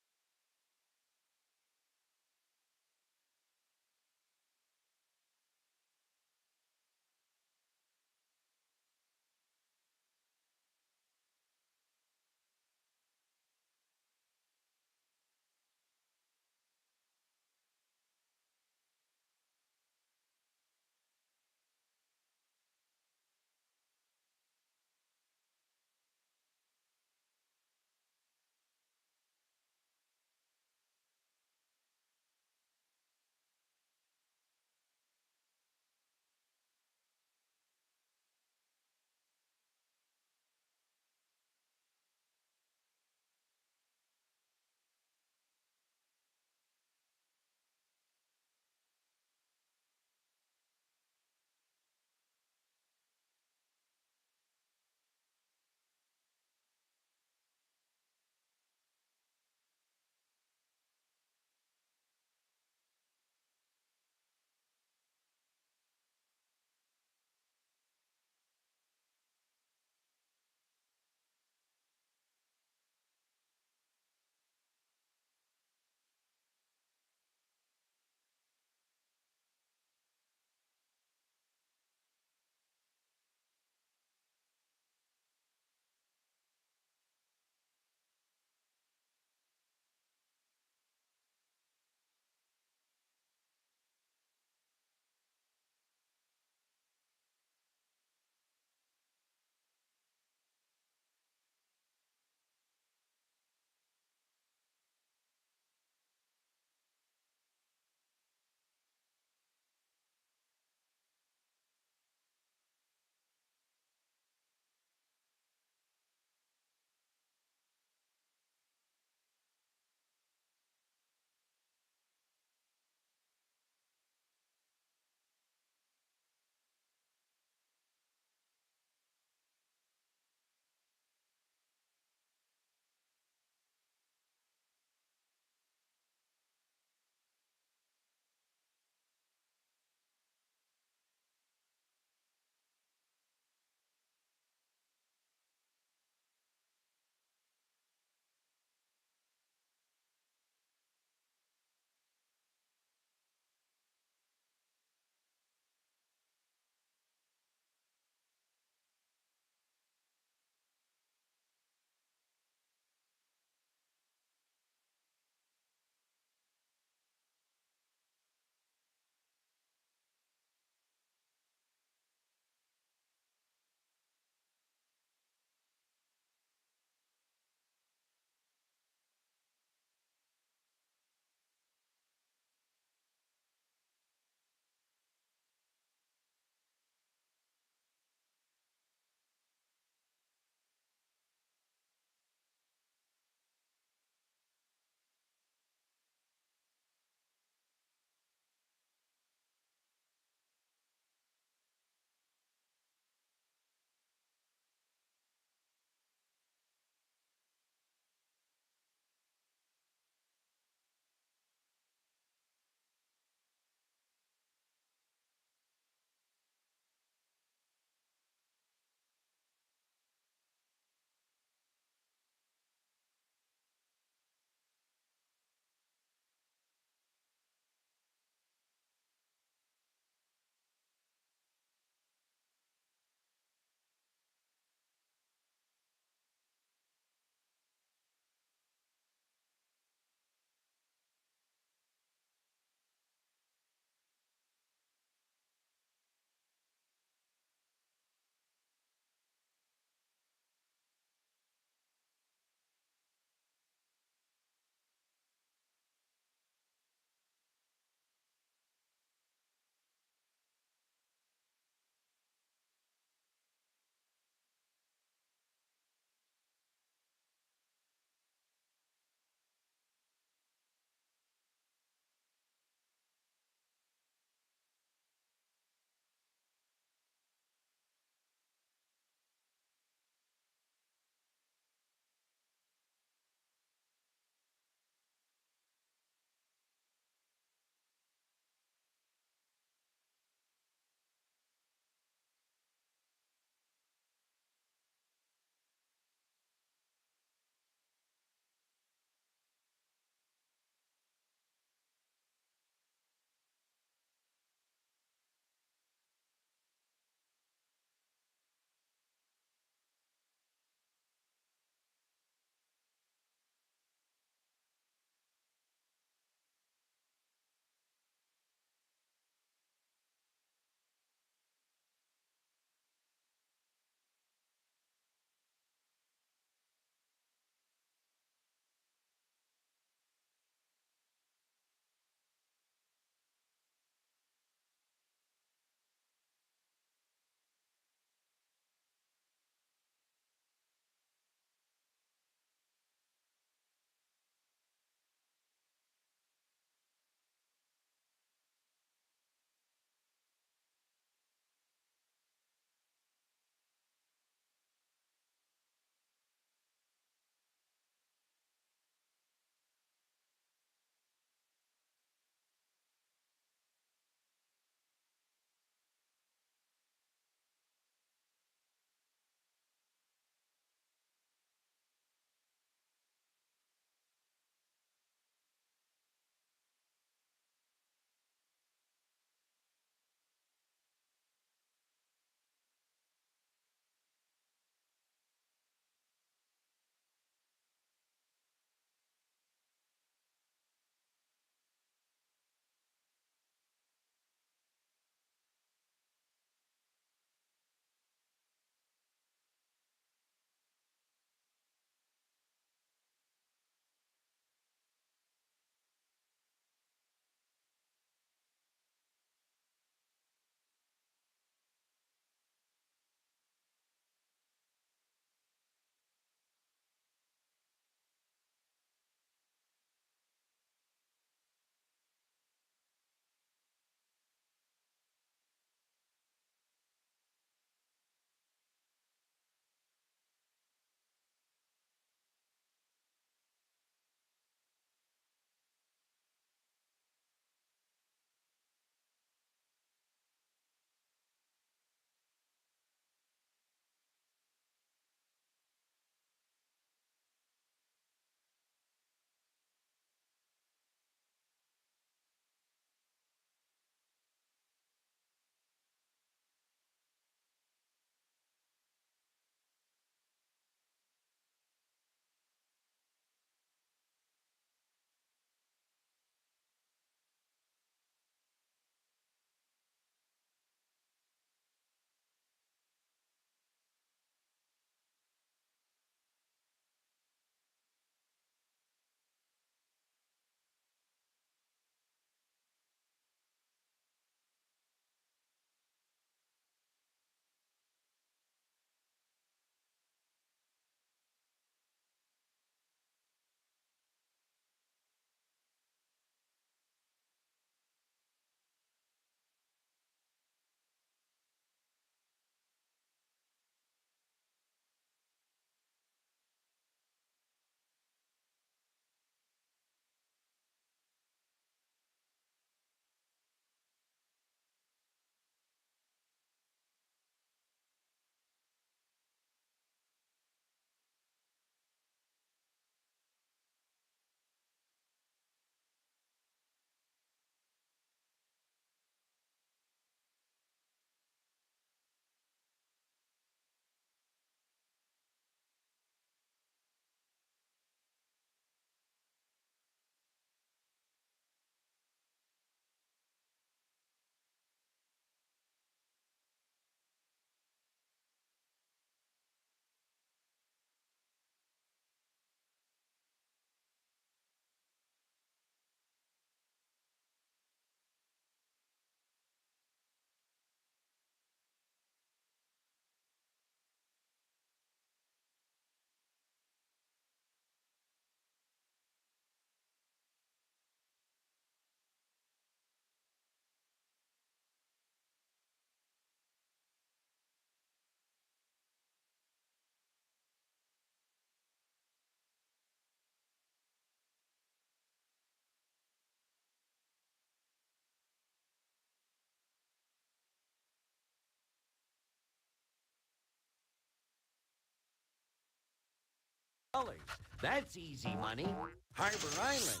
That's easy money. Harbor Island.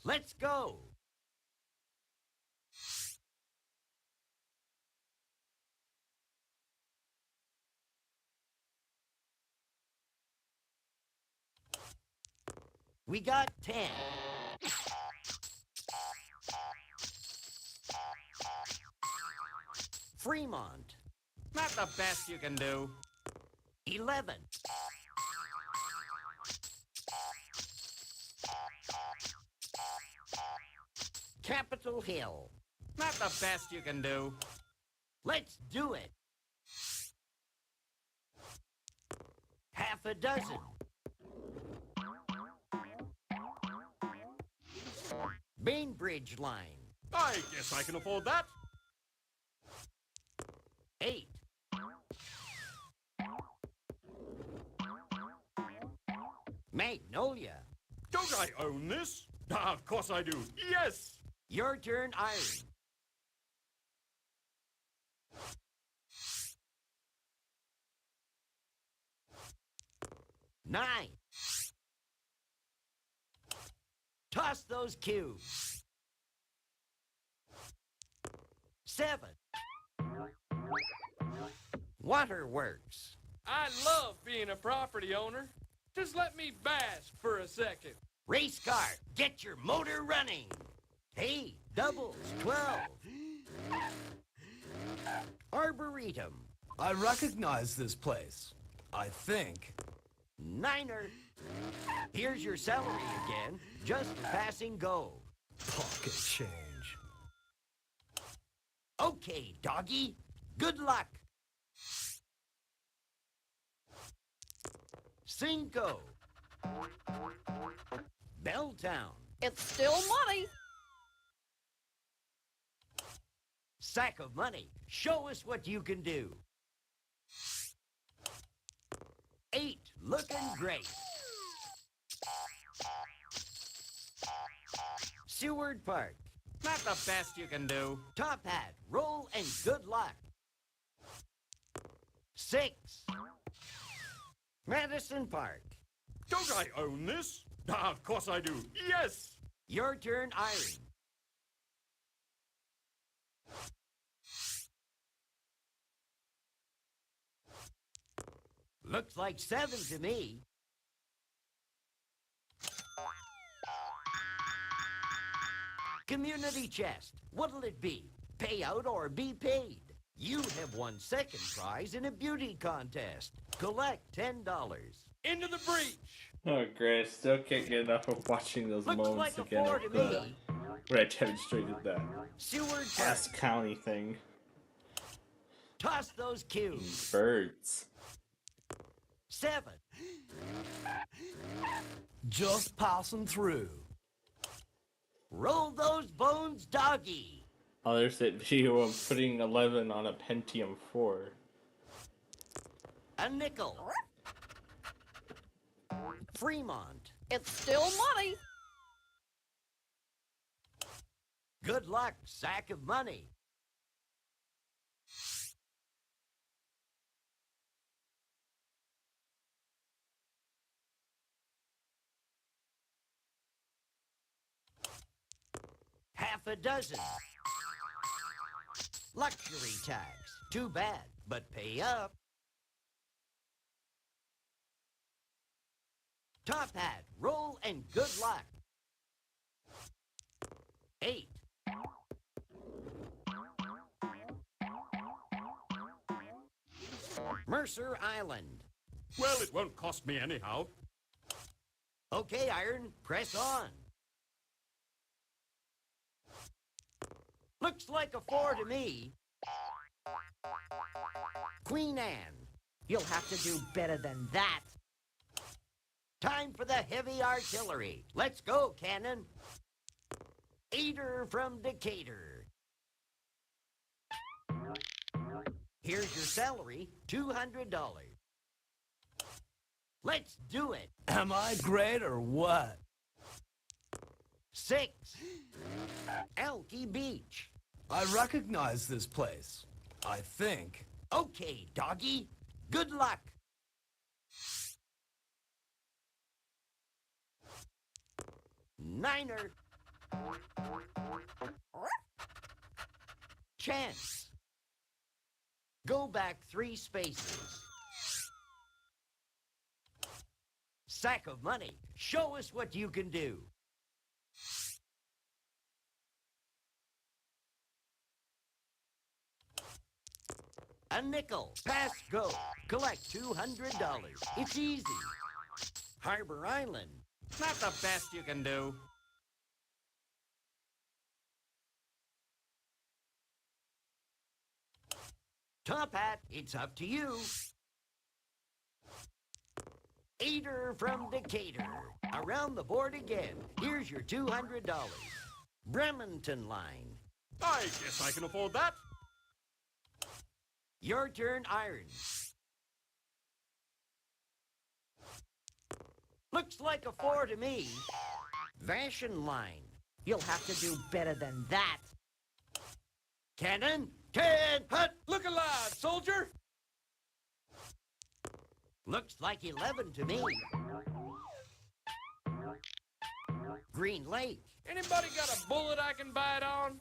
Let's go. We got 10. Fremont. Not the best you can do. 11. Capitol Hill. Not the best you can do. Let's do it. Half a dozen. Bainbridge Line. I guess I can afford that. 8. Magnolia. Don't I own this? Ah, of course I do. Yes! Your turn, Iron. 9. Toss those cubes. 7. Waterworks. I love being a property owner. Just let me bask for a second. Race car, get your motor running. Hey, doubles, 12. Arboretum. I recognize this place. I think. 9er. Here's your salary again, just a passing go. Pocket change. Okay, doggy. Good luck. 5. Belltown. It's still money. Sack of money. Show us what you can do. 8. Looking great. Seward Park. Not the best you can do. Top Hat. Roll and good luck. 6. Madison Park. Don't I own this? Ah, of course I do. Yes! Your turn, Iron. 'Looks like 7 to me. Community chest. What'll it be? Pay out or be paid? You have won second prize in a beauty contest. Collect $10. Into the breach. Oh, great. I still can't get enough of watching those Looks moments like a again 4 of to the, me. where I demonstrated that Seward Cass Park. County thing. Toss those cubes. Birds. 7. Just passing through. Roll those bones, doggy. Oh, there's that video of putting 11 on a Pentium 4. A nickel. Fremont. It's still money. Good luck, sack of money. Half a dozen. Luxury tax. Too bad, but pay up. Top Hat. Roll and good luck. 8. Mercer Island. Well, it won't cost me anyhow. Okay, Iron, press on. Looks like a 4 to me. Queen Anne. You'll have to do better than that. Time for the heavy artillery. Let's go, Cannon. 8er from Decatur. Here's your salary, $200. Let's do it. Am I great or what? 6. Elky Beach. I recognize this place. I think. Okay, doggy. Good luck. Niner. Chance. Go back 3 spaces. Sack of money. Show us what you can do. A nickel. Pass go. Collect $200. It's easy. Harbor Island. Not the best you can do. Top Hat, it's up to you. Eater from Decatur. Around the board again. Here's your $200. Bremerton line. I guess I can afford that. Your turn, Iron. Looks like a 4 to me. Vashon line. You'll have to do better than that. Cannon. Can hut. Look alive, soldier! Looks like 11 to me. Green Lake. Anybody got a bullet I can bite on?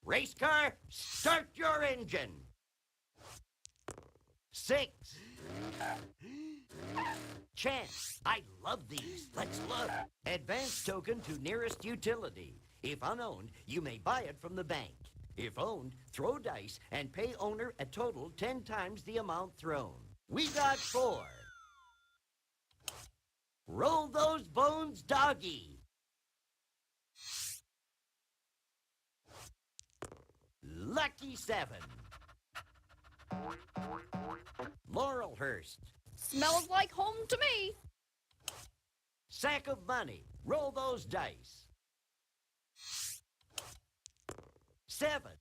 Race car, start your engine. 6. Chance. I love these. Let's look. Advance token to nearest utility. If unowned, you may buy it from the bank. If owned, throw dice and pay owner a total 10 times the amount thrown. We got 4. Roll those bones, doggy. Lucky 7. Laurelhurst. Smells like home to me. Sack of money. Roll those dice. 7.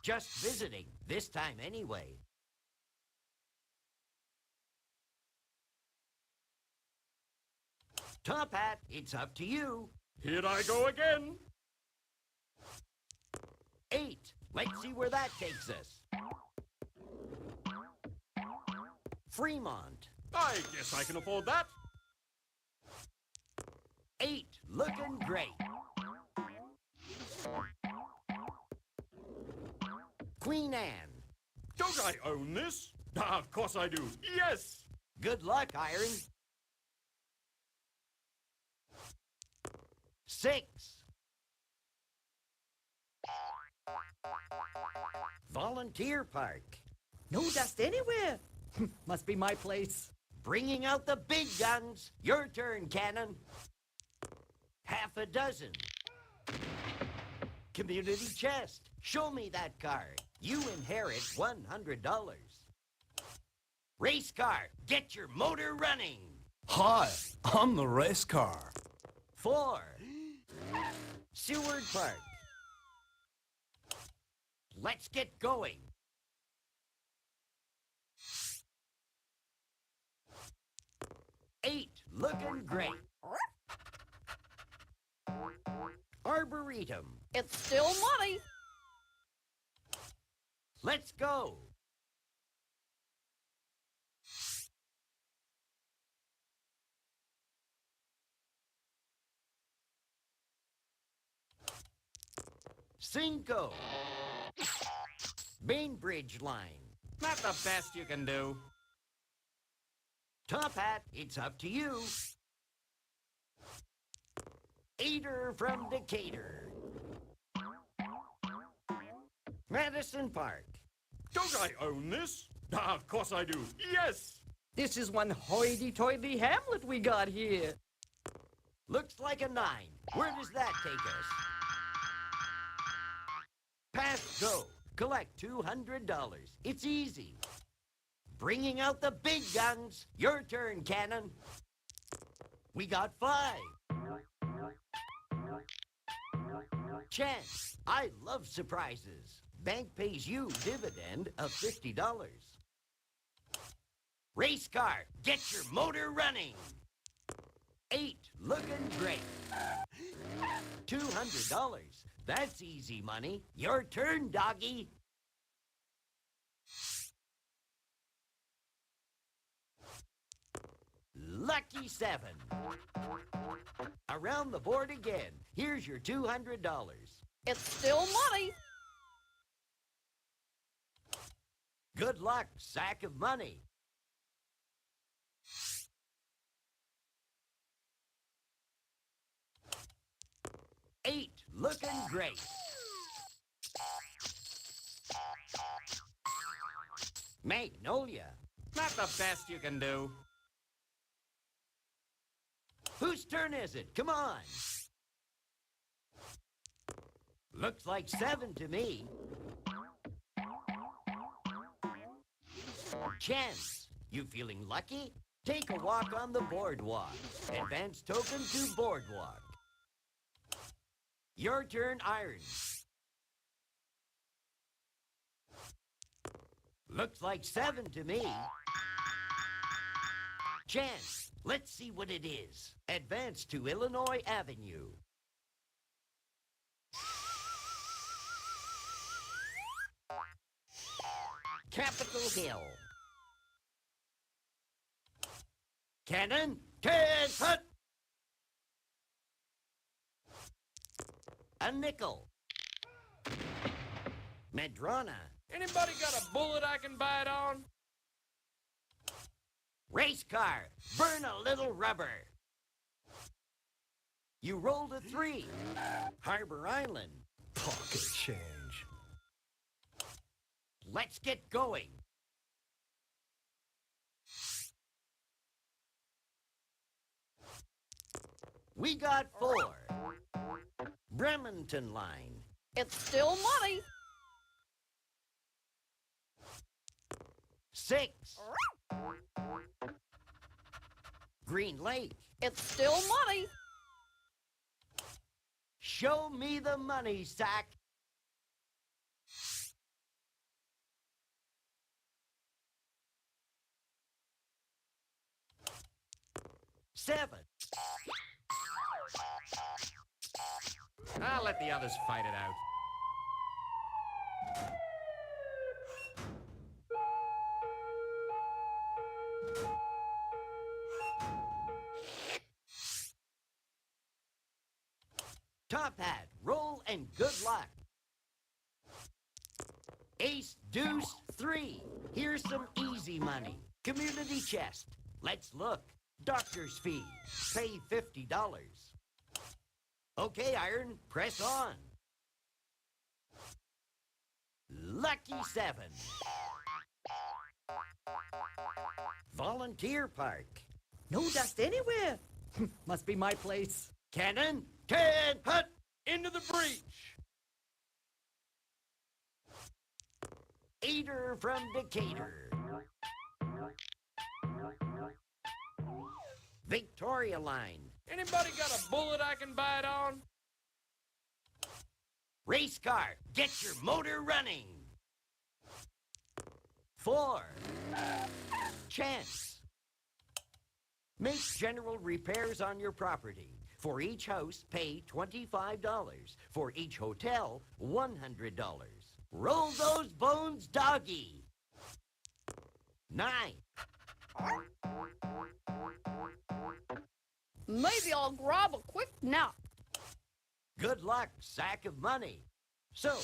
Just visiting, this time anyway. Top Hat, it's up to you. Here I go again. 8. Let's see where that takes us. Fremont. I guess I can afford that. 8. Looking great. Queen Anne. Don't I own this? Ah, of course I do. Yes! Good luck, Iron. 6. Volunteer Park. No dust anywhere. Must be my place. Bringing out the big guns. Your turn, Cannon. Half a dozen. Community chest. Show me that card. You inherit $100. Race car. Get your motor running. Hi, I'm the race car. 4. Seward Park. Let's get going. 8. Looking great. Arboretum. It's still money. Let's go. Cinco. Bainbridge line. Not the best you can do. Top Hat, it's up to you. Eater from Decatur. Madison Park. Don't I own this? Ah, of course I do. Yes! This is one hoity-toity hamlet we got here. Looks like a 9. Where does that take us? Pass go. Collect $200. It's easy. Bringing out the big guns. Your turn, Cannon. We got 5. Chance. I love surprises. Bank pays you dividend of $50. Race car. Get your motor running. 8. Looking great. $200. That's easy money. Your turn, doggy. Lucky 7. Around the board again. Here's your $200. It's still money. Good luck, sack of money. Eight, looking great. Magnolia. Not the best you can do. Whose turn is it? Come on. Looks like 7 to me. Chance. You feeling lucky? Take a walk on the boardwalk. Advance token to boardwalk. Your turn, Iron. Looks like 7 to me. Chance. Let's see what it is. Advance to Illinois Avenue. Capitol Hill. Cannon, can hut. A nickel. Madrona. Anybody got a bullet I can bite on? Race car, burn a little rubber. You rolled a 3. Harbor Island. Pocket change. Let's get going. We got 4. Bremerton Line. It's still money. 6. Green Lake. It's still money. Show me the money, sack. Seven. I'll let the others fight it out. Top hat, roll and good luck. Ace, deuce, 3. Here's some easy money. Community chest. Let's look. Doctor's fee. Pay $50. Okay, Iron, press on. Lucky 7. Volunteer Park. No dust anywhere. Must be my place. Cannon, can hut. Into the breach. Eater from Decatur. Victoria Line. Anybody got a bullet I can bite on? Race car, get your motor running. 4. Chance. Make general repairs on your property. For each house, pay $25. For each hotel, $100. Roll those bones, doggy. 9. Maybe I'll grab a quick nap. Good luck, sack of money. So,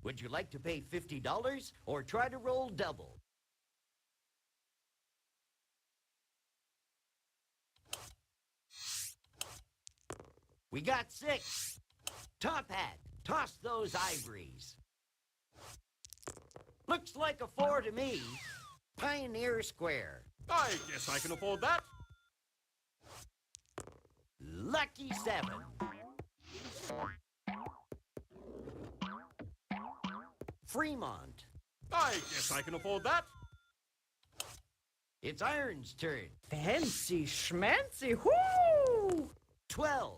would you like to pay $50 or try to roll double? We got 6. Top hat, toss those ivories. Looks like a 4 to me. Pioneer Square. I guess I can afford that. Lucky 7. Fremont. I guess I can afford that. It's Iron's turn. Fancy schmancy. Whoo! 12.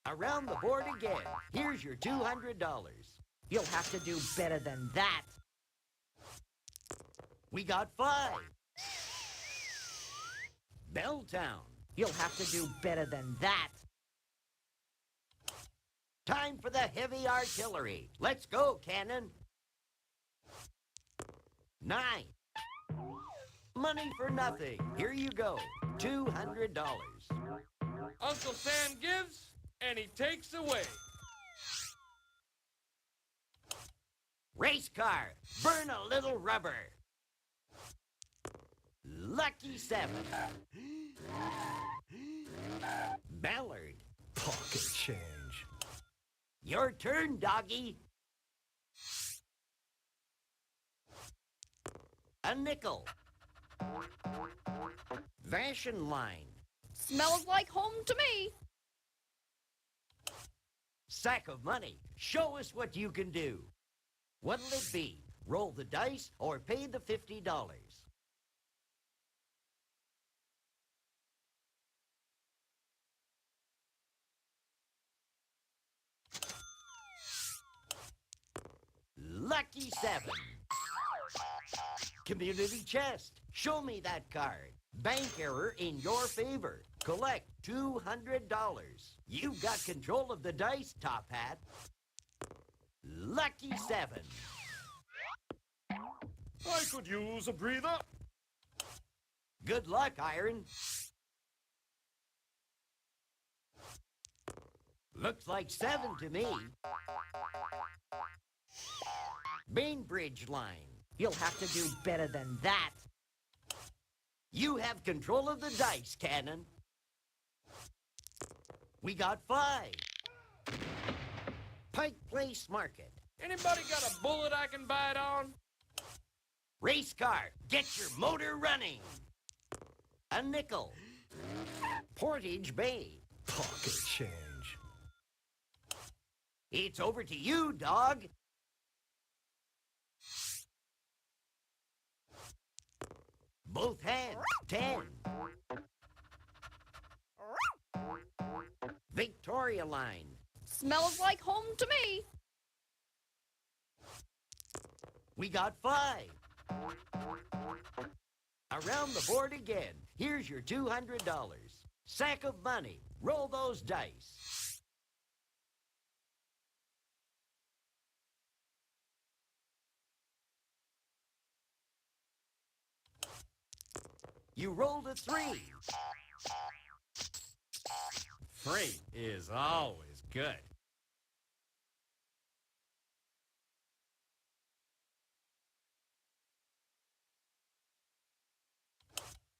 Around the board again. Here's your $200. You'll have to do better than that. We got 5. Belltown. You'll have to do better than that. Time for the heavy artillery. Let's go, cannon. 9. Money for nothing. Here you go. $200. Uncle Sam gives, and he takes away. Race car. Burn a little rubber. Lucky 7. Ballard. Pocket change. Your turn, doggy. A nickel. Vashon line. Smells like home to me. Sack of money. Show us what you can do. What'll it be? Roll the dice or pay the $50? Lucky 7. Community chest. Show me that card. Bank error in your favor. Collect $200. You've got control of the dice, Top Hat. Lucky 7. I could use a breather. Good luck, Iron. Looks like 7 to me. Bainbridge line. You'll have to do better than that. You have control of the dice, Cannon. We got 5. Pike Place Market. Anybody got a bullet I can bite on? Race car, get your motor running. A nickel. Portage Bay. Pocket change. It's over to you, dog. Both hands, 10. Victoria line. Smells like home to me. We got 5. Around the board again. Here's your $200. Sack of money. Roll those dice. You rolled a 3. Free is always good.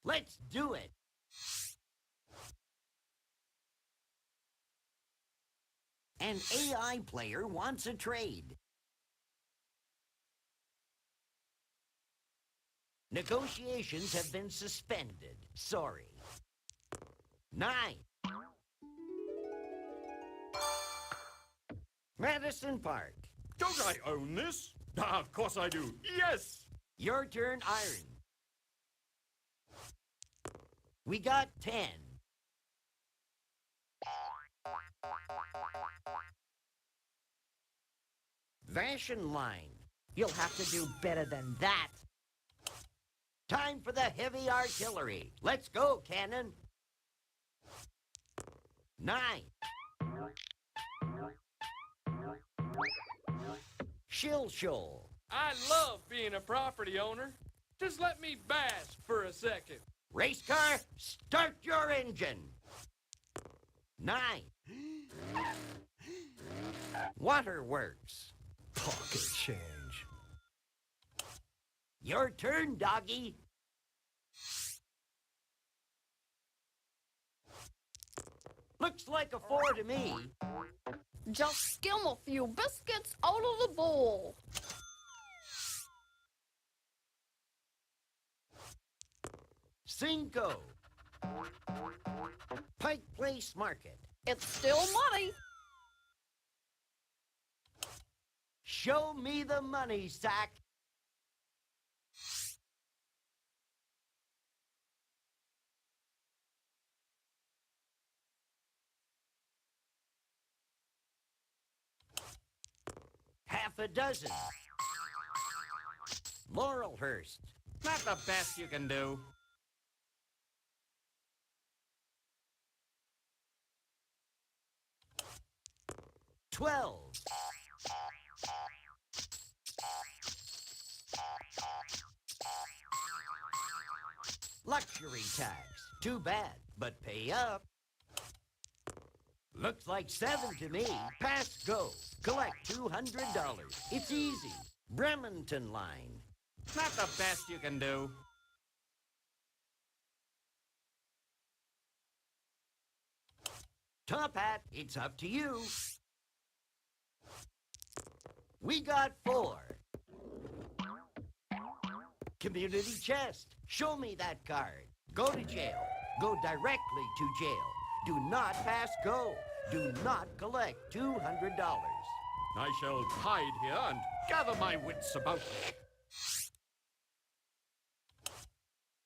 Let's do it. An AI player wants a trade. Negotiations have been suspended. Sorry. 9. Madison Park. Don't I own this? Ah, of course I do. Yes! Your turn, Iron. We got 10. Vashon line. You'll have to do better than that. Time for the heavy artillery. Let's go, Cannon. 9. Shill Shoal. I love being a property owner. Just let me bask for a second. Race car, start your engine. 9. Waterworks. Pocket change. Your turn, doggy. Looks like a 4 to me. Just skim a few biscuits out of the bowl. Cinco. Pike Place Market. It's still money. Show me the money, Sack. Half a dozen. Laurelhurst. Not the best you can do. 12. Luxury tax. Too bad, but pay up. Looks like 7 to me. Pass go. Collect $200. It's easy. Bremerton line. Not the best you can do. Top Hat, it's up to you. We got 4. Community chest. Show me that card. Go to jail. Go directly to jail. Do not pass go. Do not collect $200. I shall hide here and gather my wits about me.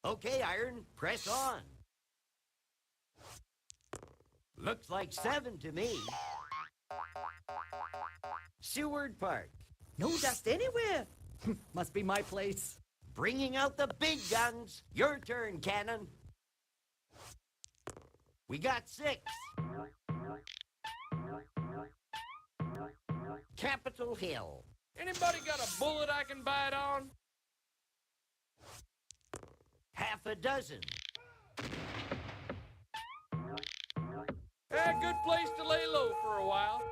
Okay, Iron, press on. Looks like 7 to me. Seward Park. No dust anywhere. Must be my place. Bringing out the big guns. Your turn, Cannon. We got 6. Capitol Hill. Anybody got a bullet I can bite on? Half a dozen. Good place to lay low for a while.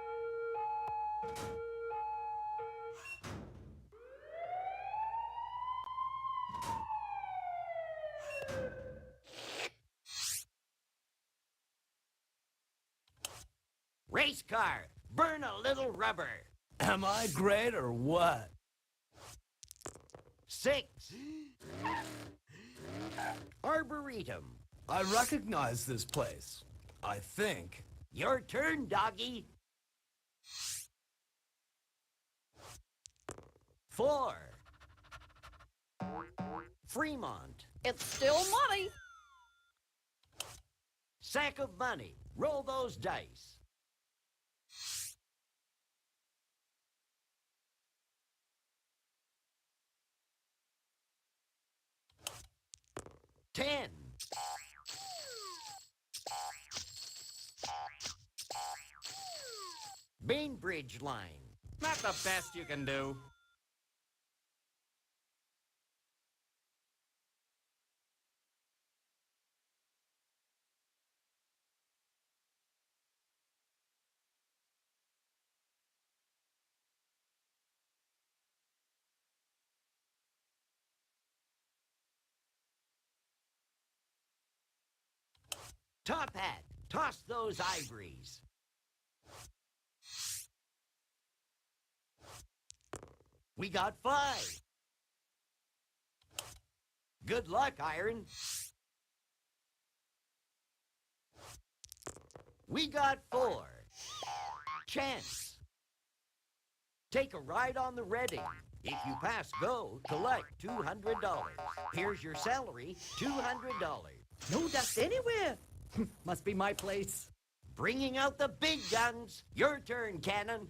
Race car. Burn a little rubber. Am I great or what? 6. Arboretum. I recognize this place. I think. Your turn, doggy. 4. Fremont. It's still money. Sack of money. Roll those dice. 10. Bainbridge line. Not the best you can do. Top Hat. Toss those ivories. We got 5. Good luck, Iron. We got 4. Chance. Take a ride on the Reading. If you pass go, collect $200. Here's your salary, $200. No dust anywhere. Must be my place. Bringing out the big guns. Your turn, Cannon.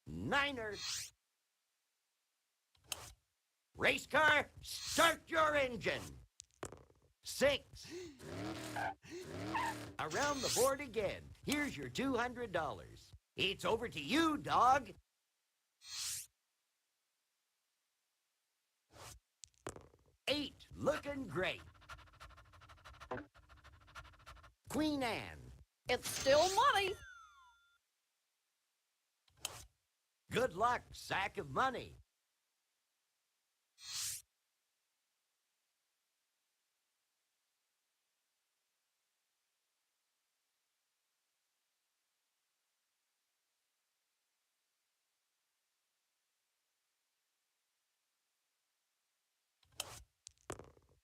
9er. Race car, start your engine. 6. Around the board again. Here's your $200. It's over to you, dog. 8, looking great. Queen Anne. It's still money. Good luck, sack of money.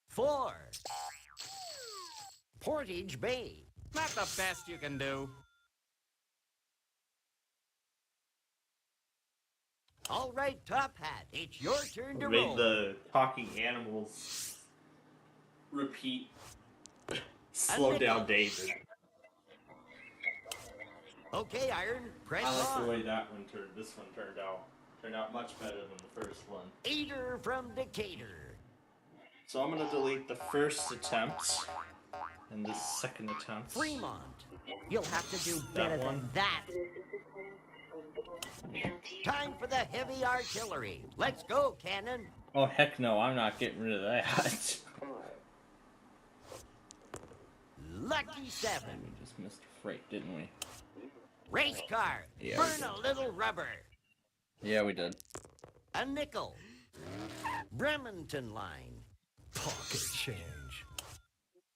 Four. Portage Bay. Not the best you can do. All right, Top Hat, it's your turn to Make roll. the talking animals repeat. Slow down, David. Okay, Iron, press I like on. the way that one turned. This one turned out. Turned out much better than the first one. Eater from Decatur. So I'm gonna delete the first attempt in this second attempt. Fremont. You'll have to do That better one. than that. Time for the heavy artillery. Let's go, Cannon. Oh, heck no, I'm not getting rid of that. Lucky 7. We just missed freight, didn't we? Race car. Yeah, we Burn a little rubber. Yeah, we did. A nickel. Bremerton line. Pocket change.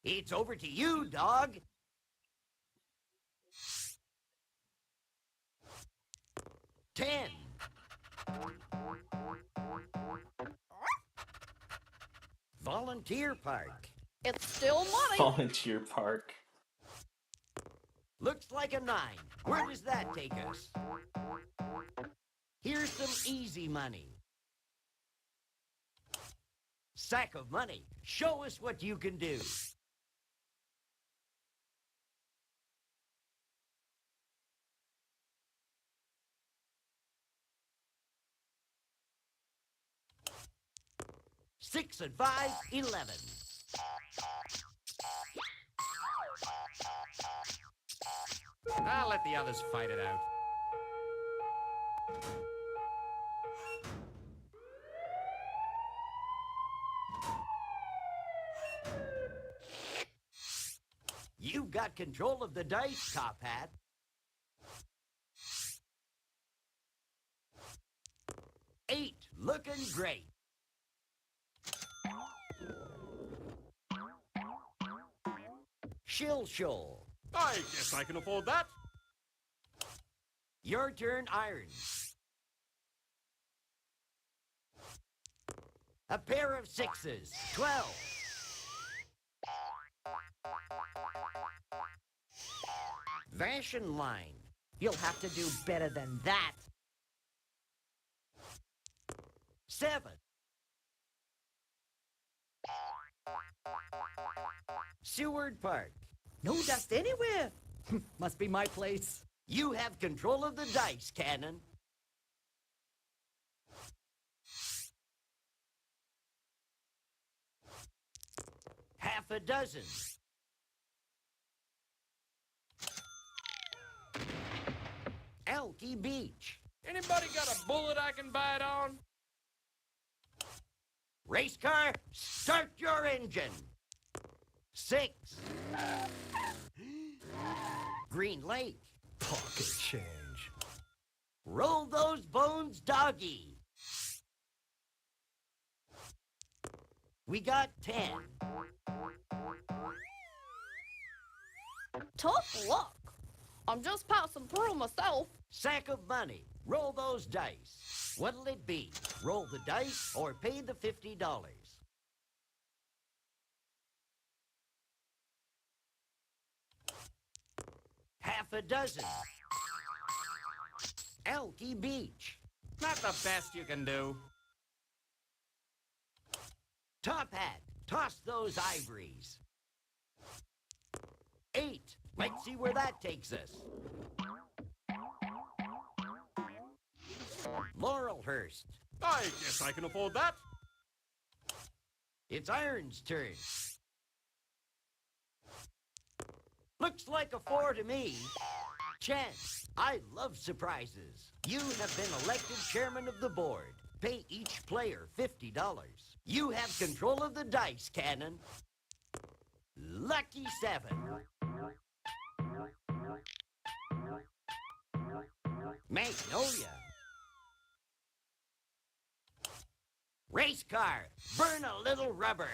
It's over to you, dog. $10. Volunteer park. It's still money. Volunteer park. Looks like a 9. Where does that take us? Here's some easy money. Sack of money. Show us what you can do. Six and 5, 11. I'll let the others fight it out. You've got control of the dice, Top Hat. Eight, looking great. Shill Shoal. I guess I can afford that. Your turn, Irons. A pair of 6s, 12. Vashon line. You'll have to do better than that. 7. Seward Park. No dust anywhere. Must be my place. You have control of the dice, Cannon. Half a dozen. Elky Beach. Anybody got a bullet I can bite on? Race car, start your engine. 6. Green Lake. Pocket change. Roll those bones, doggy. We got 10. Tough luck. I'm just passing through myself. Sack of money. Roll those dice. What'll it be? Roll the dice or pay the $50. Half a dozen. Elky Beach. Not the best you can do. Top Hat. Toss those ivories. 8. Let's see where that takes us. Laurelhurst. I guess I can afford that. It's Iron's turn. Looks like a 4 to me. Chance, I love surprises. You have been elected chairman of the board. Pay each player $50. You have control of the dice, Cannon. Lucky 7. Magnolia. Race car, burn a little rubber.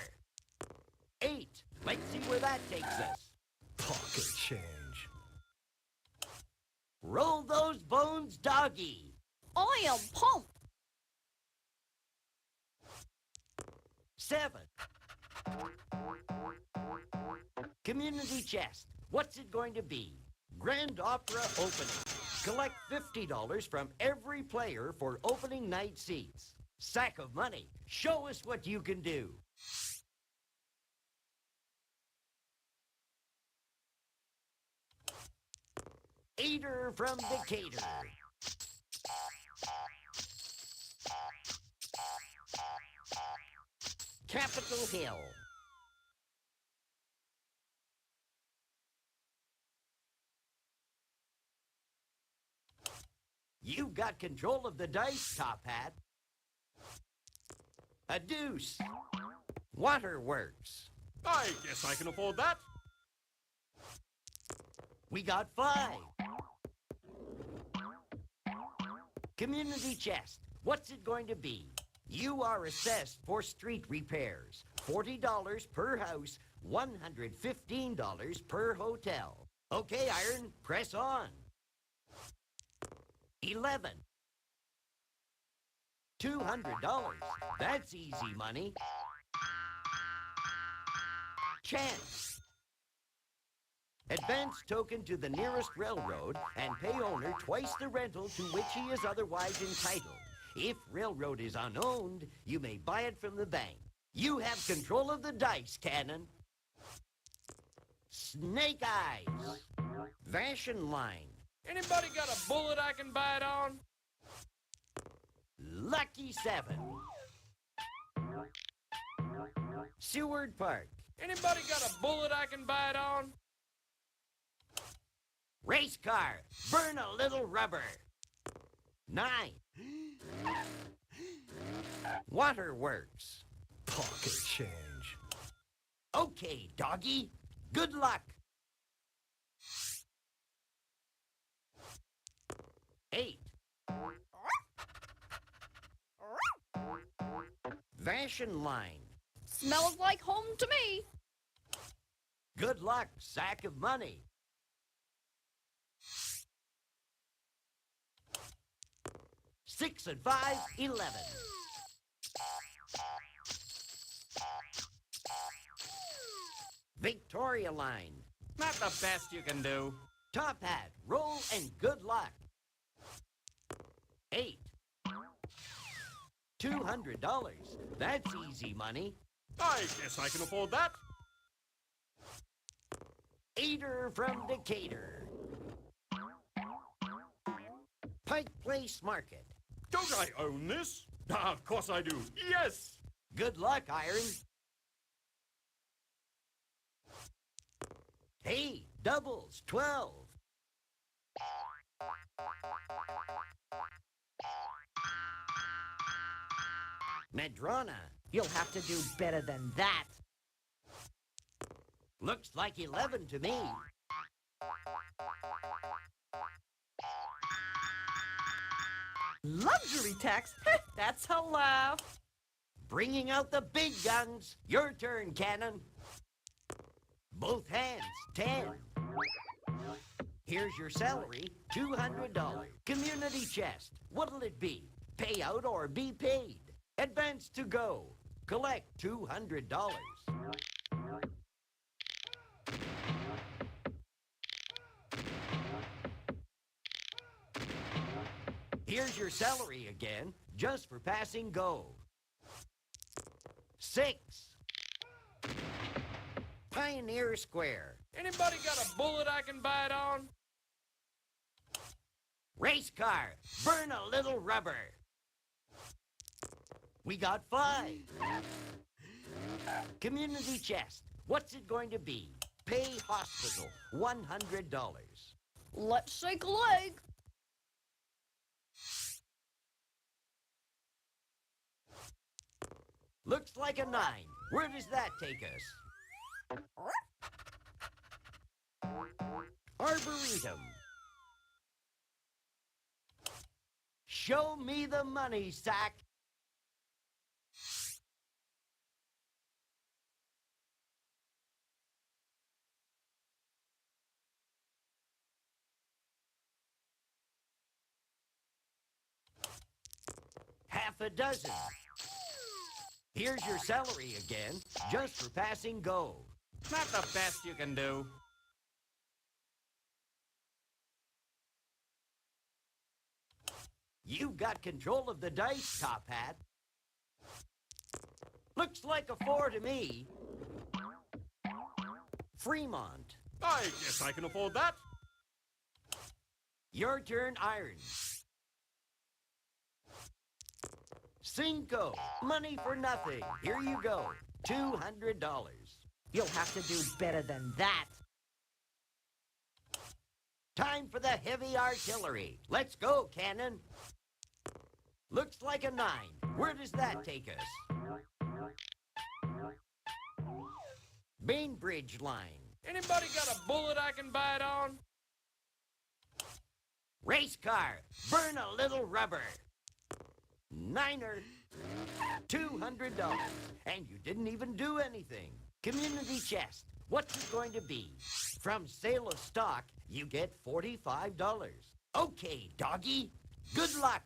8. Let's see where that takes us. Pocket change. Roll those bones, doggy. I am pumped. 7. Community chest. What's it going to be? Grand Opera opening. Collect $50 from every player for opening night seats. Sack of money. Show us what you can do. Eater from Decatur. Capitol Hill. You've got control of the dice, Top Hat. A deuce. Waterworks. I guess I can afford that. We got 5. Community chest. What's it going to be? You are assessed for street repairs. $40 per house, $115 per hotel. Okay, Iron, press on. 11. $200. That's easy money. Chance. Advance token to the nearest railroad and pay owner twice the rental to which he is otherwise entitled. If railroad is unowned, you may buy it from the bank. You have control of the dice, Cannon. Snake Eyes. Vashon Line. Anybody got a bullet I can bite on? Lucky 7. Seward Park. Anybody got a bullet I can bite on? Race car. Burn a little rubber. 9. Waterworks. Pocket change. Okay, doggy. Good luck. 8. Vashon Line. Smells like home to me. Good luck, sack of money. 6 and 5, 11. Victoria Line. Not the best you can do. Top Hat, roll and good luck. 8. $200. That's easy money. I guess I can afford that. Eater from Decatur. Pike Place Market. Don't I own this? Ah, of course I do. Yes! Good luck, Iron. Hey, doubles, 12. Madrona. You'll have to do better than that. Looks like 11 to me. Luxury tax? That's a laugh. Bringing out the big guns. Your turn, Cannon. Both hands, 10. Here's your salary, $200. Community chest. What'll it be? Pay out or be paid? Advance to go. Collect $200. Here's your salary again, just for passing go. 6. Pioneer Square. Anybody got a bullet I can bite on? Race car. Burn a little rubber. We got 5. Community chest. What's it going to be? Pay hospital, $100. Let's shake a leg. Looks like a 9. Where does that take us? Arboretum. Show me the money, sack. Half a dozen. Here's your salary again, just for passing go. Not the best you can do. You've got control of the dice, Top Hat. Looks like a 4 to me. Fremont. I guess I can afford that. Your turn, Iron. 5. Money for nothing. Here you go. $200. You'll have to do better than that. Time for the heavy artillery. Let's go, cannon. Looks like a 9. Where does that take us? Bainbridge line. Anybody got a bullet I can bite on? Race car. Burn a little rubber. Niner. $200. And you didn't even do anything. Community chest. What's it going to be? From sale of stock, you get $45. Okay, doggy. Good luck.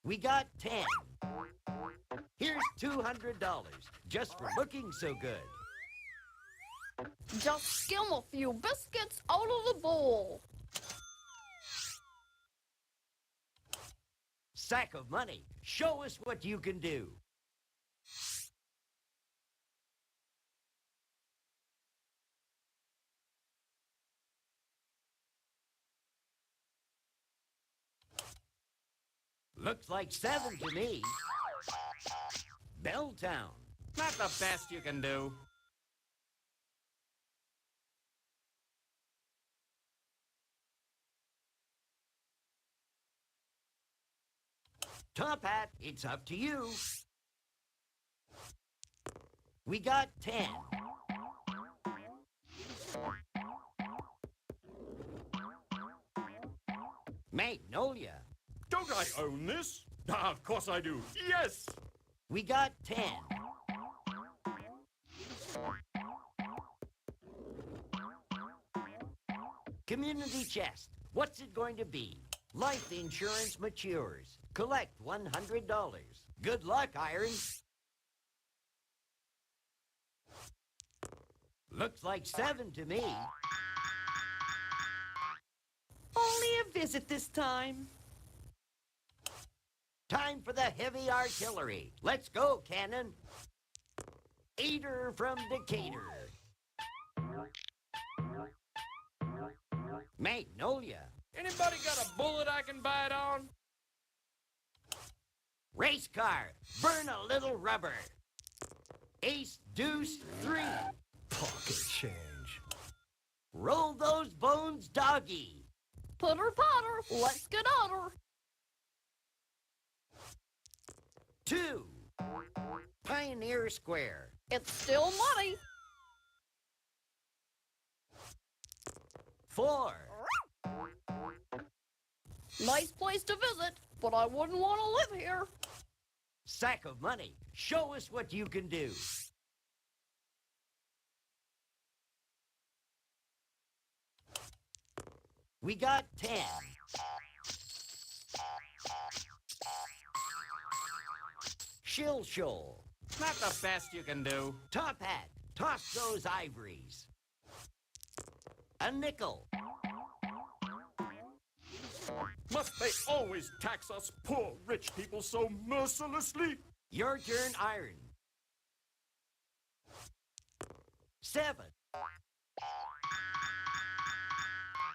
We got 10. Here's $200, just for looking so good. Just skim a few biscuits out of the bowl. Sack of money. Show us what you can do. Looks like 7 to me. Belltown. Not the best you can do. Top Hat, it's up to you. We got 10. Magnolia. Don't I own this? Ah, of course I do. Yes! We got 10. Community chest. What's it going to be? Life insurance matures. Collect $100. Good luck, Iron. Looks like 7 to me. Only a visit this time. Time for the heavy artillery. Let's go, cannon. 8er from Decatur. Magnolia. Anybody got a bullet I can bite on? Race car. Burn a little rubber. Ace, deuce, 3. Pocket change. Roll those bones, doggy. Putter Potter, let's get at her. 2. Pioneer Square. It's still money. 4. Nice place to visit, but I wouldn't want to live here. Sack of money. Show us what you can do. We got 10. Shill Shoal. Not the best you can do. Top Hat. Toss those ivories. A nickel. Must they always tax us poor rich people so mercilessly? Your turn, Iron. 7.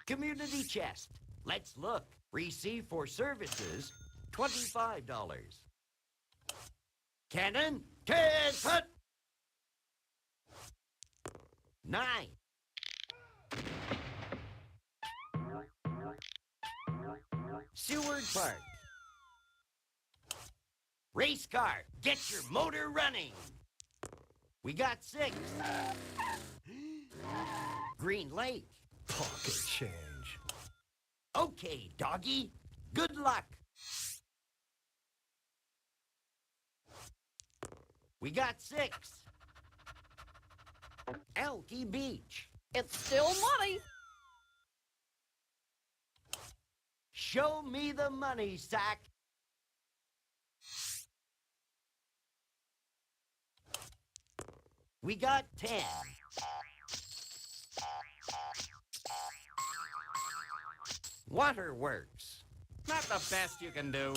Community chest. Let's look. Receive for services, $25. Cannon, can't hut. 9. Seward Park. Race car, get your motor running. We got 6. Green Lake. Pocket change. Okay, doggy. Good luck. We got 6. Elky Beach. It's still money. Show me the money, Sack. We got 10. Waterworks. Not the best you can do.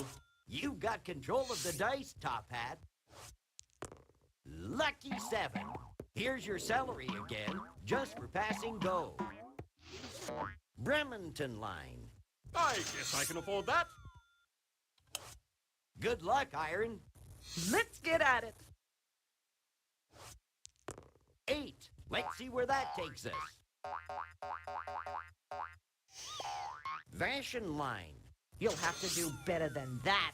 You got control of the dice, Top Hat. Lucky 7. Here's your salary again, just for passing go. Bremerton Line. I guess I can afford that. Good luck, Iron. Let's get at it. 8. Let's see where that takes us. Vashon line. You'll have to do better than that.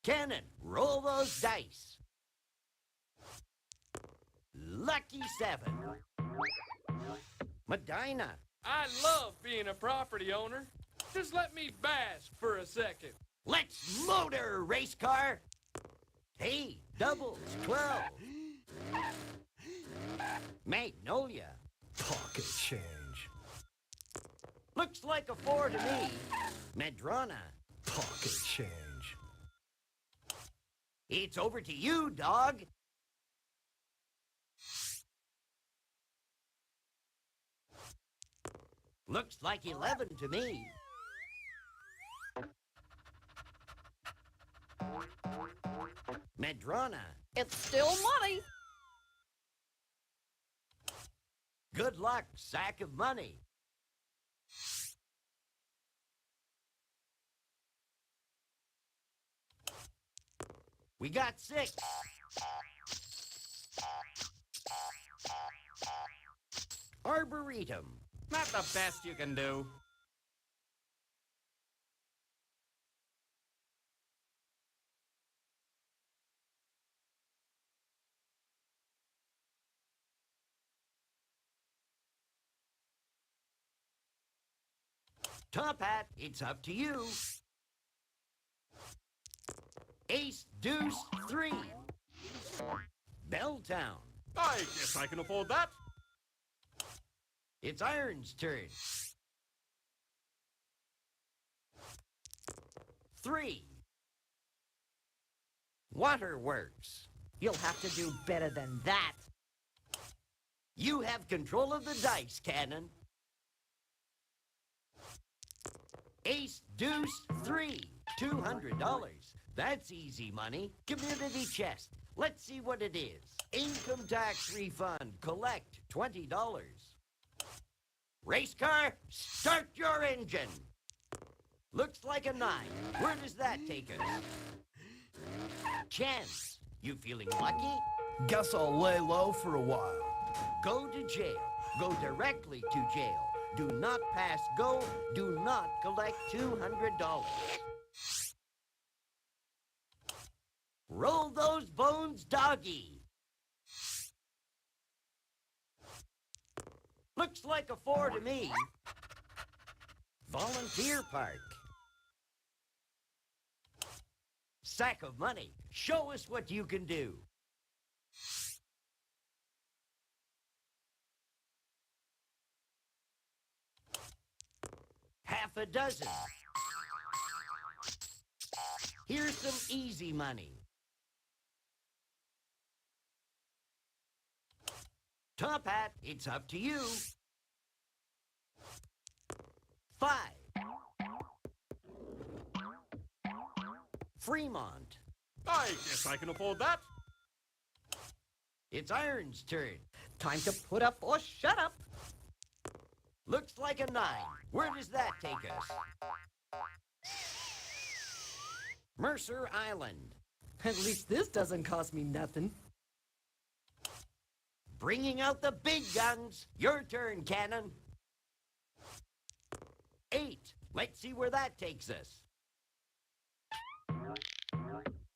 Cannon, roll those dice. Lucky 7. Medina. I love being a property owner. Just let me bask for a second. Let's motor, race car. Hey, doubles, 12. Magnolia. Pocket change. Looks like a 4 to me. Madrona. Pocket change. It's over to you, dog. Looks like 11 to me. Madrona. It's still money. Good luck, sack of money. We got 6. Arboretum. Not the best you can do. Top hat, it's up to you. Ace, deuce, 3. Belltown. I guess I can afford that. It's Iron's turn. 3. Waterworks. You'll have to do better than that. You have control of the dice, Cannon. Ace, deuce, 3. $200. That's easy money. Community chest. Let's see what it is. Income tax refund. Collect $20. Race car, start your engine. Looks like a 9. Where does that take us? Chance. You feeling lucky? Guess I'll lay low for a while. Go to jail. Go directly to jail. Do not pass go. Do not collect $200. Roll those bones, doggy. Looks like a 4 to me. Volunteer park. Sack of money. Show us what you can do. Half a dozen. Here's some easy money. Top hat, it's up to you. 5. Fremont. I guess I can afford that. It's Iron's turn. Time to put up or shut up. Looks like a 9. Where does that take us? Mercer Island. At least this doesn't cost me nothing. Bringing out the big guns. Your turn, Cannon. 8. Let's see where that takes us.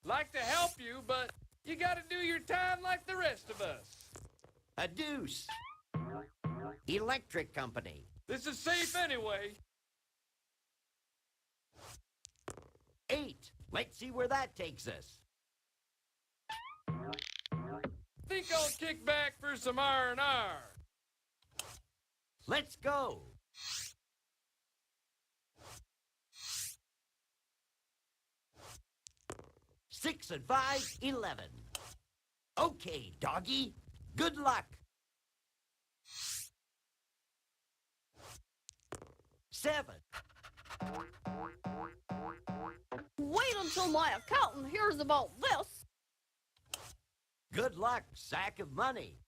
Like to help you, but you gotta do your time like the rest of us. A deuce. Electric company. This is safe anyway. 8. Let's see where that takes us. Think I'll kick back for some R&R. Let's go. Six and 5, 11. Okay, doggy. Good luck. 7. Wait until my accountant hears about this. Good luck, sack of money.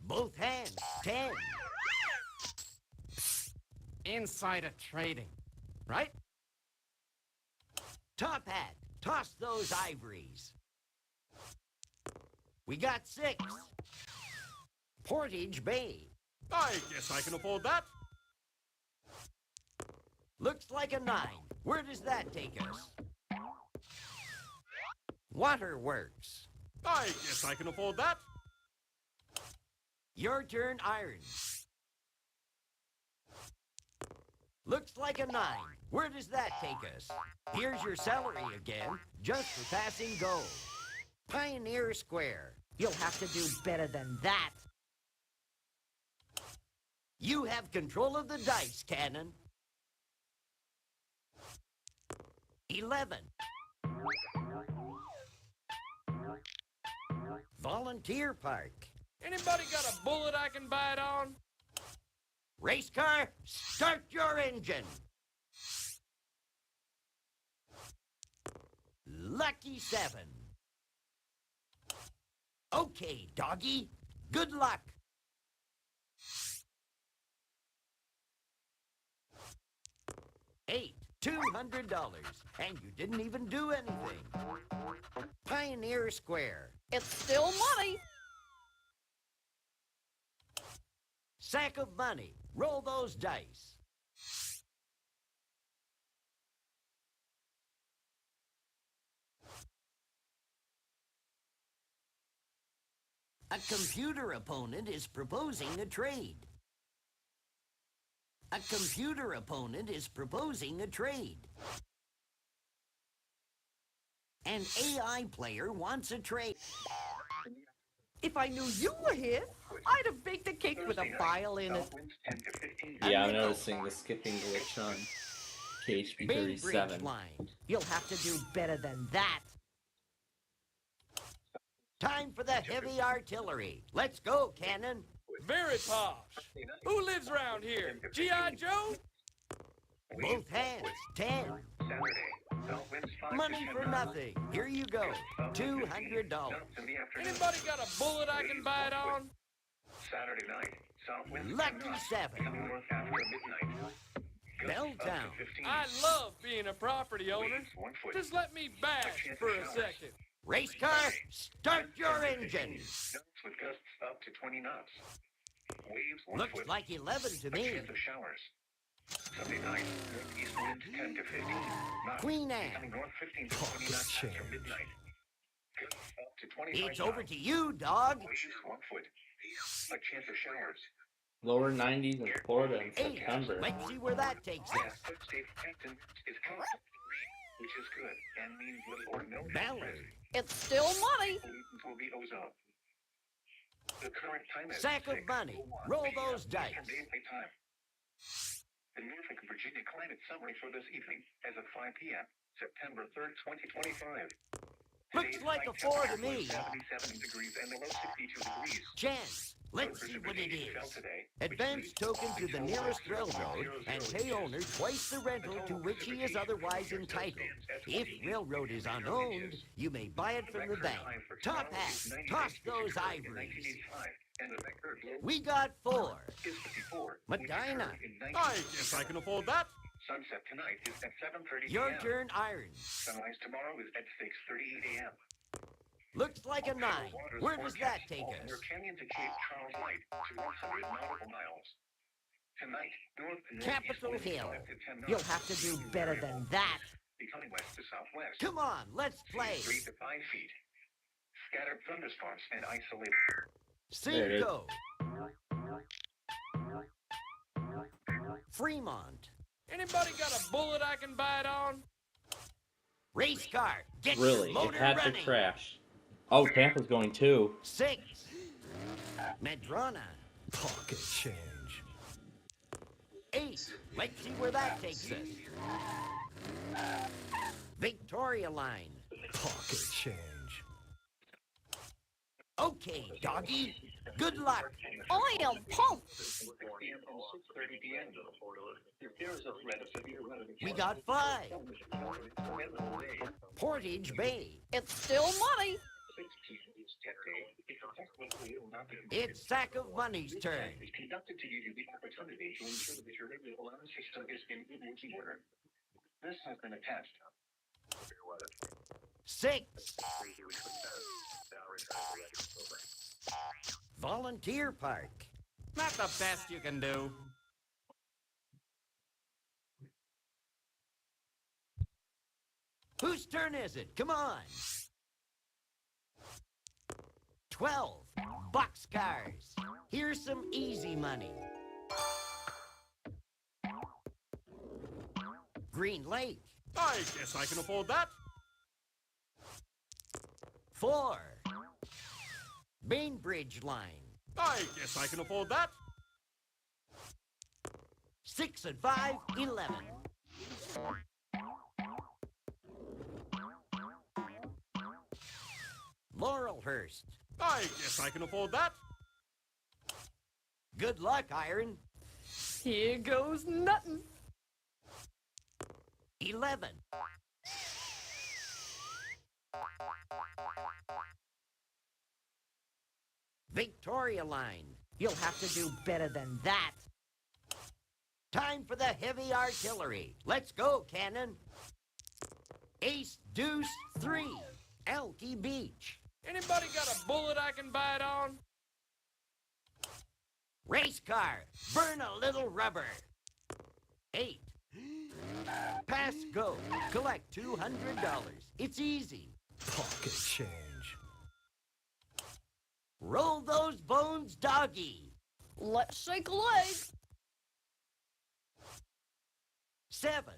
Both hands, 10. Insider trading, right? Top Hat, toss those ivories. We got 6. Portage Bay. I guess I can afford that. Looks like a 9. Where does that take us? Waterworks. I guess I can afford that. Your turn, Iron. Looks like a 9. Where does that take us? Here's your salary again, just for passing gold. Pioneer Square. You'll have to do better than that. You have control of the dice, Cannon. 11. Volunteer Park. Anybody got a bullet I can bite on? Race car, start your engine. Lucky 7. Okay, doggy. Good luck. $200, and you didn't even do anything. Pioneer Square. It's still money. Sack of money. Roll those dice. A computer opponent is proposing a trade. A computer opponent is proposing a trade. An AI player wants a trade. If I knew you were here, I'd have baked a cake with a file in it. Yeah, I'm noticing the skipping glitch on KHP Bainbridge 37. line. You'll have to do better than that. Time for the heavy artillery. Let's go, Cannon. Very posh. Who lives around here? G.I. Joe? Both hands. 10. Money for nothing. Here you go. $200. Anybody got a bullet I can bite on? Saturday night, Southwind Lucky 7. north after midnight. Belltown. I love being a property owner. Just let me bash for a second. Race car, start your engine. With gusts up to 20 knots. Waves 1 Looks foot. like 11 to A me. chance of showers. Sunday night, northeast winds 10 to 15 knots. Queen Anne. Becoming north 15 to 20 knots after midnight. Gusts up to 25 It's over knots. to you, dog. Waves 1 foot. A chance of showers. Lower 90s in Florida in 8. September. Let's see where that takes us. State captain is constant, which is good and means little or no Ballard. It's still money. pollutants will be ozone. The current time is Sack of 6:01 money. Roll p.m. those dice. Eastern Daylight Time. The Norfolk, Virginia climate summary for this evening as of 5 p.m. September 3rd, 2025. Looks like a 4 to me. 77 degrees and the low 62 degrees. Chance. Let's see what it Precipitation fell is. today, Advance token to the nearest railroad and pay owner twice the rental to which he is otherwise entitled. If railroad is unowned, you may buy it from the bank. Top Hat, toss those ivories. and the record low We got 4. is 54. Medina. I guess I can afford that. Sunset tonight is at 7:30 Your p.m. turn, Irons. Sunrise tomorrow is at 6:38 a.m. Looks like a 9. Where does that take us? Near Canyon to Cape Charles Light to 100 nautical miles. Tonight, north and Capitol northeast winds Hill. 5 to 10 knots. You'll have to do better than that. Becoming west to southwest. Come on, let's play. 3 to 5 feet. Scattered thunderstorms and isolated. There it is. Cinco. Fremont. Anybody got a bullet I can bite on? Race car. Get Really, your it motor had running. to crash. Oh, Tampa's going too. 6. Medrona. Pocket change. 8. Let's see where that takes us. Victoria Line. Pocket change. Okay, doggy. Good luck. I am pumped. 6 p.m. and 6:30 p.m. If there is a threat of severe weather, We got 5. Portage Bay. It's still money. 6 p.m. is 10 day. If a technically will not be It's Sack of Money's turn. is conducted to give you the opportunity to ensure that your regular alarm system is in good working order. This has been attached. 6. Volunteer park. Not the best you can do. Whose turn is it? Come on. 12. Boxcars. Here's some easy money. Green Lake. I guess I can afford that. 4. Bainbridge Line. I guess I can afford that. 6 and 5, 11. Laurelhurst. I guess I can afford that. Good luck, Iron. Here goes nothing. 11. Victoria Line. You'll have to do better than that. Time for the heavy artillery. Let's go, Cannon. Ace, deuce, 3. Elky Beach. Anybody got a bullet I can bite on? Race car. Burn a little rubber. 8. Pass go. Collect $200. It's easy. Pocket change. Roll those bones, doggy. Let's shake a leg. 7.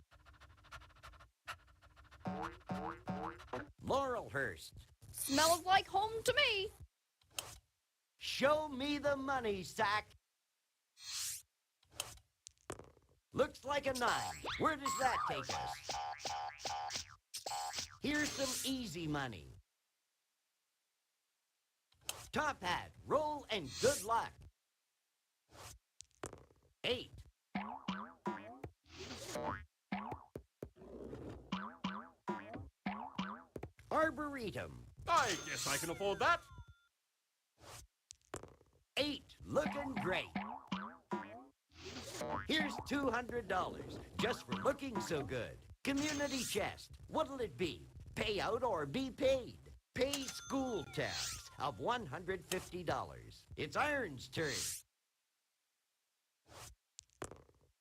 Laurelhurst. Smells like home to me. Show me the money, Sack. Looks like a 9. Where does that take us? Here's some easy money. Top Hat, roll and good luck. 8. Arboretum. I guess I can afford that. 8, looking great. Here's $200, just for looking so good. Community chest, what'll it be? Pay out or be paid? Pay school tax of $150. It's Iron's turn.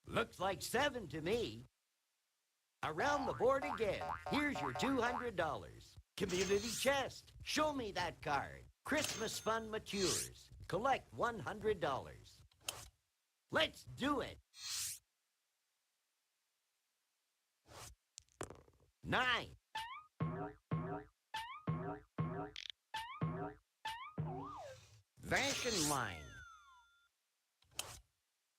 Looks like 7 to me. Around the board again. Here's your $200. Community chest. Show me that card. Christmas fund matures. Collect $100. Let's do it. 9. Fashion line.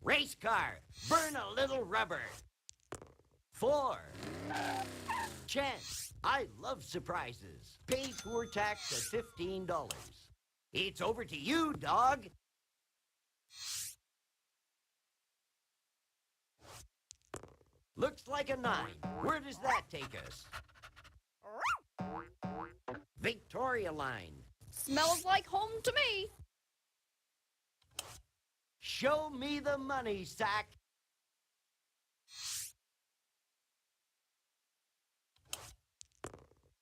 Race car. Burn a little rubber. 4. Chance. I love surprises. Pay tour tax of $15. It's over to you, dog. Looks like a 9. Where does that take us? Victoria Line. Smells like home to me. Show me the money, Sack.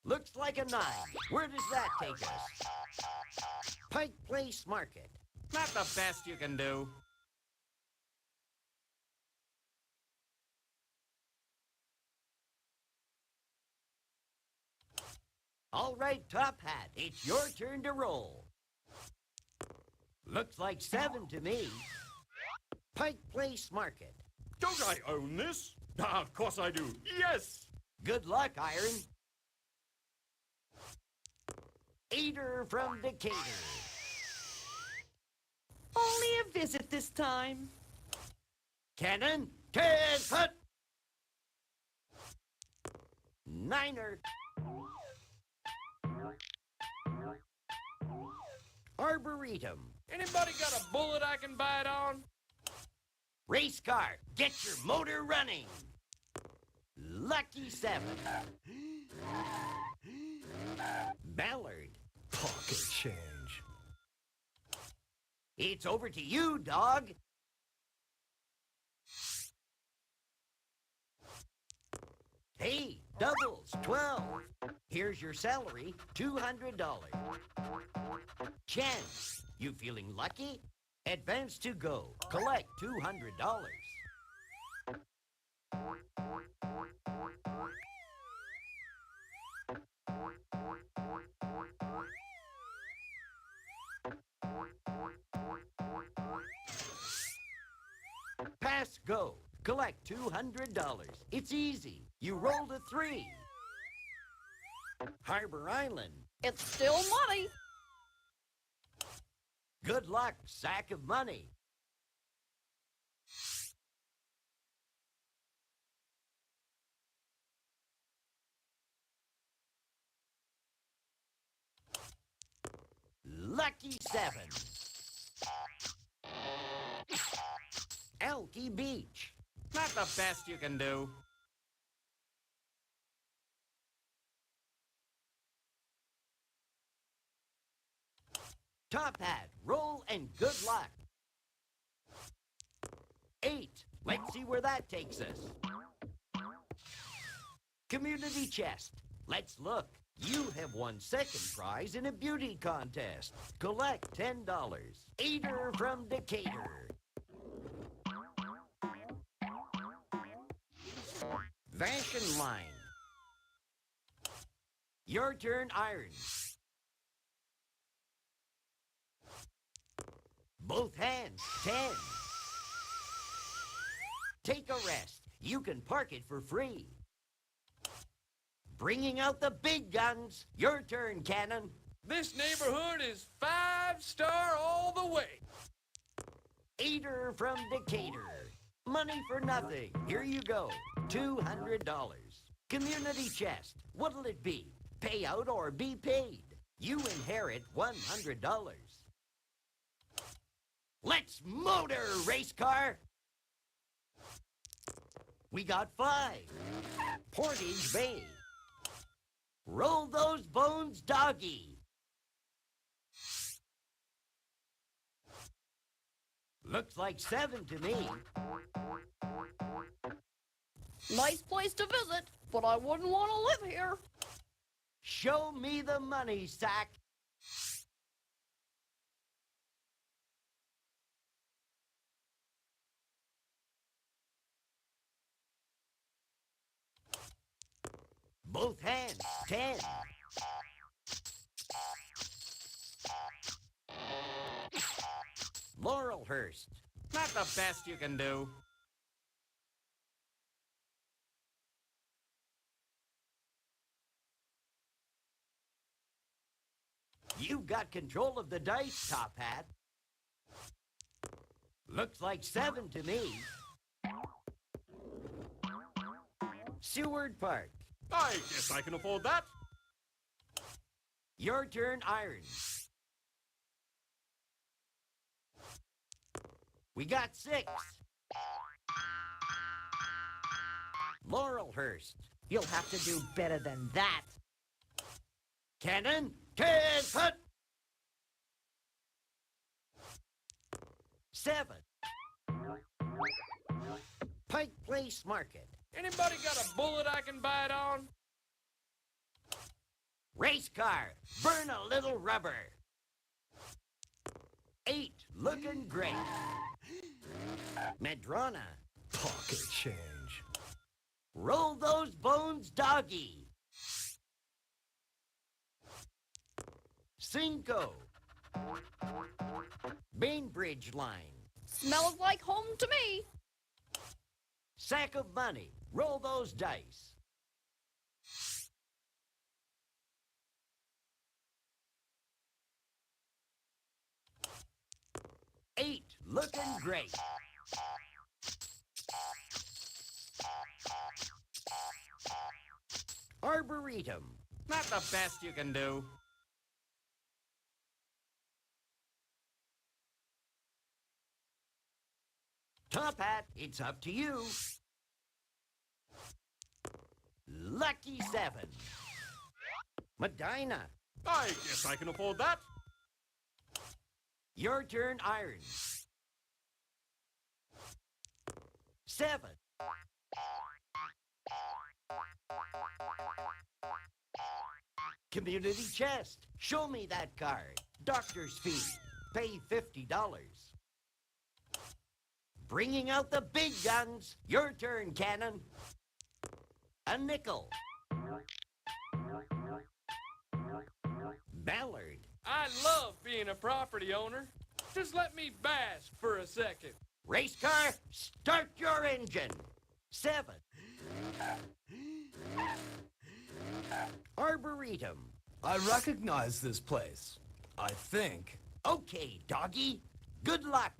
Looks like a 9. Where does that take us? Pike Place Market. Not the best you can do. All right, Top Hat, it's your turn to roll. Looks like 7 to me. Pike Place Market. Don't I own this? Ah, of course I do. Yes! Good luck, Iron. Eater from Decatur. Only a visit this time. Cannon, cut! Niner. Arboretum. Anybody got a bullet I can bite on? Race car, get your motor running. Lucky 7. Ballard. Pocket change. It's over to you, dog. Hey, Doubles, 12. Here's your salary, $200. Chance, you feeling lucky? Advance to go. Collect $200. Pass go. Collect $200. It's easy. You rolled a 3. Harbor Island. It's still money. Good luck, sack of money. Lucky 7. Elky Beach. Not the best you can do. Top Hat, roll and good luck. 8. Let's see where that takes us. Community chest. Let's look. You have won second prize in a beauty contest. Collect $10. Eater from Decatur. Fashion line. Your turn, irons. Both hands, 10. Take a rest. You can park it for free. Bringing out the big guns. Your turn, Cannon. This neighborhood is 5-star all the way. Eater from Decatur. Money for nothing. Here you go. $200. Community chest. What'll it be? Pay out or be paid? You inherit $100. Let's motor, race car. We got 5. Portage Bay. Roll those bones, doggy. Looks like 7 to me. Nice place to visit, but I wouldn't want to live here. Show me the money, sack. Both hands, 10. Laurelhurst. Not the best you can do. You've got control of the dice, Top Hat. Looks like 7 to me. Seward Park. I guess I can afford that. Your turn, irons. We got 6. Laurelhurst. You'll have to do better than that. Cannon, can't hut. 7. Pike Place Market. Anybody got a bullet I can bite on? Race car, burn a little rubber. 8, looking great. Madrona. Pocket change. Roll those bones, doggy. 5. Bainbridge line. Smells like home to me. Sack of money. Roll those dice. 8, looking great. Arboretum. Not the best you can do. Top Hat, it's up to you. Lucky 7. Medina. I guess I can afford that. Your turn, irons. 7. Community chest. Show me that card. Doctor's fee. Pay $50. Bringing out the big guns. Your turn, Cannon. A nickel. Ballard. I love being a property owner. Just let me bask for a second. Race car, start your engine. 7. Arboretum. I recognize this place. I think. Okay, doggy. Good luck.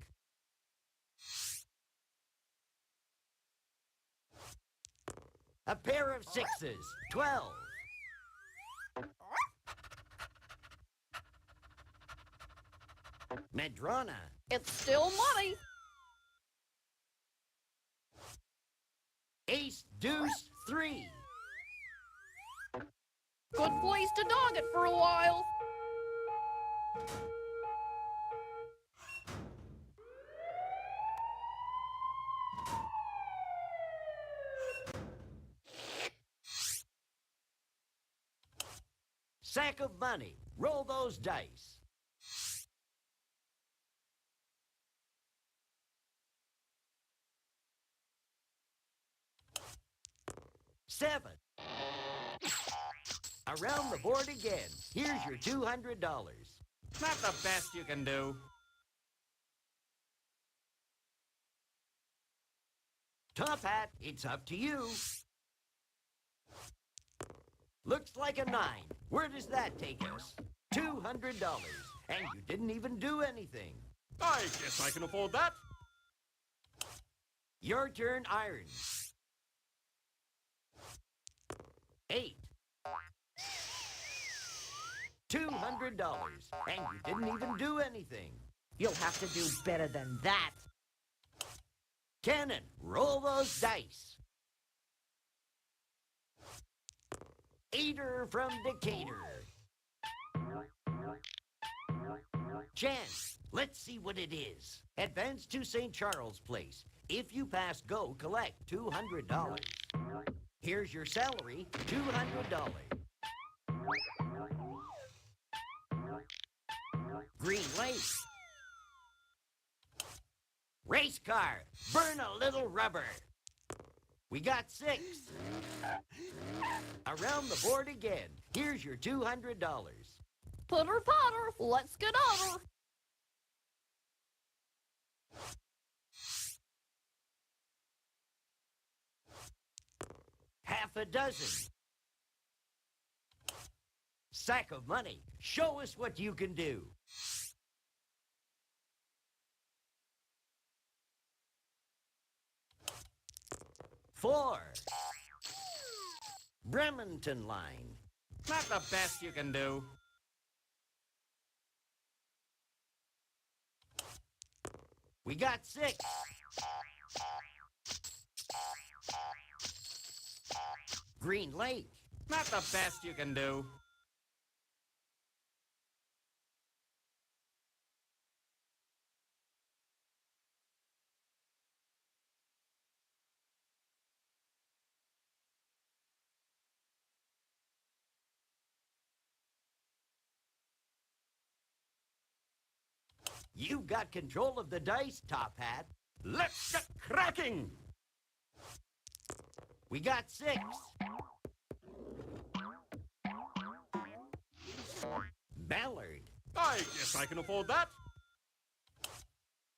A pair of 6s. 12. Madrona. It's still money. Ace, deuce, 3. Good place to dog it for a while. Sack of money. Roll those dice. Seven. Around the board again. Here's your $200. Not the best you can do. Top hat, it's up to you. Looks like a 9. Where does that take us? $200. And you didn't even do anything. I guess I can afford that. Your turn, Iron. 8. $200. And you didn't even do anything. You'll have to do better than that. Cannon, roll those dice. 8er from Decatur. Chance, let's see what it is. Advance to St. Charles Place. If you pass go, collect $200. Here's your salary, $200. Green Lake. Race car, burn a little rubber. We got 6. Around the board again. Here's your $200. Putter Potter, let's get over. Half a dozen. Sack of money. Show us what you can do. 4. Bremerton line. Not the best you can do. We got 6. Green Lake. Not the best you can do. You've got control of the dice, Top Hat. Let's get cracking! We got 6. Ballard. I guess I can afford that.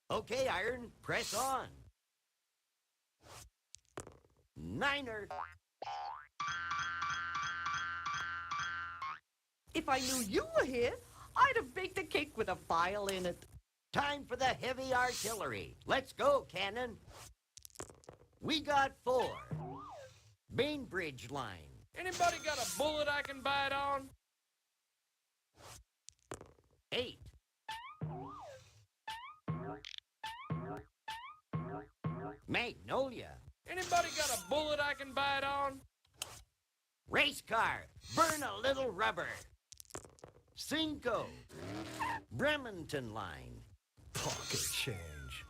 Okay, Iron, press on. 9er. If I knew you were here, I'd have baked a cake with a file in it. Time for the heavy artillery. Let's go, Cannon. We got 4. Bainbridge line. Anybody got a bullet I can bite on? 8. Magnolia. Anybody got a bullet I can bite on? Race car. Burn a little rubber. 5. Bremerton line. Pocket change.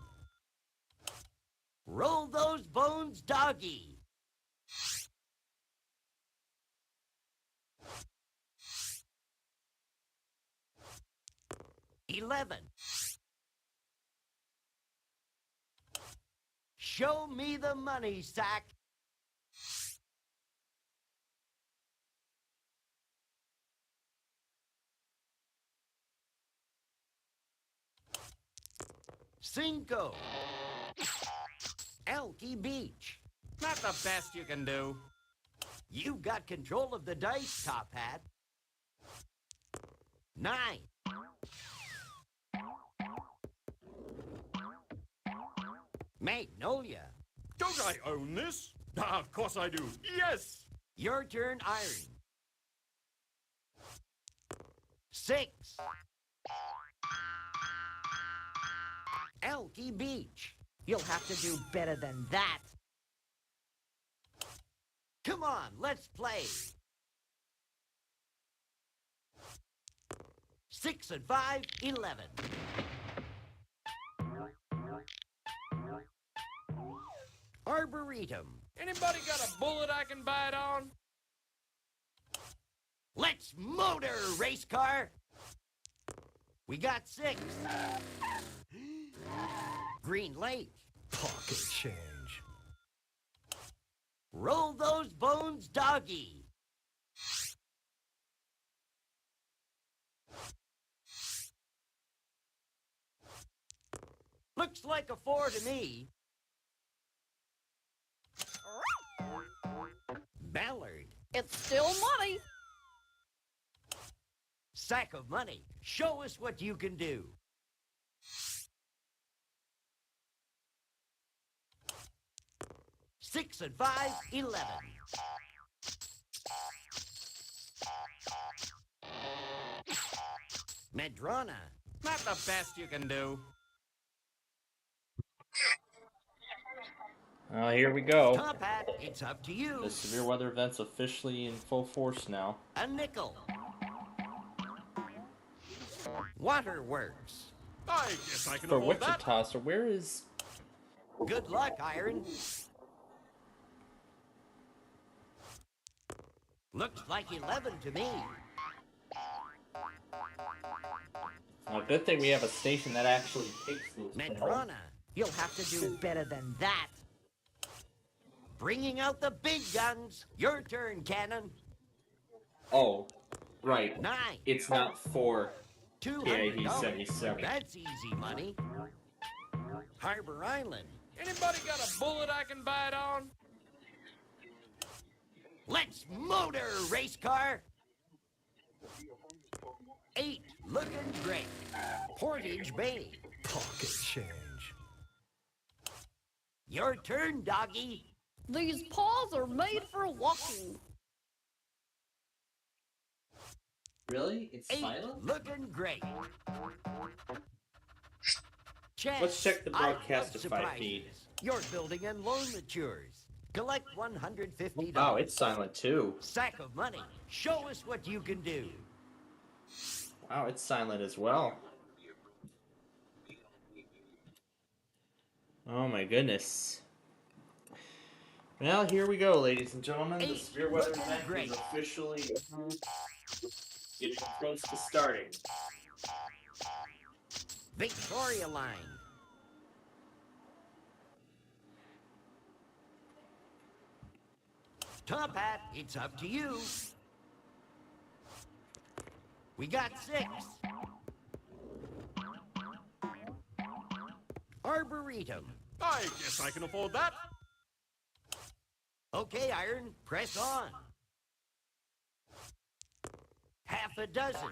Roll those bones, doggy. 11. Show me the money, Sack. Cinco. Elky Beach. Not the best you can do. You've got control of the dice, Top Hat. 9. Magnolia. Don't I own this? Ah, of course I do. Yes! Your turn, Iron. 6. Elky Beach. You'll have to do better than that. Come on, let's play. 6 and 5, 11. Arboretum. Anybody got a bullet I can bite on? Let's motor, race car. We got 6. Green Lake. Pocket change. Roll those bones, doggy. Looks like a 4 to me. Ballard. It's still money. Sack of money. Show us what you can do. 6 and 5, 11. Madrona. Not the best you can do. Here we go. Top Hat, it's up to you. The severe weather event's officially in full force now. A nickel. Waterworks. I guess I can For afford that. Wichita, so where is... Good luck, Iron. Looks like 11 to me. Well, good thing we have a station that actually takes those. Madrona, you'll have to do better than that. Bringing out the big guns. Your turn, Cannon. Oh, right. 9. It's not for $200. PID 77. That's easy money. Harbor Island. Anybody got a bullet I can bite on? Let's motor, race car. 8. Looking great. Portage Bay. Pocket change. Your turn, doggy. These paws are made for walking. Really? It's 8. silent? Looking great. Chess, Let's check the I love Broadcastify surprises. feed. Your building and loan matures. Collect $150. Wow, it's silent too. Sack of money. Show us what you can do. Wow, it's silent as well. Oh my goodness. Well, here we go, ladies and gentlemen. The 8. severe weather Looking event great. is officially getting close to starting. Victoria Line. Top Hat, it's up to you. We got 6. Arboretum. I guess I can afford that. Okay, Iron, press on. Half a dozen.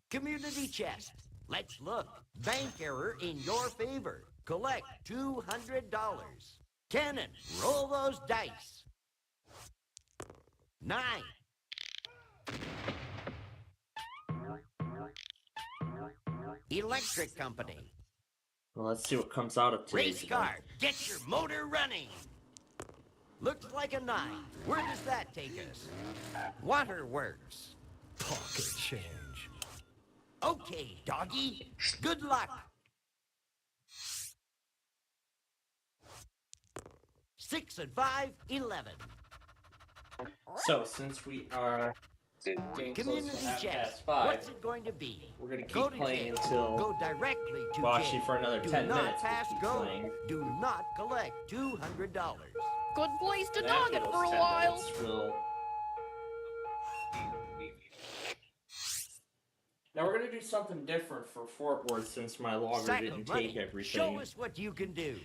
Community chest. Let's look. Bank error in your favor. Collect $200. Cannon, roll those dice. 9. Electric Company. Well, let's see what comes out of today's Race car, get your motor running. Looks like a 9. Where does that take us? Waterworks. Pocket change. Okay, doggy. Good luck. 6 and 5, 11. So, since we are Game Community close to half chest. past 5. What's it going to be? We're gonna Go keep to playing jail. until Go directly to well, jail. actually for another Do 10 not minutes. pass we'll keep go. playing. Do not collect $200. Good place to And dog after it those for a 10 while. minutes, Now we're gonna do something different for Fort Worth since my logger Sack didn't of money. take everything. Show us what you can do.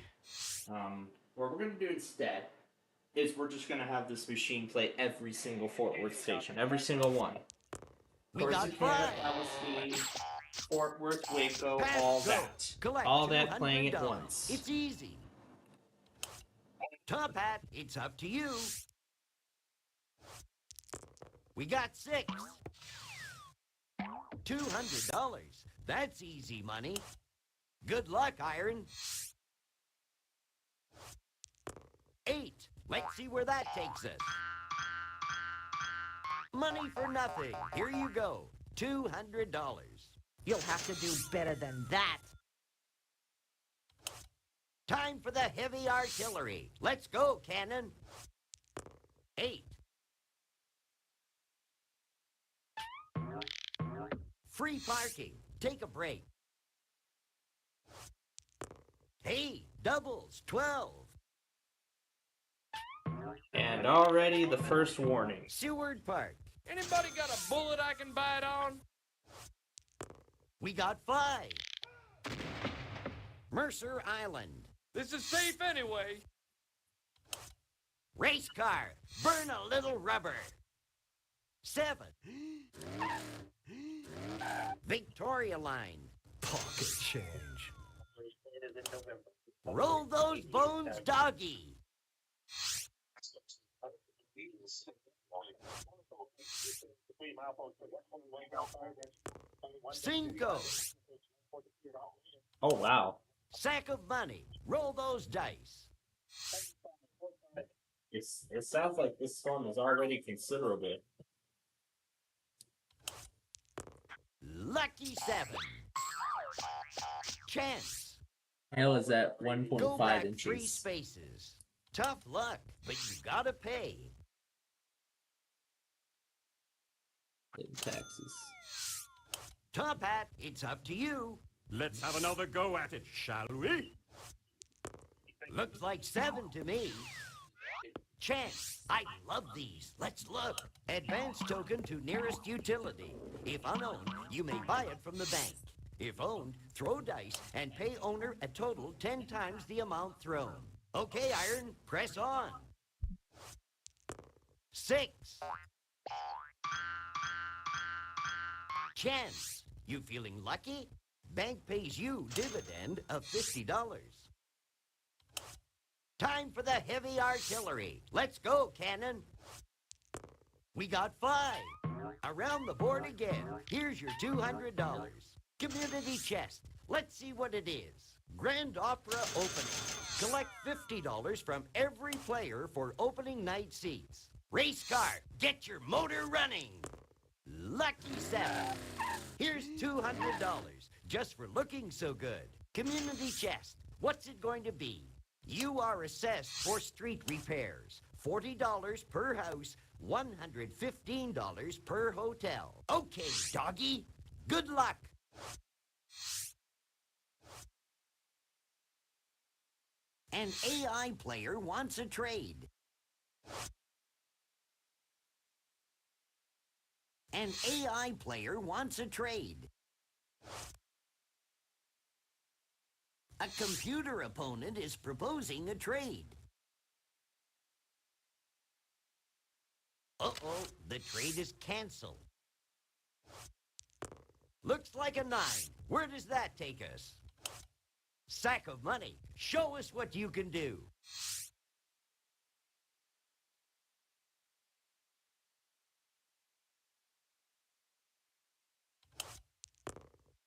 What we're gonna do instead is we're just gonna have this machine play every single Fort Worth station, every single one. We got Corsicana, 5. Palestine, Fort Worth, Waco, Pass all go. that. Collect All that playing at $200. once. It's easy. Top Hat, it's up to you. We got 6. $200. That's easy money. Good luck, Iron. 8. Let's see where that takes us. Money for nothing. Here you go. $200. You'll have to do better than that. Time for the heavy artillery. Let's go, Cannon. 8. Free parking. Take a break. Hey, doubles. 12. And already the first warning. Seward Park. Anybody got a bullet I can bite on? We got 5. Mercer Island. This is safe anyway. Race car. Burn a little rubber. 7. Victoria Line. Pocket change. Roll those bones, doggy. Cinco. Oh wow. Sack of money. Roll those dice. It sounds like this fun is already considerable. Lucky 7. Chance. Hell is that Go 1.5 back 3 inches? spaces. Tough luck, but you gotta pay. Taxes. Top Hat, it's up to you. Let's have another go at it, shall we? Looks like 7 to me. Chance, I love these. Let's look. Advance token to nearest utility. If unowned, you may buy it from the bank. If owned, throw dice and pay owner a total 10 times the amount thrown. Okay, Iron, press on. 6. Chance, you feeling lucky? Bank pays you dividend of $50. Time for the heavy artillery. Let's go, Cannon. We got 5. Around the board again. Here's your $200. Community chest. Let's see what it is. Grand Opera opening. Collect $50 from every player for opening night seats. Race car. Get your motor running. Lucky 7. Here's $200 just for looking so good. Community chest. What's it going to be? You are assessed for street repairs. $40 per house, $115 per hotel. Okay, doggy. Good luck. An AI player wants a trade. An AI player wants a trade. A computer opponent is proposing a trade. Uh-oh, the trade is canceled. Looks like a 9. Where does that take us? Sack of money. Show us what you can do.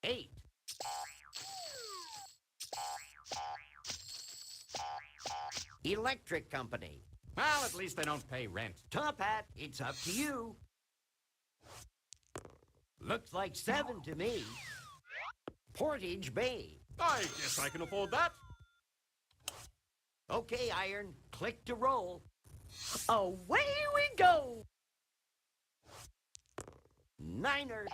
Eight. Electric company. Well, at least they don't pay rent. Top Hat, it's up to you. Looks like 7 to me. Portage Bay. I guess I can afford that. Okay, Iron. Click to roll. Away we go. Niner.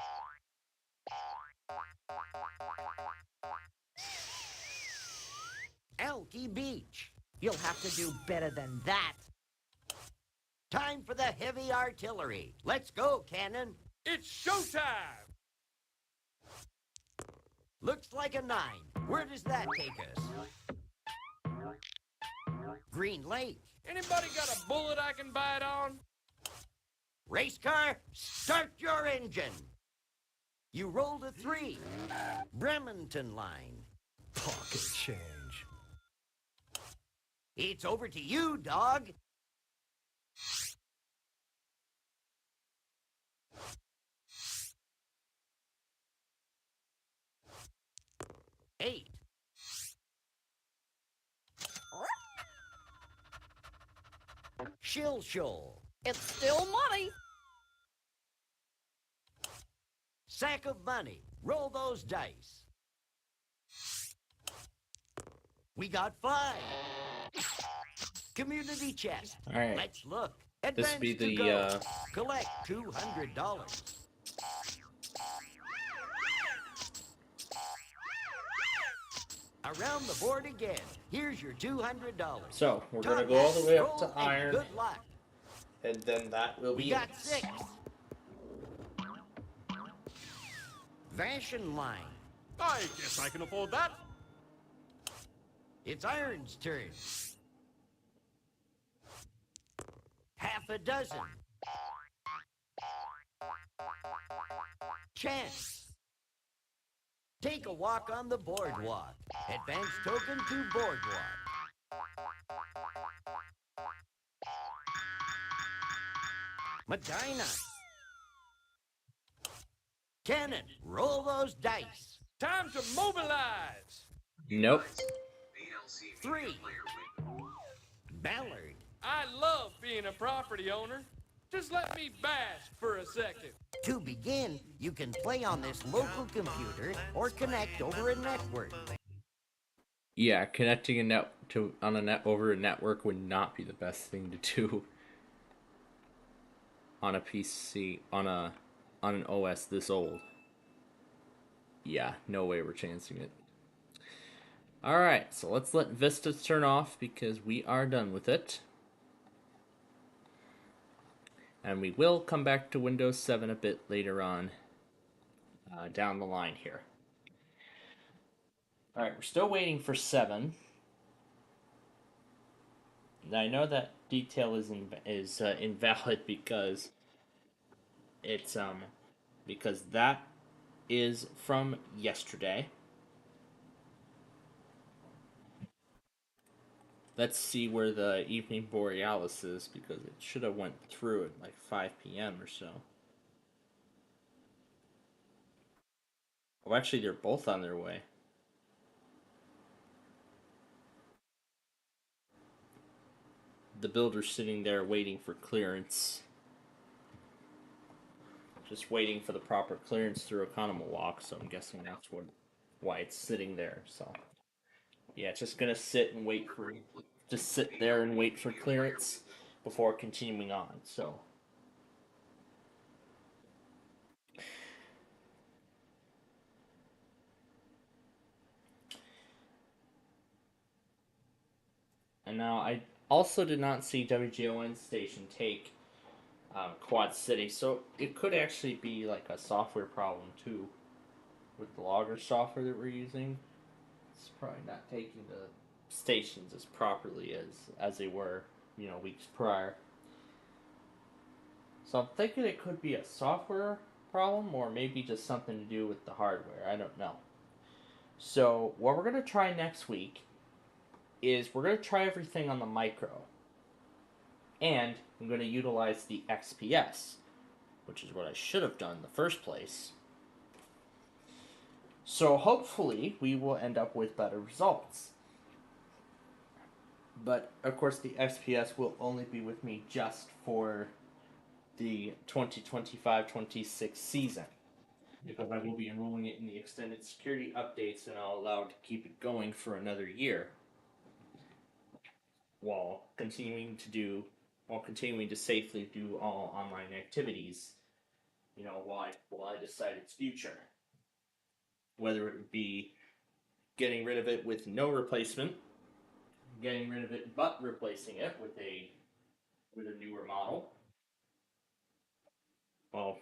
Elky Beach. You'll have to do better than that. Time for the heavy artillery. Let's go, Cannon. It's showtime! Looks like a 9. Where does that take us? Green Lake. Anybody got a bullet I can bite on? Race car, start your engine. You rolled a 3. Bremerton line. Pocket change. It's over to you, dog. Eight. Shill Shoal. It's still money. Sack of money. Roll those dice. We got 5. Community chest. All right. Let's look. This would be Advance to the go. Collect $200. Around the board again. Here's your $200. So we're gonna go all the way up to Roll and iron, good luck. and then that will We be got it. 6. Vashon line. I guess I can afford that. It's Iron's turn. Half a dozen. Chance. Take a walk on the boardwalk. Advance token to boardwalk. Medina. Cannon, roll those dice. Time to mobilize! Nope. 3. Ballard. I love being a property owner. Just let me bash for a second. To begin, you can play on this local computer or connect over a network. Yeah, connecting a net to over a network would not be the best thing to do on a PC on an OS this old. Yeah, no way we're chancing it. All right, so let's let Vista turn off because we are done with it. And we will come back to Windows 7 a bit later on down the line here. All right, we're still waiting for 7. Now, I know that detail is invalid because it's because that is from yesterday. Let's see where the Evening Borealis is because it should have went through at like 5 p.m. or so. Oh, actually, they're both on their way. The builder's sitting there waiting for clearance. Just waiting for the proper clearance through Oconomowoc, so I'm guessing that's why it's sitting there. So, yeah, it's just gonna sit and wait for, just sit there and wait for clearance before continuing on. So, and now I also did not see WGON station take Quad City, so it could actually be like a software problem too with the logger software that we're using. It's probably not taking the stations as properly as they were, weeks prior. So I'm thinking it could be a software problem or maybe just something to do with the hardware. I don't know. So what we're going to try next week is we're going to try everything on the micro. And I'm going to utilize the XPS, which is what I should have done in the first place. So hopefully we will end up with better results. But of course the XPS will only be with me just for the 2025-26 season. Because I will be enrolling it in the extended security updates and I'll allow it to keep it going for another year. While continuing to safely do all online activities you know, while I decide its future. Whether it be getting rid of it with no replacement, getting rid of it but replacing it with a newer model. Well,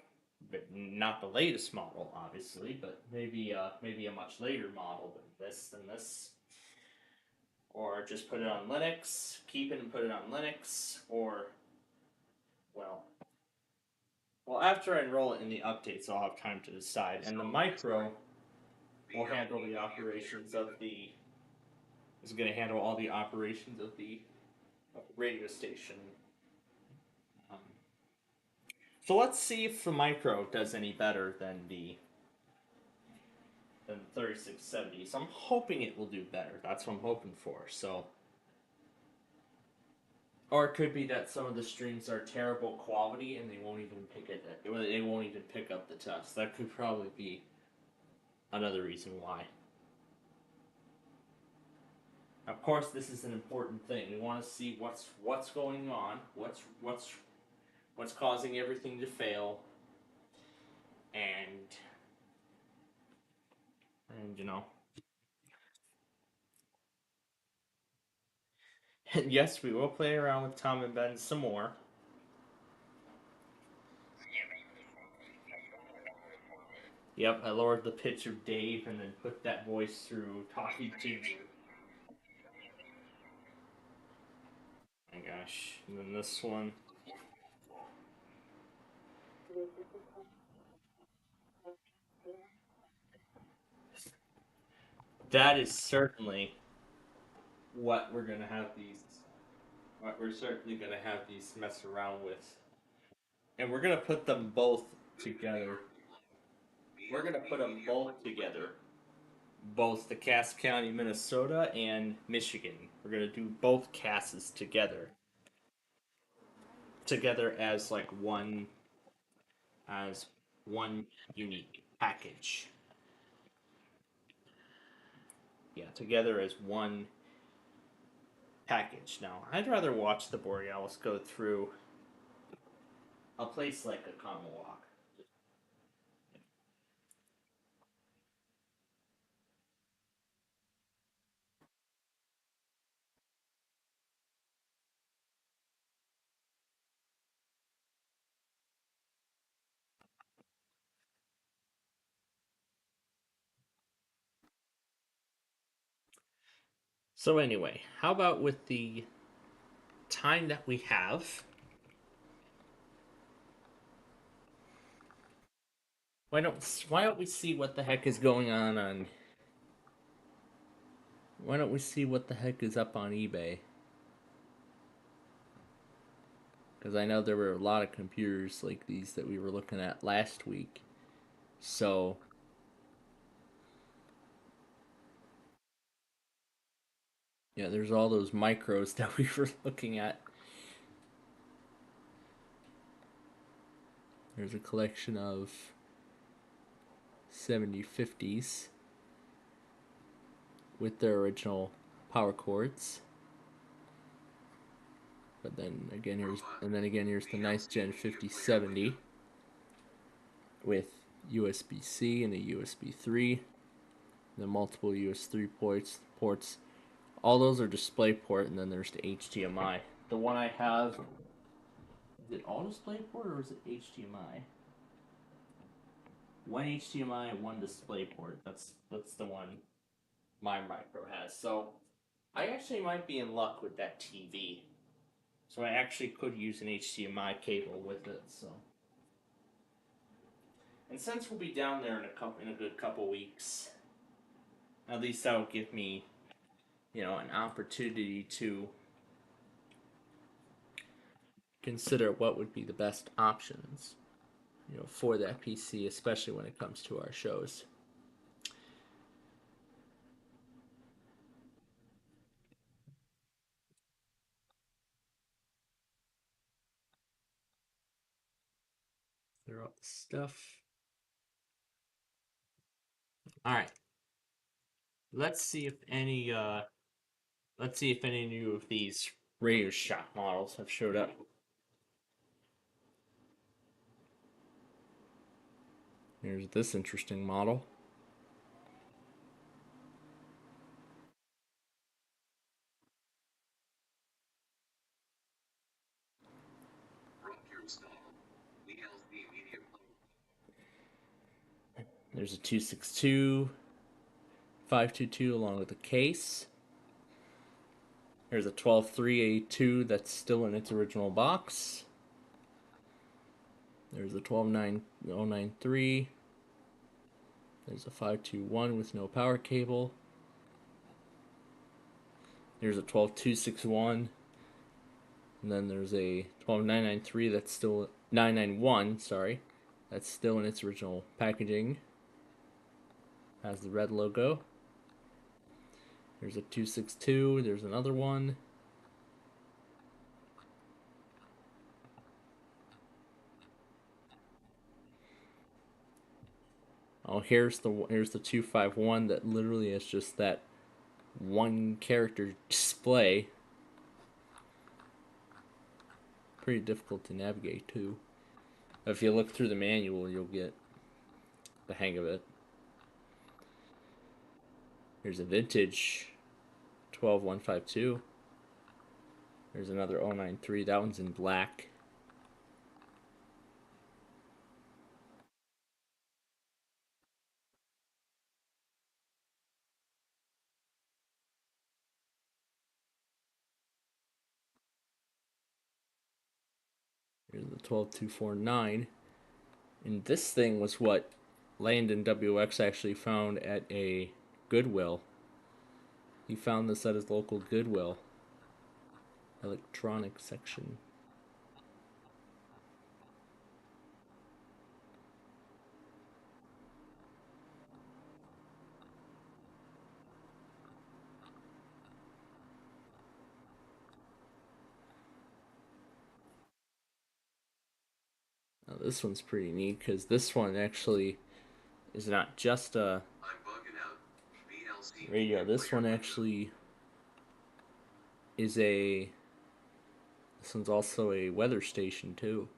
not the latest model, obviously, but maybe a much later model than this, or just put it on Linux, keep it and put it on Linux, or well, after I enroll it in the updates, I'll have time to decide. And the micro will handle the operations of the. Is going to handle all the operations of the radio station. So let's see if the micro does any better than the 3670. So I'm hoping it will do better. That's what I'm hoping for. So, or it could be that some of the streams are terrible quality and they won't even pick it. They won't even pick up the test. That could probably be another reason why. Of course, this is an important thing. We want to see what's going on, what's causing everything to fail, and you know. And yes, we will play around with Tom and Ben some more. Yep, I lowered the pitch of Dave and then put that voice through Talkie Ginger. Oh my gosh. And then this one. That is certainly what we're gonna have these. What we're certainly gonna have these mess around with. And we're gonna put them both together. We're gonna put them both together. Both the Cass County, Minnesota, and Michigan. We're gonna do both Casses together. Together as like one unique package. Yeah, together as one package. Now, I'd rather watch the Borealis go through a place like a Kamawak. So anyway, how about with the time that we have? Why don't we see what the heck is going on? Why don't we see what the heck is up on eBay? Because I know there were a lot of computers like these that we were looking at last week. So yeah, there's all those micros that we were looking at. There's a collection of 7050s with their original power cords. But then again here's the nice Gen 5070 with USB-C and a USB 3. The multiple USB 3 ports. All those are DisplayPort, and then there's the HDMI. The one I have, is it all DisplayPort or is it HDMI? One HDMI, one DisplayPort. That's the one my micro has. So I actually might be in luck with that TV. So I actually could use an HDMI cable with it. So, and since we'll be down there in a good couple weeks, at least that will give me, you know, an opportunity to consider what would be the best options, you know, for that PC, especially when it comes to our shows. Clear out the stuff. All right. Let's see if any new of these Radio Shack models have showed up. Here's this interesting model. There's a 262, 522 along with the case. Here's a 12.3A2 that's still in its original box. There's a 12.9093. There's a 521 with no power cable. There's a 12.261. And then there's a 12.993 that's still 991, sorry. That's still in its original packaging. Has the red logo. There's a 262, there's another one. Oh, here's the 251 that literally is just that one character display. Pretty difficult to navigate too. If you look through the manual, you'll get the hang of it. Here's a vintage 12152. There's another 093. That one's in black. Here's the 12249. And this thing was what Landon WX actually found at a Goodwill. He found this at his local Goodwill electronics section. Now this one's pretty neat because this one actually is not just a radio. This one actually is a... This one's also a weather station too.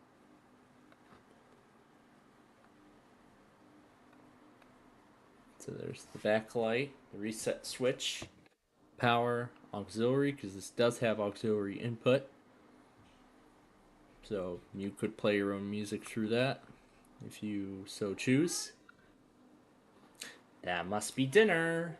So there's the backlight, the reset switch, power, auxiliary, because this does have auxiliary input. So you could play your own music through that if you so choose. That must be dinner.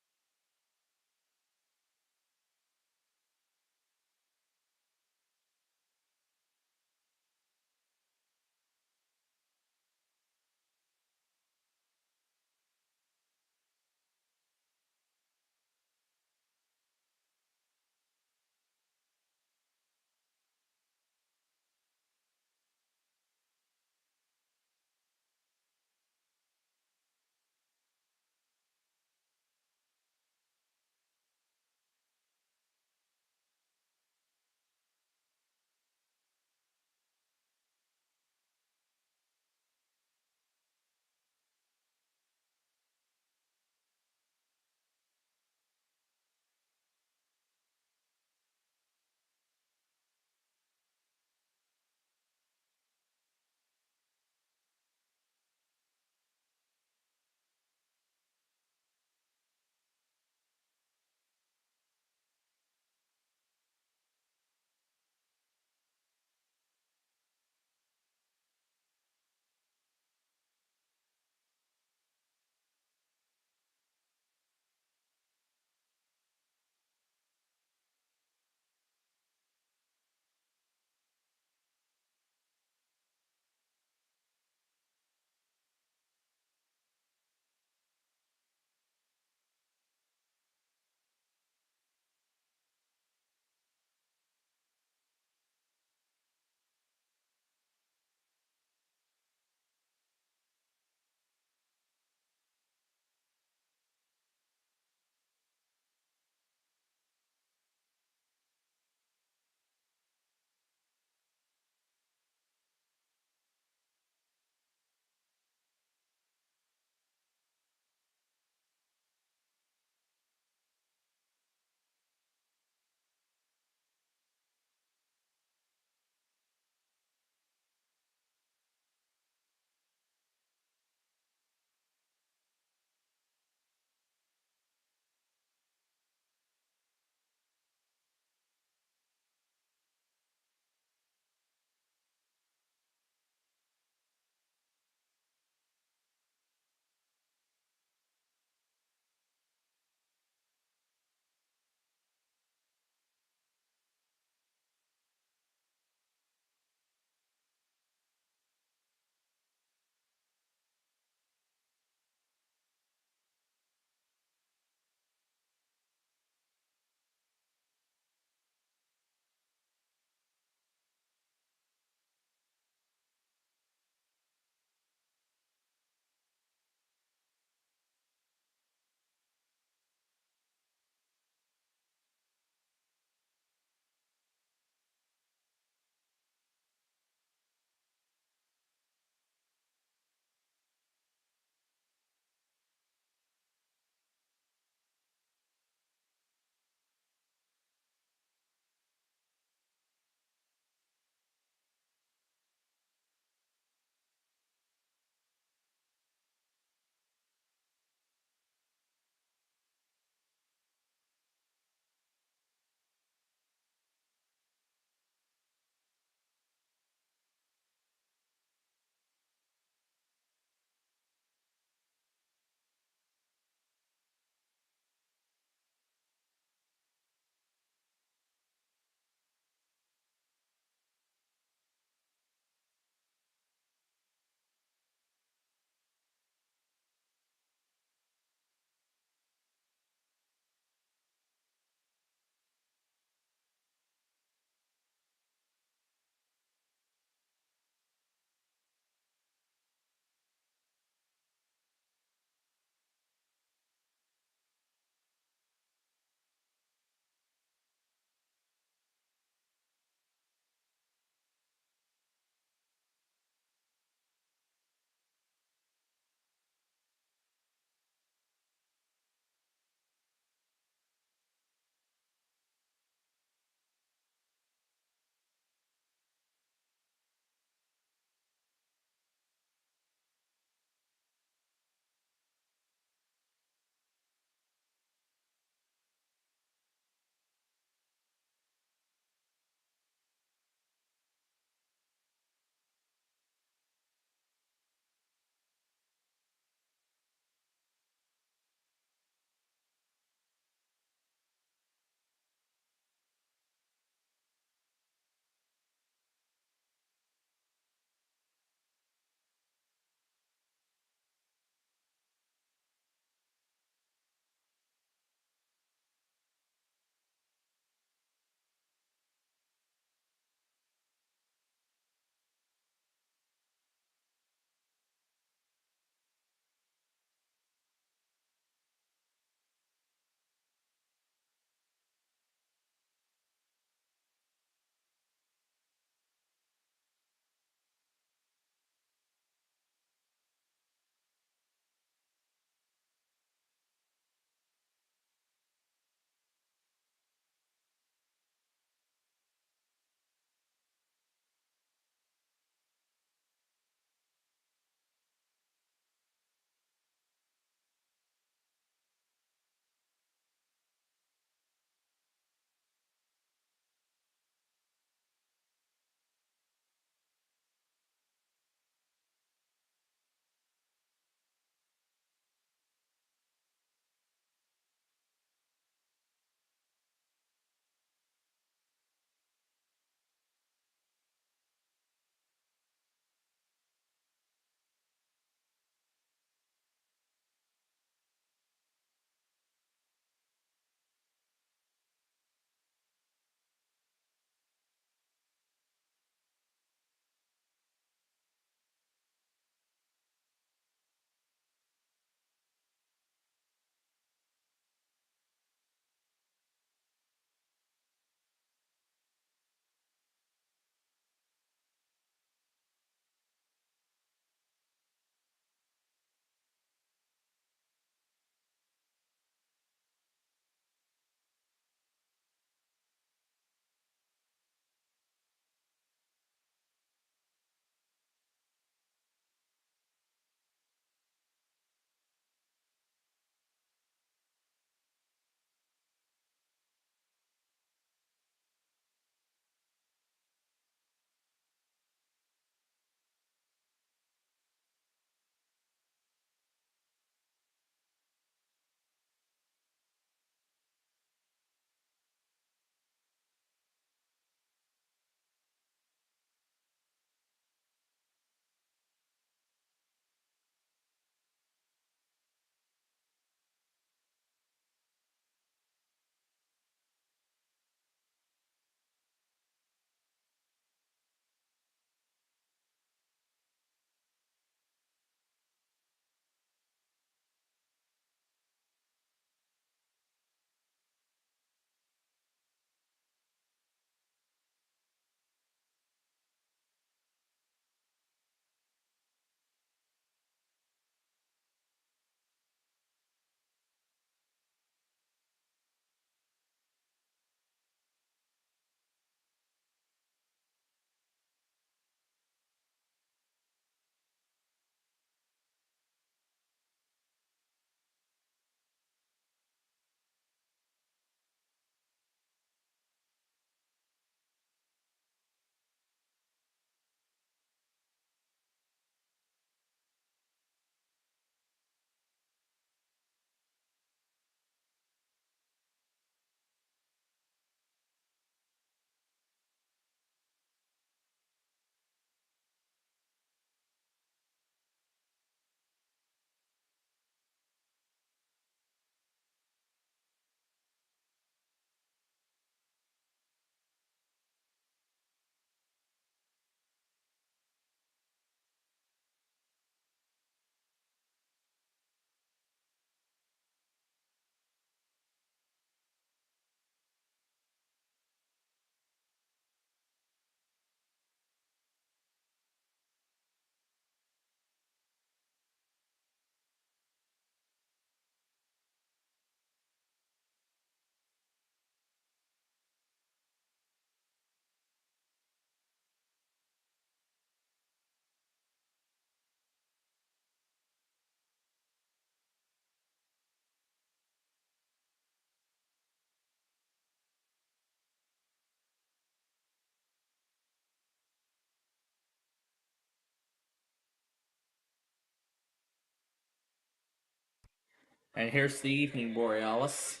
And here's the evening borealis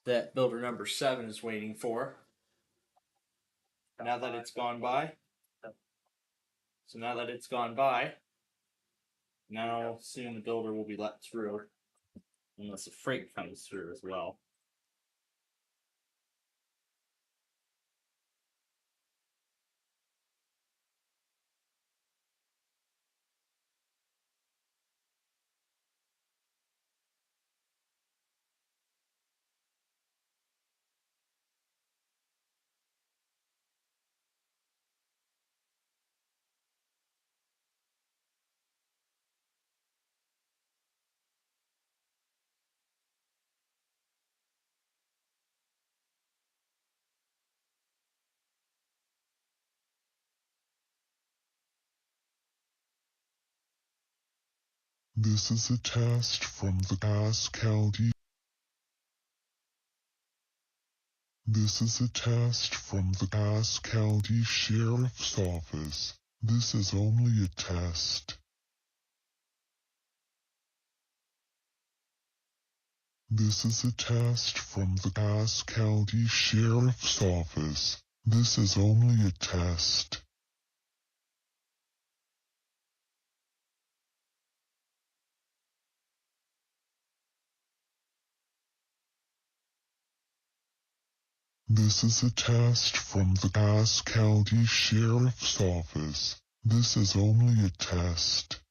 that builder number 7 is waiting for. Now that it's gone by. So now that it's gone by, now soon the builder will be let through. Unless the freight comes through as well. This is a test from the Cass County. This is a test from the Cass County Sheriff's Office. This is only a test. This is a test from the Cass County Sheriff's Office. This is only a test. This is a test from the Cass County Sheriff's Office. This is only a test.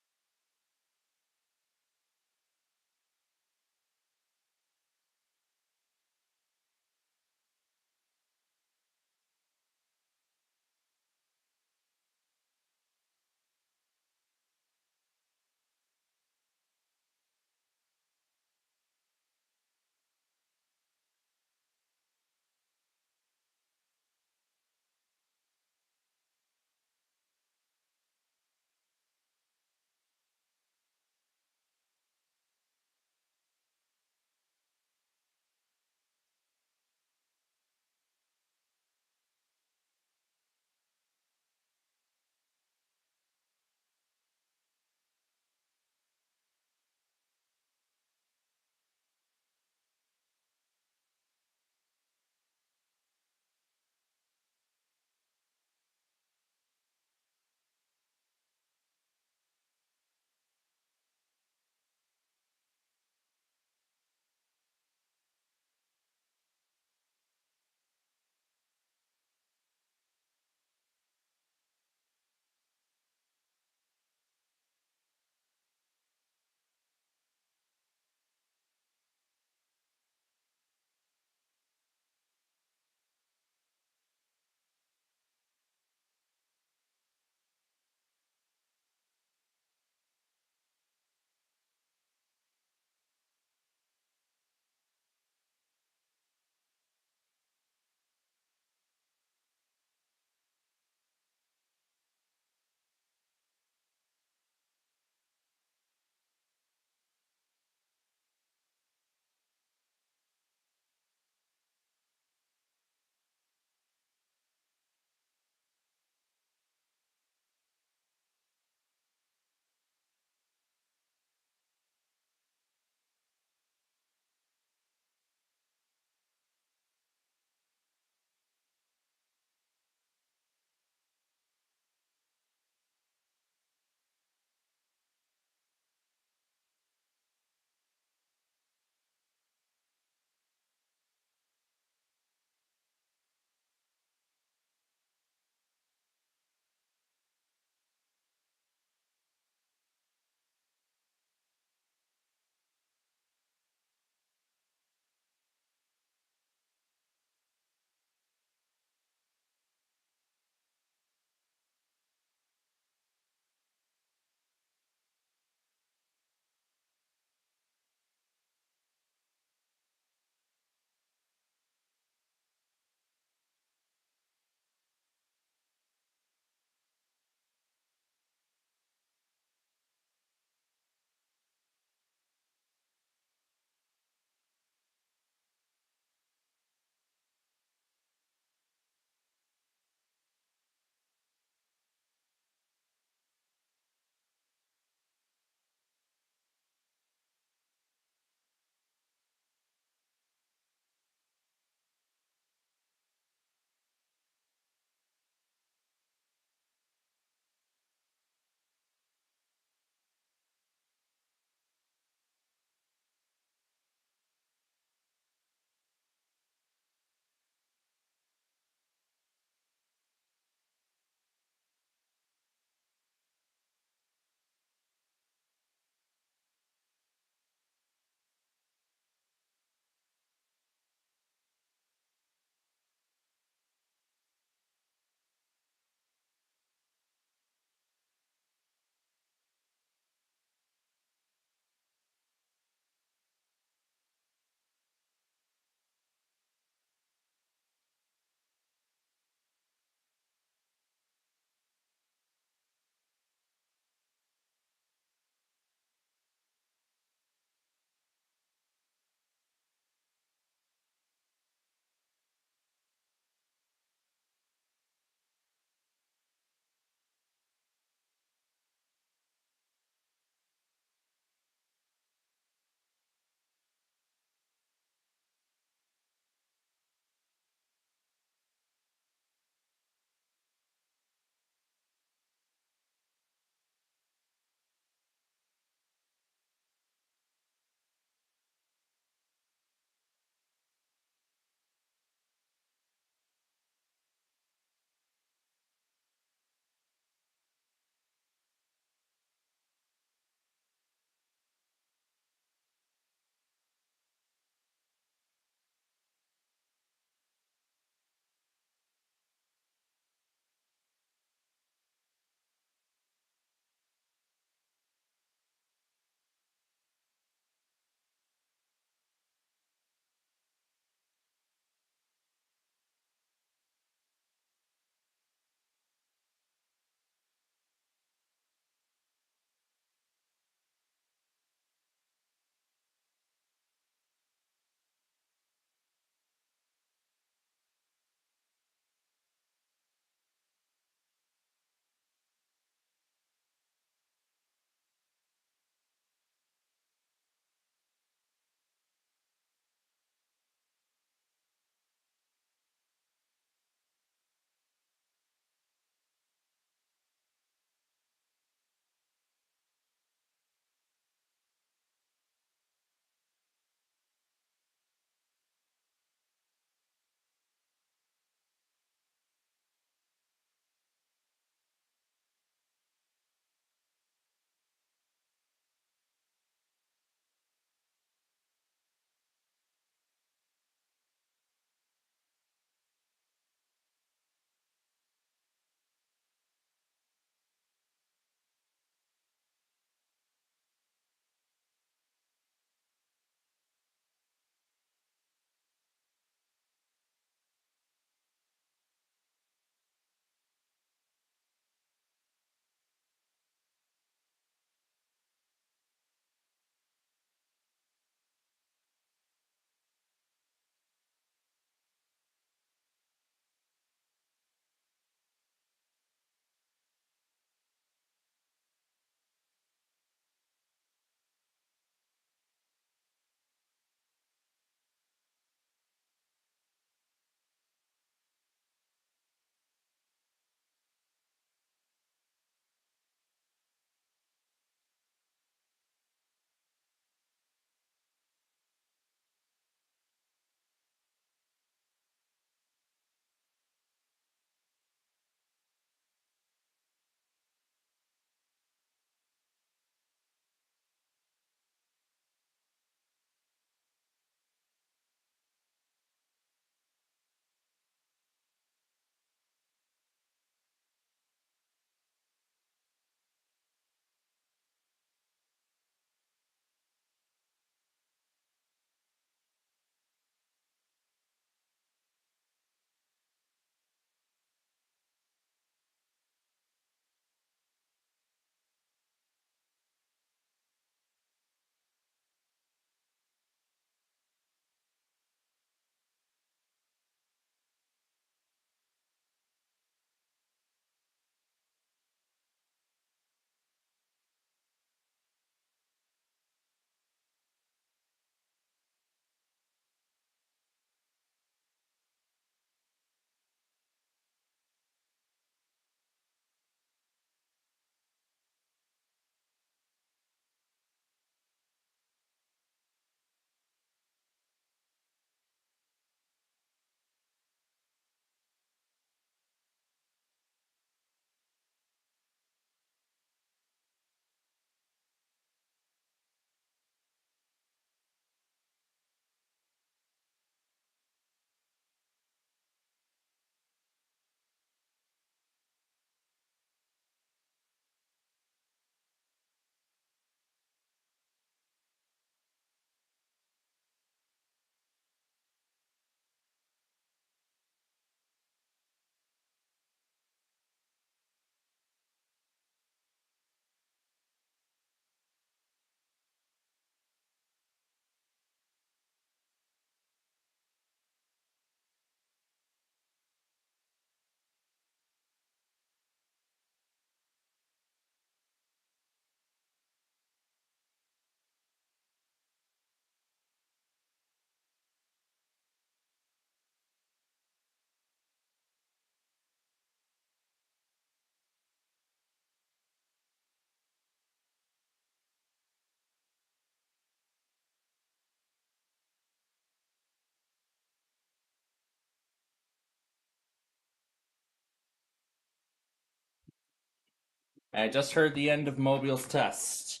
I just heard the end of Mobile's test.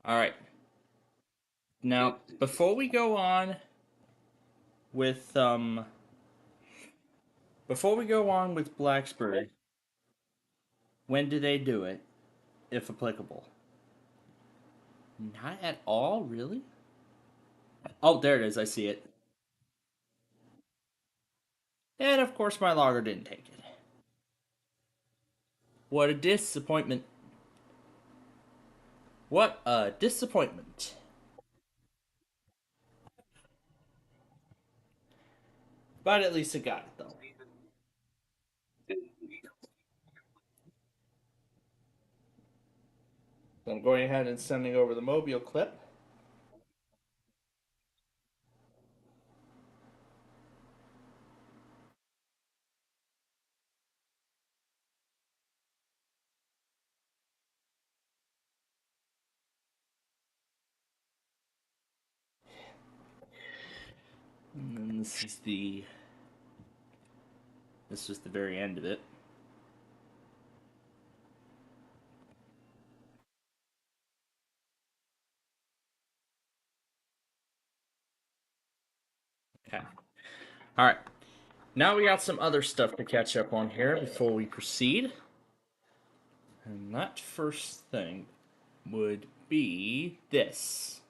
All right. Now, before we go on with Blacksburg, when do they do it, if applicable? Not at all, really? Oh, there it is. I see it. And of course, my logger didn't take it. What a disappointment. What a disappointment. But at least it got it, though. So I'm going ahead and sending over the Mobile clip. And then this was the very end of it. Okay. All right. Now we got some other stuff to catch up on here before we proceed. And that first thing would be this.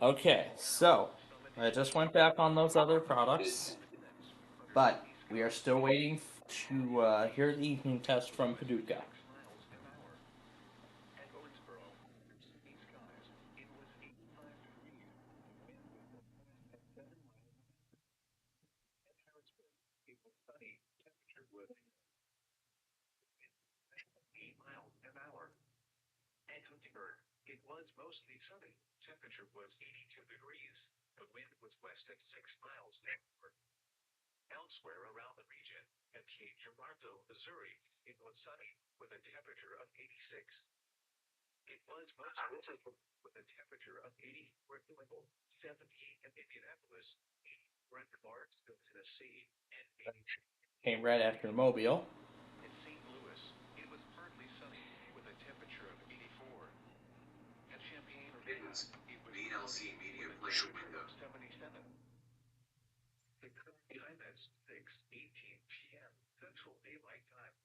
Okay, so I just went back on those other products, but we are still waiting to hear the evening test from Paducah. At Huntingburg, it was mostly sunny. Temperature was 82 degrees. The wind was west at 6 miles an hour. Elsewhere around the region, at Cape Girardeau, Missouri, it was sunny with a temperature of 86. It was mostly sunny with a temperature of 84 in Louisville, 70 in Indianapolis, 84 in Clarksville, Tennessee, and 82 Came right after Mobile. in St. Louis. It was partly sunny with a temperature of 84. At Champaign, Mittens, VLC Media Player window. 77. The current time is 6:18 p.m. Central Daylight Time.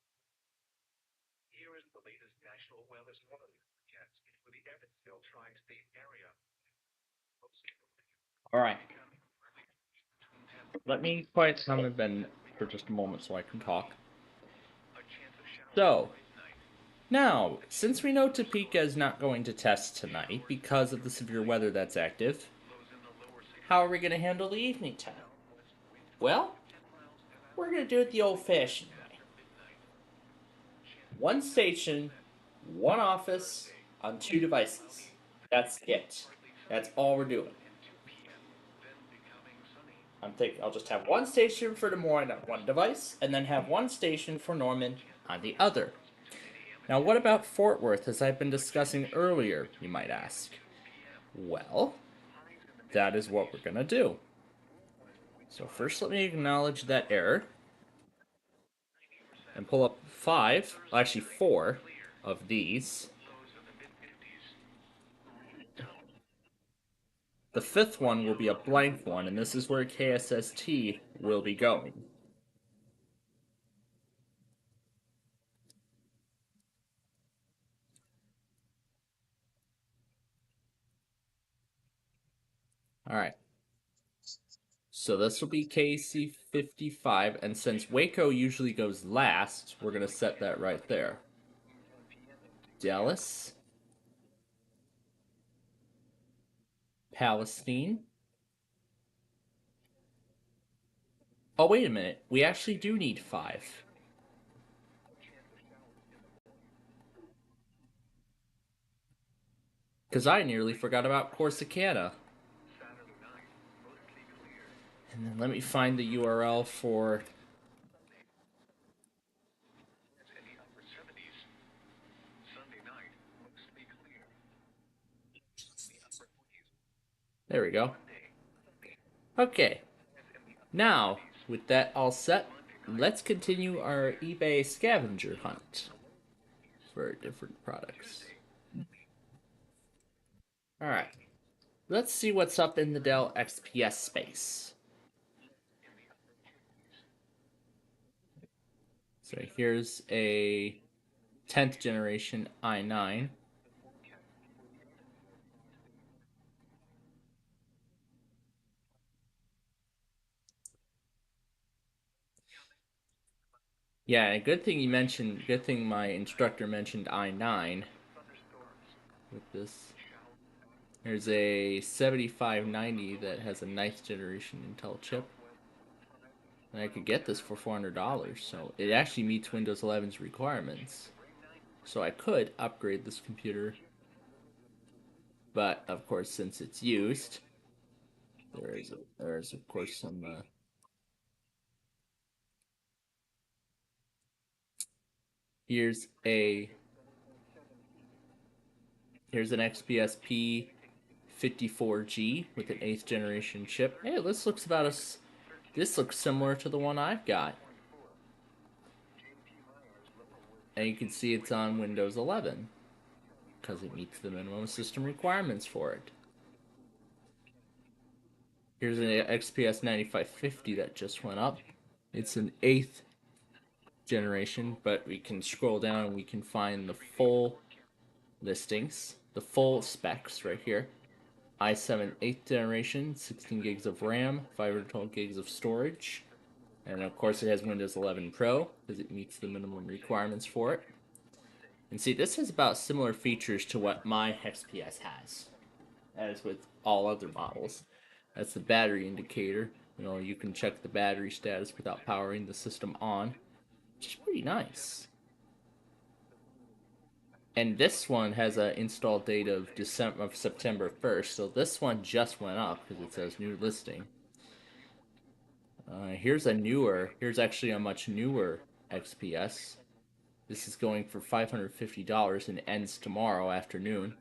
Here is the latest national weather forecast for the Evansville tri-state area. All right. Let me quiet some of Ben for just a moment so I can talk. So, now, since we know Topeka is not going to test tonight because of the severe weather that's active, how are we going to handle the evening time? Well, we're going to do it the old-fashioned way. One station, one office, on 2 devices. That's it. That's all we're doing. I'll just have one station for Des Moines on one device, and then have one station for Norman on the other. Now, what about Fort Worth, as I've been discussing earlier, you might ask? Well, that is what we're going to do. So first, let me acknowledge that error, and pull up 4 of these. The 5th one will be a blank one, and this is where KSST will be going. Alright. So this will be KC55, and since Waco usually goes last, we're going to set that right there. Dallas. Palestine. Oh, wait a minute. We actually do need 5. Because I nearly forgot about Corsicana. And then let me find the URL for... There we go. Okay. Now, with that all set, let's continue our eBay scavenger hunt for different products. Alright. Let's see what's up in the Dell XPS space. So here's a 10th generation i9. Yeah, good thing my instructor mentioned i9 with this. There's a 7590 that has a 9th generation Intel chip. And I could get this for $400, so it actually meets Windows 11's requirements. So I could upgrade this computer. But, of course, since it's used, there is of course some... Here's an XPS P54G with an 8th generation chip. Hey, this looks similar to the one I've got. And you can see it's on Windows 11 because it meets the minimum system requirements for it. Here's an XPS 9550 that just went up. It's an 8th generation, but we can scroll down and we can find the full listings, the full specs right here. i7 8th generation, 16 gigs of RAM, 512 gigs of storage. And of course it has Windows 11 Pro, because it meets the minimum requirements for it. And see, this has about similar features to what my XPS has, as with all other models. That's the battery indicator. You know, you can check the battery status without powering the system on, which is pretty nice. And this one has an install date of September 1st, so this one just went up because it says new listing. Here's actually a much newer XPS. This is going for $550 and ends tomorrow afternoon.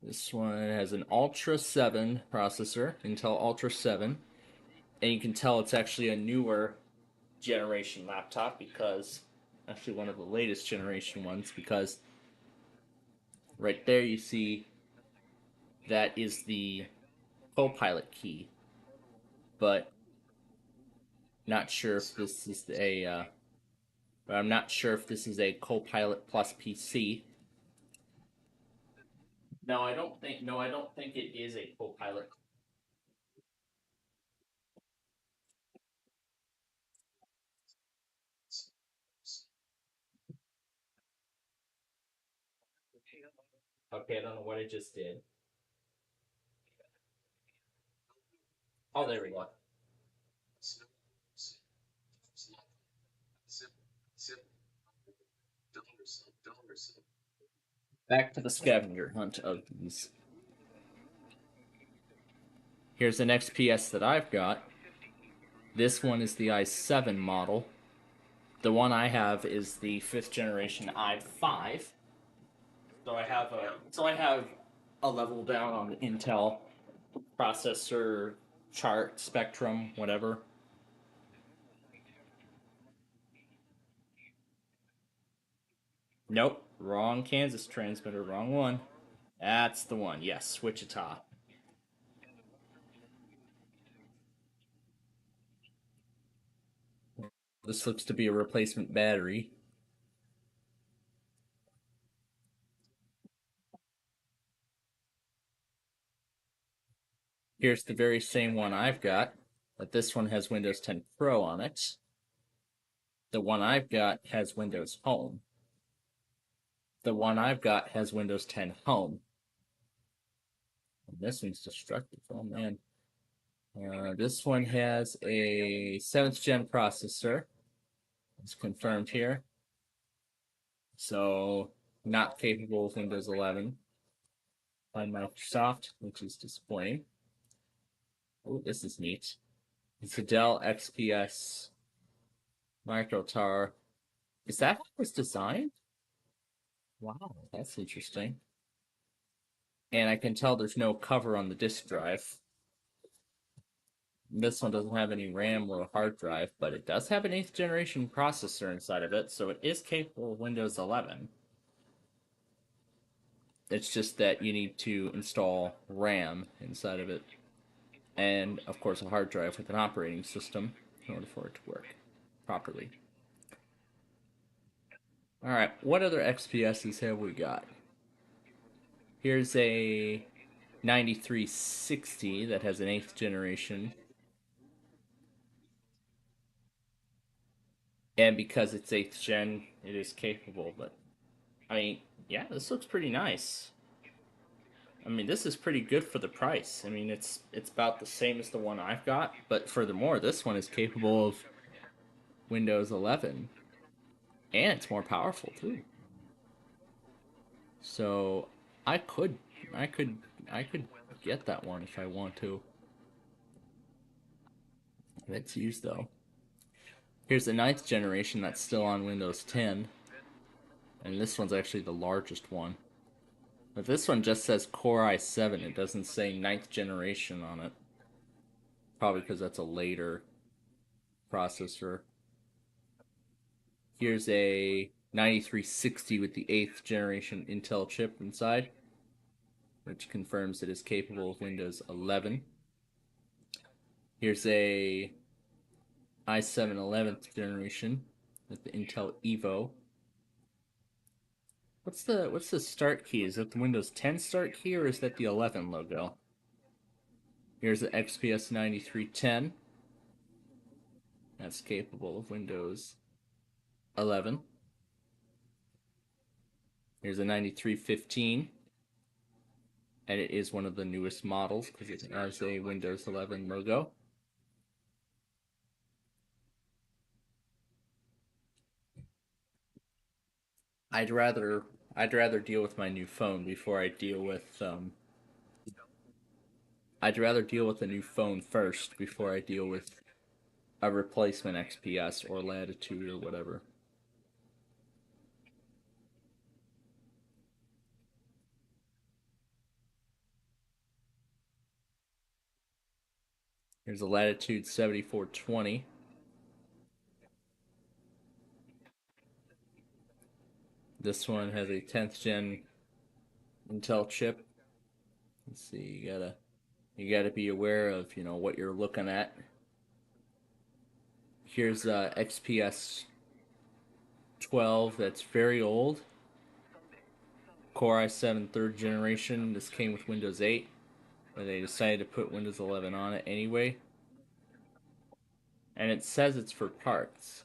This one has an Ultra 7 processor, Intel Ultra 7, and you can tell it's actually a newer generation laptop because, actually one of the latest generation ones, because right there you see that is the Copilot key, but not sure if this is but I'm not sure if this is a Copilot plus PC. No, I don't think it is a Copilot. Okay, I don't know what I just did. Oh, there we go. Back to the scavenger hunt of these. Here's an XPS that I've got. This one is the i7 model. The one I have is the 5th generation i5. So I have a level down on the Intel processor chart, spectrum, whatever. Nope, wrong Kansas transmitter, wrong one. That's the one, yes, Wichita. This looks to be a replacement battery. Here's the very same one I've got, but this one has Windows 10 Pro on it. The one I've got has Windows Home. The one I've got has Windows 10 Home. And this one's destructive, oh man. This one has a 7th gen processor. It's confirmed here. So, not capable of Windows 11 by Microsoft, which is disappointing. Oh, this is neat. It's a Dell XPS Microtar. Is that how it was designed? Wow, that's interesting. And I can tell there's no cover on the disk drive. This one doesn't have any RAM or hard drive, but it does have an 8th generation processor inside of it, so it is capable of Windows 11. It's just that you need to install RAM inside of it, and of course a hard drive with an operating system in order for it to work properly. Alright, what other XPSs have we got? Here's a 9360 that has an 8th generation. And because it's 8th gen, it is capable, but I mean, yeah, this looks pretty nice. I mean, this is pretty good for the price. I mean, it's about the same as the one I've got, but furthermore, this one is capable of Windows 11. And it's more powerful too. So, I could get that one if I want to. Let's use though. Here's the 9th generation that's still on Windows 10. And this one's actually the largest one. But this one just says Core i7. It doesn't say 9th generation on it. Probably because that's a later processor. Here's a 9360 with the 8th generation Intel chip inside, which confirms it is capable of Windows 11. Here's a i7 11th generation with the Intel Evo. What's the start key? Is it the Windows 10 start key or is that the 11 logo? Here's the XPS 9310. That's capable of Windows 11. Here's a 9315. And it is one of the newest models because it has a Windows 11 logo. I'd rather deal with my new phone before I deal with I'd rather deal with a new phone first before I deal with a replacement XPS or Latitude or whatever. Here's a Latitude 7420. This one has a 10th gen Intel chip. Let's see, you gotta be aware of, you know, what you're looking at. Here's XPS 12 that's very old. Core i7 3rd generation. This came with Windows 8, but they decided to put Windows 11 on it anyway. And it says it's for parts.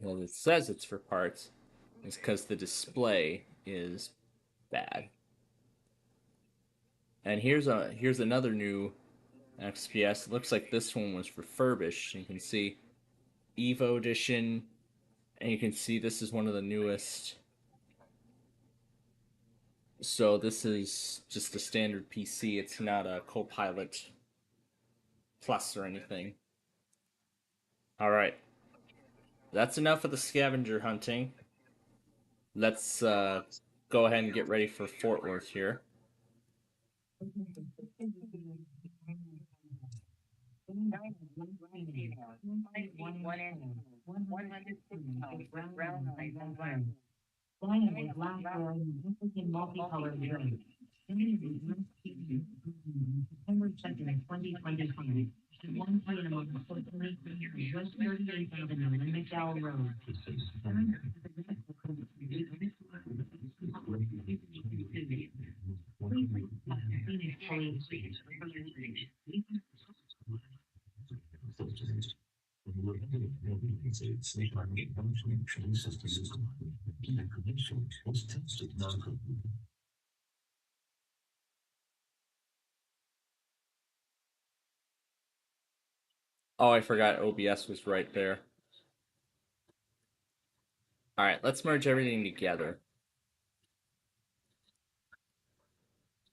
Well, it says it's for parts. It's because the display is bad. And here's another new XPS. It looks like this one was refurbished. You can see Evo Edition, and you can see this is one of the newest. So this is just a standard PC. It's not a Copilot Plus or anything. All right. That's enough of the scavenger hunting. Let's go ahead and get ready for Fort Worth here. Dining with laughter and interesting multicolored drinks. September 2nd, 2025. At 1 p.m. on the West 38th Avenue and McDowell Road. Phoenix Police. Oh, I forgot OBS was right there. All right, let's merge everything together.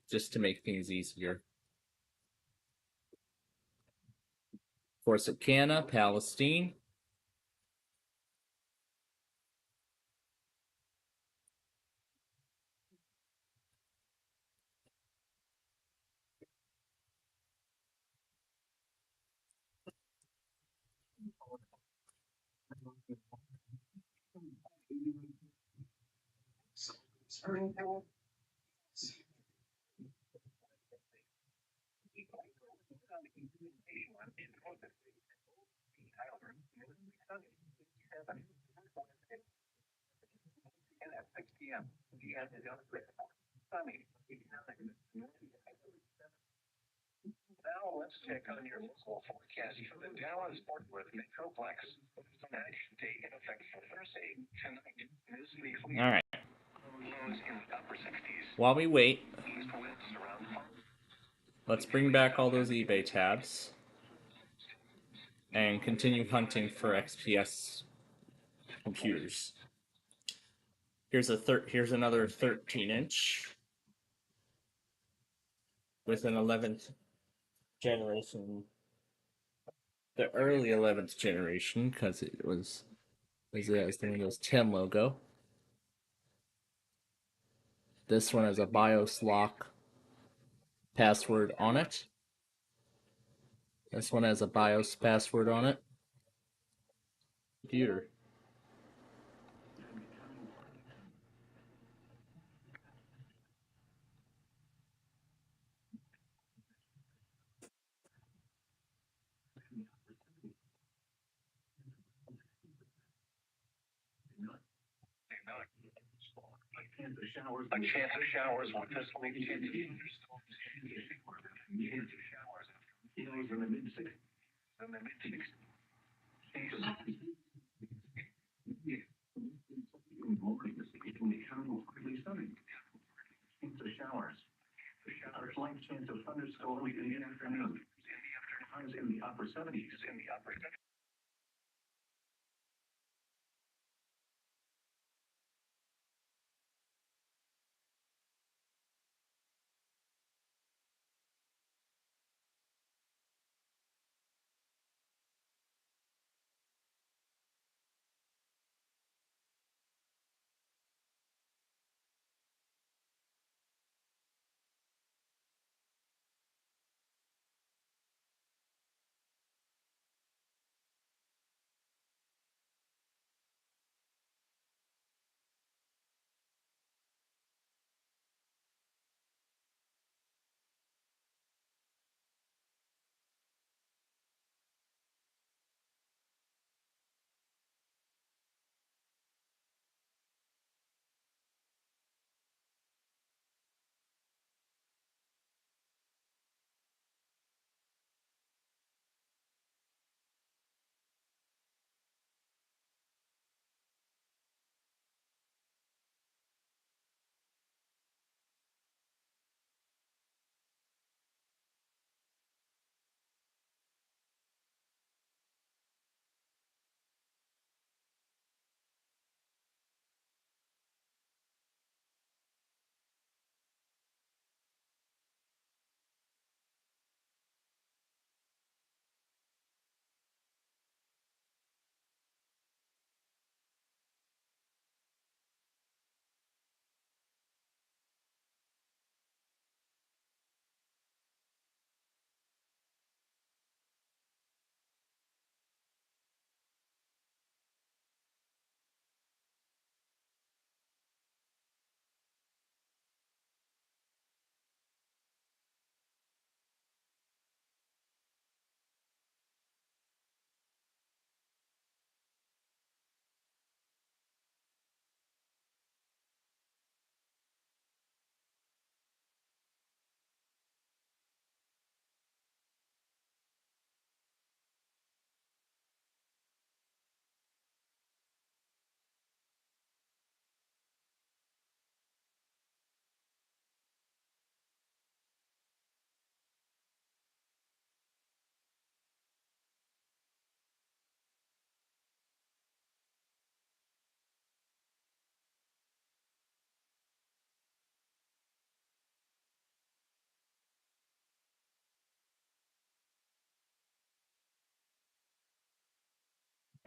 Just to make things easier. Corsicana, Palestine. Now let's check on your local forecast for the Dallas-Fort Worth Metroplex. Tonight, day in effect for Thursday. Tonight, mostly clear. All right. Lows in the upper 60s. While we wait, East winds around. let's bring back all those eBay tabs and continue hunting for XPS computers. Here's another 13-inch with an 11th generation, the early 11th generation, because it has the Windows 10 logo. This one has a BIOS lock password on it. This one has a BIOS password on it. Computer. chance of showers. A chance of showers with this week. A chance of showers. You know, in the mid-60s. In the mid-60s. Morning, this evening, partly sunny. Chance of showers. The showers, slight chance of thunderstorms in the afternoon. Highs in the upper 70s. In the upper 70s.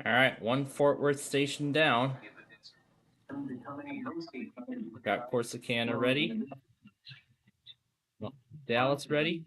All right, one Fort Worth station down. Got Corsicana ready. Well, Dallas ready.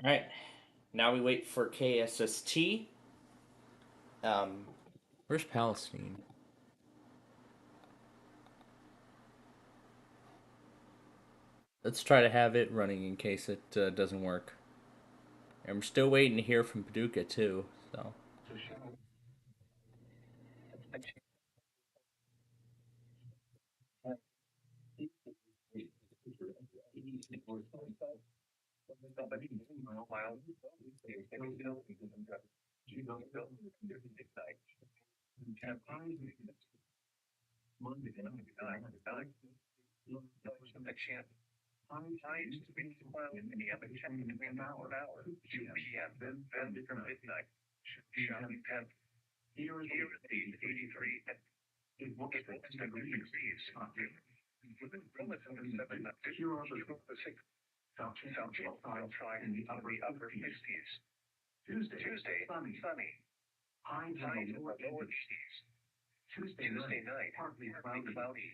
All right. Now we wait for KSST. Where's Palestine? Let's try to have it running in case it doesn't work. And we're still waiting to hear from Paducah too. So. Tuesday, sunny. Highs in the lower 80s. Tuesday night, partly cloudy.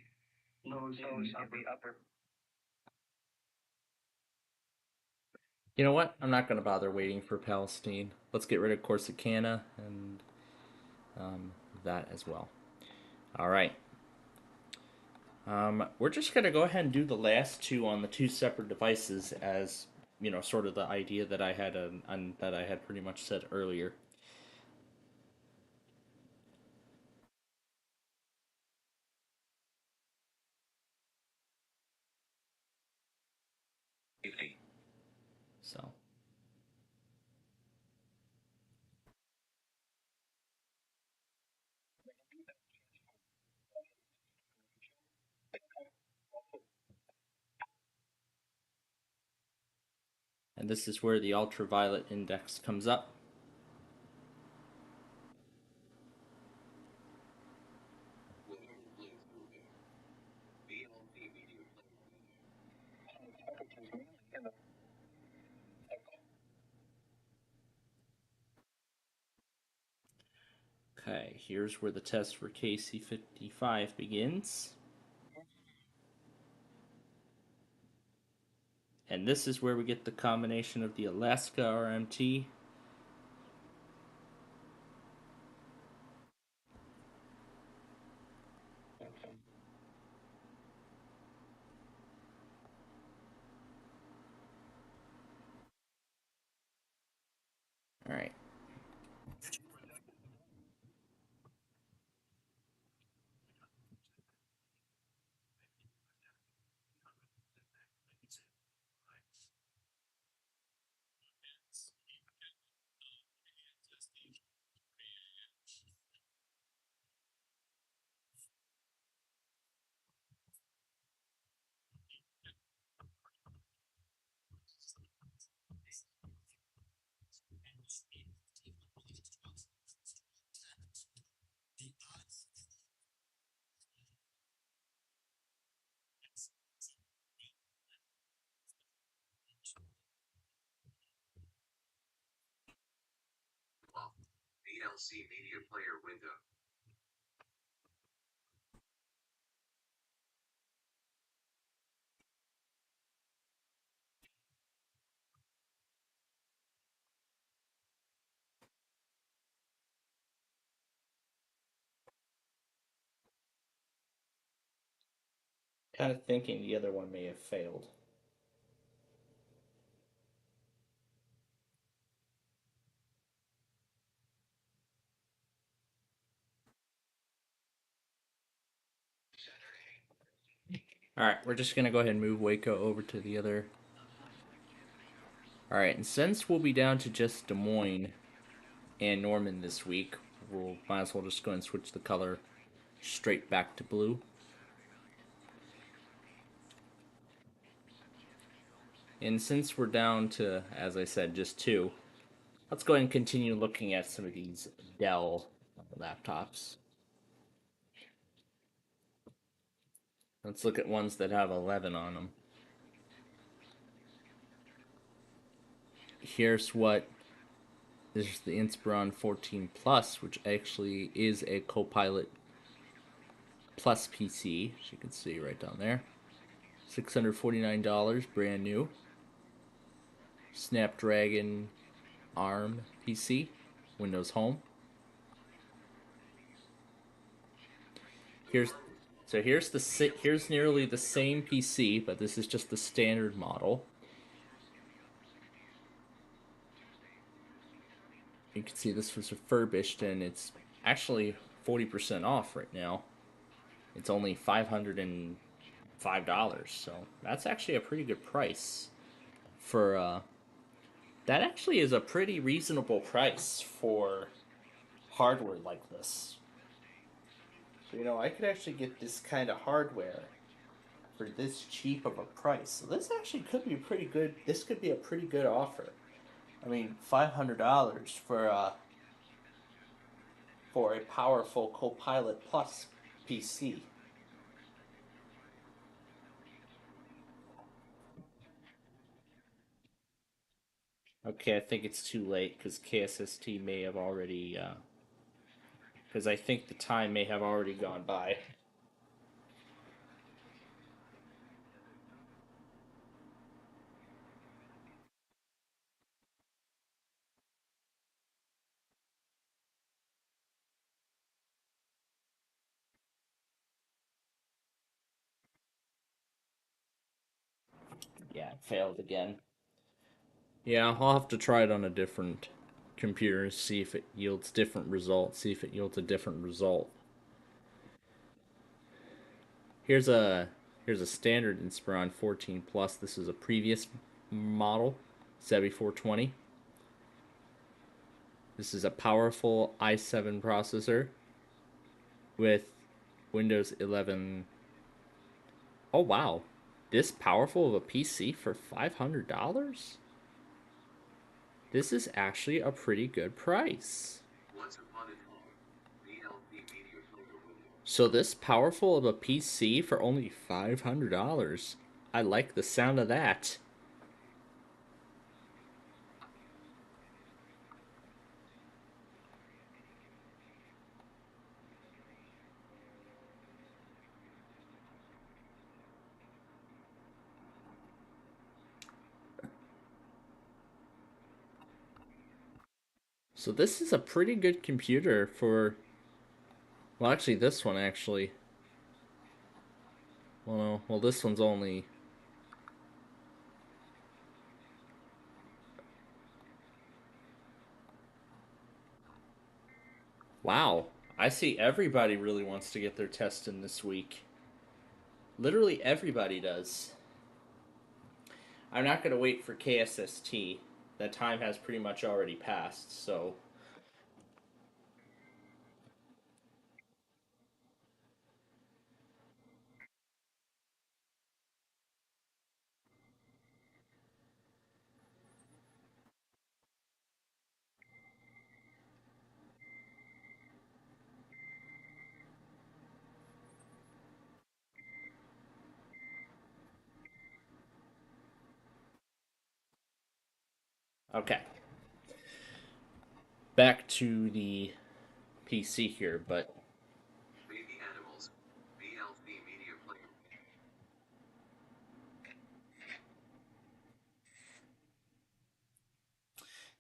Lows in the upper. You know what? I'm not going to bother waiting for Palestine. Let's get rid of Corsicana and that as well. All right. We're just going to go ahead and do the last two on the two separate devices, as you know, sort of the idea that I had that I had pretty much said earlier. So. And this is where the ultraviolet index comes up. Okay, here's where the test for KC55 begins. And this is where we get the combination of the Alaska RMT . All right. VLC Media Player window. Kind of thinking the other one may have failed. All right, we're just going to go ahead and move Waco over to the other. All right, and since we'll be down to just Des Moines and Norman this week, we'll might as well just go and switch the color straight back to blue. And since we're down to, as I said, just two, let's go ahead and continue looking at some of these Dell laptops. Let's look at ones that have 11 on them. Here's what this is, the Inspiron 14 Plus, which actually is a Copilot Plus PC, as you can see right down there. $649, brand new. Snapdragon ARM PC, Windows Home. Here's nearly the same PC, but this is just the standard model. You can see this was refurbished, and it's actually 40% off right now. It's only $505, so that's actually a pretty good price for that actually is a pretty reasonable price for hardware like this. So, you know, I could actually get this kind of hardware for this cheap of a price. So this actually could be pretty good. This could be a pretty good offer. I mean, $500 for a powerful Copilot Plus PC. Okay, I think it's too late because KSST may have already, because I think the time may have already gone by. Yeah, it failed again. Yeah, I'll have to try it on a different computer, see if it yields different results, see if it yields a different result. Here's a standard Inspiron 14 Plus. This is a previous model, 7420. This is a powerful i7 processor with Windows 11. Oh wow, this powerful of a PC for $500? This is actually a pretty good price. So this powerful of a PC for only $500. I like the sound of that. So this is a pretty good computer for, well, actually this one actually, well, this one's only, wow, I see everybody really wants to get their test in this week. Literally everybody does. I'm not going to wait for KSST. That time has pretty much already passed, so. Okay. Back to the PC here, but Baby Animals, VLC Media Player.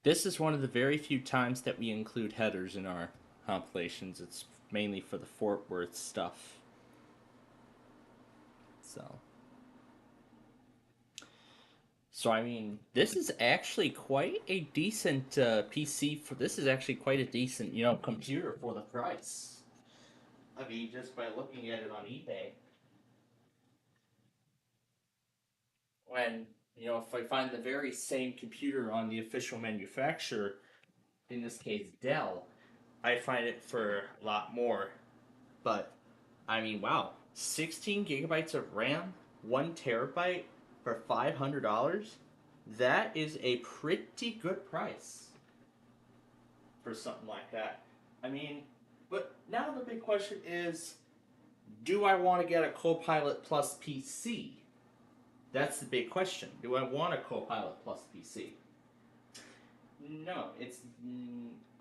this is one of the very few times that we include headers in our compilations. It's mainly for the Fort Worth stuff. So I mean, this is actually quite a decent PC for. This is actually quite a decent, you know, computer for the price. I mean, just by looking at it on eBay. When, you know, if I find the very same computer on the official manufacturer, in this case Dell, I find it for a lot more. But I mean, wow, 16 gigabytes of RAM, 1 terabyte for $500. That is a pretty good price for something like that. I mean, but now the big question is, do I want to get a Copilot Plus PC? That's the big question. Do I want a Copilot Plus PC? No, it's.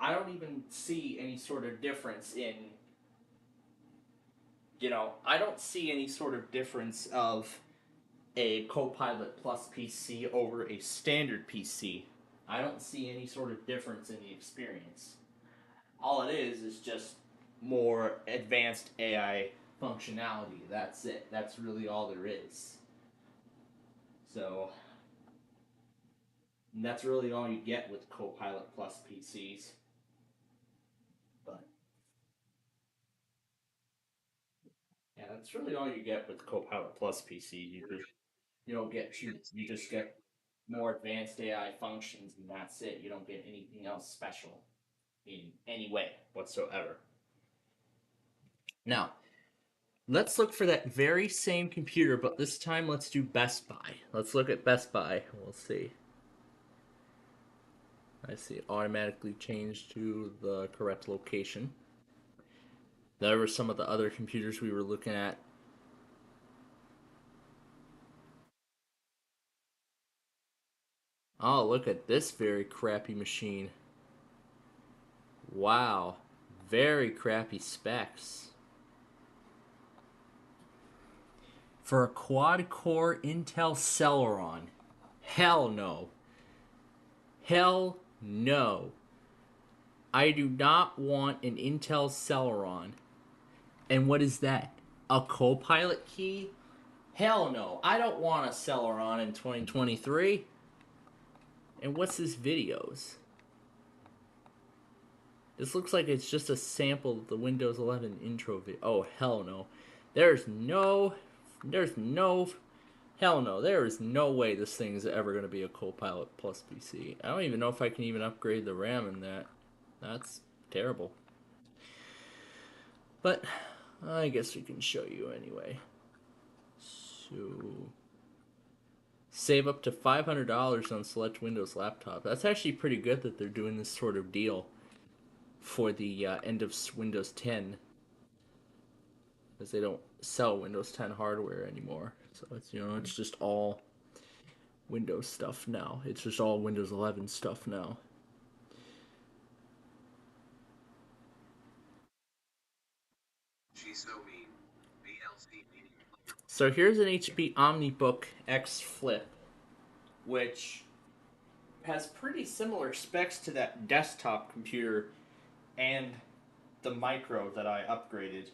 I don't even see any sort of difference in. You know, I don't see any sort of difference of a Copilot Plus PC over a standard PC, I don't see any sort of difference in the experience. All it is just more advanced AI functionality. That's it. That's really all there is. So, that's really all you get with Copilot Plus PCs. But, yeah, that's really all you get with Copilot Plus PCs. You don't get you just get more advanced AI functions, and that's it. You don't get anything else special in any way whatsoever. Now, let's look for that very same computer, but this time let's do Best Buy. Let's look at Best Buy. We'll see. I see it automatically changed to the correct location. There were some of the other computers we were looking at. Oh, look at this very crappy machine. Wow. Very crappy specs. For a quad-core Intel Celeron. Hell no. Hell no. I do not want an Intel Celeron. And what is that? A Copilot key? Hell no. I don't want a Celeron in 2023. And what's this videos? This looks like it's just a sample of the Windows 11 intro video. Oh, hell no. There is no way this thing is ever going to be a Copilot Plus PC. I don't even know if I can even upgrade the RAM in that. That's terrible. But I guess we can show you anyway. So, save up to $500 on select Windows laptop. That's actually pretty good that they're doing this sort of deal for the end of Windows 10, because they don't sell Windows 10 hardware anymore. So it's, it's just all Windows stuff now. It's just all Windows 11 stuff now. She's so mean. VLC meeting. So here's an HP OmniBook X Flip, which has pretty similar specs to that desktop computer and the Micro that I upgraded,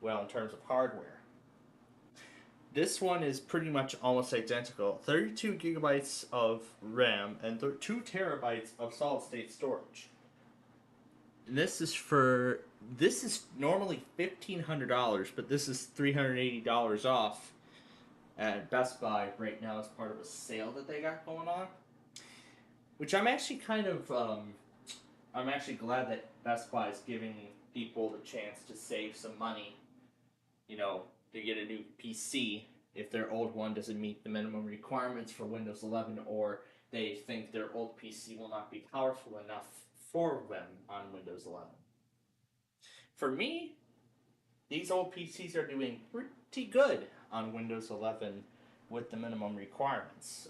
well, in terms of hardware. This one is pretty much almost identical. 32 gigabytes of RAM and 2 terabytes of solid-state storage. And this is normally $1,500, but this is $380 off at Best Buy right now as part of a sale that they got going on. Which I'm actually I'm actually glad that Best Buy is giving people the chance to save some money, to get a new PC if their old one doesn't meet the minimum requirements for Windows 11, or they think their old PC will not be powerful enough for them on Windows 11. For me, these old PCs are doing pretty good on Windows 11 with the minimum requirements.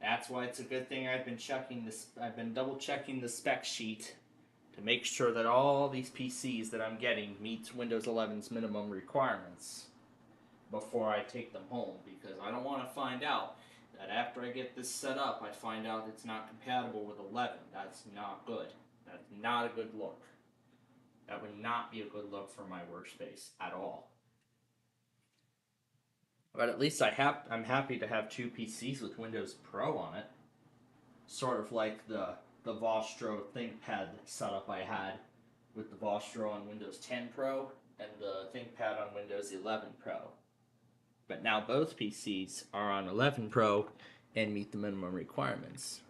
That's why it's a good thing I've been double checking the spec sheet to make sure that all these PCs that I'm getting meet Windows 11's minimum requirements before I take them home, because I don't want to find out that after I get this set up, I find out it's not compatible with 11. That's not good. That's not a good look. That would not be a good look for my workspace at all. But at least I'm happy to have 2 PCs with Windows Pro on it. Sort of like the Vostro ThinkPad setup I had with the Vostro on Windows 10 Pro and the ThinkPad on Windows 11 Pro. But now both PCs are on 11 Pro and meet the minimum requirements,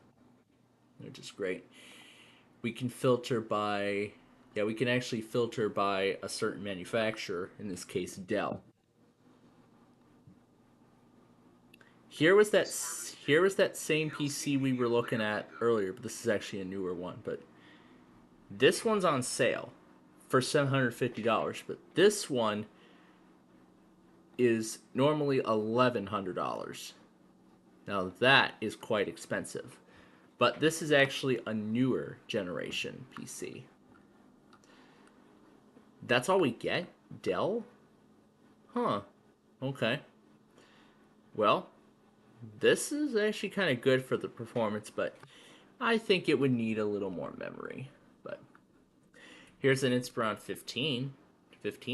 which is great. We can filter by, we can actually filter by a certain manufacturer, in this case Dell. Here was that same PC we were looking at earlier, but this is actually a newer one. But this one's on sale for $750, but this one is normally $1,100. Now that is quite expensive, but this is actually a newer generation PC. That's all we get? Dell? Huh. Okay. Well, this is actually kind of good for the performance, but I think it would need a little more memory. But here's an Inspiron 15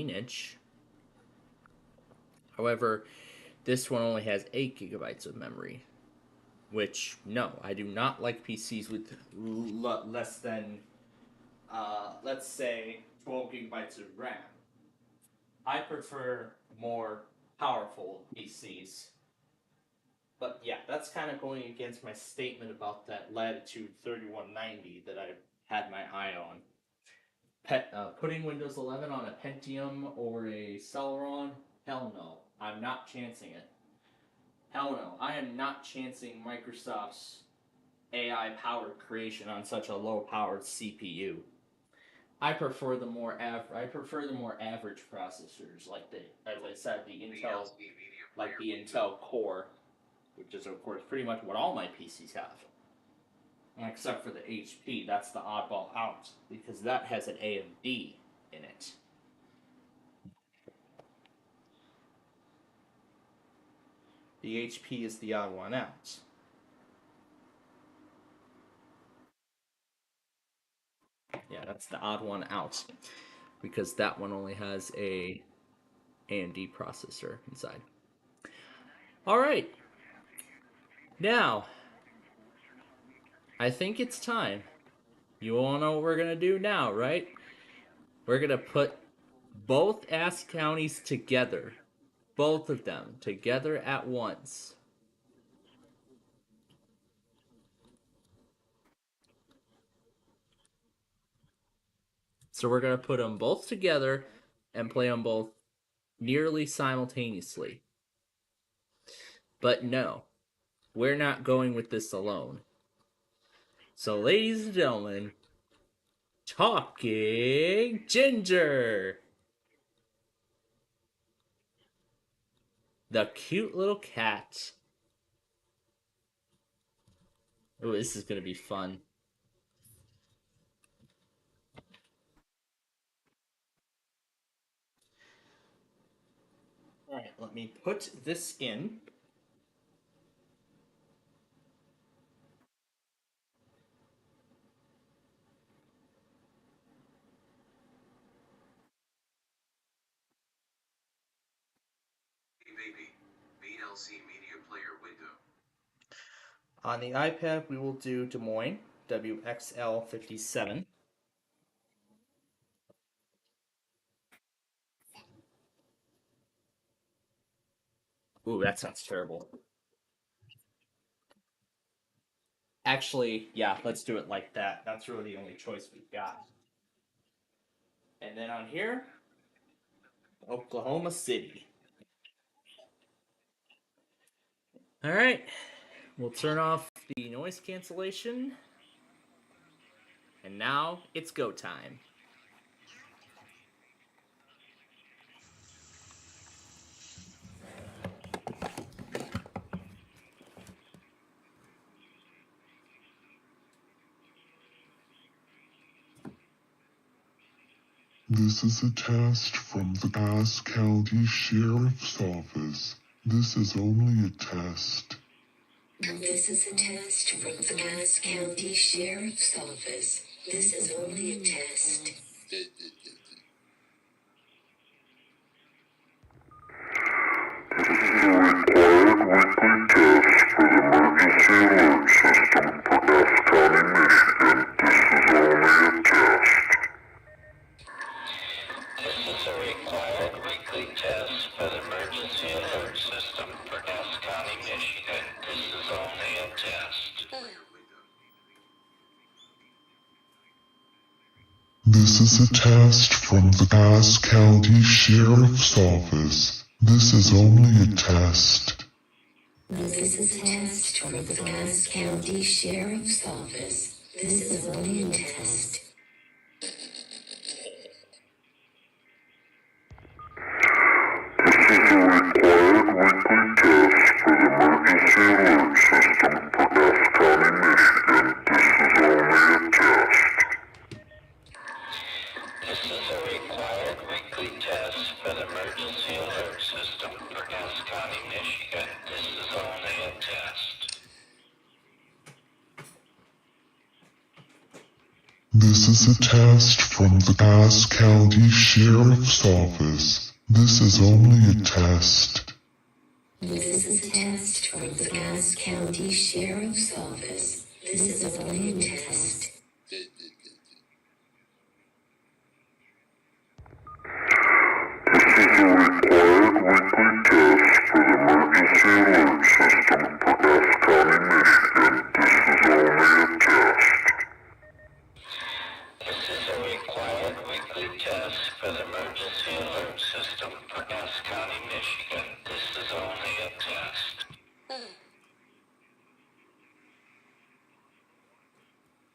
inch. However, this one only has 8 gigabytes of memory, which, no, I do not like PCs with less than, let's say, 12 gigabytes of RAM. I prefer more powerful PCs. But yeah, that's kind of going against my statement about that Latitude 3190 that I had my eye on. Putting Windows 11 on a Pentium or a Celeron? Hell no. I'm not chancing it. Hell no. I am not chancing Microsoft's AI-powered creation on such a low-powered CPU. I prefer the more average processors, like as I said, the Intel Core, which is of course pretty much what all my PCs have, except for the HP. That's the oddball out because that has an AMD in it. The HP is the odd one out. Yeah, that's the odd one out because that one only has a AMD processor inside. All right. Now, I think it's time. You all know what we're going to do now, right? We're going to put both Ask counties together. Both of them together at once. So we're going to put them both together and play them both nearly simultaneously. But no, we're not going with this alone. So ladies and gentlemen, Talking Ginger! The cute little cat. Oh, this is going to be fun. Alright, let me put this in. VLC Media Player window. On the iPad, we will do Des Moines, WXL57. Ooh, that sounds terrible. Actually, yeah, let's do it like that. That's really the only choice we've got. And then on here, Oklahoma City. All right, we'll turn off the noise cancellation. And now it's go time. This is a test from the Cass County Sheriff's Office. This is only a test. This is a test from the Cass County Sheriff's Office. This is only a test. This is a required weekly test for the emergency alert system for Cass County, Michigan. This is only a test. This is a test from the Cass County Sheriff's Office. This is only a test. This is a test from the Cass County Sheriff's Office. This is only a test. This is a required weekly test for the emergency alert system for Cass This is a test from the Cass County Sheriff's Office. This is only a test. This is a test from the Cass County Sheriff's Office. This is only a test. This is a required weekly test for the emergency alert system for Cass County, Michigan. This is only a test.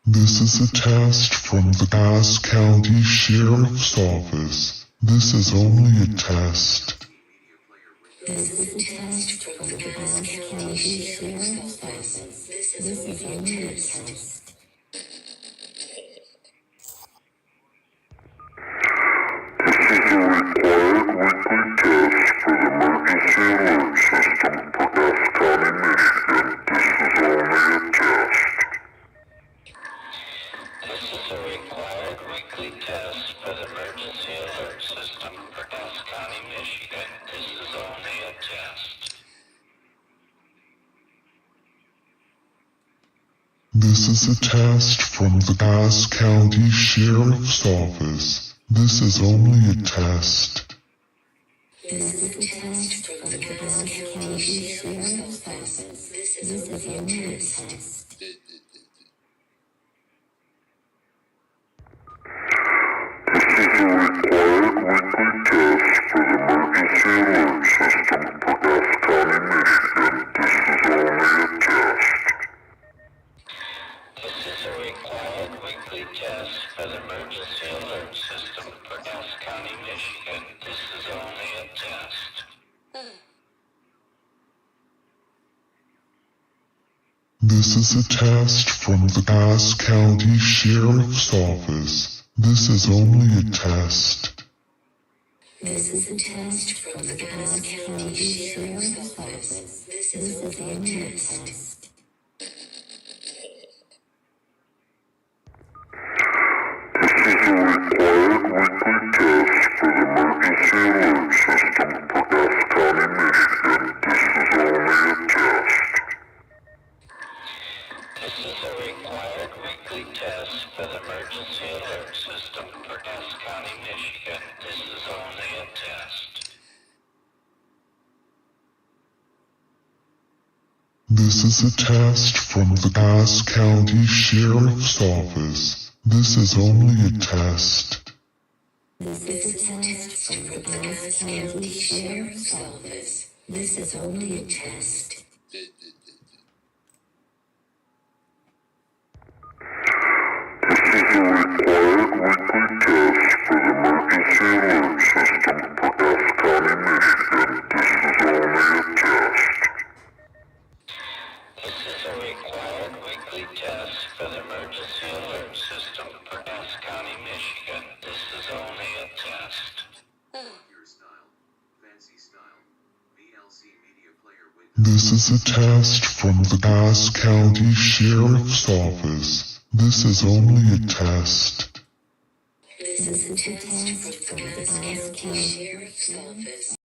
This is a test from the Cass County Sheriff's Office. This is only a test. This is a test from the Cass County Sheriff's Office. This is only a test. This is a required weekly test for the emergency alert system for Cass County, Michigan. This is only a test. This is a test from the Cass County Sheriff's Office. This is only a test. This is a test from the Cass County Sheriff's Office. This is only a test. This is a required weekly test for the emergency alert system for Cass County, Michigan. This is only a test. This is a test from the Cass County Sheriff's Office. This is only a test. This is a test from the Cass County Sheriff's Office. This is only a test. This is a required weekly test for the emergency alert system for Cass County, Michigan. This is only a test. This is a test from the Cass County Sheriff's Office. This is only a test. This is a test from the Cass County Sheriff's Office. This is only a test. This is a required weekly test for the emergency alert system for Cass County, Michigan. This is only a test. Your style, fancy style, VLC media player with. This is a test from the Cass County Sheriff's Office. This is only a test. This is a test from the Cass County Sheriff's Office.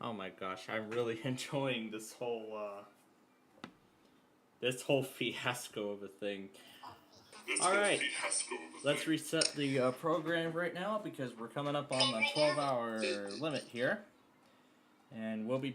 Oh my gosh, I'm really enjoying this whole fiasco of a thing. Alright, let's reset the program right now because we're coming up on the 12-hour limit here. And we'll be